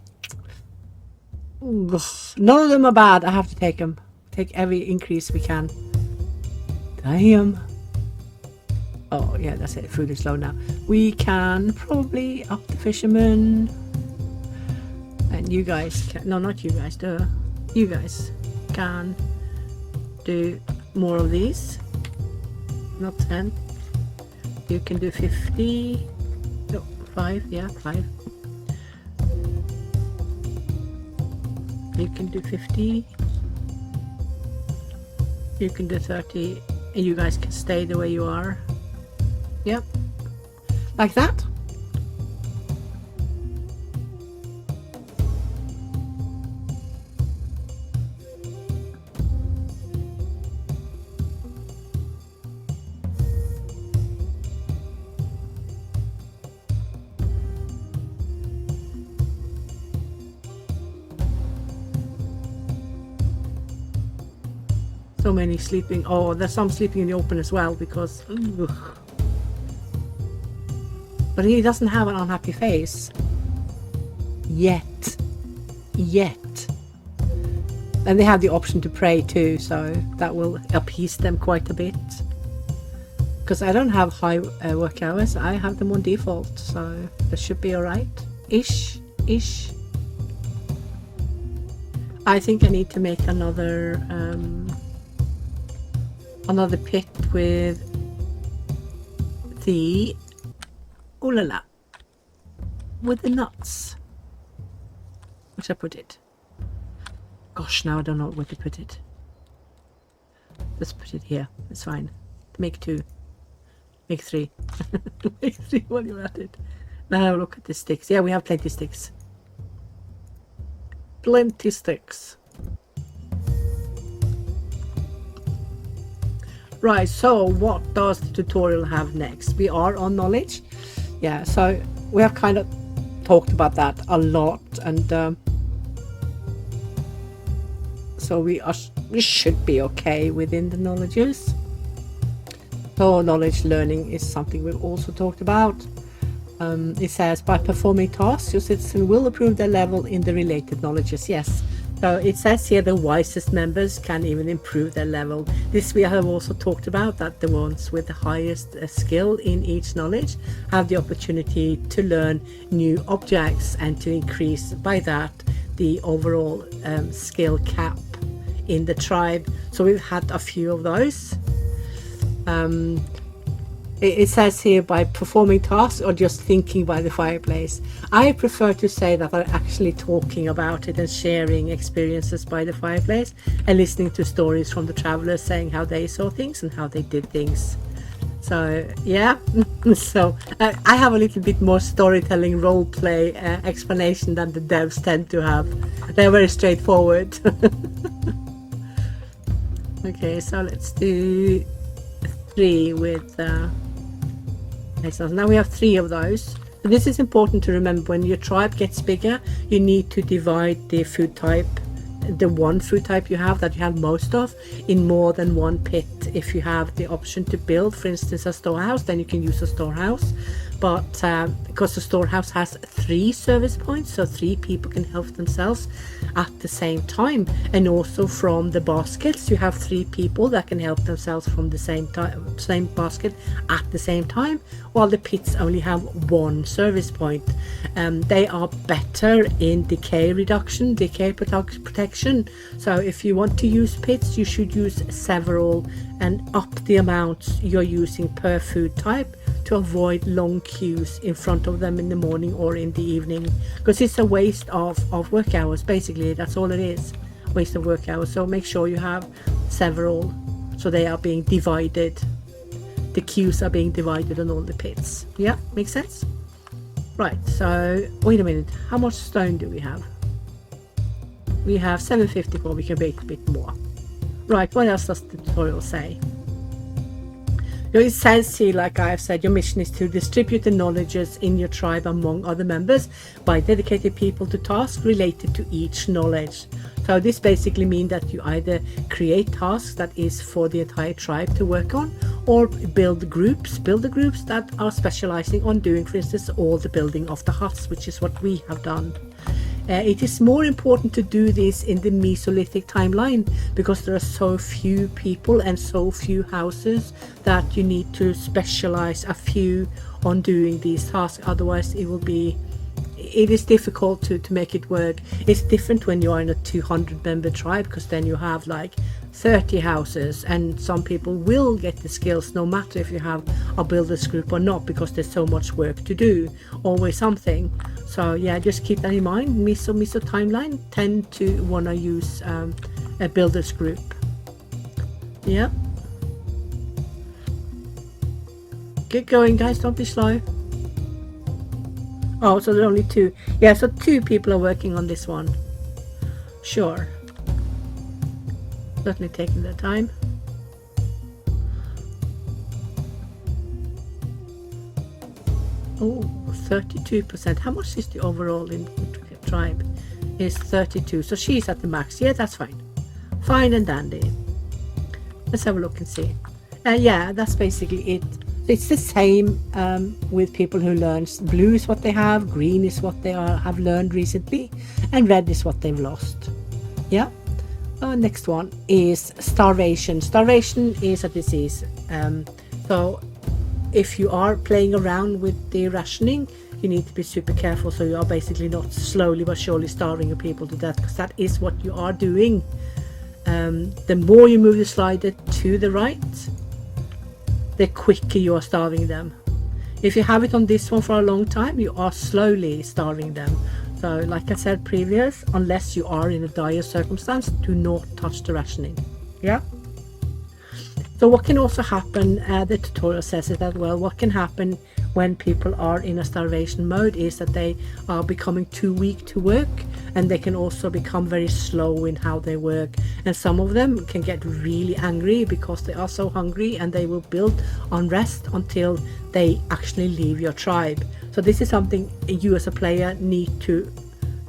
Ugh. None of them are bad. I have to take them. Take every increase we can. Damn. Oh yeah, that's it. Food is low now. We can probably up the fishermen. And you guys can, no, not you guys, duh. You guys can do more of these. Not 10. You can do 50. No, 5. Yeah, 5. You can do 50. You can do 30. And you guys can stay the way you are. Yep. Like that. So many sleeping. Oh, there's some sleeping in the open as well because. Ugh. But he doesn't have an unhappy face. Yet. And they have the option to pray too, so that will appease them quite a bit. Because I don't have high work hours, I have them on default, so that should be alright. Ish. I think I need to make another pit with the LiLa with the nuts. Which I put it. Gosh, now I don't know where to put it. Let's put it here. It's fine. Make 2. Make 3. Make 3 while you're at it. Now look at the sticks. Yeah, we have plenty sticks. Plenty sticks. Right, so what does the tutorial have next? We are on knowledge. Yeah, so we have kind of talked about that a lot, and so we should be okay within the knowledges. So knowledge learning is something we've also talked about. It says by performing tasks, your citizen will improve their level in the related knowledges. Yes. So it says here the wisest members can even improve their level. This we have also talked about, that the ones with the highest skill in each knowledge have the opportunity to learn new objects and to increase by that the overall skill cap in the tribe. So we've had a few of those. It says here by performing tasks or just thinking by the fireplace. I prefer to say that I'm actually talking about it and sharing experiences by the fireplace and listening to stories from the travelers saying how they saw things and how they did things. So yeah, so I have a little bit more storytelling role play explanation than the devs tend to have. They're very straightforward. Okay, so let's do 3 with now we have 3 of those. So this is important to remember. When your tribe gets bigger, you need to divide the food type, the one food type you have that you have most of, in more than one pit. If you have the option to build, for instance, a storehouse, then you can use a storehouse. But because the storehouse has 3 service points, so 3 people can help themselves at the same time. And also from the baskets, you have 3 people that can help themselves from the same basket at the same time, while the pits only have 1 service point. They are better in decay reduction, decay protection. So if you want to use pits, you should use several and up the amounts you're using per food type to avoid long queues in front of them in the morning or in the evening, because it's a waste of work hours. Basically, that's all it is, waste of work hours. So make sure you have several, so they are being divided, the queues are being divided on all the pits. Yeah, makes sense. Right, so wait a minute, how much stone do we have? We have 754. We can make a bit more. Right, what else does the tutorial say? It says here, like I have said, your mission is to distribute the knowledges in your tribe among other members by dedicated people to tasks related to each knowledge. So this basically means that you either create tasks that is for the entire tribe to work on, or build the groups that are specializing on doing, for instance, all the building of the huts, which is what we have done. It is more important to do this in the Mesolithic timeline because there are so few people and so few houses that you need to specialize a few on doing these tasks. Otherwise it is difficult to make it work. It's different when you are in a 200 member tribe, because then you have like 30 houses, and some people will get the skills no matter if you have a builders group or not, because there's so much work to do, always something. So yeah, just keep that in mind. Miso timeline tend to want to use a builders group. Yeah, get going guys, don't be slow. Oh, so there are only 2. Yeah, so 2 people are working on this one. Sure, certainly taking their time. Oh, 32%. How much is the overall in tribe? Is 32. So she's at the max. Yeah, that's fine. Fine and dandy. Let's have a look and see. Yeah, that's basically it. It's the same with people who learn. Blue is what they have, green is what they have learned recently, and red is what they've lost. Yeah. Next one is starvation. Starvation is a disease. So if you are playing around with the rationing, you need to be super careful, so you are basically not slowly but surely starving your people to death, because that is what you are doing. The more you move the slider to the right, the quicker you are starving them. If you have it on this one for a long time, you are slowly starving them. So like I said previous, unless you are in a dire circumstance, do not touch the rationing. Yeah. So what can also happen, the tutorial says it as well, what can happen when people are in a starvation mode is that they are becoming too weak to work, and they can also become very slow in how they work, and some of them can get really angry because they are so hungry, and they will build unrest until they actually leave your tribe. So this is something you as a player need to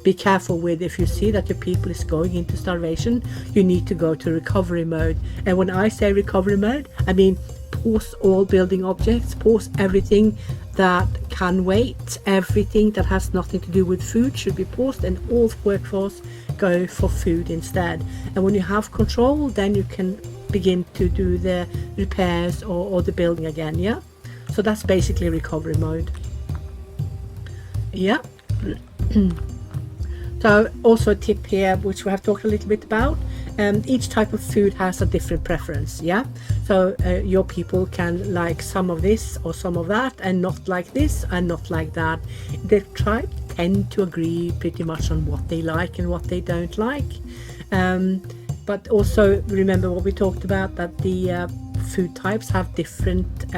be careful with. If you see that your people is going into starvation, you need to go to recovery mode. And when I say recovery mode, I mean pause all building objects, pause everything that can wait, everything that has nothing to do with food should be paused, and all workforce go for food instead. And when you have control, then you can begin to do the repairs or the building again. Yeah, so that's basically recovery mode. Yeah. So also a tip here, which we have talked a little bit about, each type of food has a different preference. Yeah, so your people can like some of this or some of that, and not like this and not like that. The tribe tend to agree pretty much on what they like and what they don't like, but also remember what we talked about, that the food types have different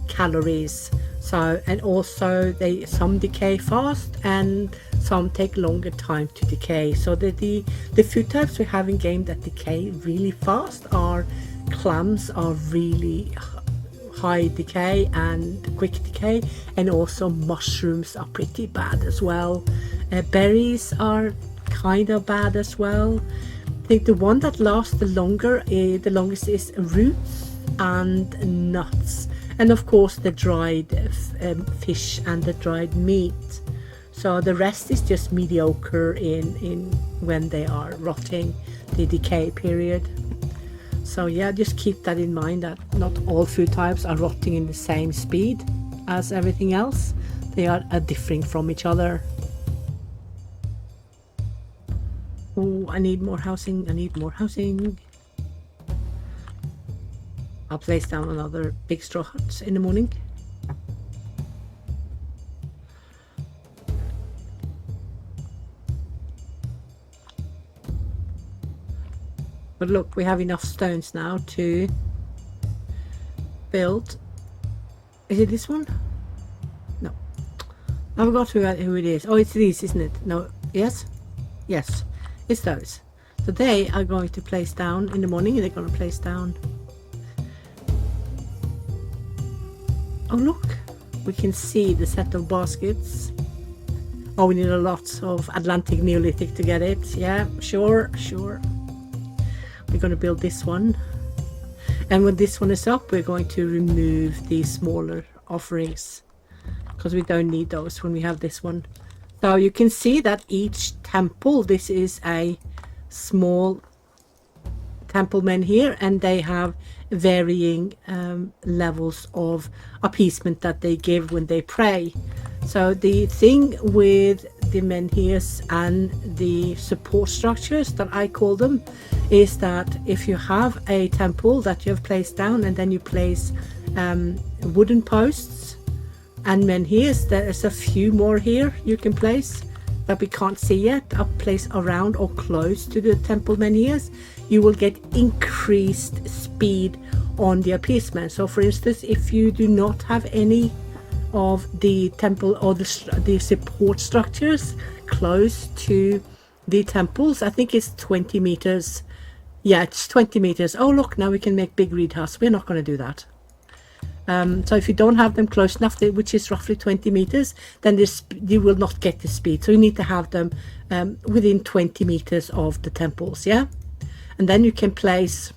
calories. So, and also some decay fast and some take longer time to decay. So the food types we have in game that decay really fast are clams, are really high decay and quick decay, and also mushrooms are pretty bad as well. Berries are kind of bad as well. I think the one that lasts the longest is roots and nuts. And of course the dried fish and the dried meat. So the rest is just mediocre in when they are rotting, the decay period. So yeah, just keep that in mind, that not all food types are rotting in the same speed as everything else. They are differing from each other. Oh, I need more housing, I need more housing. I'll place down another big straw hut in the morning. But look, we have enough stones now to build. Is it this one? No. I forgot who it is. Oh, it's these, isn't it? No. Yes? Yes. It's those. So they are going to place down in the morning. They're going to place down. Oh look, we can see the set of baskets. Oh, we need a lot of Atlantic Neolithic to get it. Yeah, sure. We're going to build this one. And when this one is up, we're going to remove these smaller offerings, because we don't need those when we have this one. So you can see that each temple, this is a small templemen here, and they have varying levels of appeasement that they give when they pray. So the thing with the menhirs and the support structures that I call them is that if you have a temple that you have placed down and then you place wooden posts and menhirs, there is a few more here you can place that we can't see yet, are placed around or close to the temple menhirs. You will get increased speed on the appeasement. So for instance, if you do not have any of the temple or the support structures close to the temples, I think it's 20 meters. Yeah, it's 20 meters. Oh look, now we can make big reed house. We're not going to do that. So if you don't have them close enough, which is roughly 20 meters, then you will not get the speed. So you need to have them within 20 meters of the temples, yeah? And then you can place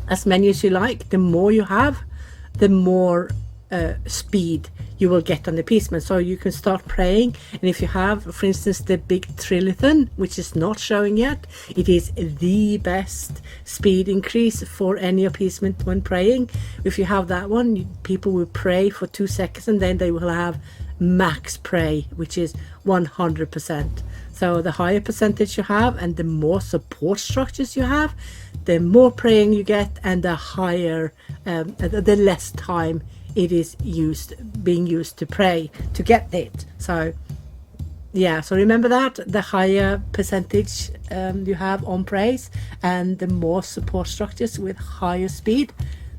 as many as you like. The more you have, the more speed you will get on the appeasement. So you can start praying, and if you have, for instance, the big trilithon, which is not showing yet, it is the best speed increase for any appeasement when praying. If you have that one, people will pray for 2 seconds and then they will have max pray, which is 100%. So the higher percentage you have and the more support structures you have, the more praying you get, and the higher the less time it is being used to pray to get it. So yeah, so remember that the higher percentage you have on praise and the more support structures with higher speed,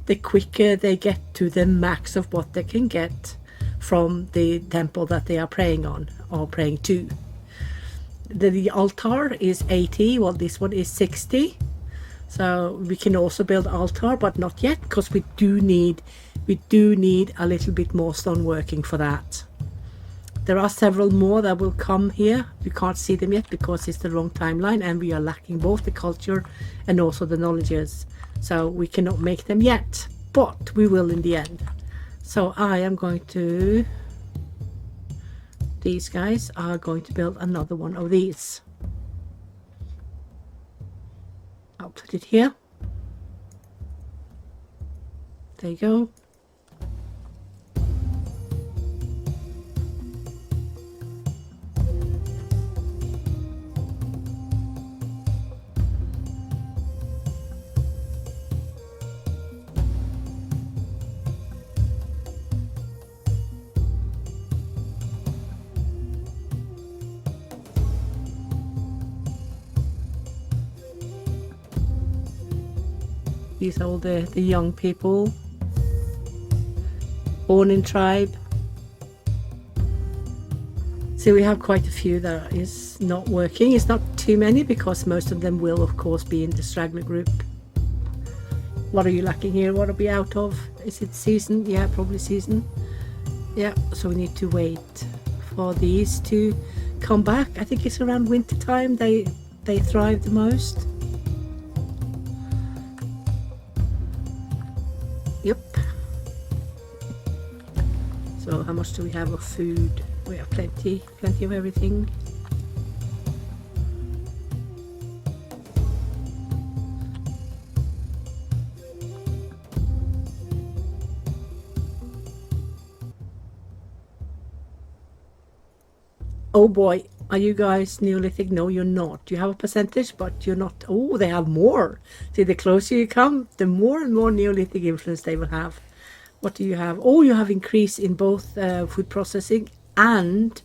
the quicker they get to the max of what they can get from the temple that they are praying on or praying to. The altar is 80, well this one is 60. So we can also build altar, but not yet, because we do need a little bit more stone working for that. There are several more that will come here. We can't see them yet because it's the wrong timeline and we are lacking both the culture and also the knowledges. So we cannot make them yet, but we will in the end. So I am going to, these guys are going to build another one of these. I'll put it here. There you go. These are all the young people born in tribe. So we have quite a few that is not working. It's not too many because most of them will of course be in the straggler group. What are you lacking here? What are we out of? Is it season? Yeah, probably season. Yeah, so we need to wait for these to come back. I think it's around winter time they thrive the most. Yep. So how much do we have of food? We have plenty of everything. Oh boy, are you guys Neolithic? No, you're not. You have a percentage, but you're not. Oh, they have more. See, the closer you come, the more and more Neolithic influence they will have. What do you have? Oh, you have increase in both food processing and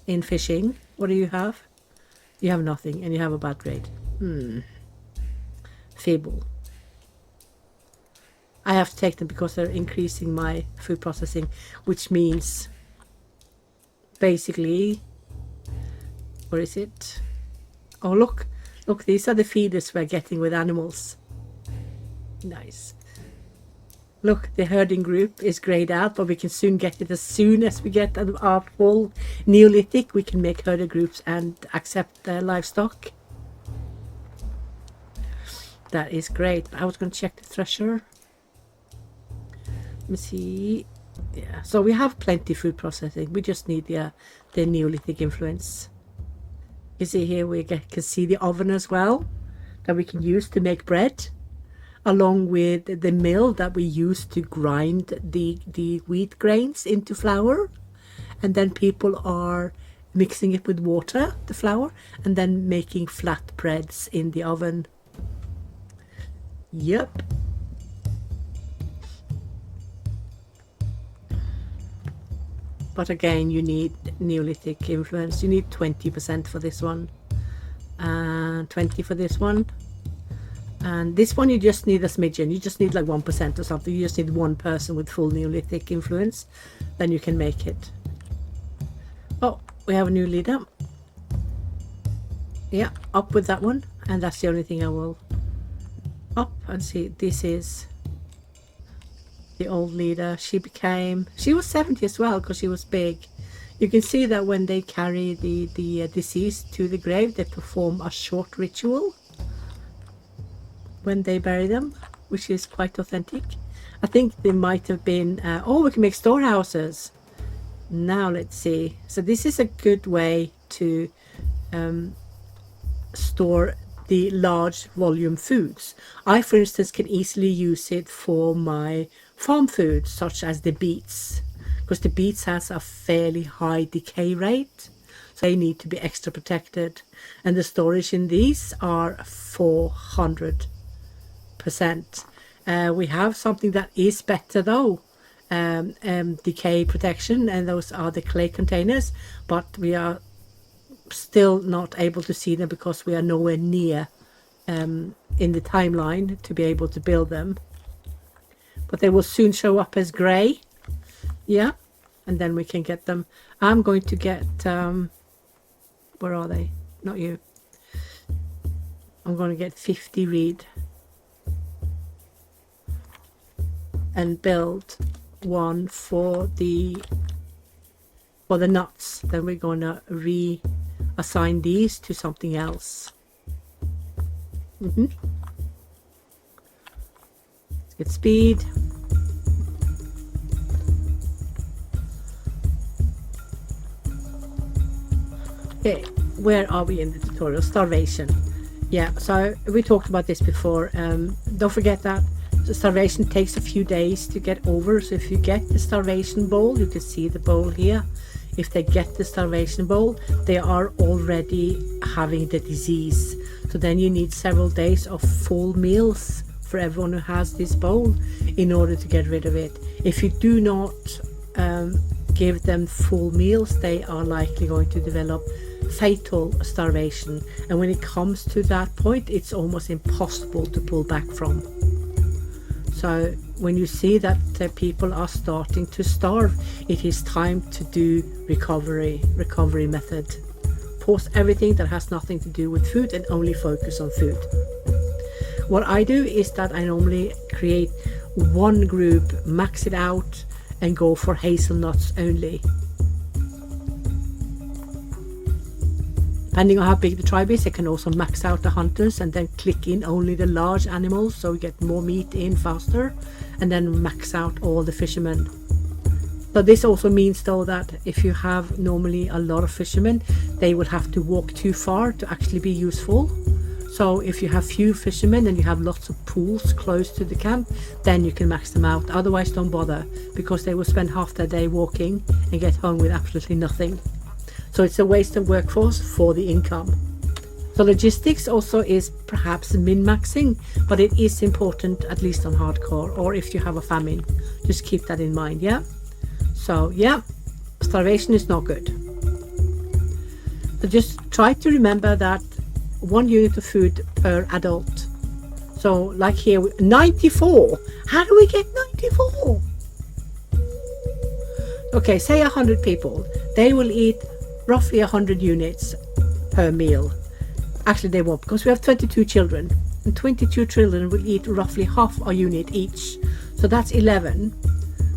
in fishing. What do you have? You have nothing, and you have a bad grade. Feeble. I have to take them because they're increasing my food processing, which means basically, where is it? Oh, look, these are the feeders we're getting with animals. Nice. Look, the herding group is grayed out, but we can soon get it. As soon as we get our full Neolithic, we can make herder groups and accept their livestock. That is great. I was going to check the thresher. Let me see. Yeah, so we have plenty food processing. We just need the Neolithic influence. You see here we can see the oven as well that we can use to make bread, along with the mill that we use to grind the wheat grains into flour. And then people are mixing it with water, the flour, and then making flat breads in the oven. Yep. But again, you need Neolithic influence. You need 20% for this one, and 20 for this one. And this one you just need a smidgen. You just need like 1% or something. You just need one person with full Neolithic influence. Then you can make it. Oh, we have a new leader. Yeah, up with that one. And that's the only thing I will up and see. This is the old leader. She was 70 as well, because she was big. You can see that when they carry the deceased to the grave, they perform a short ritual when they bury them, which is quite authentic. I think they might have been oh, we can make storehouses. Now let's see. So this is a good way to store the large volume foods. I, for instance, can easily use it for my farm foods, such as the beets, because the beets has a fairly high decay rate, so they need to be extra protected. And the storage in these are 400%. We have something that is better though, decay protection, and those are the clay containers, but we are still not able to see them because we are nowhere near in the timeline to be able to build them. But they will soon show up as grey. Yeah, and then we can get them. I'm going to get where are they? Not you. I'm going to get 50 reed and build one for the nuts. Then we're going to reassign these to something else. Let's get speed. Okay, where are we in the tutorial? Starvation. Yeah, so we talked about this before. Don't forget that the starvation takes a few days to get over. So if you get the starvation bowl, you can see the bowl here. If they get the starvation bowl, they are already having the disease. So then you need several days of full meals for everyone who has this bowl in order to get rid of it. If you do not give them full meals, they are likely going to develop fatal starvation. And when it comes to that point, it's almost impossible to pull back from. So when you see that people are starting to starve, it is time to do recovery method. Pause everything that has nothing to do with food and only focus on food. What I do is that I normally create one group, max it out, and go for hazelnuts only. Depending on how big the tribe is, I can also max out the hunters and then click in only the large animals, so we get more meat in faster, and then max out all the fishermen. So this also means though that if you have normally a lot of fishermen, they will have to walk too far to actually be useful. So if you have few fishermen and you have lots of pools close to the camp, then you can max them out. Otherwise don't bother, because they will spend half their day walking and get home with absolutely nothing. So it's a waste of workforce for the income. So logistics also is perhaps min-maxing, but it is important, at least on hardcore, or if you have a famine. Just keep that in mind, yeah? So yeah, starvation is not good. So just try to remember that 1 unit of food per adult. So like here, 94. How do we get 94? Okay, say 100 people. They will eat roughly 100 units per meal. Actually they won't, because we have 22 children, and 22 children will eat roughly half a unit each. So that's 11.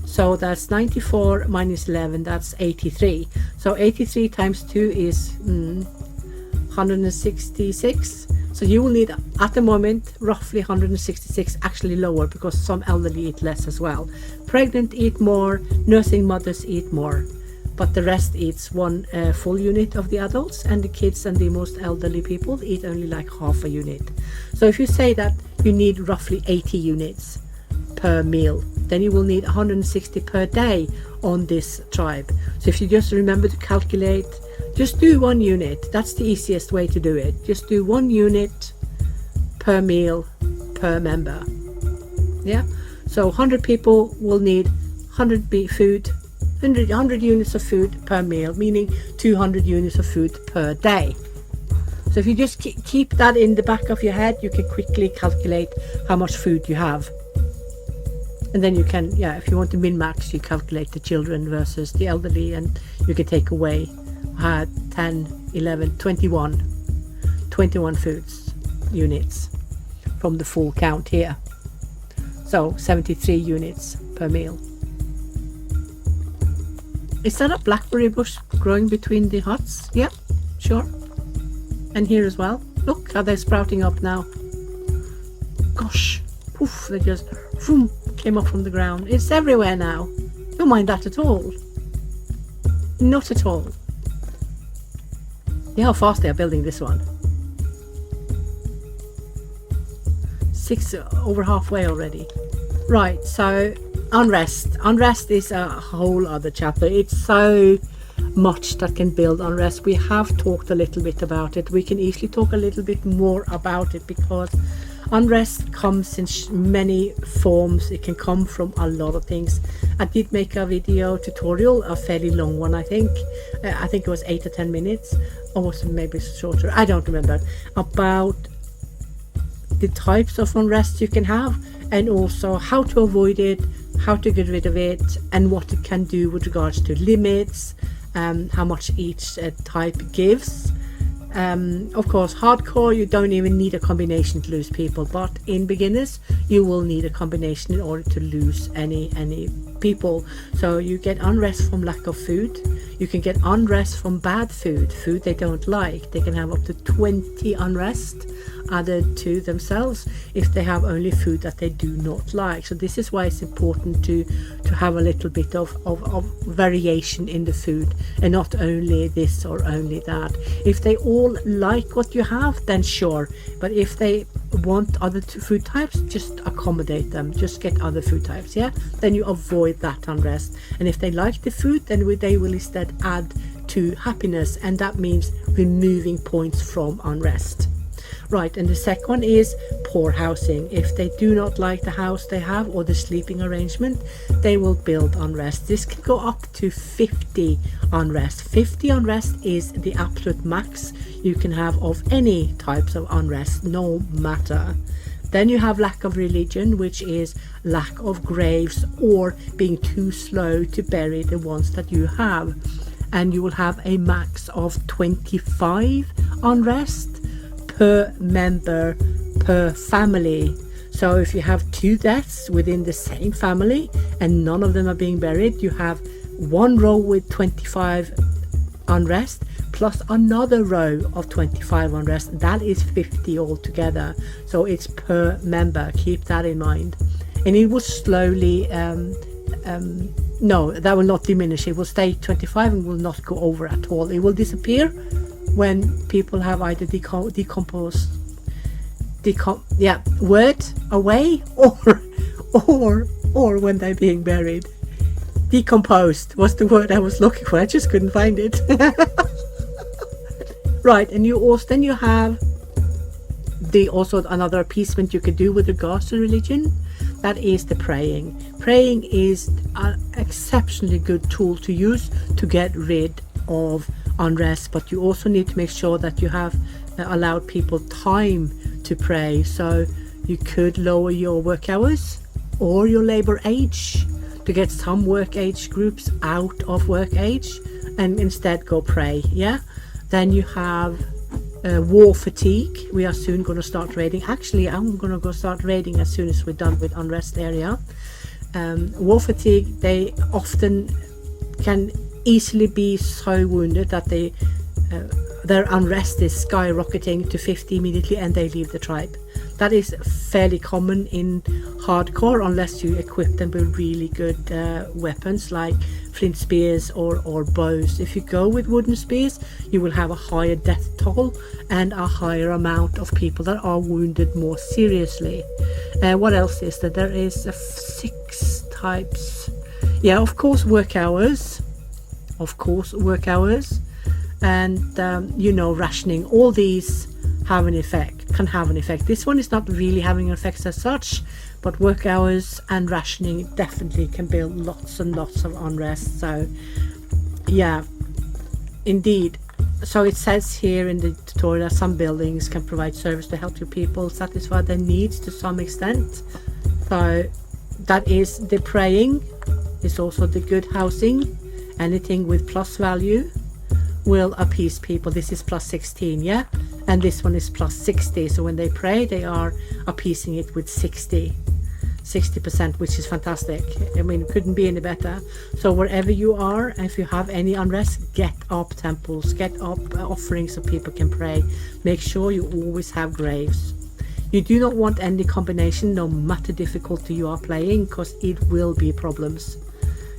So that's 94 minus 11, that's 83. So 83 times 2 is 166. So you will need, at the moment, roughly 166, actually lower, because some elderly eat less as well. Pregnant eat more, nursing mothers eat more, but the rest eats one full unit of the adults, and the kids and the most elderly people eat only like half a unit. So if you say that you need roughly 80 units per meal, then you will need 160 per day on this tribe. So if you just remember to calculate Just do 1 unit. That's the easiest way to do it. Just do 1 unit per meal per member. Yeah, so 100 people will need 100 food, 100 units of food per meal, meaning 200 units of food per day. So if you just keep that in the back of your head, you can quickly calculate how much food you have. And then you can, yeah, if you want to min-max, you calculate the children versus the elderly, and you can take away 10, 11, 21 foods units from the full count here. So 73 units per meal. Is that a blackberry bush growing between the huts? Yeah, sure. And here as well. Look how they're sprouting up now. Gosh, poof, they just boom, came up from the ground. It's everywhere now. Don't mind that at all. Not at all. See how fast they are building this one. Over halfway already. Right, so unrest. Unrest is a whole other chapter. It's so much that can build unrest. We have talked a little bit about it. We can easily talk a little bit more about it, because unrest comes in many forms. It can come from a lot of things. I did make a video tutorial, a fairly long one, I think it was 8 or 10 minutes, or was it maybe shorter, I don't remember, about the types of unrest you can have, and also how to avoid it, how to get rid of it, and what it can do with regards to limits, how much each type gives. Of course, hardcore, you don't even need a combination to lose people, but in beginners you will need a combination in order to lose any people. So you get unrest from lack of food, you can get unrest from bad food they don't like. They can have up to 20 unrest added to themselves if they have only food that they do not like. So this is why it's important to have a little bit of variation in the food, and not only this or only that. If they all like what you have, then sure, but if they want other food types, just accommodate them, just get other food types, yeah, then you avoid that unrest. And if they like the food, then they will instead add to happiness, and that means removing points from unrest. Right, and the second one is poor housing. If they do not like the house they have or the sleeping arrangement, they will build unrest. This can go up to 50 unrest. 50 unrest is the absolute max you can have of any types of unrest, no matter. Then you have lack of religion, which is lack of graves or being too slow to bury the ones that you have. And you will have a max of 25 unrest per member per family. So if you have 2 deaths within the same family and none of them are being buried, you have one row with 25 unrest plus another row of 25 unrest. That is 50 altogether. So it's per member. Keep that in mind. And it will slowly no, that will not diminish. It will stay 25 and will not go over at all. It will disappear when people have either word away, or when they're being buried. Decomposed was the word I was looking for. I just couldn't find it. Right, and you have also another appeasement you could do with regards to religion. That is the praying. Praying is an exceptionally good tool to use to get rid of unrest, but you also need to make sure that you have allowed people time to pray. So you could lower your work hours or your labor age to get some work age groups out of work age and instead go pray. Yeah. Then you have war fatigue. We are soon going to start raiding. Actually, I'm going to go start raiding as soon as we're done with unrest area. War fatigue, they often can easily be so wounded that their unrest is skyrocketing to 50 immediately and they leave the tribe. That is fairly common in hardcore, unless you equip them with really good weapons like flint spears or bows. If you go with wooden spears, you will have a higher death toll and a higher amount of people that are wounded more seriously. What else is there? There is 6 types. Yeah, of course, work hours. and you know, rationing, all these have an effect, can have an effect. This one is not really having an effect as such, but work hours and rationing definitely can build lots and lots of unrest. So yeah, indeed. So it says here in the tutorial that some buildings can provide service to help your people satisfy their needs to some extent. So that is the praying, is also the good housing. Anything with plus value will appease people. This is plus 16, yeah, and this one is plus 60. So when they pray, they are appeasing it with 60%, which is fantastic. I mean, couldn't be any better. So wherever you are, if you have any unrest, get up temples, get up offerings so people can pray. Make sure you always have graves. You do not want any combination, no matter difficulty you are playing, because it will be problems.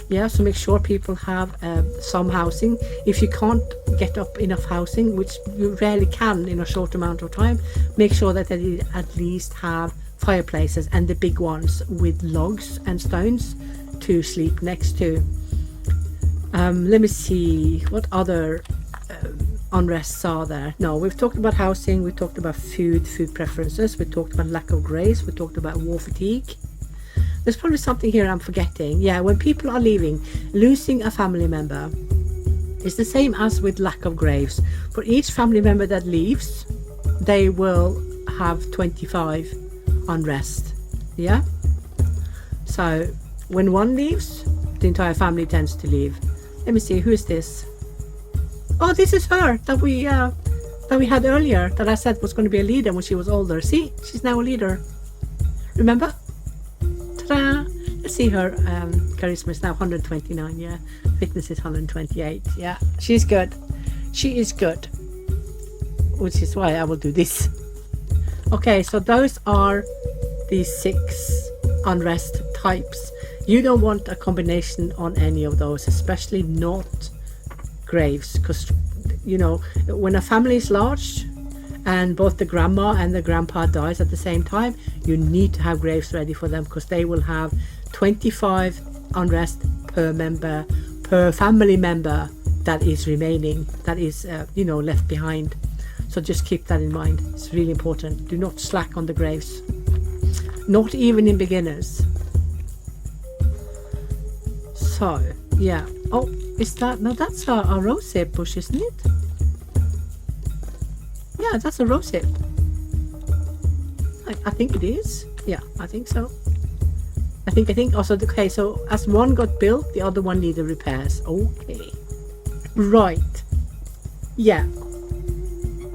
Yeah, so make sure people have some housing. If you can't get up enough housing, which you rarely can in a short amount of time, make sure that they at least have fireplaces, and the big ones with logs and stones to sleep next to. Let me see, what other unrests are there? No, we've talked about housing, we talked about food preferences, we talked about lack of grace, we talked about war fatigue. There's probably something here I'm forgetting. Yeah, when people are leaving, losing a family member is the same as with lack of graves. For each family member that leaves, they will have 25 unrest. Yeah, so when one leaves, the entire family tends to leave. Let me see, who is this? Oh, this is her that we had earlier, that I said was going to be a leader when she was older. See, she's now a leader, remember? Ta-da! Let's see, her charisma is now 129. Yeah, fitness is 128. Yeah, she's good, she is good, which is why I will do this. Okay, so those are the 6 unrest types. You don't want a combination on any of those, especially not graves, because you know, when a family is large and both the grandma and the grandpa dies at the same time, you need to have graves ready for them, because they will have 25 unrest per member, per family member that is remaining, that is you know, left behind. So just keep that in mind. It's really important. Do not slack on the graves, not even in beginners. So yeah, oh, is that, no, that's a rosehip bush, isn't it? Yeah, that's a rosehip. I think it is. Yeah, I think so. I think also, okay, so as one got built, the other one needed repairs. Okay, right. Yeah,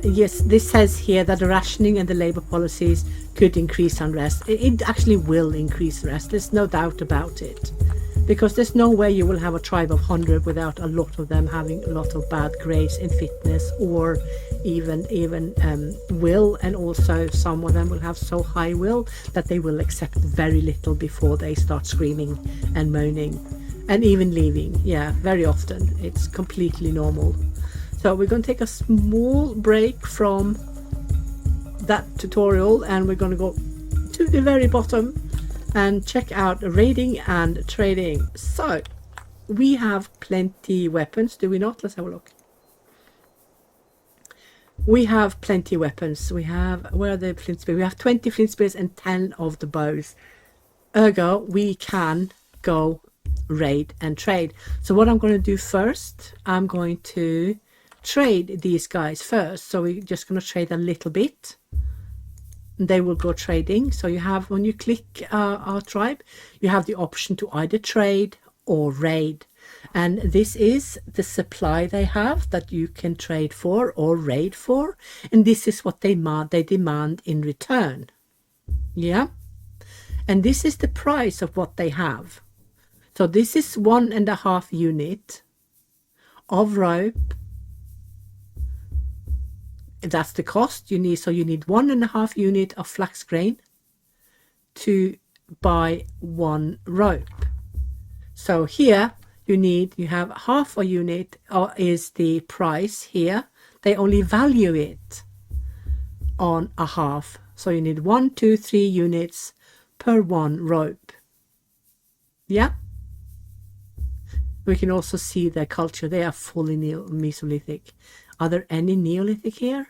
yes, this says here that the rationing and the labor policies could increase unrest. It actually will increase rest, there's no doubt about it, because there's no way you will have a tribe of 100 without a lot of them having a lot of bad grace in fitness, or even will, and also some of them will have so high will that they will accept very little before they start screaming and moaning and even leaving. Yeah, very often it's completely normal. So we're going to take a small break from that tutorial, and we're going to go to the very bottom and check out raiding and trading. So we have plenty weapons, do we not? Let's have a look. We have plenty weapons. We have, where are the flint spears? We have 20 flint spears and 10 of the bows. Ergo, we can go raid and trade. So what I'm going to do first, I'm going to trade these guys first. So we're just going to trade a little bit. They will go trading. So you have, when you click our tribe, you have the option to either trade or raid, and this is the supply they have that you can trade for or raid for, and this is what they demand in return. Yeah, and this is the price of what they have. So this is 1.5 unit of rope. That's the cost you need. So you need 1.5 unit of flax grain to buy 1 rope. So here you have half a unit, is the price here. They only value it on a half. So you need 1, 2, 3 units per 1 rope. Yeah. We can also see their culture. They are fully Mesolithic. Are there any Neolithic here?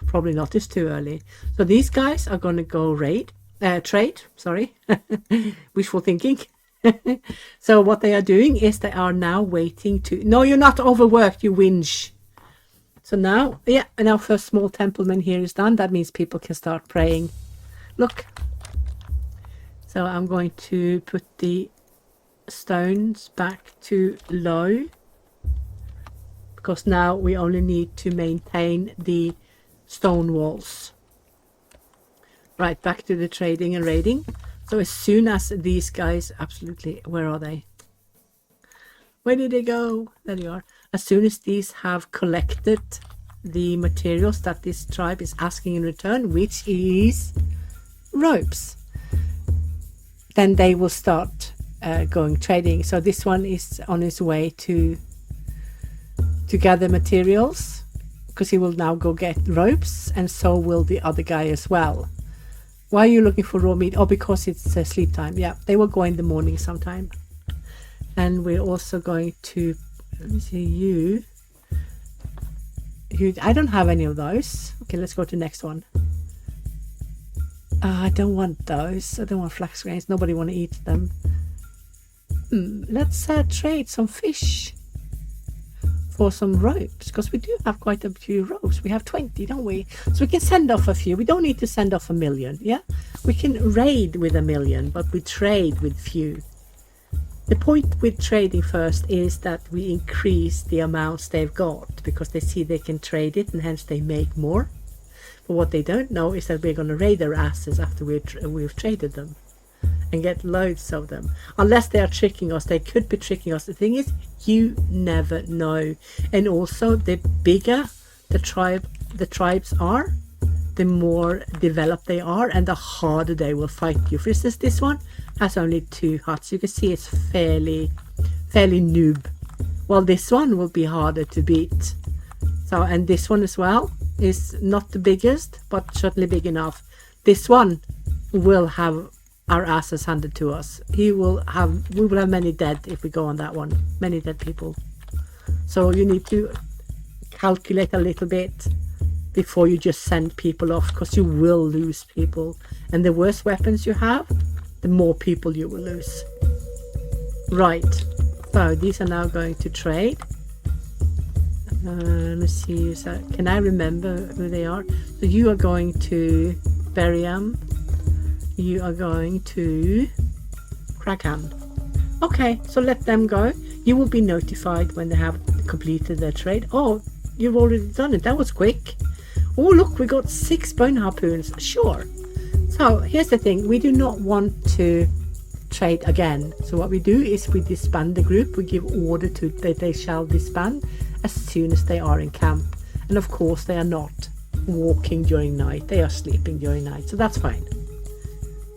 Probably not. It's too early. So these guys are going to go trade. Sorry, wishful thinking. So what they are doing is they are now waiting to. No, you're not overworked. You whinge. So now, yeah, and our first small templeman here is done. That means people can start praying. Look. So I'm going to put the stones back to low, because now we only need to maintain the stone walls. Right, back to the trading and raiding. So as soon as these guys, absolutely, where are they? Where did they go? There they are. As soon as these have collected the materials that this tribe is asking in return, which is ropes, then they will start going trading. So this one is on his way to gather materials, because he will now go get ropes, and so will the other guy as well. Why are you looking for raw meat? Oh, because it's sleep time. Yeah, they will go in the morning sometime. And we're also going to, let me see, you, I don't have any of those. Okay, let's go to the next one. I don't want those. I don't want flax grains. Nobody want to eat them. Let's trade some fish for some ropes, because we do have quite a few ropes. We have 20, don't we? So we can send off a few. We don't need to send off 1 million. Yeah, we can raid with 1 million, but we trade with few. The point with trading first is that we increase the amounts they've got, because they see they can trade it, and hence they make more. But what they don't know is that we're going to raid their asses after we've traded them and get loads of them. Unless they are tricking us. They could be tricking us. The thing is, you never know. And also, the bigger the tribes are, the more developed they are, and the harder they will fight you. For instance, this one has only 2 huts. You can see it's fairly noob. Well, this one will be harder to beat. So, and this one as well is not the biggest, but certainly big enough. This one will have our asses handed to us. We will have many dead if we go on that one. Many dead people. So you need to calculate a little bit before you just send people off, because you will lose people. And the worse weapons you have, the more people you will lose. Right. So these are now going to trade. Let me see. So can I remember who they are? So you are going to Beriam. You are going to Crackham. Okay, so let them go. You will be notified when they have completed their trade. Oh, you've already done it. That was quick. Oh, look, we got 6 bone harpoons. Sure. So here's the thing. We do not want to trade again. So what we do is we disband the group. We give order to that they shall disband as soon as they are in camp. And of course, they are not walking during night. They are sleeping during night. So that's fine.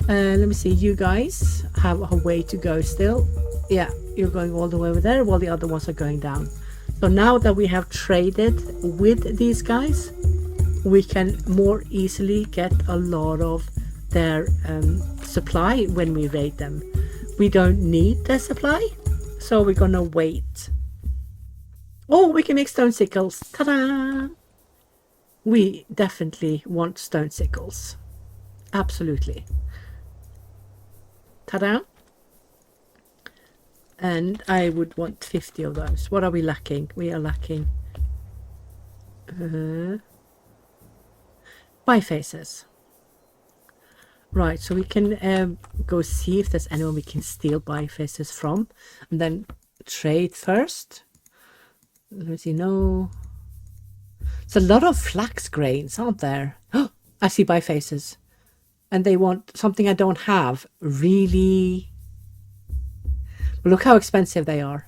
Let me see, you guys have a way to go still. Yeah, you're going all the way over there while the other ones are going down. So now that we have traded with these guys, we can more easily get a lot of their supply when we raid them. We don't need their supply, so we're gonna wait. Oh, we can make stone sickles. Ta-da! We definitely want stone sickles. Absolutely. Ta-da! And I would want 50 of those. What are we lacking? We are lacking bifaces. Right, so we can go see if there's anyone we can steal bifaces from, and then trade first. Let me see. No, it's a lot of flax grains, aren't there? Oh, I see bifaces. And they want something I don't have. Really? But look how expensive they are.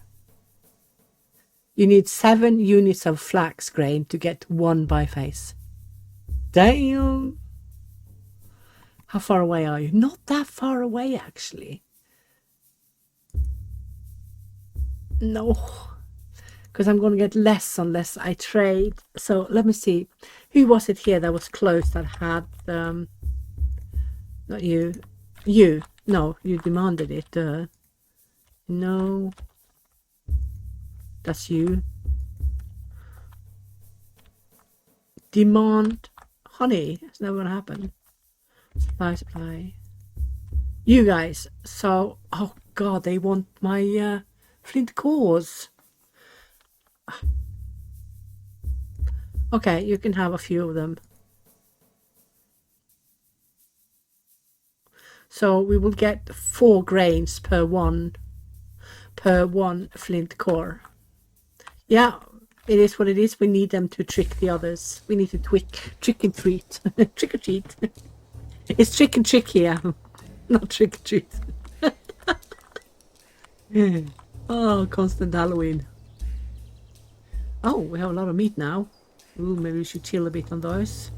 You need 7 units of flax grain to get 1 biface. Damn! How far away are you? Not that far away, actually. No. Because I'm going to get less unless I trade. So let me see. Who was it here that was close that had... Not you. You. No, you demanded it. No. That's you. Demand honey. It's never gonna happen. Supply. You guys. So, oh god, they want my flint cores. Okay, you can have a few of them. So we will get 4 grains per one flint core. Yeah, it is what it is. We need them to trick the others. We need to trick and treat. Trick or treat. It's trick and trick here. Not trick or treat. Oh, constant Halloween. Oh, we have a lot of meat now. Ooh, maybe we should chill a bit on those.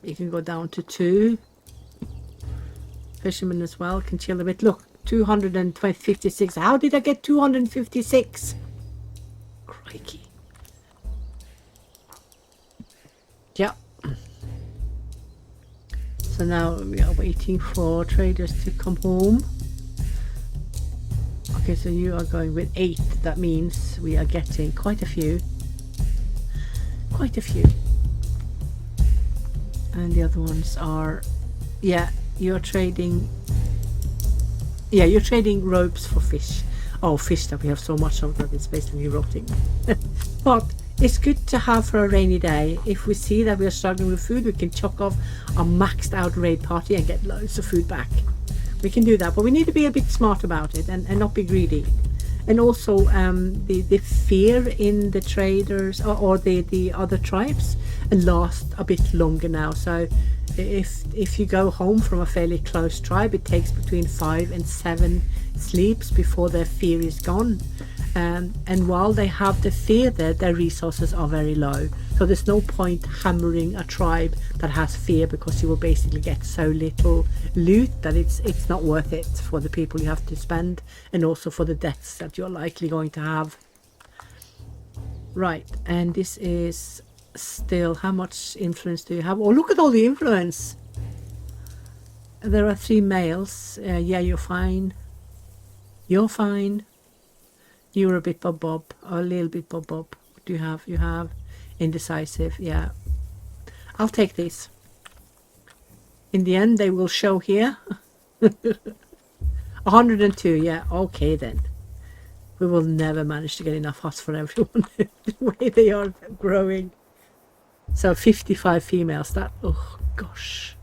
You can go down to 2. Fishermen as well can chill a bit. Look, 256. How did I get 256? Crikey. Yeah. So now we are waiting for traders to come home. Okay, so you are going with 8. That means we are getting quite a few. Quite a few. And the other ones are, yeah, you're trading. Yeah, you're trading ropes for fish. Oh, fish that we have so much of that it's basically rotting. But it's good to have for a rainy day. If we see that we are struggling with food, we can chuck off a maxed out raid party and get loads of food back. We can do that, but we need to be a bit smart about it and not be greedy. And also the fear in the traders or the other tribes last a bit longer now. So if you go home from a fairly close tribe, it takes between 5 and 7 sleeps before their fear is gone. And while they have the fear there, their resources are very low. So there's no point hammering a tribe that has fear, because you will basically get so little loot that it's not worth it for the people you have to spend, and also for the deaths that you're likely going to have. Right, and this is still, how much influence do you have? Oh, look at all the influence. There are 3 males. Yeah, you're fine. You're fine. You're a bit bob, a little bit bob. What do you have? You have indecisive. Yeah, I'll take these. In the end, they will show here. 102. Yeah, okay then. We will never manage to get enough huts for everyone. The way they are growing. So 55 females. That, oh gosh.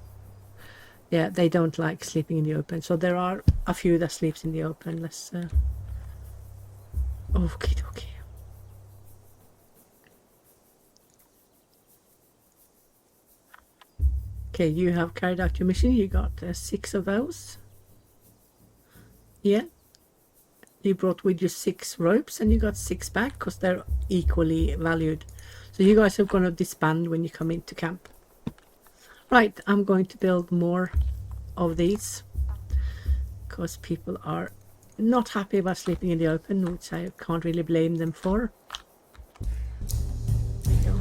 Yeah, they don't like sleeping in the open. So there are a few that sleeps in the open. Let's. Okay. Okay, you have carried out your mission. You got 6 of those. Yeah. You brought with you 6 ropes and you got 6 back because they're equally valued. So you guys are going to disband when you come into camp. Right, I'm going to build more of these because people are not happy about sleeping in the open, which I can't really blame them for. There you go.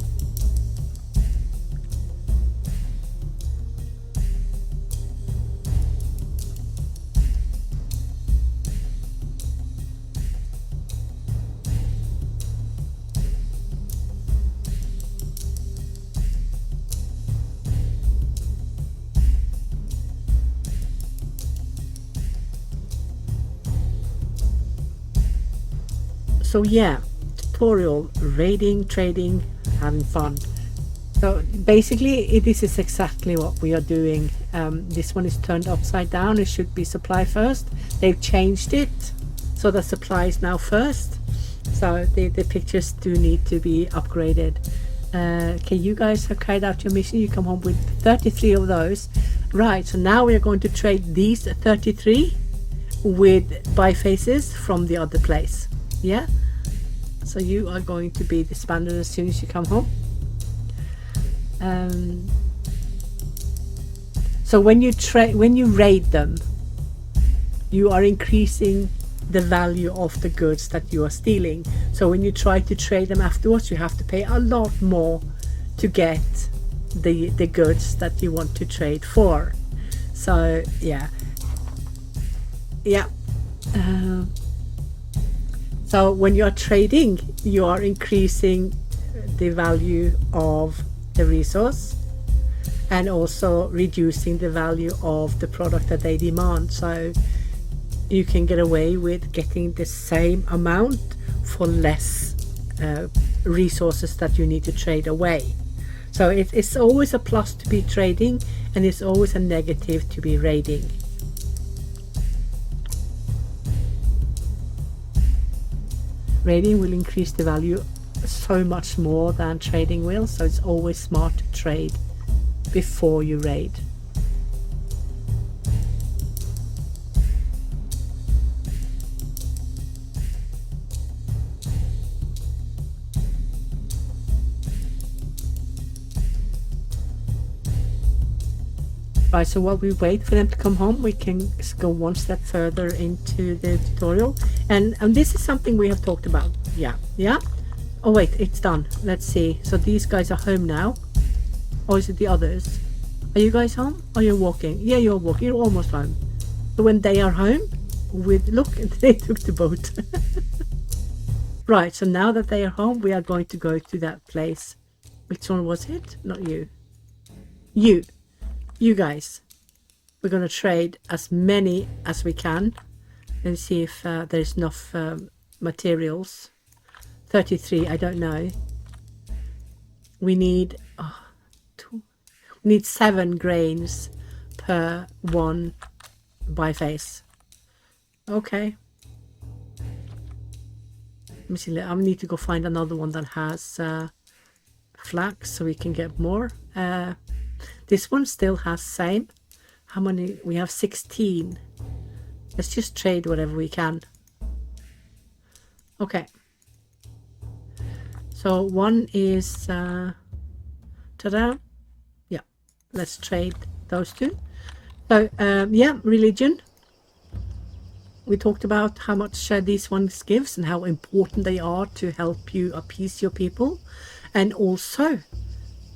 So yeah, tutorial, raiding, trading, having fun. So basically this is exactly what we are doing. This one is turned upside down. It should be supply first. They've changed it so the supply is now first. So the pictures do need to be upgraded. Okay, you guys have carried out your mission. You come home with 33 of those. Right, so now we are going to trade these 33 with bifaces from the other place. Yeah, so you are going to be disbanded as soon as you come home. So when you raid them, you are increasing the value of the goods that you are stealing. So when you try to trade them afterwards, you have to pay a lot more to get the goods that you want to trade for. So yeah. So when you are trading, you are increasing the value of the resource and also reducing the value of the product that they demand. So you can get away with getting the same amount for less resources that you need to trade away. So it's always a plus to be trading, and it's always a negative to be raiding. Raiding will increase the value so much more than trading will, so it's always smart to trade before you raid. Right, so while we wait for them to come home, we can go one step further into the tutorial. And this is something we have talked about. Yeah. Oh wait, it's done. Let's see. So these guys are home now. Or is it the others? Are you guys home? Or you're walking? Yeah, you're walking. You're almost home. So when they are home, look, they took the boat. Right, so now that they are home, we are going to go to that place. Which one was it? Not you. You guys. We're going to trade as many as we can and see if there's enough materials. 33, I don't know. We need 7 grains per 1 biface. Okay. Let me see. I need to go find another one that has flax so we can get more. This one still has same. How many? We have 16. Let's just trade whatever we can. Okay. So one is ta-da. Yeah, let's trade those two. So yeah, religion. We talked about how much these ones gives and how important they are to help you appease your people, and also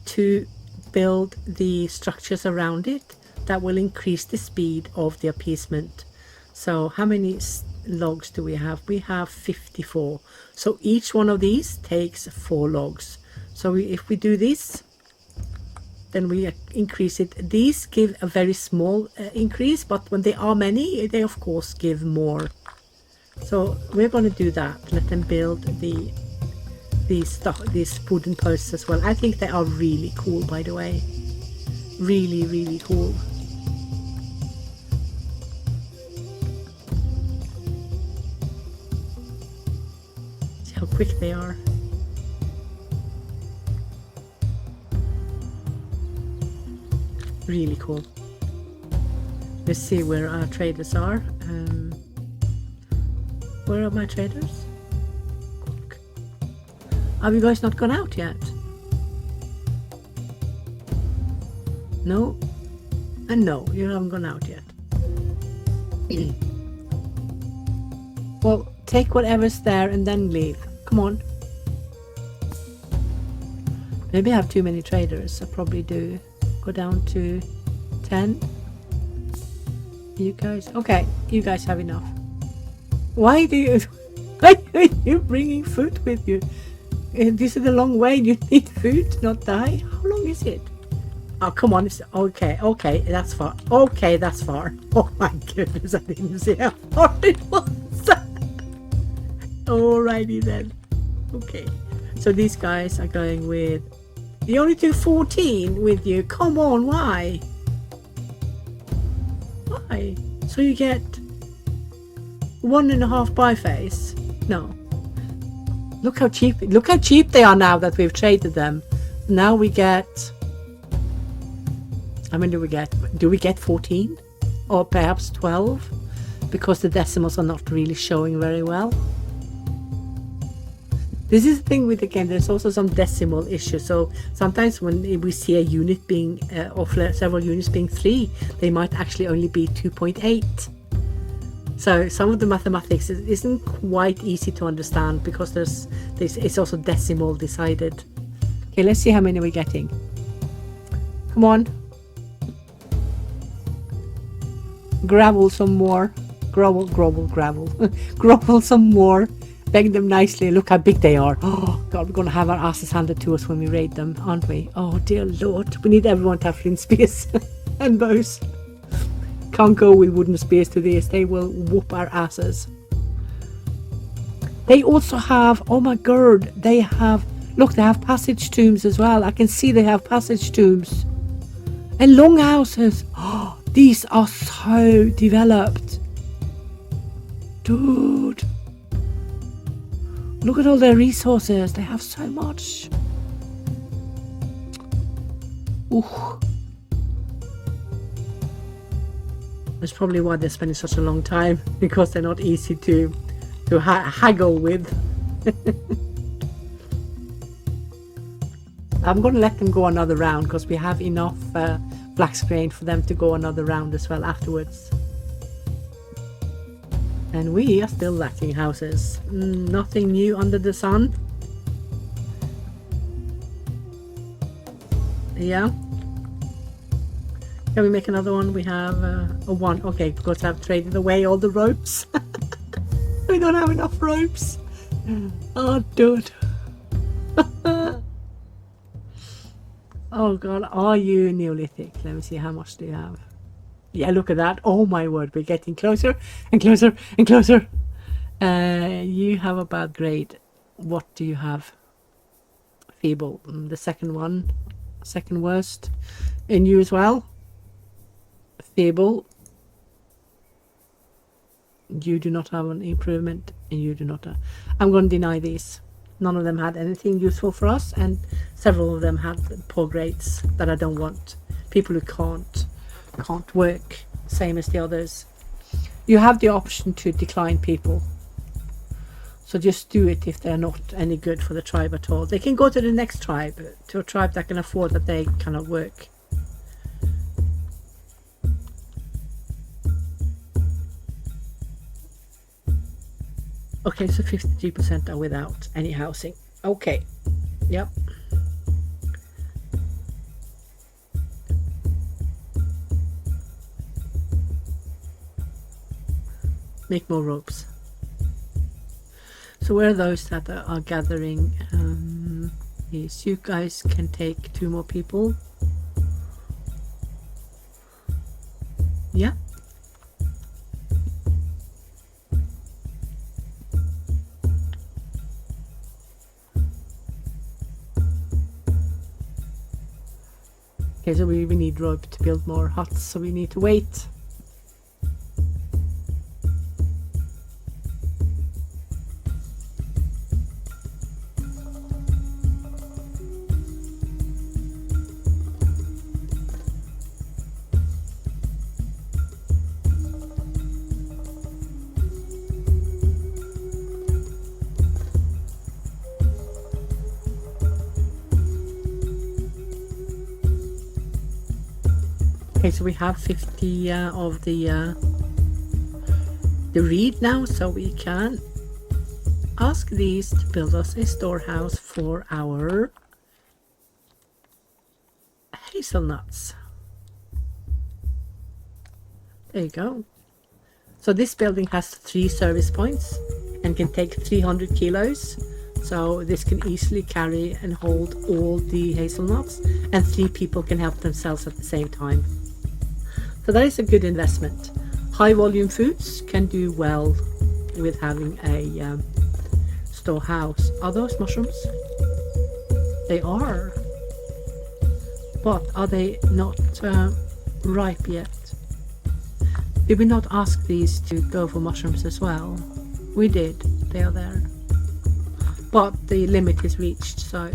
to build the structures around it that will increase the speed of the appeasement. So how many logs do we have? We have 54. So each one of these takes 4 logs. So if we do this, then we increase it. These give a very small increase, but when they are many, they of course give more. So we're going to do that. Let them build these wooden posts as well. I think they are really cool, by the way. Really, really cool. See how quick they are. Really cool. Let's see where our traders are. Where are my traders? Have you guys not gone out yet? No? And no, you haven't gone out yet. Well, take whatever's there and then leave. Come on. Maybe I have too many traders. I probably do. Go down to 10. You guys... Okay, you guys have enough. Why are you bringing food with you? This is a long way. You need food, not die. How long is it? Oh, come on. Okay, that's far. Okay, that's far. Oh my goodness, I didn't see how far it was. Alrighty then. Okay. So these guys are going with... You only do 14 with you. Come on, why? Why? So you get 1.5 biface? No. Look how cheap they are now that we've traded them. Now we get... How many do we get? Do we get 14? Or perhaps 12? Because the decimals are not really showing very well. This is the thing with the game, there's also some decimal issues. So sometimes when we see a unit being, or several units being 3, they might actually only be 2.8. So some of the mathematics isn't quite easy to understand because it's also decimal decided. Okay, let's see how many we're getting. Come on. Gravel some more. Grovel. Grovel some more. Beg them nicely. Look how big they are. Oh, God, we're going to have our asses handed to us when we raid them, aren't we? Oh, dear Lord. We need everyone to have flint spears and bows. Can't go with wooden spears to this. They will whoop our asses. They also have, oh my God, they have, look, they have passage tombs as well. I can see they have passage tombs. And longhouses. Oh, these are so developed. Dude. Look at all their resources. They have so much. Ooh. That's probably why they're spending such a long time, because they're not easy to haggle with. I'm going to let them go another round because we have enough flax grain for them to go another round as well afterwards. And we are still lacking houses. Nothing new under the sun. Yeah. Can we make another one? We have a one. Okay, because I've traded away all the ropes. We don't have enough ropes. Oh, dude. Oh, God. Are you Neolithic? Let me see. How much do you have? Yeah, look at that. Oh my word, we're getting closer and closer and closer. You have a bad grade. What do you have? Feeble. The second one. Second worst. And you as well? Feeble. You do not have an improvement, and you do not have... I'm going to deny these. None of them had anything useful for us, and several of them had poor grades that I don't want. People who can't work, same as the others. You have the option to decline people, so just do it if they're not any good for the tribe at all. They can go to the next tribe, to a tribe that can afford that they cannot work. Okay, so 53% are without any housing. Okay, yep. Make more ropes. So where are those that are gathering? Yes, you guys can take 2 more people. Yeah. Okay, so we need rope to build more huts, so we need to wait. Okay, so we have 50 of the reed now, so we can ask these to build us a storehouse for our hazelnuts. There you go. So this building has 3 service points and can take 300 kilos. So this can easily carry and hold all the hazelnuts, and 3 people can help themselves at the same time. So that is a good investment. High volume foods can do well with having a storehouse. Are those mushrooms? They are. But are they not ripe yet? Did we not ask these to go for mushrooms as well? We did. They are there. But the limit is reached, so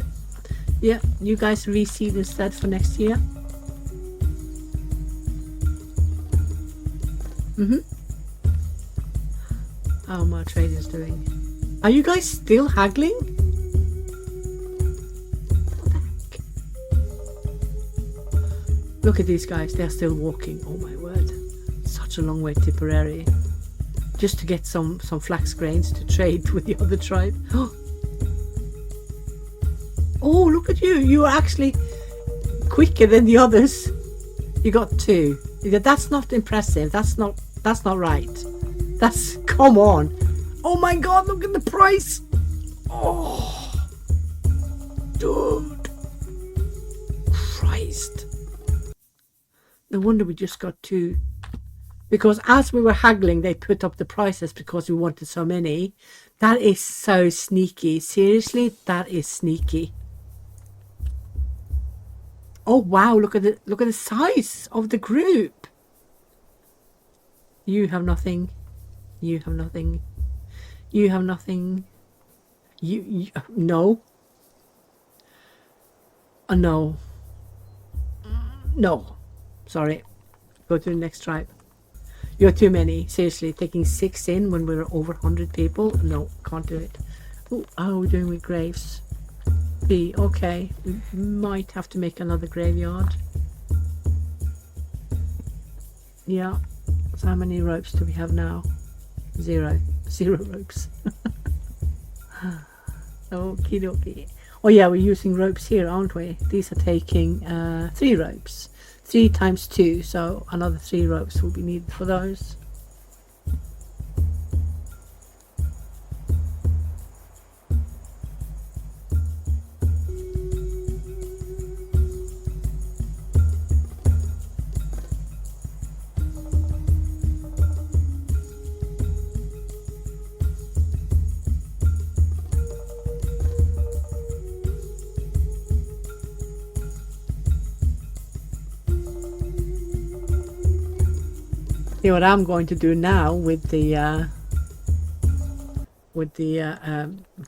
yeah, you guys reseed instead for next year. How my traders doing? Are you guys still haggling? What the heck? Look at these guys, they're still walking. Oh my word. Such a long way to Tipperary. Just to get some flax grains to trade with the other tribe. Oh, look at you. You are actually quicker than the others. You got 2. That's not impressive. That's not right. Come on. Oh my god, look at the price. Oh, dude. Christ. No wonder we just got two. Because as we were haggling, they put up the prices because we wanted so many. That is so sneaky. Seriously, that is sneaky. Oh wow, look at the size of the group. You have nothing. You have nothing. You have nothing. You no. No. No. Sorry. Go to the next tribe. You're too many. Seriously, taking 6 in when we're over 100 people? No, can't do it. Ooh, how are we doing with graves? B, okay. We might have to make another graveyard. Yeah. So how many ropes do we have now? 0. 0 ropes. Okie dokie. Oh yeah, we're using ropes here, aren't we? These are taking 3 ropes. 3 times 2, so another 3 ropes will be needed for those. See what I'm going to do now with the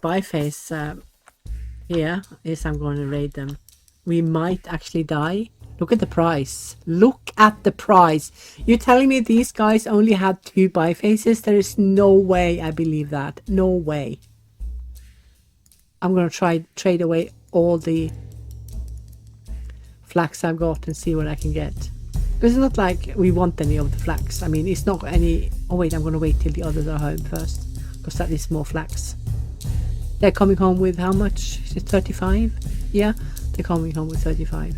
biface here is I'm going to raid them. We might actually die. Look at the price. Look at the price. You're telling me these guys only had 2 bifaces? There is no way I believe that. No way. I'm going to try trade away all the flax I've got and see what I can get. Because it's not like we want any of the flax. I mean, it's not any... Oh wait, I'm going to wait till the others are home first. Because that is more flax. They're coming home with how much? Is it 35? Yeah, they're coming home with 35.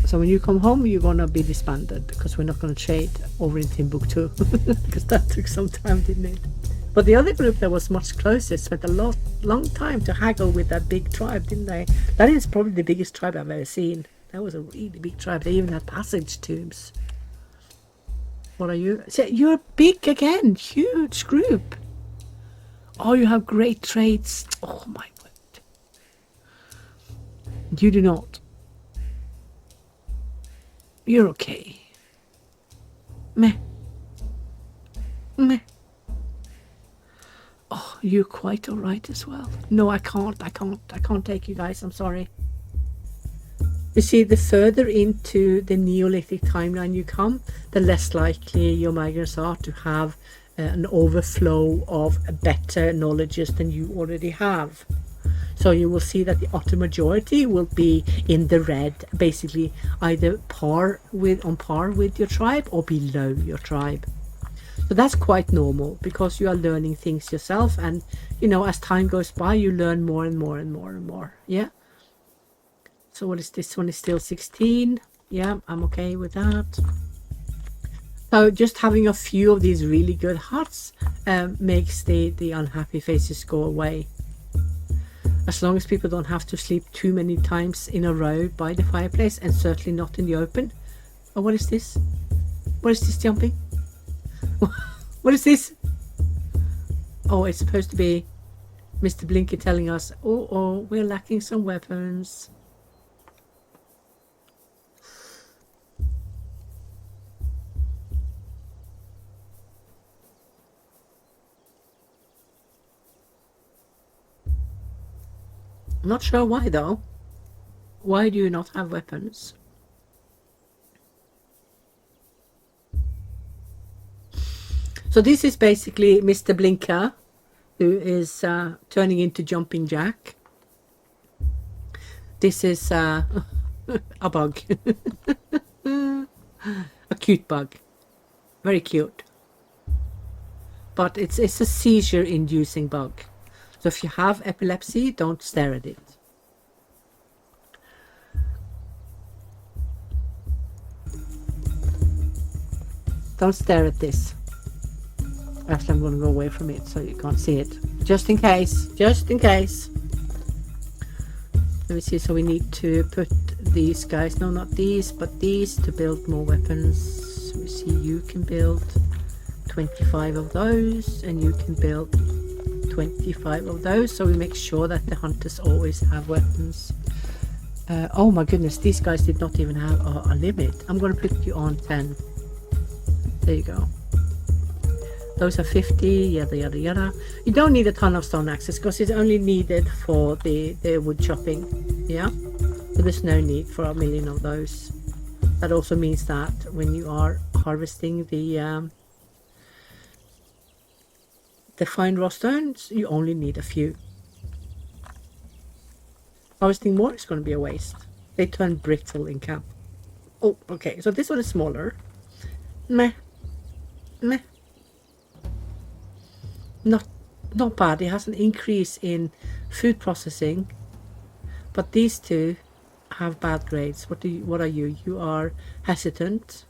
So when you come home, you're going to be disbanded. Because we're not going to trade over in Timbuktu. Because that took some time, didn't it? But the other group that was much closer spent a long time to haggle with that big tribe, didn't they? That is probably the biggest tribe I've ever seen. That was a really big tribe. They even had passage tombs. What are you? So you're big again. Huge group. Oh, you have great traits. Oh my word. You do not. You're okay. Meh. Meh. Oh, you're quite alright as well. No, I can't take you guys. I'm sorry. You see, the further into the Neolithic timeline you come, the less likely your migrants are to have an overflow of better knowledges than you already have. So you will see that the utter majority will be in the red, basically either on par with your tribe or below your tribe. So that's quite normal because you are learning things yourself, and you know, as time goes by, you learn more and more and more and more. Yeah. So what is this one? Is still 16. Yeah, I'm okay with that. So just having a few of these really good huts makes the unhappy faces go away. As long as people don't have to sleep too many times in a row by the fireplace, and certainly not in the open. Oh, what is this? What is this jumping? What is this? Oh, it's supposed to be Mr. Blinker telling us, oh, we're lacking some weapons. Not sure why though. Why do you not have weapons? So this is basically Mr. Blinker, who is turning into Jumping Jack. This is a bug. A cute bug. Very cute. But it's a seizure inducing bug. So if you have epilepsy, don't stare at it. Don't stare at this. Actually, I'm going to go away from it so you can't see it. Just in case. Just in case. Let me see. So we need to put these guys. No, not these, but these to build more weapons. Let me see. You can build 25 of those, and you can build 25 of those. So we make sure that the hunters always have weapons. Oh my goodness. These guys did not even have a limit. I'm going to put you on 10. There you go. Those are 50, yada yada yada. You don't need a ton of stone axes because it's only needed for the wood chopping. Yeah, so there's no need for a million of those. That also means that when you are harvesting the fine raw stones, you only need a few. Harvesting more is going to be a waste. They turn brittle in camp. Oh, okay. So this one is smaller. Meh. Meh. Not bad. It has an increase in food processing, but these two have bad grades. What are you? You are hesitant,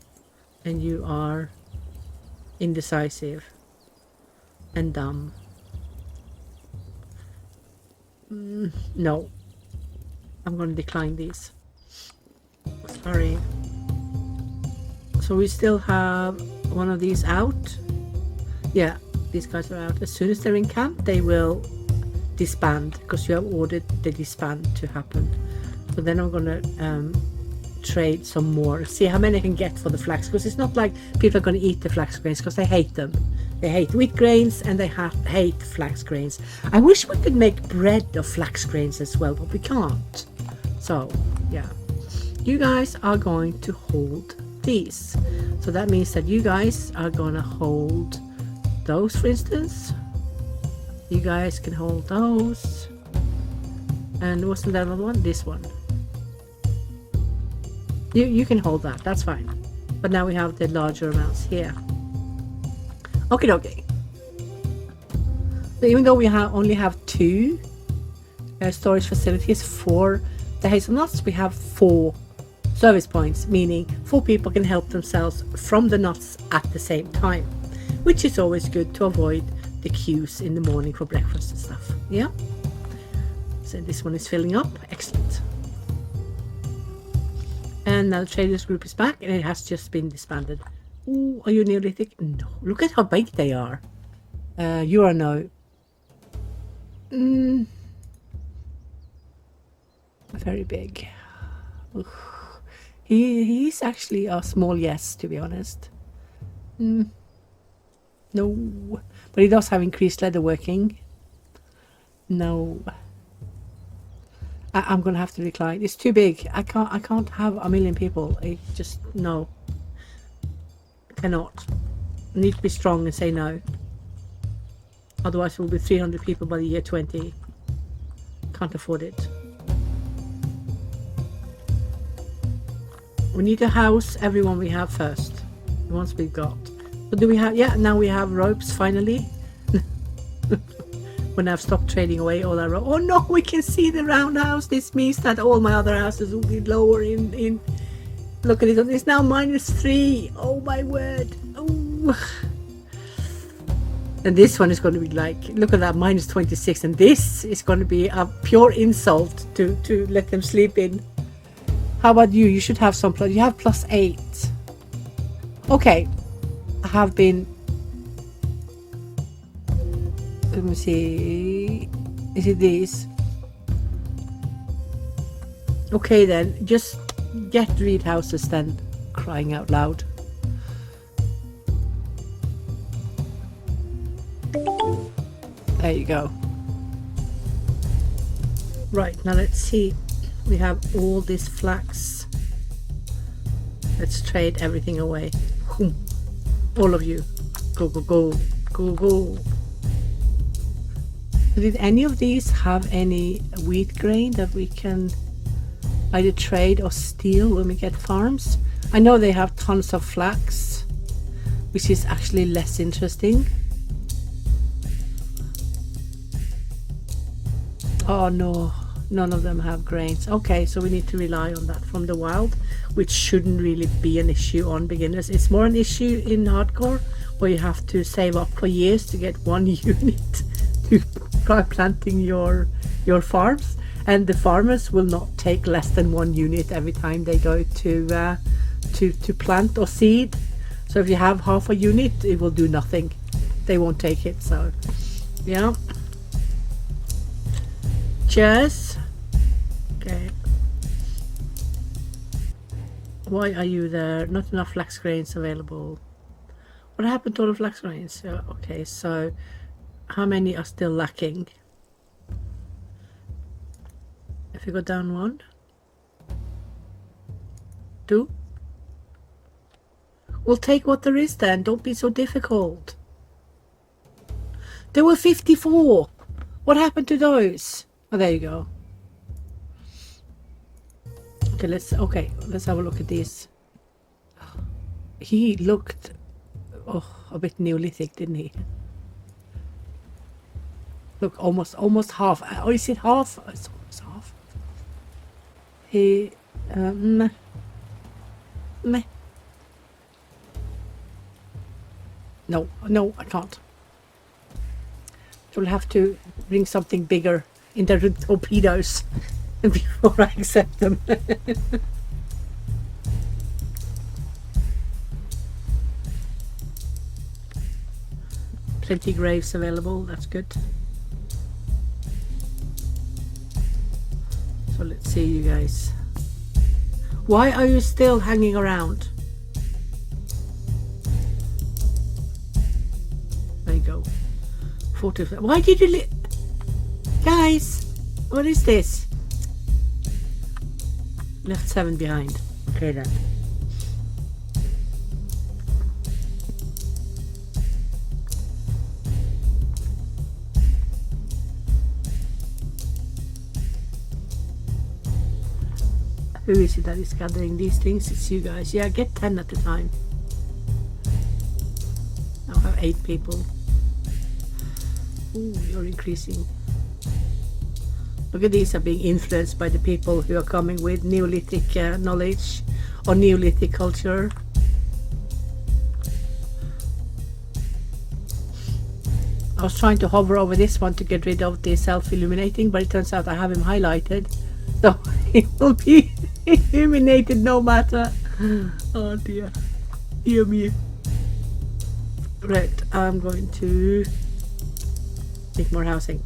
and you are indecisive and dumb. No, I'm going to decline these. Sorry. So we still have one of these out. Yeah. These guys are out. As soon as they're in camp, they will disband because you have ordered the disband to happen. So then I'm gonna trade some more. See how many I can get for the flax, because it's not like people are gonna eat the flax grains because they hate them. They hate wheat grains and they hate flax grains. I wish we could make bread of flax grains as well, but we can't. So yeah, you guys are going to hold these. So that means that you guys are gonna hold those, for instance. You guys can hold those. And wasn't that another one? This one. You can hold that. That's fine. But now we have the larger amounts here. Okay, okay. So even though we only have 2 storage facilities for the hazelnuts, we have 4 service points, meaning 4 people can help themselves from the nuts at the same time, which is always good to avoid the queues in the morning for breakfast and stuff. Yeah. So this one is filling up. Excellent. And now the traders group is back, and it has just been disbanded. Ooh, are you Neolithic? No. Look at how big they are. You are no. Very big. He's actually a small yes, to be honest. No, but he does have increased leatherworking. No, I'm gonna have to decline. It's too big. I can't have a million people. I just no. Cannot. I need to be strong and say no. Otherwise, we'll be 300 people by the year 20. Can't afford it. We need to house everyone we have first. The ones we've got. So do we have? Yeah, now we have ropes finally. When I've stopped trading away all our ropes. Oh no, we can see the roundhouse. This means that all my other houses will be lower in. Look at it. It's now -3. Oh my word. Oh. And this one is going to be like, look at that, -26. And this is going to be a pure insult to let them sleep in. How about you? You should have some plus. You have +8. Okay. I have been. Let me see. Is it these? Okay then. Just get reed houses then. Crying out loud. There you go. Right, now let's see. We have all this flax. Let's trade everything away. All of you. Go, go, go. Go, go. Did any of these have any wheat grain that we can either trade or steal when we get farms? I know they have tons of flax, which is actually less interesting. Oh no, none of them have grains. Okay, so we need to rely on that from the wild, which shouldn't really be an issue on beginners. It's more an issue in hardcore, where you have to save up for years to get one unit to try planting your farms, and the farmers will not take less than one unit every time they go to plant or seed. So if you have half a unit, it will do nothing. They won't take it. So yeah, cheers. Okay, why are you there? Not enough flax grains available. What happened to all the flax grains? Yeah, okay, so how many are still lacking? If you go down 1, 2, we'll take what there is then. Don't be so difficult. There were 54. What happened to those? Oh, there you go. Okay, let's have a look at these. He looked a bit Neolithic, didn't he? Look, almost half. Oh, is it half? It's almost half. He meh. No, I can't. You'll have to bring something bigger in the torpedoes before I accept them. Plenty graves available, that's good. So let's see, you guys. Why are you still hanging around? There you go. 40. Why did you guys, what is this? Left 7 behind. Okay then. Who is it that is gathering these things? It's you guys. Yeah, get 10 at a time. I'll have 8 people. Ooh, you're increasing. Look at these are being influenced by the people who are coming with Neolithic knowledge or Neolithic culture. I was trying to hover over this one to get rid of the self-illuminating, but it turns out I have him highlighted, so it will be illuminated no matter. Oh dear. Dear me. Right, I'm going to make more housing.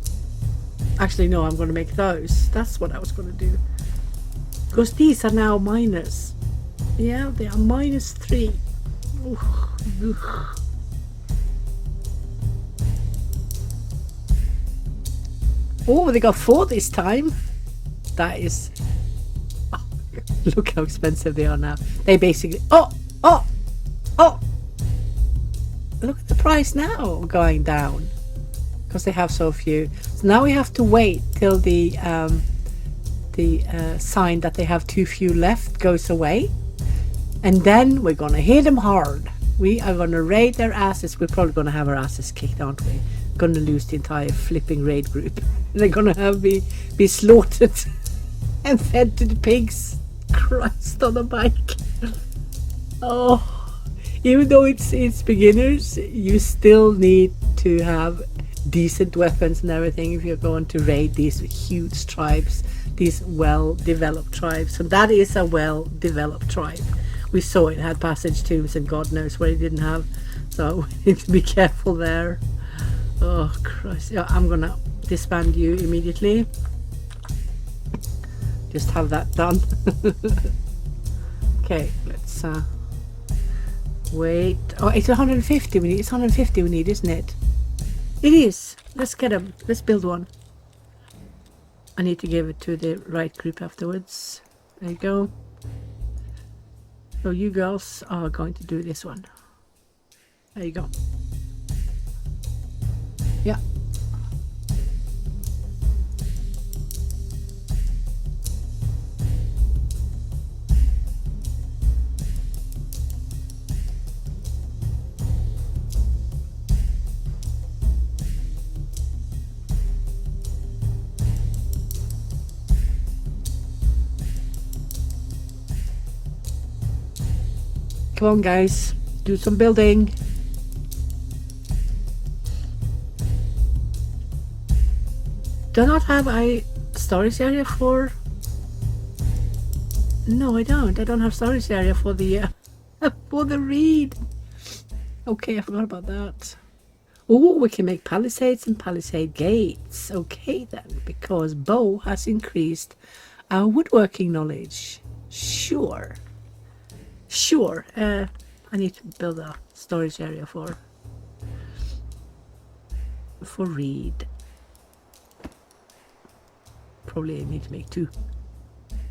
Actually, no, I'm going to make those. That's what I was going to do. Because these are now minus. Yeah, they are -3. Oh, they got 4 this time. That is... Oh, look how expensive they are now. They basically... Oh! Look at the price now going down. Because they have so few. So now we have to wait till the sign that they have too few left goes away. And then we're going to hit them hard. We are going to raid their asses. We're probably going to have our asses kicked, aren't we? Going to lose the entire flipping raid group. They're going to have be slaughtered and fed to the pigs. Christ on a bike. Oh, even though it's beginners, you still need to have decent weapons and everything if you're going to raid these huge tribes, these well-developed tribes. And that is a well-developed tribe. We saw it had passage tombs and God knows where it didn't have. So we need to be careful there. Oh Christ. Yeah, I'm gonna disband you immediately. Just have that done. Okay, let's wait. Oh, it's 150 we need. It's 150 we need, isn't it? It is. Let's get them. Let's build one. I need to give it to the right group afterwards. There you go. So you girls are going to do this one. There you go. Yeah. Come on, guys. Do some building. Do not have a storage area for... No, I don't. I don't have storage area for the for the reed. Okay, I forgot about that. Oh, we can make palisades and palisade gates. Okay then, because Bo has increased our woodworking knowledge. Sure. Sure. I need to build a storage area for reed. Probably I need to make 2.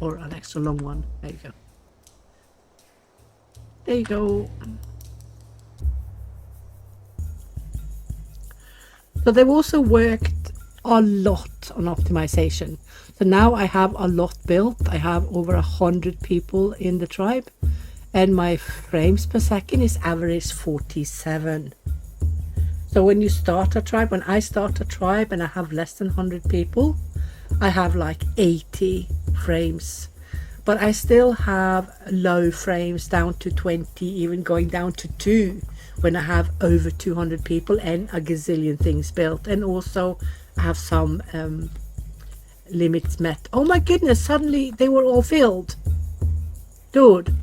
Or an extra long one. There you go. There you go. So they've also worked a lot on optimization. So now I have a lot built. I have over 100 people in the tribe. And my frames per second is average 47. So when you start a tribe, when I start a tribe and I have less than 100 people, I have like 80 frames. But I still have low frames down to 20, even going down to 2 when I have over 200 people and a gazillion things built. And also I have some limits met. Oh my goodness, suddenly they were all filled. Dude,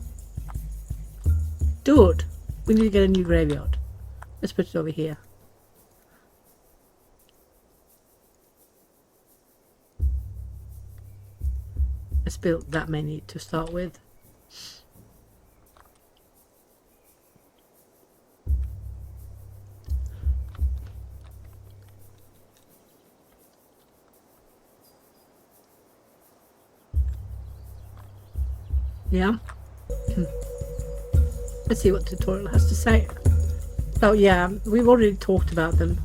we need to get a new graveyard. Let's put it over here. Let's build that many to start with. Yeah. Let's see what the tutorial has to say. So yeah, we've already talked about them,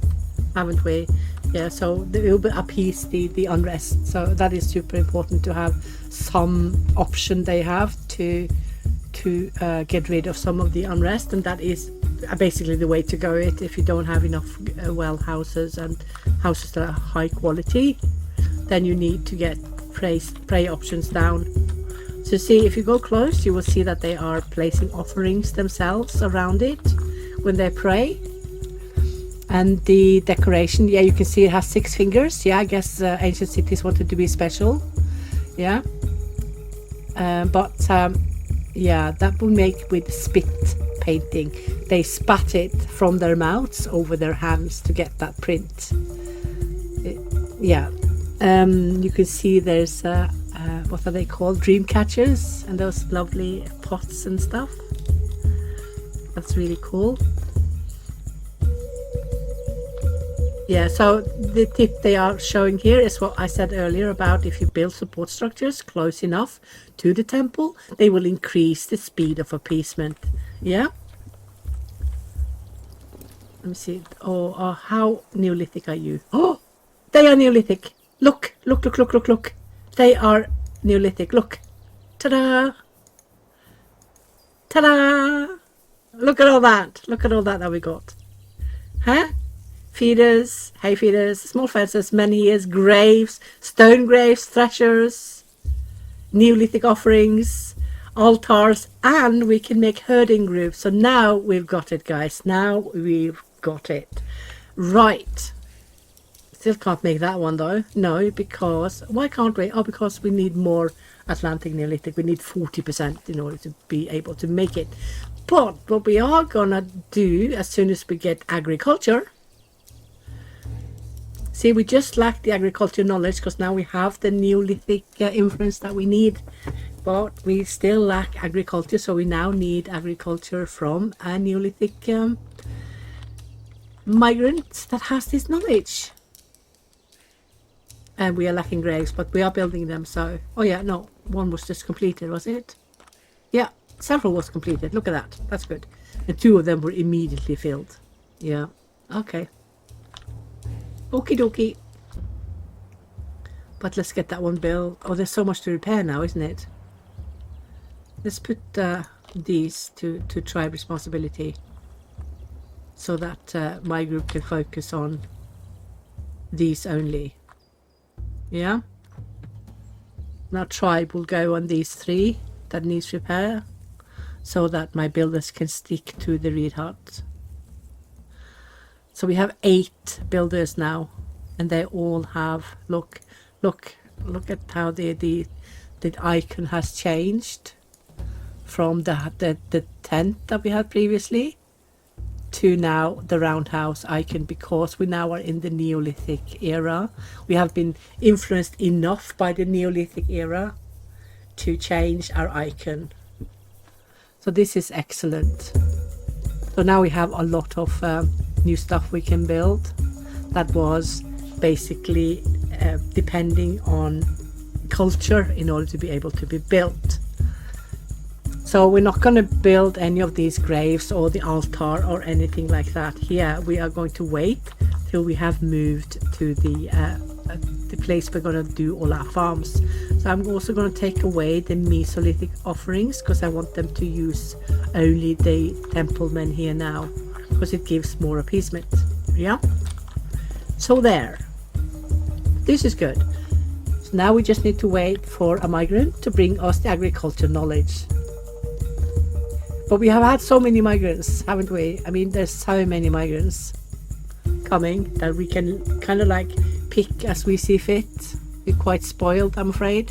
haven't we? Yeah, so it will appease the unrest. So that is super important to have some option they have to get rid of some of the unrest, and that is basically the way to go it. If you don't have enough well houses and houses that are high quality, then you need to get prey options down. So see, if you go close, you will see that they are placing offerings themselves around it when they pray. And the decoration, yeah, you can see it has 6 fingers. Yeah, I guess ancient cities wanted to be special. Yeah. Yeah, that will make with spit painting. They spat it from their mouths over their hands to get that print. Yeah. You can see there's what are they called? Dream catchers, and those lovely pots and stuff. That's really cool. Yeah, so the tip they are showing here is what I said earlier about if you build support structures close enough to the temple, they will increase the speed of appeasement. Yeah. Let me see. Oh, how Neolithic are you? Oh, they are Neolithic. Look. They are Neolithic. Look. Ta-da. Ta-da. Look at all that. Look at all that we got. Huh? Feeders, hay feeders, small fences, menhirs, graves, stone graves, threshers, Neolithic offerings, altars, and we can make herding groups. So now we've got it, guys. Now we've got it. Right. Still can't make that one though. No, because why can't we? Oh, because we need more Atlantic Neolithic. We need 40% in order to be able to make it. But what we are gonna do as soon as we get agriculture. See, we just lack the agriculture knowledge because now we have the Neolithic influence that we need, but we still lack agriculture, so we now need agriculture from a Neolithic migrant that has this knowledge. And we are lacking graves, but we are building them, so... Oh yeah, no, one was just completed, was it? Yeah, several was completed. Look at that. That's good. And 2 of them were immediately filled. Yeah, okay. Okie dokie. But let's get that one built. Oh, there's so much to repair now, isn't it? Let's put these to tribe responsibility so that my group can focus on these only. Yeah? Now tribe will go on these 3 that needs repair. so that my builders can stick to the reed hut. So we have 8 builders now, and they all have, look at how the icon has changed from the tent that we had previously to now the roundhouse icon, because we now are in the Neolithic era. We have been influenced enough by the Neolithic era to change our icon. So this is excellent. So now we have a lot of new stuff we can build that was basically depending on culture in order to be able to be built. So we're not going to build any of these graves or the altar or anything like that here. We are going to wait till we have moved to the place we're going to do all our farms. So I'm also going to take away the Mesolithic offerings, because I want them to use only the templemen here now, because it gives more appeasement. Yeah, so there, this is good. So now we just need to wait for a migrant to bring us the agriculture knowledge. But we have had so many migrants, haven't we? I mean, there's so many migrants coming that we can kind of like pick as we see fit. We're quite spoiled, I'm afraid.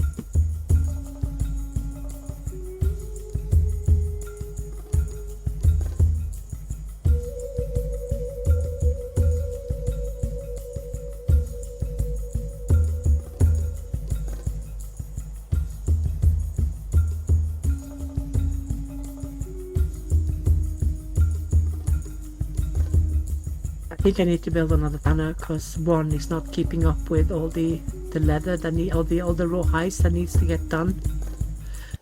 I think I need to build another banner, because one is not keeping up with all the leather that need, all the raw hides that needs to get done.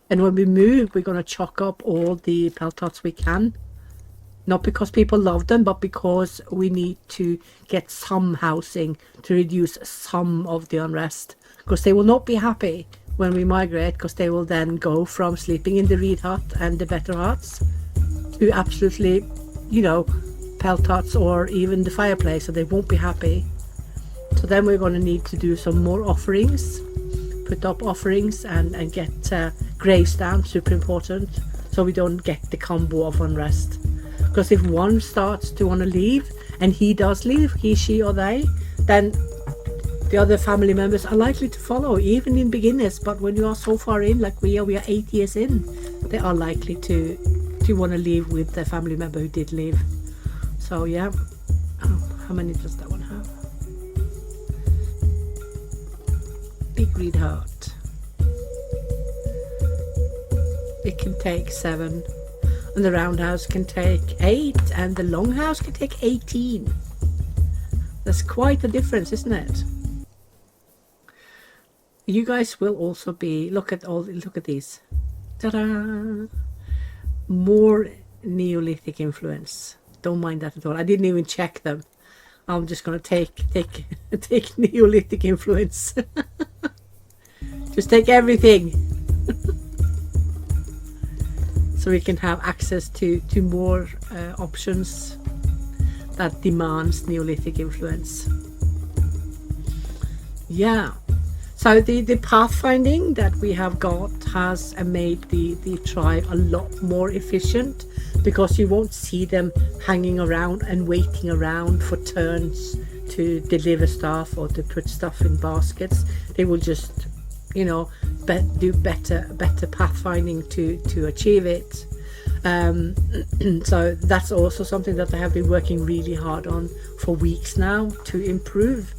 And when we move, we're going to chalk up all the peltots we can, not because people love them, but because we need to get some housing to reduce some of the unrest, because they will not be happy when we migrate, because they will then go from sleeping in the reed hut and the better huts to absolutely, you know, peltots or even the fireplace, so they won't be happy. So then we're going to need to do some more offerings, put up offerings and get graves down, super important, so we don't get the combo of unrest. Because if one starts to want to leave, and he does leave, he, she or they, then the other family members are likely to follow, even in beginners. But when you are so far in, like we are 8 years in, they are likely to want to leave with the family member who did leave. So yeah, how many does that one have? Big reed hut. It can take 7, and the roundhouse can take 8, and the longhouse can take 18. That's quite a difference, isn't it? You guys will also be, look at these. Ta-da! More Neolithic influence. Don't mind that at all. I didn't even check them. I'm just gonna take Neolithic influence. Just take everything. So we can have access to more options that demands Neolithic influence. Yeah. So the pathfinding that we have got has made the tribe a lot more efficient, because you won't see them hanging around and waiting around for turns to deliver stuff or to put stuff in baskets. They will just, you know, do better pathfinding to achieve it. So that's also something that I have been working really hard on for weeks now to improve.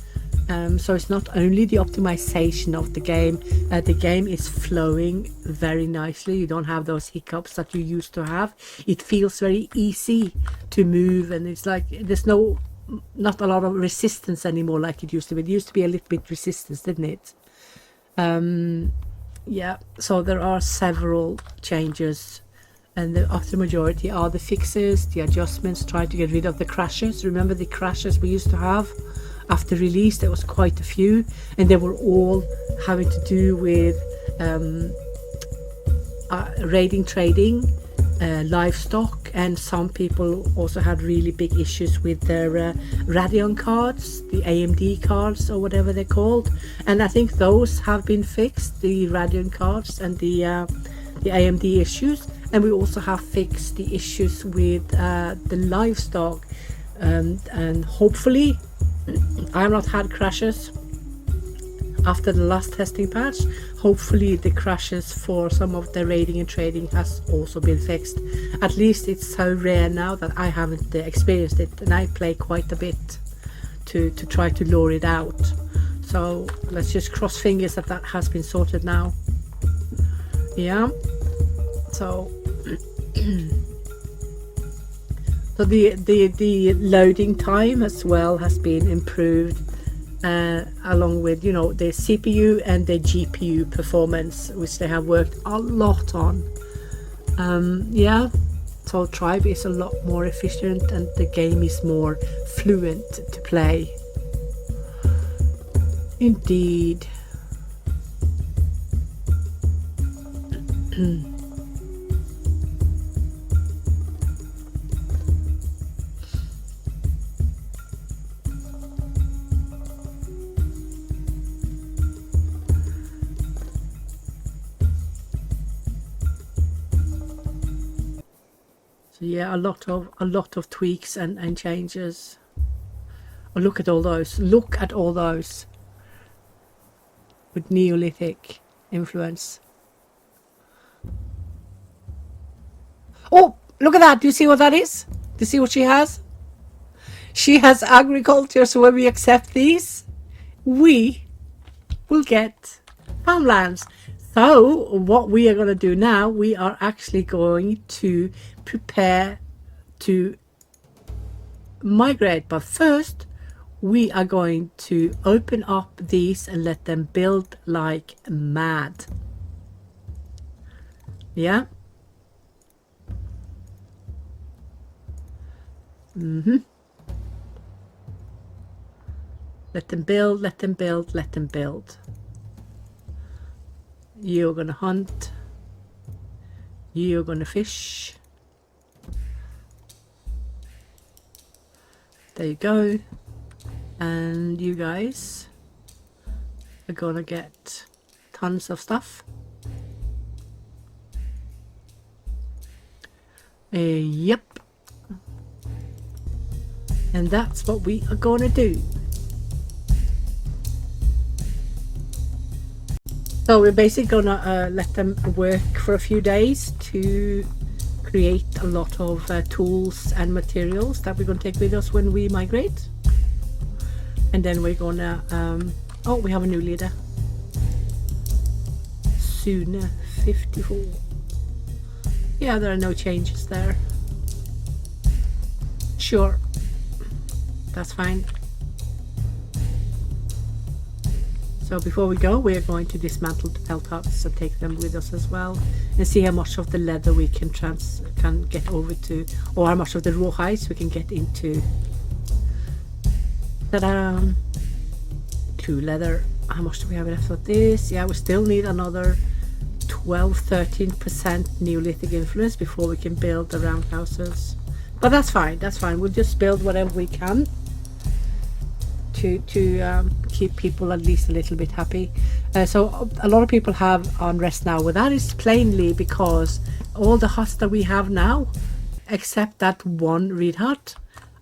So it's not only the optimization of the game is flowing very nicely. You don't have those hiccups that you used to have. It feels very easy to move, and it's like there's not a lot of resistance anymore like it used to be. It used to be a little bit resistance, didn't it? Yeah, so there are several changes, and the after majority are the fixes, the adjustments, trying to get rid of the crashes. Remember the crashes we used to have? After release, there was quite a few, and they were all having to do with raiding, trading, livestock, and some people also had really big issues with their Radeon cards, the AMD cards or whatever they're called, and I think those have been fixed, the Radeon cards and the AMD issues, and we also have fixed the issues with the livestock, and hopefully I have not had crashes after the last testing patch. Hopefully the crashes for some of the raiding and trading has also been fixed. At least it's so rare now that I haven't experienced it, and I play quite a bit to try to lure it out. So let's just cross fingers that that has been sorted now. Yeah, so so the loading time as well has been improved, along with, you know, the CPU and the GPU performance, which they have worked a lot on. Yeah, so Tribe is a lot more efficient and the game is more fluent to play. Indeed. So yeah, a lot of tweaks and changes. Oh, look at all those. Look at all those with Neolithic influence. Oh, look at that. Do you see what that is? Do you see what she has? She has agriculture, so when we accept these, we will get farmlands. So what we are going to do now, we are actually going to prepare to migrate. But first, we are going to open up these and let them build like mad. Yeah. Let them build, let them build, let them build. You're gonna hunt. You're gonna fish. There you go. And you guys are gonna get tons of stuff. Yep. And that's what we are gonna do. So we're basically gonna let them work for a few days to create a lot of tools and materials that we're gonna take with us when we migrate. And then we're gonna oh, we have a new leader. Sooner 54. Yeah, there are no changes there. Sure, that's fine. So before we go, we're going to dismantle the pelt huts and take them with us as well, and see how much of the leather we can get over to, or how much of the raw hides we can get into. Ta-da! 2 leather. How much do we have left of this? Yeah, we still need another 12-13% Neolithic influence before we can build the roundhouses. But that's fine, that's fine. We'll just build whatever we can to keep people at least a little bit happy. So a lot of people have unrest now. Well, that is plainly because all the huts that we have now, except that one reed hut,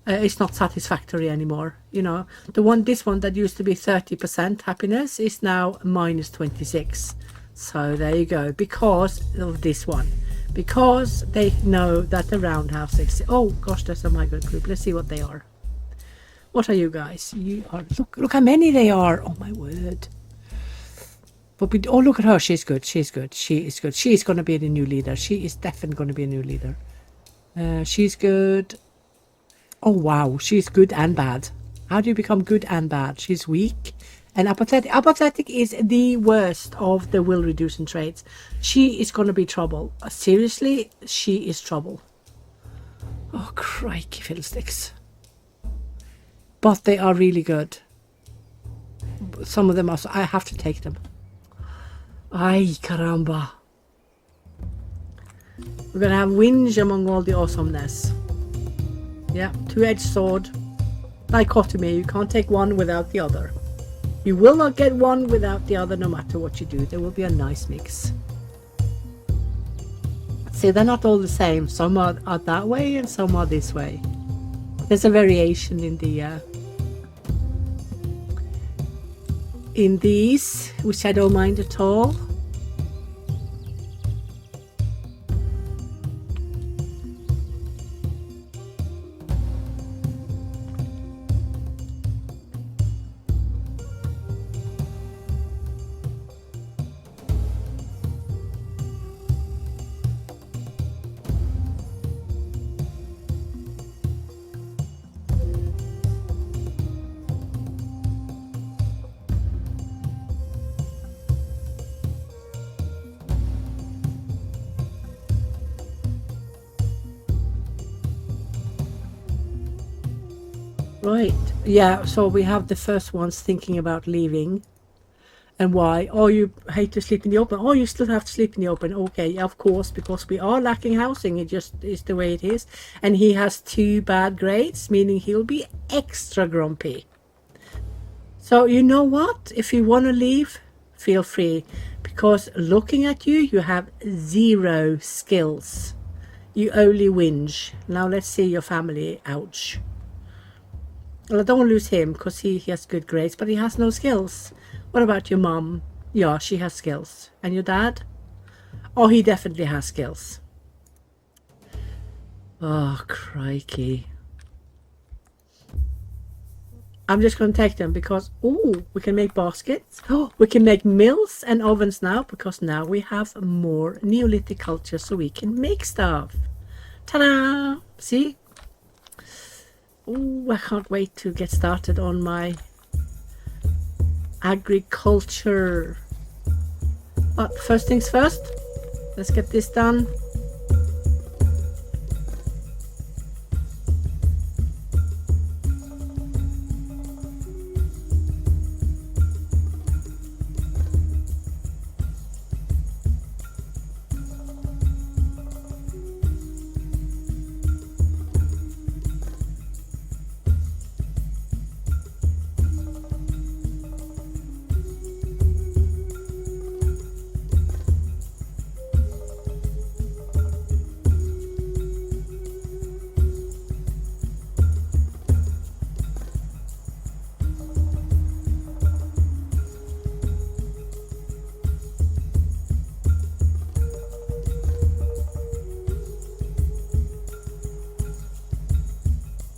is not satisfactory anymore. You know, this one that used to be 30% happiness is now minus 26. So there you go, because of this one, because they know that the roundhouse exists. Oh gosh, there's a migrant group. Let's see what they are. What are you guys? You are, look how many they are. Oh my word. But oh, look at her. She's good. She's good. She is good. She is going to be the new leader. She is definitely going to be a new leader. She's good. Oh wow, she's good and bad. How do you become good and bad? She's weak and apathetic. Apathetic is the worst of the will reducing traits. She is going to be trouble. Seriously, she is trouble. Oh crikey fiddlesticks. But they are really good. Some of them are, so I have to take them. Ay caramba. We're gonna have whinge among all the awesomeness. Yeah, 2-edged sword. Dichotomy, you can't take one without the other. You will not get one without the other no matter what you do. There will be a nice mix. Let's See, they're not all the same. Some are that way and some are this way. There's a variation in these, which I don't mind at all. Right, yeah, so we have the first ones thinking about leaving. And why? Oh, you hate to sleep in the open. Oh, you still have to sleep in the open. Okay, of course, because we are lacking housing. It just is the way it is. And he has 2 bad grades, meaning he'll be extra grumpy. So you know what? If you want to leave, feel free. Because looking at you, you have 0 skills. You only whinge. Now let's see your family. Ouch. Well, I don't want to lose him because he has good grades, but he has no skills. What about your mom? Yeah, she has skills. And your dad? Oh, he definitely has skills. Oh, crikey. I'm just going to take them because, oh, we can make baskets. Oh, we can make mills and ovens now because now we have more Neolithic culture so we can make stuff. Ta-da! See? Oh, I can't wait to get started on my agriculture. But first things first, let's get this done.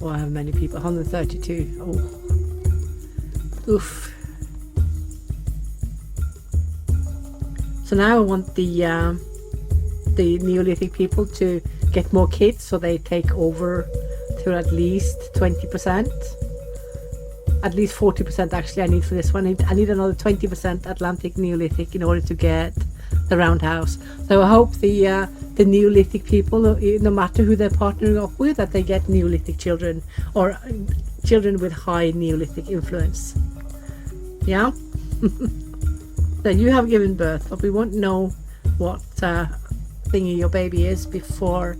Oh, I have many people. 132. Oh. Oof. So now I want the Neolithic people to get more kids so they take over to at least 20%. At least 40% actually I need for this one. I need another 20% Atlantic Neolithic in order to get the roundhouse. So I hope the Neolithic people, no matter who they're partnering up with, that they get Neolithic children or children with high Neolithic influence. Yeah? So you have given birth, but we won't know what thingy your baby is before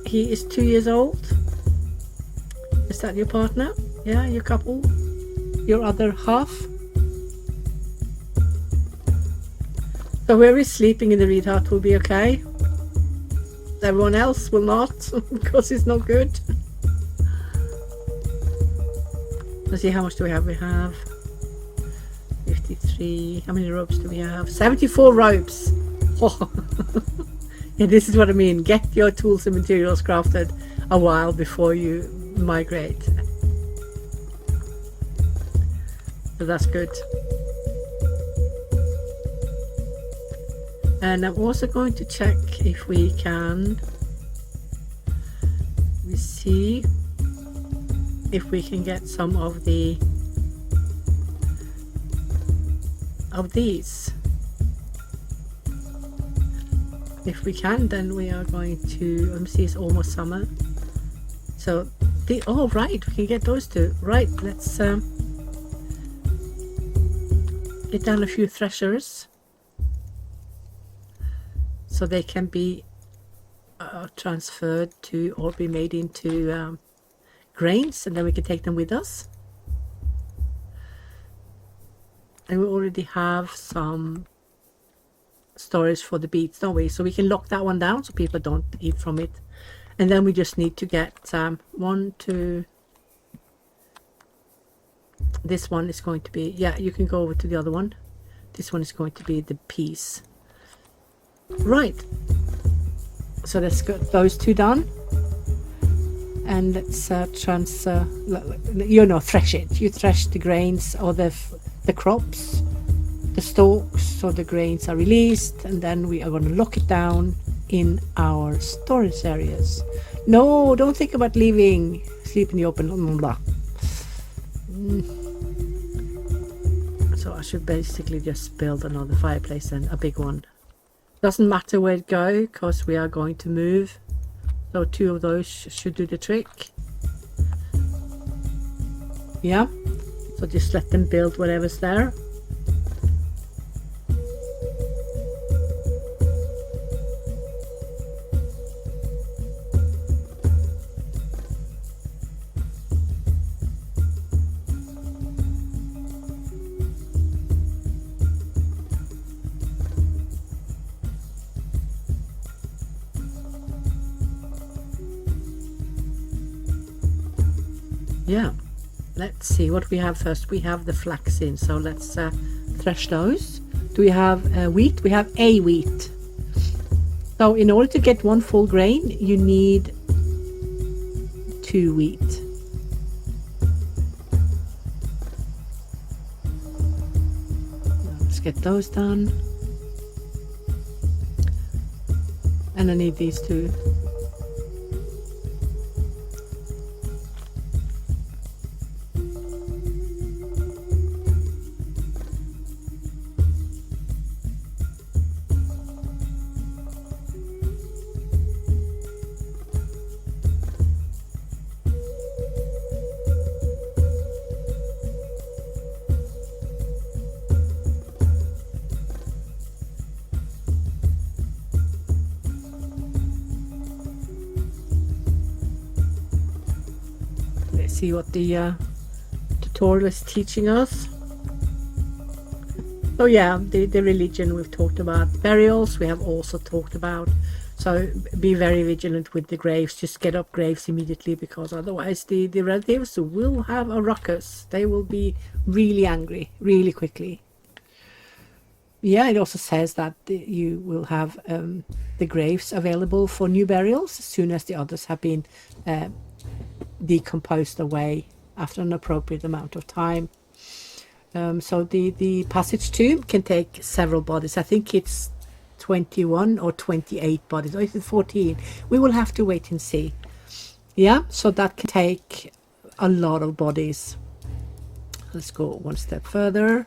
he is 2 years old. Is that your partner? Yeah, your couple? Your other half? So whoever is sleeping in the reed hut will be okay. Everyone else will not because it's not good. Let's see, how much do we have? We have 53. How many ropes do we have? 74 ropes. Oh. Yeah, this is what I mean. Get your tools and materials crafted a while before you migrate. So that's good. And I'm also going to check if we can see if we can get some of these. If we can, then we are going to, let me see, it's almost summer. So oh right, we can get those two. Right, let's get down a few threshers so they can be transferred to or be made into grains, and then we can take them with us. And we already have some storage for the beets, don't we? So we can lock that one down so people don't eat from it. And then we just need to get one, two. This one is going to be, yeah, you can go over to the other one. This one is going to be the peas. Right. So let's get those two done. And let's transfer, you know, thresh it. You thresh the grains or the crops, the stalks, so the grains are released, and then we are going to lock it down in our storage areas. No, don't think about leaving, sleep in the open. Blah. So I should basically just build another fireplace, and a big one. Doesn't matter where it goes because we are going to move. So two of those should do the trick. Yeah, so just let them build whatever's there. Yeah, let's see what we have first. We have the flax in, so let's thresh those. Do we have wheat? We have a wheat. So in order to get one full grain, you need 2 wheat. Let's get those done. And I need these two. See what the tutorial is teaching us. So yeah, the religion we've talked about. Burials we have also talked about. So be very vigilant with the graves. Just get up graves immediately, because otherwise the relatives will have a ruckus. They will be really angry really quickly. Yeah, it also says that you will have the graves available for new burials as soon as the others have been decomposed away after an appropriate amount of time. So the passage tomb can take several bodies. I think it's 21 or 28 bodies, or is it 14? We will have to wait and see. Yeah, so that can take a lot of bodies. Let's go one step further.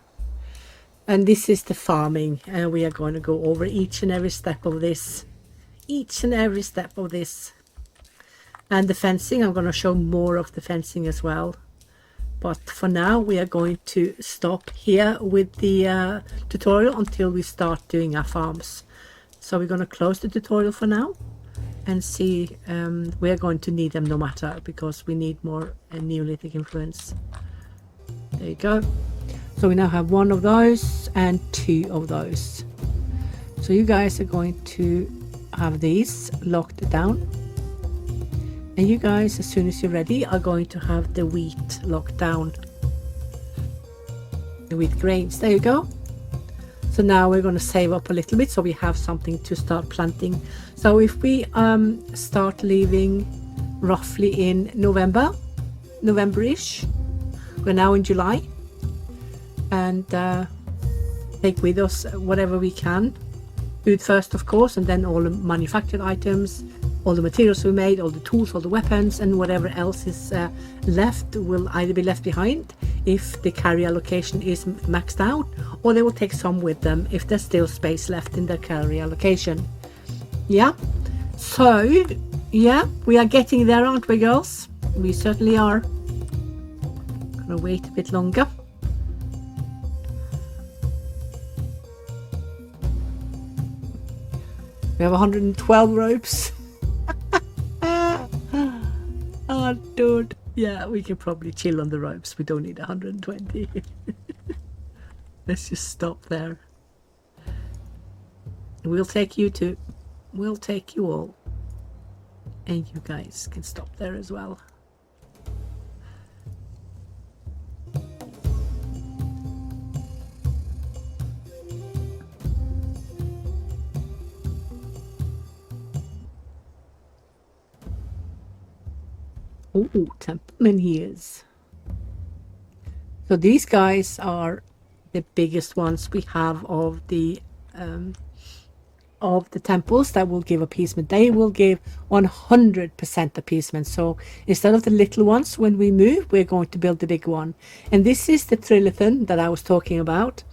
And this is the farming, and we are going to go over each and every step of this. And the fencing, I'm going to show more of the fencing as well. But for now, we are going to stop here with the tutorial until we start doing our farms. So we're going to close the tutorial for now and see. We are going to need them no matter, because we need more Neolithic influence. There you go. So we now have 1 of those and 2 of those. So you guys are going to have these locked down. And you guys, as soon as you're ready, are going to have the wheat locked down. The wheat grains. There you go. So now we're going to save up a little bit so we have something to start planting. So if we start leaving roughly in November-ish. We're now in July. And take with us whatever we can. Food first, of course, and then all the manufactured items, all the materials we made, all the tools, all the weapons, and whatever else is left will either be left behind if the carrier location is maxed out, or they will take some with them if there's still space left in their carrier location. Yeah, so yeah, we are getting there, aren't we, girls? We certainly are. Gonna wait a bit longer. We have 112 ropes. Oh, dude. Yeah, we can probably chill on the ropes. We don't need 120. Let's just stop there. We'll take you too. We'll take you all. And you guys can stop there as well. Oh, Templeman he is. So these guys are the biggest ones we have of the temples that will give appeasement. They will give 100% appeasement. So instead of the little ones, when we move, we're going to build the big one. And this is the trilithon that I was talking about.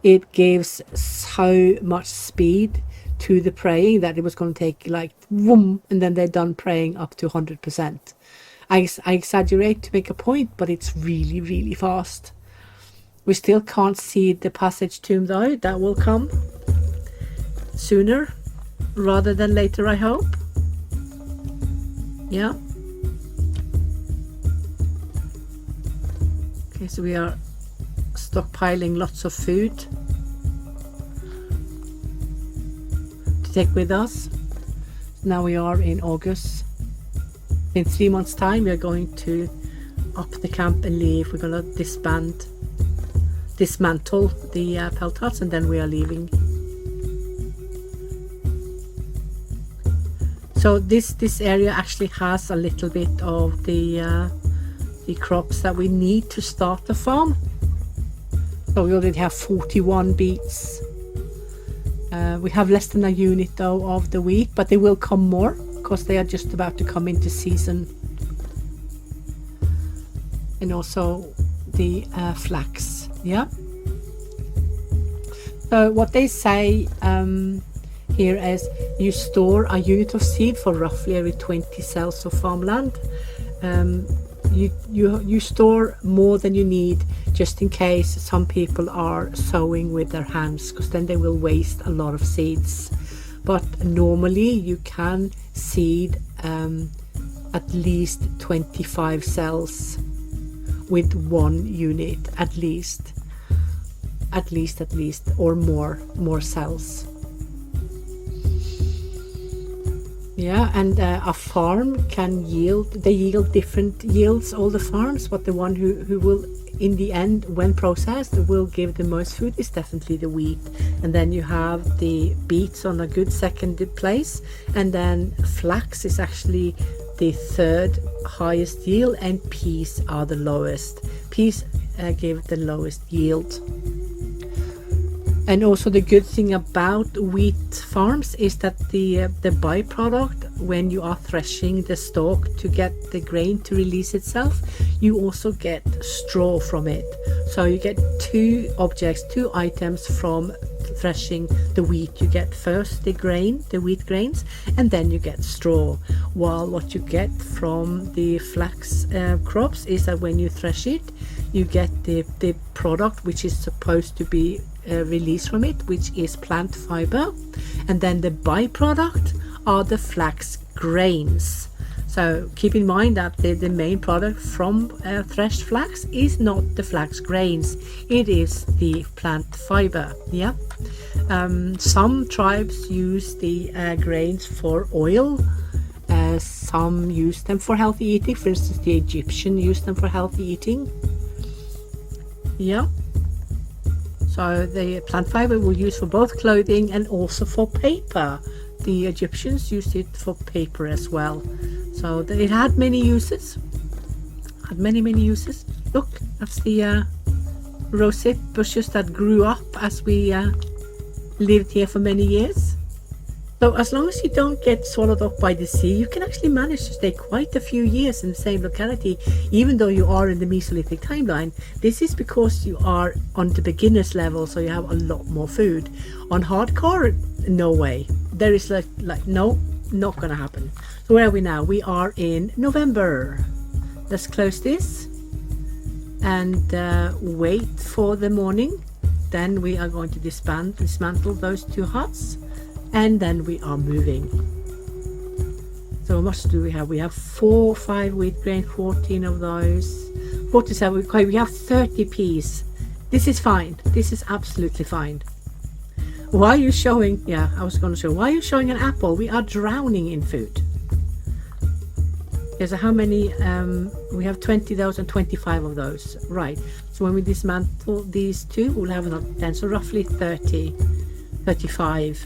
It gives so much speed to the praying that it was going to take like whoom, and then they're done praying up to 100%. I exaggerate to make a point, but it's really, really fast. We still can't see the passage tomb though. That will come sooner rather than later, I hope. Yeah. Okay, so we are stockpiling lots of food to take with us. Now we are in August. In 3 months' time, we are going to up the camp and leave. We're going to dismantle the pelt huts, and then we are leaving. So this area actually has a little bit of the crops that we need to start the farm. So we already have 41 beets. We have less than a unit though of the wheat, but they will come more because they are just about to come into season. And also the flax. Yeah. So what they say here is you store a unit of seed for roughly every 20 cells of farmland. You store more than you need just in case some people are sowing with their hands, because then they will waste a lot of seeds. But normally you can seed at least 25 cells with one unit, at least, or more cells. Yeah, and a farm can yield different yields, all the farms, but the one who will in the end, when processed, will give the most food is definitely the wheat. And then you have the beets on a good second place, and then flax is actually the third highest yield, and peas are the lowest. Peas give the lowest yield. And also the good thing about wheat farms is that the byproduct, when you are threshing the stalk to get the grain to release itself, you also get straw from it. So you get two items from threshing the wheat. You get first the wheat grains, and then you get straw. While what you get from the flax crops is that when you thresh it, you get the product which is supposed to be released from it, which is plant fiber, and then the byproduct are the flax grains. So keep in mind that the main product from threshed flax is not the flax grains, it is the plant fiber. Yeah. Some tribes use the grains for oil. Some use them for healthy eating. For instance, the Egyptian used them for healthy eating. Yeah. So the plant fiber will use for both clothing and also for paper. The Egyptians used it for paper as well. So it had many uses. Many uses. Look, that's the rosette bushes that grew up as we lived here for many years. So as long as you don't get swallowed up by the sea, you can actually manage to stay quite a few years in the same locality, even though you are in the Mesolithic timeline. This is because you are on the beginner's level, so you have a lot more food. On hardcore, no way. There is like no, not gonna happen. So where are we now? We are in November. Let's close this and wait for the morning. Then we are going to dismantle those two huts. And then we are moving. So how much do we have? We have 5 wheat grain, 14 of those, 47. Okay, we have 30 peas. This is fine. This is absolutely fine. Why are you showing? Yeah, I was going to show. Why are you showing an apple? We are drowning in food. Okay, so how many? We have 20 of those and 25 of those. Right. So when we dismantle these two, we'll have another 10. So roughly 30, 35.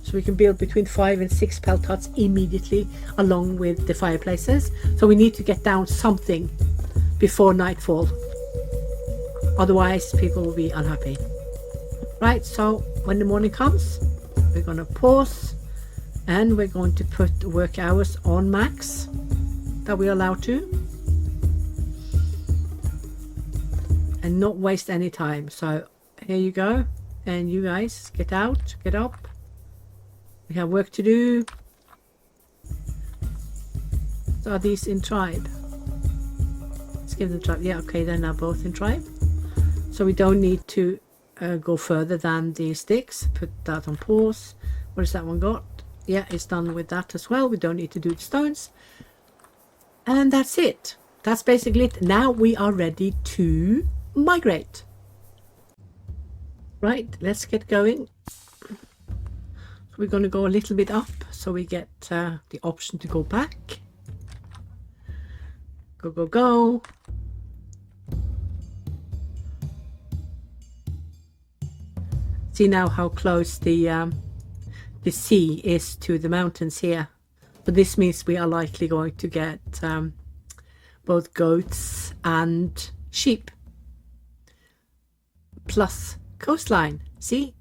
So we can build between 5 and 6 pelt huts immediately along with the fireplaces. So we need to get down something before nightfall. Otherwise, people will be unhappy. Right, so when the morning comes, we're going to pause and we're going to put work hours on max that we're allowed to. And not waste any time. So here you go. And you guys get out, get up. We have work to do. So are these in tribe? Let's give them tribe. Yeah, okay, they're now both in tribe. So we don't need to go further than the sticks. Put that on pause. What has that one got? Yeah, it's done with that as well. We don't need to do the stones. And that's it. That's basically it. Now we are ready to migrate. Right, let's get going. We're going to go a little bit up so we get the option to go back. Go, go, go. See now how close the sea is to the mountains here. But this means we are likely going to get both goats and sheep. Plus coastline, see?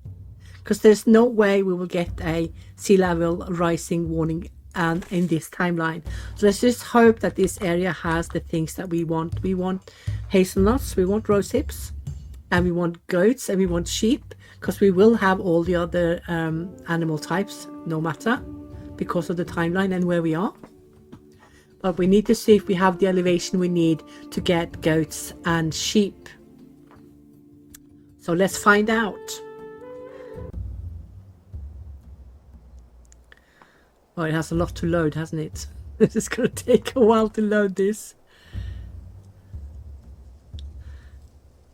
Because there's no way we will get a sea level rising warning and in this timeline. So let's just hope that this area has the things that we want. We want hazelnuts, we want rose hips, and we want goats, and we want sheep, because we will have all the other animal types no matter, because of the timeline and where we are. But we need to see if we have the elevation we need to get goats and sheep. So let's find out. Oh, it has a lot to load, hasn't it? It's going to take a while to load this.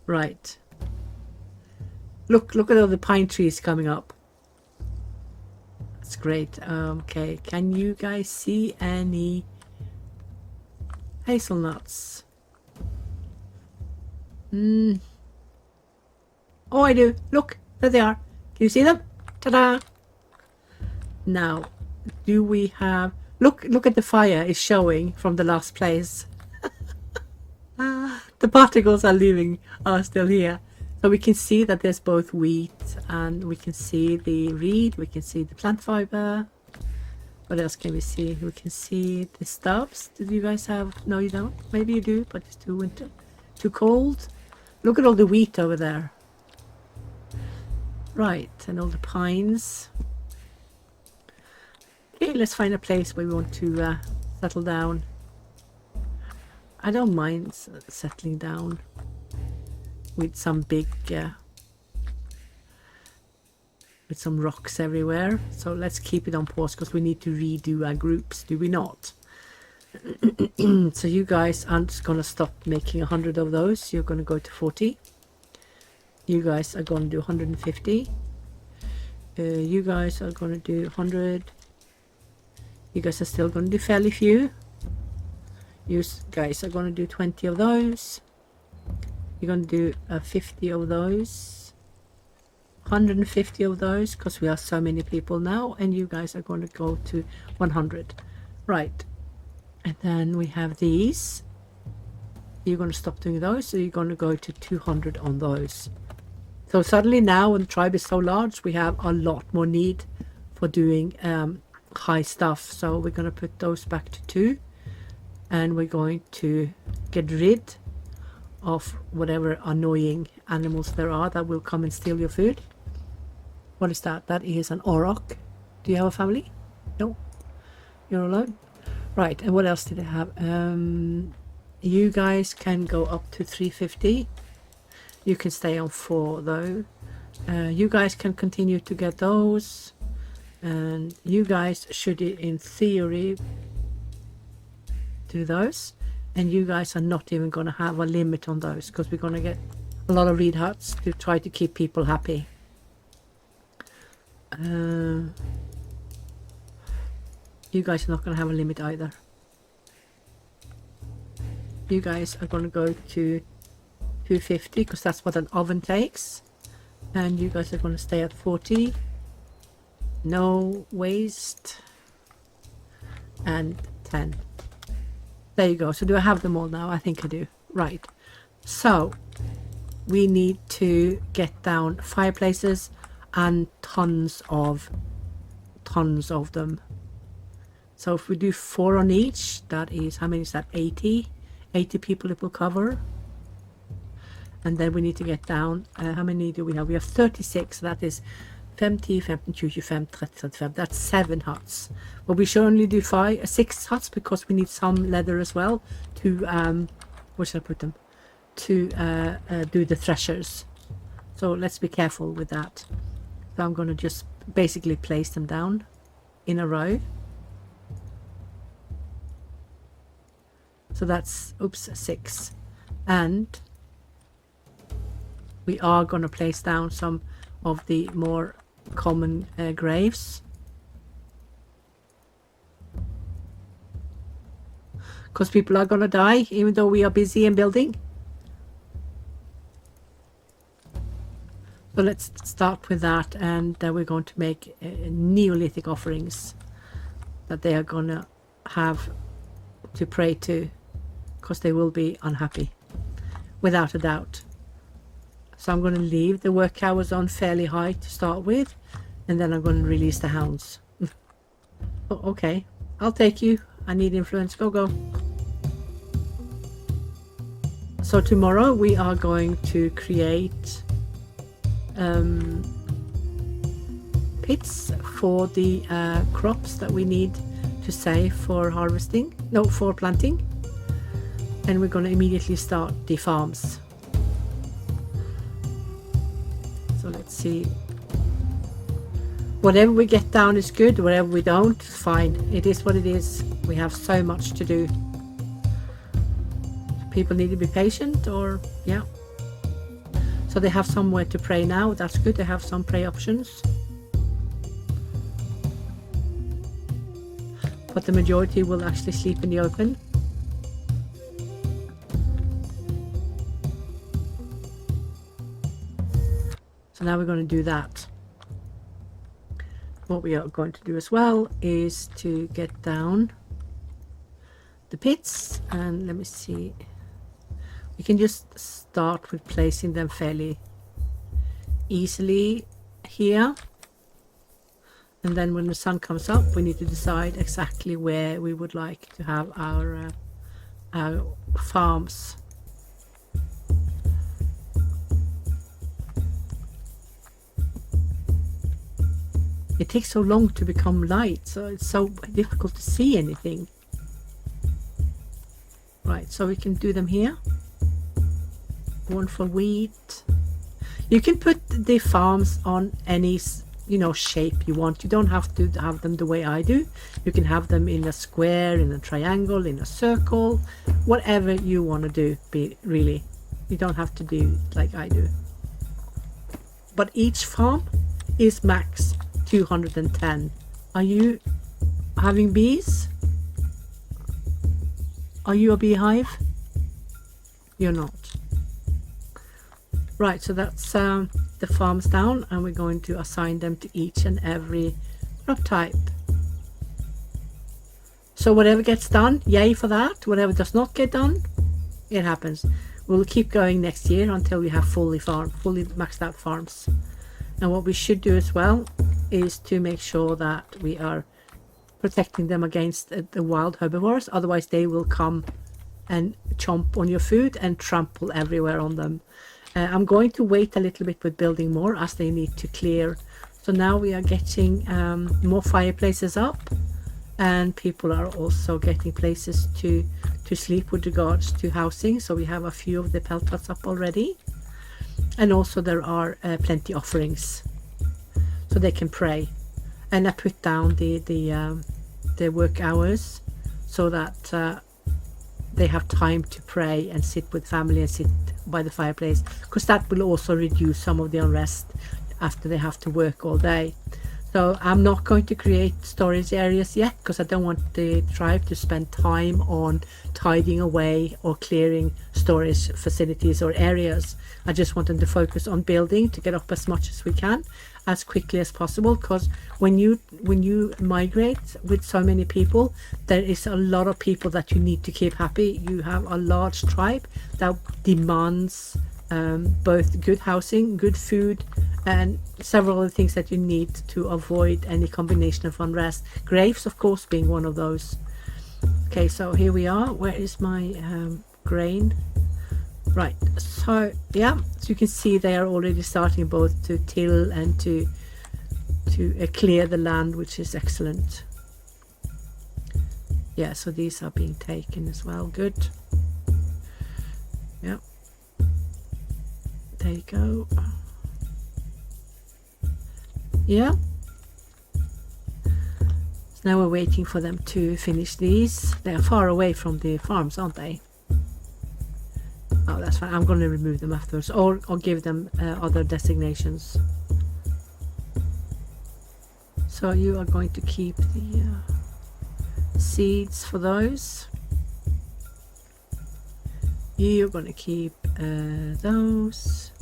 Right. Look at all the pine trees coming up. That's great. Okay, can you guys see any hazelnuts? Oh, I do. Look, there they are. Can you see them? Ta-da! Now, do we have... Look at the fire is showing from the last place. The particles are still here. So we can see that there's both wheat, and we can see the reed, we can see the plant fiber. What else can we see? We can see the stubs. Did you guys have... No, you don't. Maybe you do, but it's too winter, too cold. Look at all the wheat over there. Right, and all the pines. Okay, let's find a place where we want to settle down. I don't mind settling down with some big with some rocks everywhere. So let's keep it on pause because we need to redo our groups, do we not? So you guys aren't just gonna stop making 100 of those. You're gonna go to 40. You guys are gonna do 150. You guys are gonna do 100. You guys are still gonna do fairly few. You guys are gonna do 20 of those. You're going to do 50 of those, 150 of those, because we are so many people now, and you guys are going to go to 100. Right, and then we have these. You're going to stop doing those, so you're going to go to 200 on those. So suddenly now, when the tribe is so large, we have a lot more need for doing high stuff. So we're going to put those back to 2, and we're going to get rid of whatever annoying animals there are that will come and steal your food. What is that? That is an auroch. Do you have a family? No, you're alone. Right, and what else did I have? You guys can go up to 350. You can stay on 4 though. You guys can continue to get those, and you guys should in theory do those. And you guys are not even going to have a limit on those, because we're going to get a lot of reed huts to try to keep people happy. You guys are not going to have a limit either. You guys are going to go to 250 because that's what an oven takes. And you guys are going to stay at 40. No waste. And 10. There you go. So do I have them all now? I think I do. Right. So we need to get down fireplaces and tons of them. So if we do 4 on each, that is, how many is that? 80 people it will cover. And then we need to get down, how many do we have? We have 36. So that is 50, 15, 20, 25, 30, 35. That's 7 huts. But we should only do 6 huts because we need some leather as well to, where should I put them? To do the threshers. So let's be careful with that. So I'm going to just basically place them down in a row. So that's, oops, 6. And we are going to place down some of the more common graves. Because people are going to die even though we are busy and building. So let's start with that, and we're going to make Neolithic offerings that they are going to have to pray to, because they will be unhappy, without a doubt. So I'm going to leave the work hours on fairly high to start with, and then I'm going to release the hounds. Oh, okay, I'll take you. I need influence. Go, go. So tomorrow we are going to create pits for the crops that we need to save for harvesting, no, for planting. And we're going to immediately start the farms. So let's see. Whatever we get down is good, whatever we don't, fine. It is what it is. We have so much to do. People need to be patient, or yeah. So they have somewhere to pray now. That's good. They have some pray options. But the majority will actually sleep in the open. So now we're going to do that. What we are going to do as well is to get down the pits, and let me see. We can just start with placing them fairly easily here, and then when the sun comes up we need to decide exactly where we would like to have our farms. It takes so long to become light, so it's so difficult to see anything. Right, so we can do them here. One for wheat. You can put the farms on any, you know, shape you want. You don't have to have them the way I do. You can have them in a square, in a triangle, in a circle, whatever you want to do. Really, you don't have to do like I do. But each farm is max 210. Are you having bees? Are you a beehive? You're not. Right, so that's the farms down, and we're going to assign them to each and every crop type. So whatever gets done, yay for that. Whatever does not get done, it happens. We'll keep going next year until we have fully maxed out farms. And what we should do as well is to make sure that we are protecting them against the wild herbivores. Otherwise they will come and chomp on your food and trample everywhere on them. I'm going to wait a little bit with building more as they need to clear. So now we are getting more fireplaces up, and people are also getting places to sleep with regards to housing. So we have a few of the pelt huts up already, and also there are plenty offerings so they can pray. And I put down the work hours so that they have time to pray and sit with family and sit by the fireplace, because that will also reduce some of the unrest after they have to work all day. So I'm not going to create storage areas yet because I don't want the tribe to spend time on tidying away or clearing storage facilities or areas. I just want them to focus on building to get up as much as we can as quickly as possible, because when you migrate with so many people, there is a lot of people that you need to keep happy. You have a large tribe that demands both good housing, good food, and several other things that you need to avoid any combination of unrest. Graves, of course, being one of those. Okay, so here we are. Where is my grain? Right, so yeah, so you can see they are already starting both to till and to clear the land, which is excellent. Yeah, so these are being taken as well. Good. Yeah, there you go. Yeah, so now we're waiting for them to finish these. They are far away from the farms, aren't they? Oh, that's fine. I'm going to remove them afterwards, or give them other designations. So you are going to keep the seeds for those. You're going to keep those.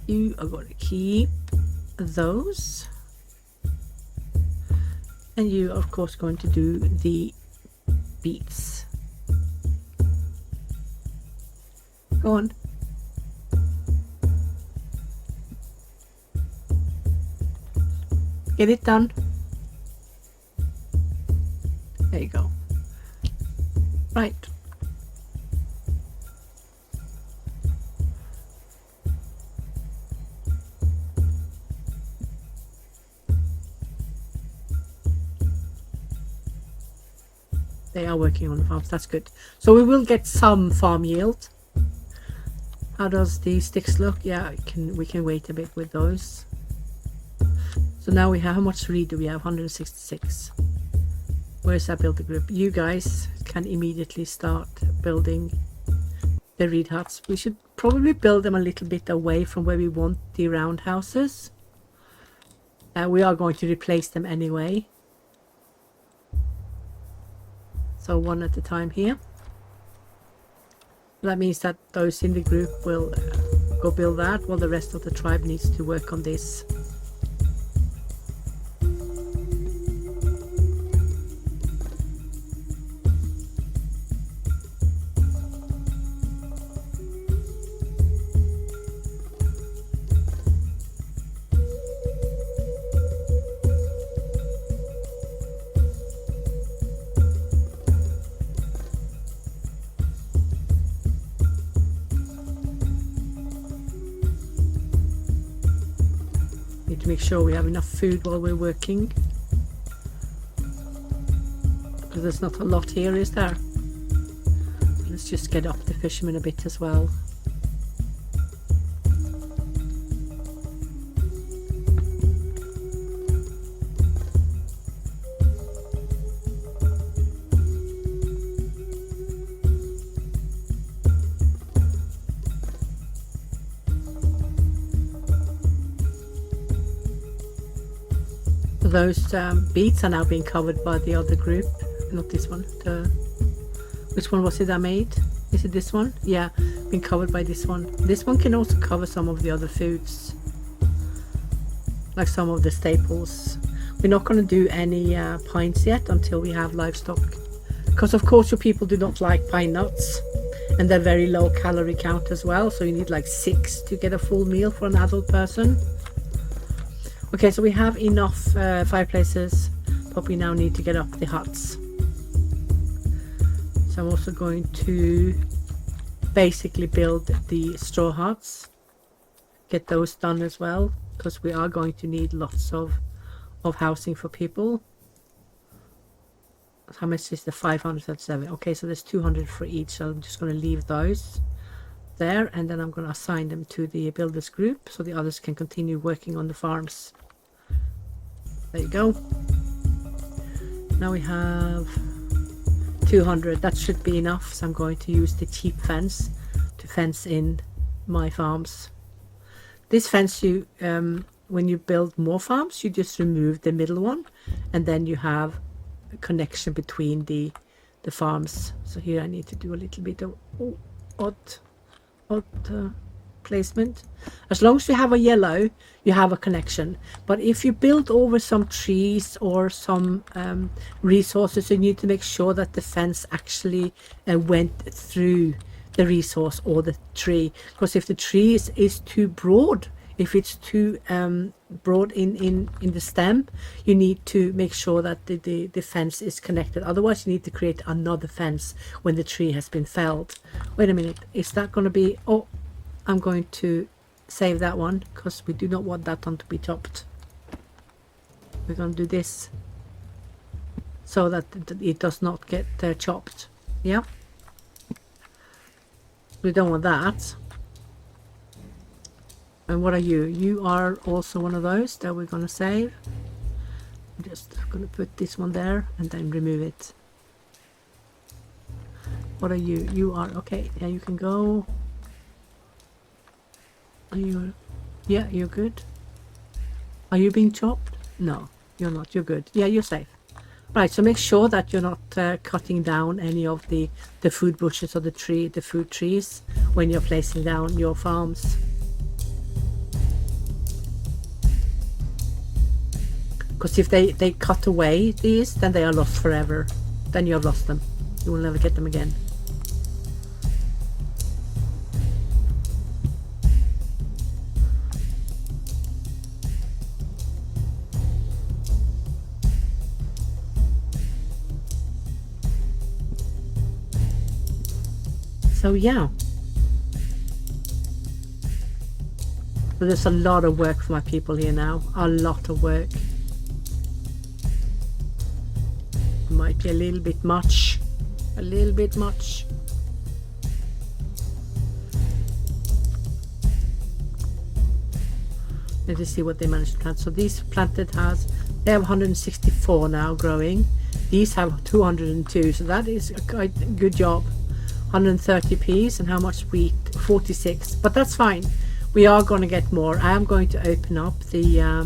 You are going to keep those. And you are, of course, going to do the beets. Go on. Get it done. There you go. Right. They are working on the farms. That's good. So we will get some farm yield. How does the sticks look? Yeah, we can wait a bit with those. So now we have, how much reed do we have? 166. Where's that builder group? You guys can immediately start building the reed huts. We should probably build them a little bit away from where we want the roundhouses. We are going to replace them anyway. So one at a time here. That means that those in the group will go build that, while the rest of the tribe needs to work on this. To make sure we have enough food while we're working, because there's not a lot here, is there? Let's just get up the fishermen a bit as well. Those beets are now being covered by the other group, not this one. Which one was it I made? Is it this one? Yeah, being covered by this one. This one can also cover some of the other foods, like some of the staples. We're not going to do any pines yet until we have livestock, because of course your people do not like pine nuts, and they're very low calorie count as well, so you need like 6 to get a full meal for an adult person. Okay, so we have enough fireplaces, but we now need to get up the huts. So I'm also going to basically build the straw huts, get those done as well, because we are going to need lots of housing for people. How much is the 537? Okay, so there's 200 for each, so I'm just going to leave those there, and then I'm going to assign them to the builders group so the others can continue working on the farms. There you go. Now we have 200. That should be enough, so I'm going to use the cheap fence to fence in my farms. This fence, you when you build more farms, you just remove the middle one, and then you have a connection between the farms. So here I need to do a little bit of odd placement. As long as you have a yellow, you have a connection. But if you build over some trees or some resources, you need to make sure that the fence actually went through the resource or the tree. Because if the tree is too broad, if it's too broad in the stem, you need to make sure that the fence is connected. Otherwise you need to create another fence when the tree has been felled. Wait a minute, is that going to be... Oh, I'm going to save that one because we do not want that one to be chopped. We're going to do this so that it does not get chopped. Yeah, we don't want that. And what are you? You are also one of those that we're going to save. I'm just going to put this one there and then remove it. What are you? You are okay. Yeah, you can go. Are you? Yeah, you're good. Are you being chopped? No, you're not. You're good. Yeah, you're safe. Right, so make sure that you're not cutting down any of the food bushes or the food trees when you're placing down your farms. Because if they cut away these, then they are lost forever. Then you have lost them. You will never get them again. So yeah, so there's a lot of work for my people here now, a lot of work. Might be a little bit much, Let us see what they managed to plant. So these planted they have 164 now growing. These have 202, so that is a quite good job. 130 peas, and how much wheat? 46, but that's fine. We are going to get more. I am going to open up the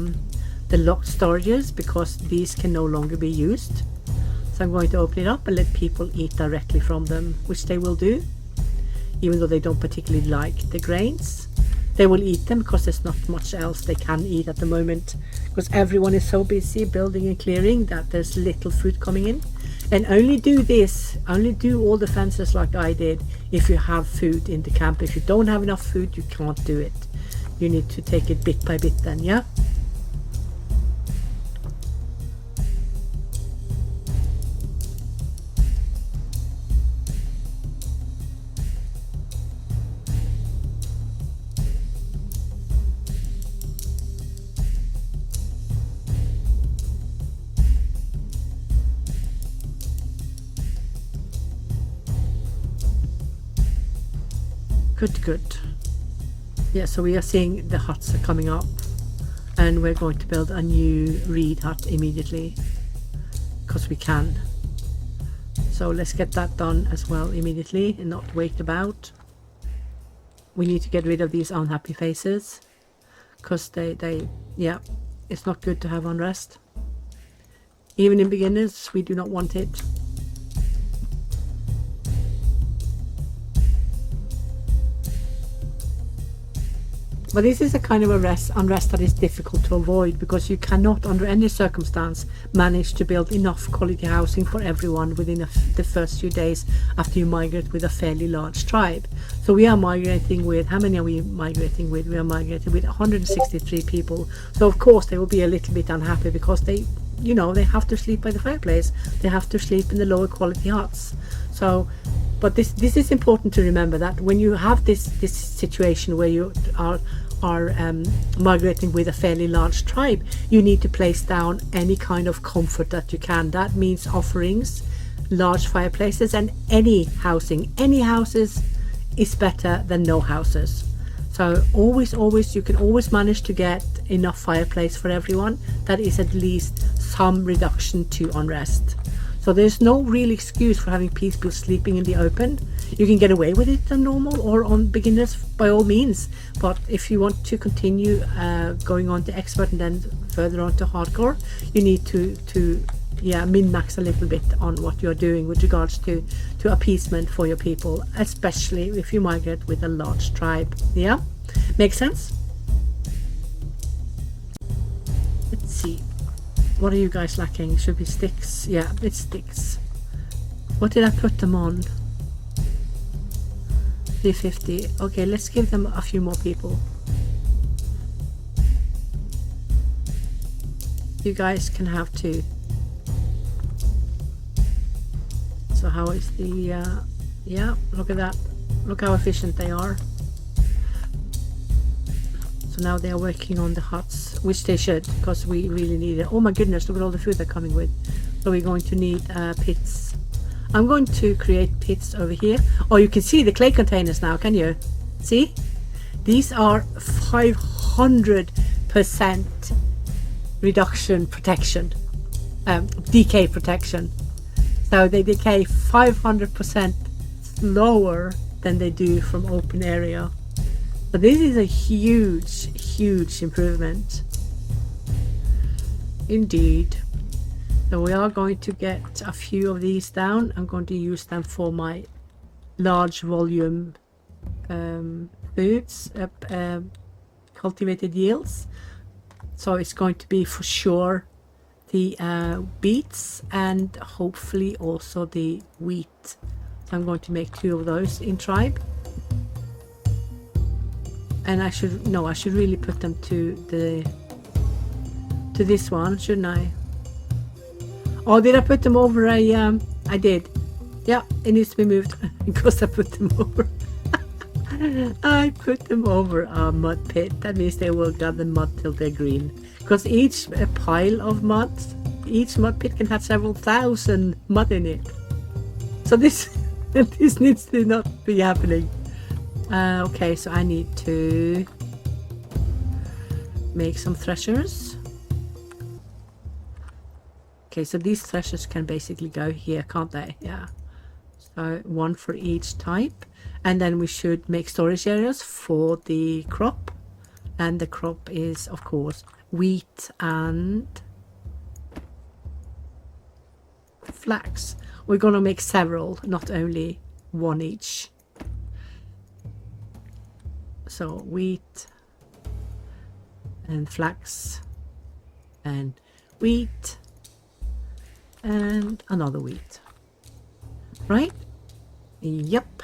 locked storages because these can no longer be used. So I'm going to open it up and let people eat directly from them, which they will do, even though they don't particularly like the grains. They will eat them because there's not much else they can eat at the moment, because everyone is so busy building and clearing that there's little food coming in. And only do all the fences like I did if you have food in the camp. If you don't have enough food, you can't do it. You need to take it bit by bit then, yeah? Good. Yeah, so we are seeing the huts are coming up, and we're going to build a new reed hut immediately because we can. So let's get that done as well immediately and not wait about. We need to get rid of these unhappy faces because yeah, it's not good to have unrest. Even in beginners, we do not want it. But this is a kind of unrest that is difficult to avoid, because you cannot under any circumstance manage to build enough quality housing for everyone within the first few days after you migrate with a fairly large tribe. So we are migrating with, how many are we migrating with? We are migrating with 163 people. So of course they will be a little bit unhappy because they have to sleep by the fireplace. They have to sleep in the lower quality huts. So, but this is important to remember, that when you have this situation where you are migrating with a fairly large tribe, you need to place down any kind of comfort that you can. That means offerings, large fireplaces, and any housing. Any houses is better than no houses. So always you can always manage to get enough fireplace for everyone. That is at least some reduction to unrest. So there's no real excuse for having people sleeping in the open. You can get away with it on normal or on beginners by all means, but if you want to continue going on to expert and then further on to hardcore, you need to yeah, min-max a little bit on what you're doing with regards to appeasement for your people, especially if you migrate with a large tribe. Yeah, makes sense? Let's see, what are you guys lacking? Should be sticks. Yeah, it's sticks. What did I put them on? 350. Okay, let's give them a few more people. You guys can have two. So how is the yeah, look at that, look how efficient they are. So now they are working on the huts, which they should, because we really need it. Oh my goodness, look at all the food they're coming with. So we're going to need pits. I'm going to create pits over here. Oh, you can see the clay containers now, can you see? These are 500% reduction protection, decay protection. So they decay 500% slower than they do from open area. So this is a huge improvement indeed. So we are going to get a few of these down. I'm going to use them for my large volume foods, cultivated yields. So it's going to be for sure the beets and hopefully also the wheat. So I'm going to make 2 of those in tribe. And I should really put them to this one, shouldn't I? Oh, did I put them over a I did. Yeah, it needs to be moved because I put them over. I put them over a mud pit. That means they will gather mud till they're green. Because each pile of mud, each mud pit can have several thousand mud in it. So this this needs to not be happening. Okay, so I need to make some threshers. Okay, so these threshers can basically go here, can't they? Yeah. So 1 for each type. And then we should make storage areas for the crop. And the crop is, of course, wheat and flax. We're going to make several, not only 1 each. So wheat and flax and wheat and another wheat, right? Yep.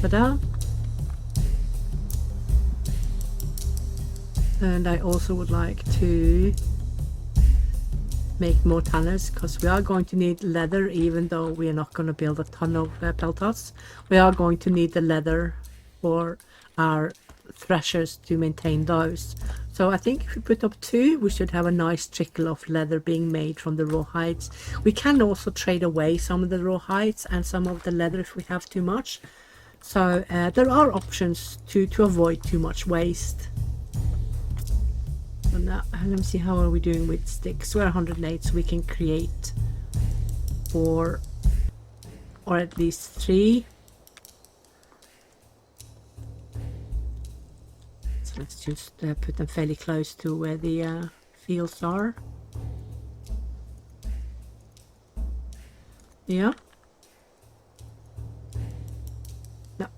Ta-da. And I also would like to make more tanners, because we are going to need leather, even though we are not going to build a ton of pelt huts. We are going to need the leather for our threshers to maintain those. So I think if we put up 2, we should have a nice trickle of leather being made from the raw hides. We can also trade away some of the raw hides and some of the leather if we have too much. So there are options to avoid too much waste. So now, let me see, how are we doing with sticks? We're 108, so we can create 4 or at least 3. So let's just put them fairly close to where the fields are. Yeah. No.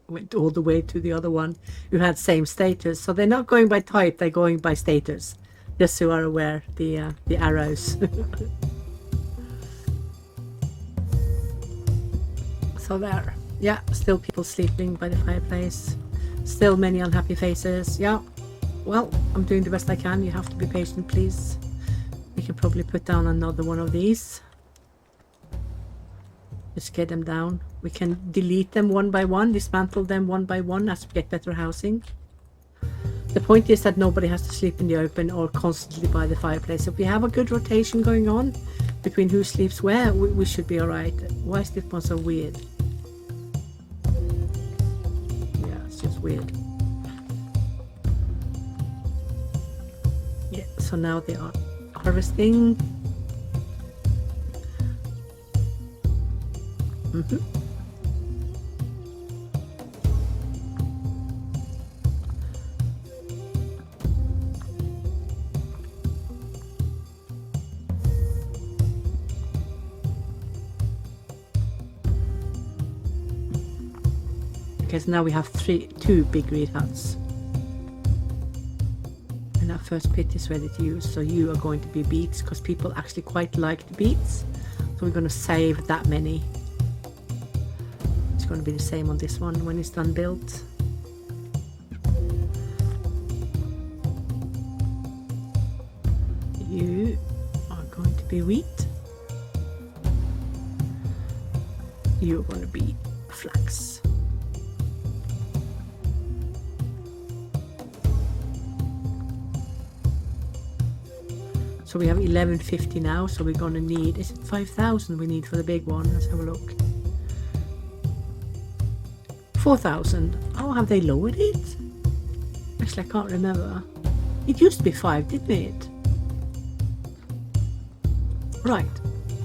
Went all the way to the other one who had same status. So they're not going by type, they're going by status. Just so you are aware, the arrows. So there. Yeah, still people sleeping by the fireplace. Still many unhappy faces. Yeah. Well, I'm doing the best I can. You have to be patient, please. We can probably put down another one of these. Just get them down. We can delete them one by one, dismantle them one by one as we get better housing. The point is that nobody has to sleep in the open or constantly by the fireplace. If we have a good rotation going on between who sleeps where, we should be alright. Why is this one so weird? Yeah, it's just weird. Yeah, so now they are harvesting. Okay, so now we have two big green huts. And our first pit is ready to use. So you are going to be beets, because people actually quite like the beets. So we're going to save that many. It's going to be the same on this one when it's done built. You are going to be wheat. You're going to be flax. So we have 1150 now, so we're going to need, is it 5,000 we need for the big one? Let's have a look. 4,000. Oh, have they lowered it? Actually, I can't remember. It used to be 5, didn't it? Right,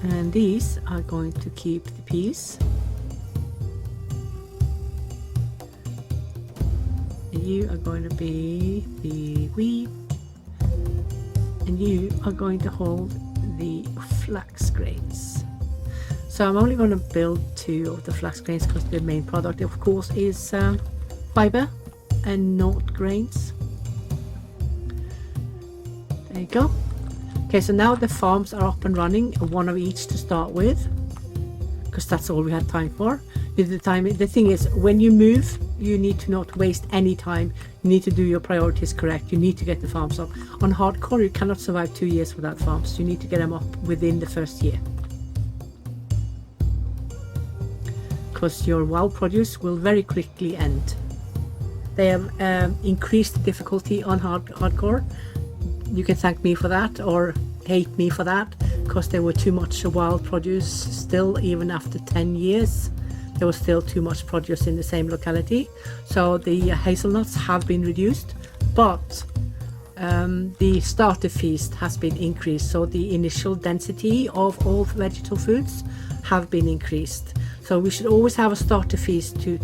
and these are going to keep the peas. And you are going to be the wheat. And you are going to hold the flax grains. So I'm only going to build 2 of the flax grains because the main product, of course, is fiber and not grains. There you go. Okay, so now the farms are up and running, 1 of each to start with, because that's all we had time for. The thing is, when you move, you need to not waste any time. You need to do your priorities correct. You need to get the farms up. On hardcore, you cannot survive 2 years without farms. You need to get them up within the first year, because your wild produce will very quickly end. They have increased the difficulty on hardcore. You can thank me for that or hate me for that, because there were too much wild produce still. Even after 10 years, there was still too much produce in the same locality. So the hazelnuts have been reduced, but the starter feast has been increased. So the initial density of all vegetable foods have been increased. So we should always have a starter feast to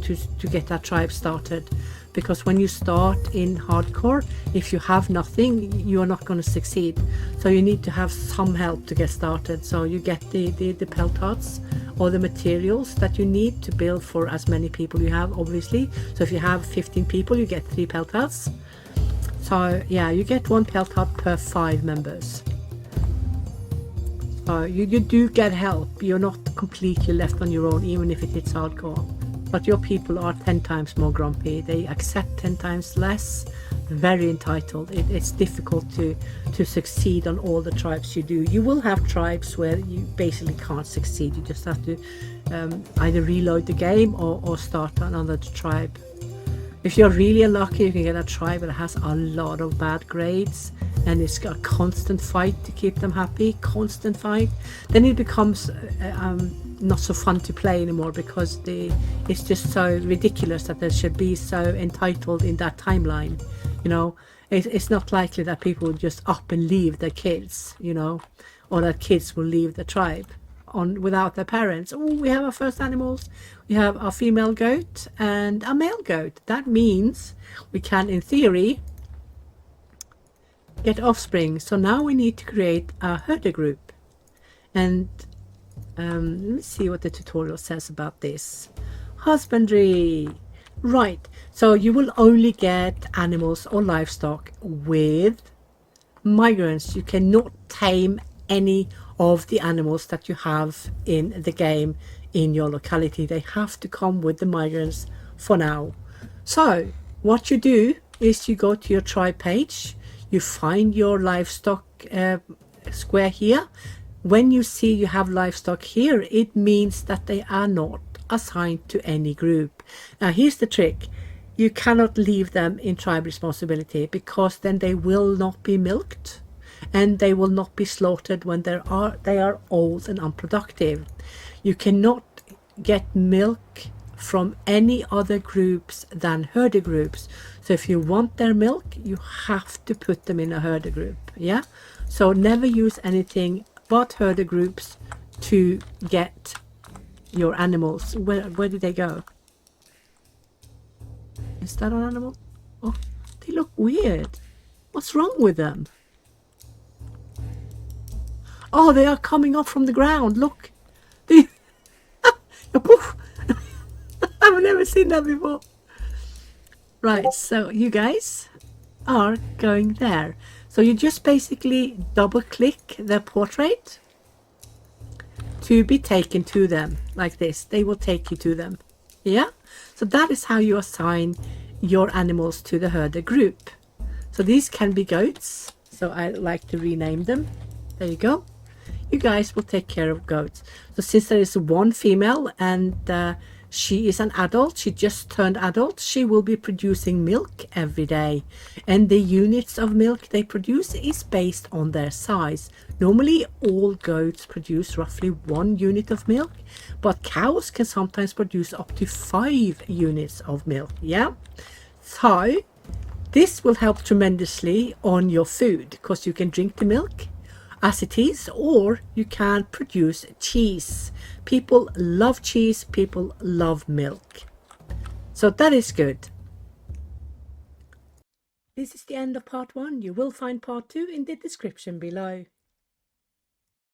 get that tribe started. Because when you start in hardcore, if you have nothing, you are not going to succeed. So you need to have some help to get started. So you get the pelt huts or the materials that you need to build for as many people you have, obviously. So if you have 15 people, you get 3 pelt huts. So yeah, you get 1 pelt hut per 5 members. So you do get help. You're not completely left on your own, even if it hits hardcore. But your people are 10 times more grumpy. They accept 10 times less. Very entitled. It's difficult to succeed on all the tribes you do. You will have tribes where you basically can't succeed. You just have to either reload the game or start another tribe. If you're really unlucky, you can get a tribe that has a lot of bad grades, and it's a constant fight to keep them happy. Constant fight. Then it becomes not so fun to play anymore, because it's just so ridiculous that they should be so entitled in that timeline. You know, it's not likely that people will just up and leave their kids, you know, or that kids will leave the tribe without their parents. Oh, we have our first animals. We have our female goat and a male goat. That means we can, in theory, get offspring. So now we need to create a herder group. And let me see what the tutorial says about this. Husbandry. Right, so you will only get animals or livestock with migrants. You cannot tame any of the animals that you have in the game in your locality. They have to come with the migrants for now. So what you do is you go to your tribe page, you find your livestock square here. When you see you have livestock here, it means that they are not assigned to any group. Now here's the trick. You cannot leave them in tribe responsibility, because then they will not be milked and they will not be slaughtered when they are old and unproductive. You cannot get milk from any other groups than herder groups. So if you want their milk, you have to put them in a herder group. Yeah, so never use anything but herder groups to get your animals. Where did they go? Is that an animal? Oh, they look weird. What's wrong with them? Oh, they are coming up from the ground. Look. They... Poof. I've never seen that before. Right, so you guys are going there. So you just basically double click the portrait to be taken to them like this. They will take you to them. Yeah, so that is how you assign your animals to the herder group. So these can be goats, so I like to rename them. There you go. You guys will take care of goats. So since there is one female and she is an adult, she just turned adult, she will be producing milk every day, and the units of milk they produce is based on their size. Normally all goats produce roughly 1 unit of milk, but cows can sometimes produce up to 5 units of milk. Yeah, so this will help tremendously on your food because you can drink the milk as it is, or you can produce cheese. People love cheese, people love milk. So that is good. This is the end of part 1. You will find part 2 in the description below.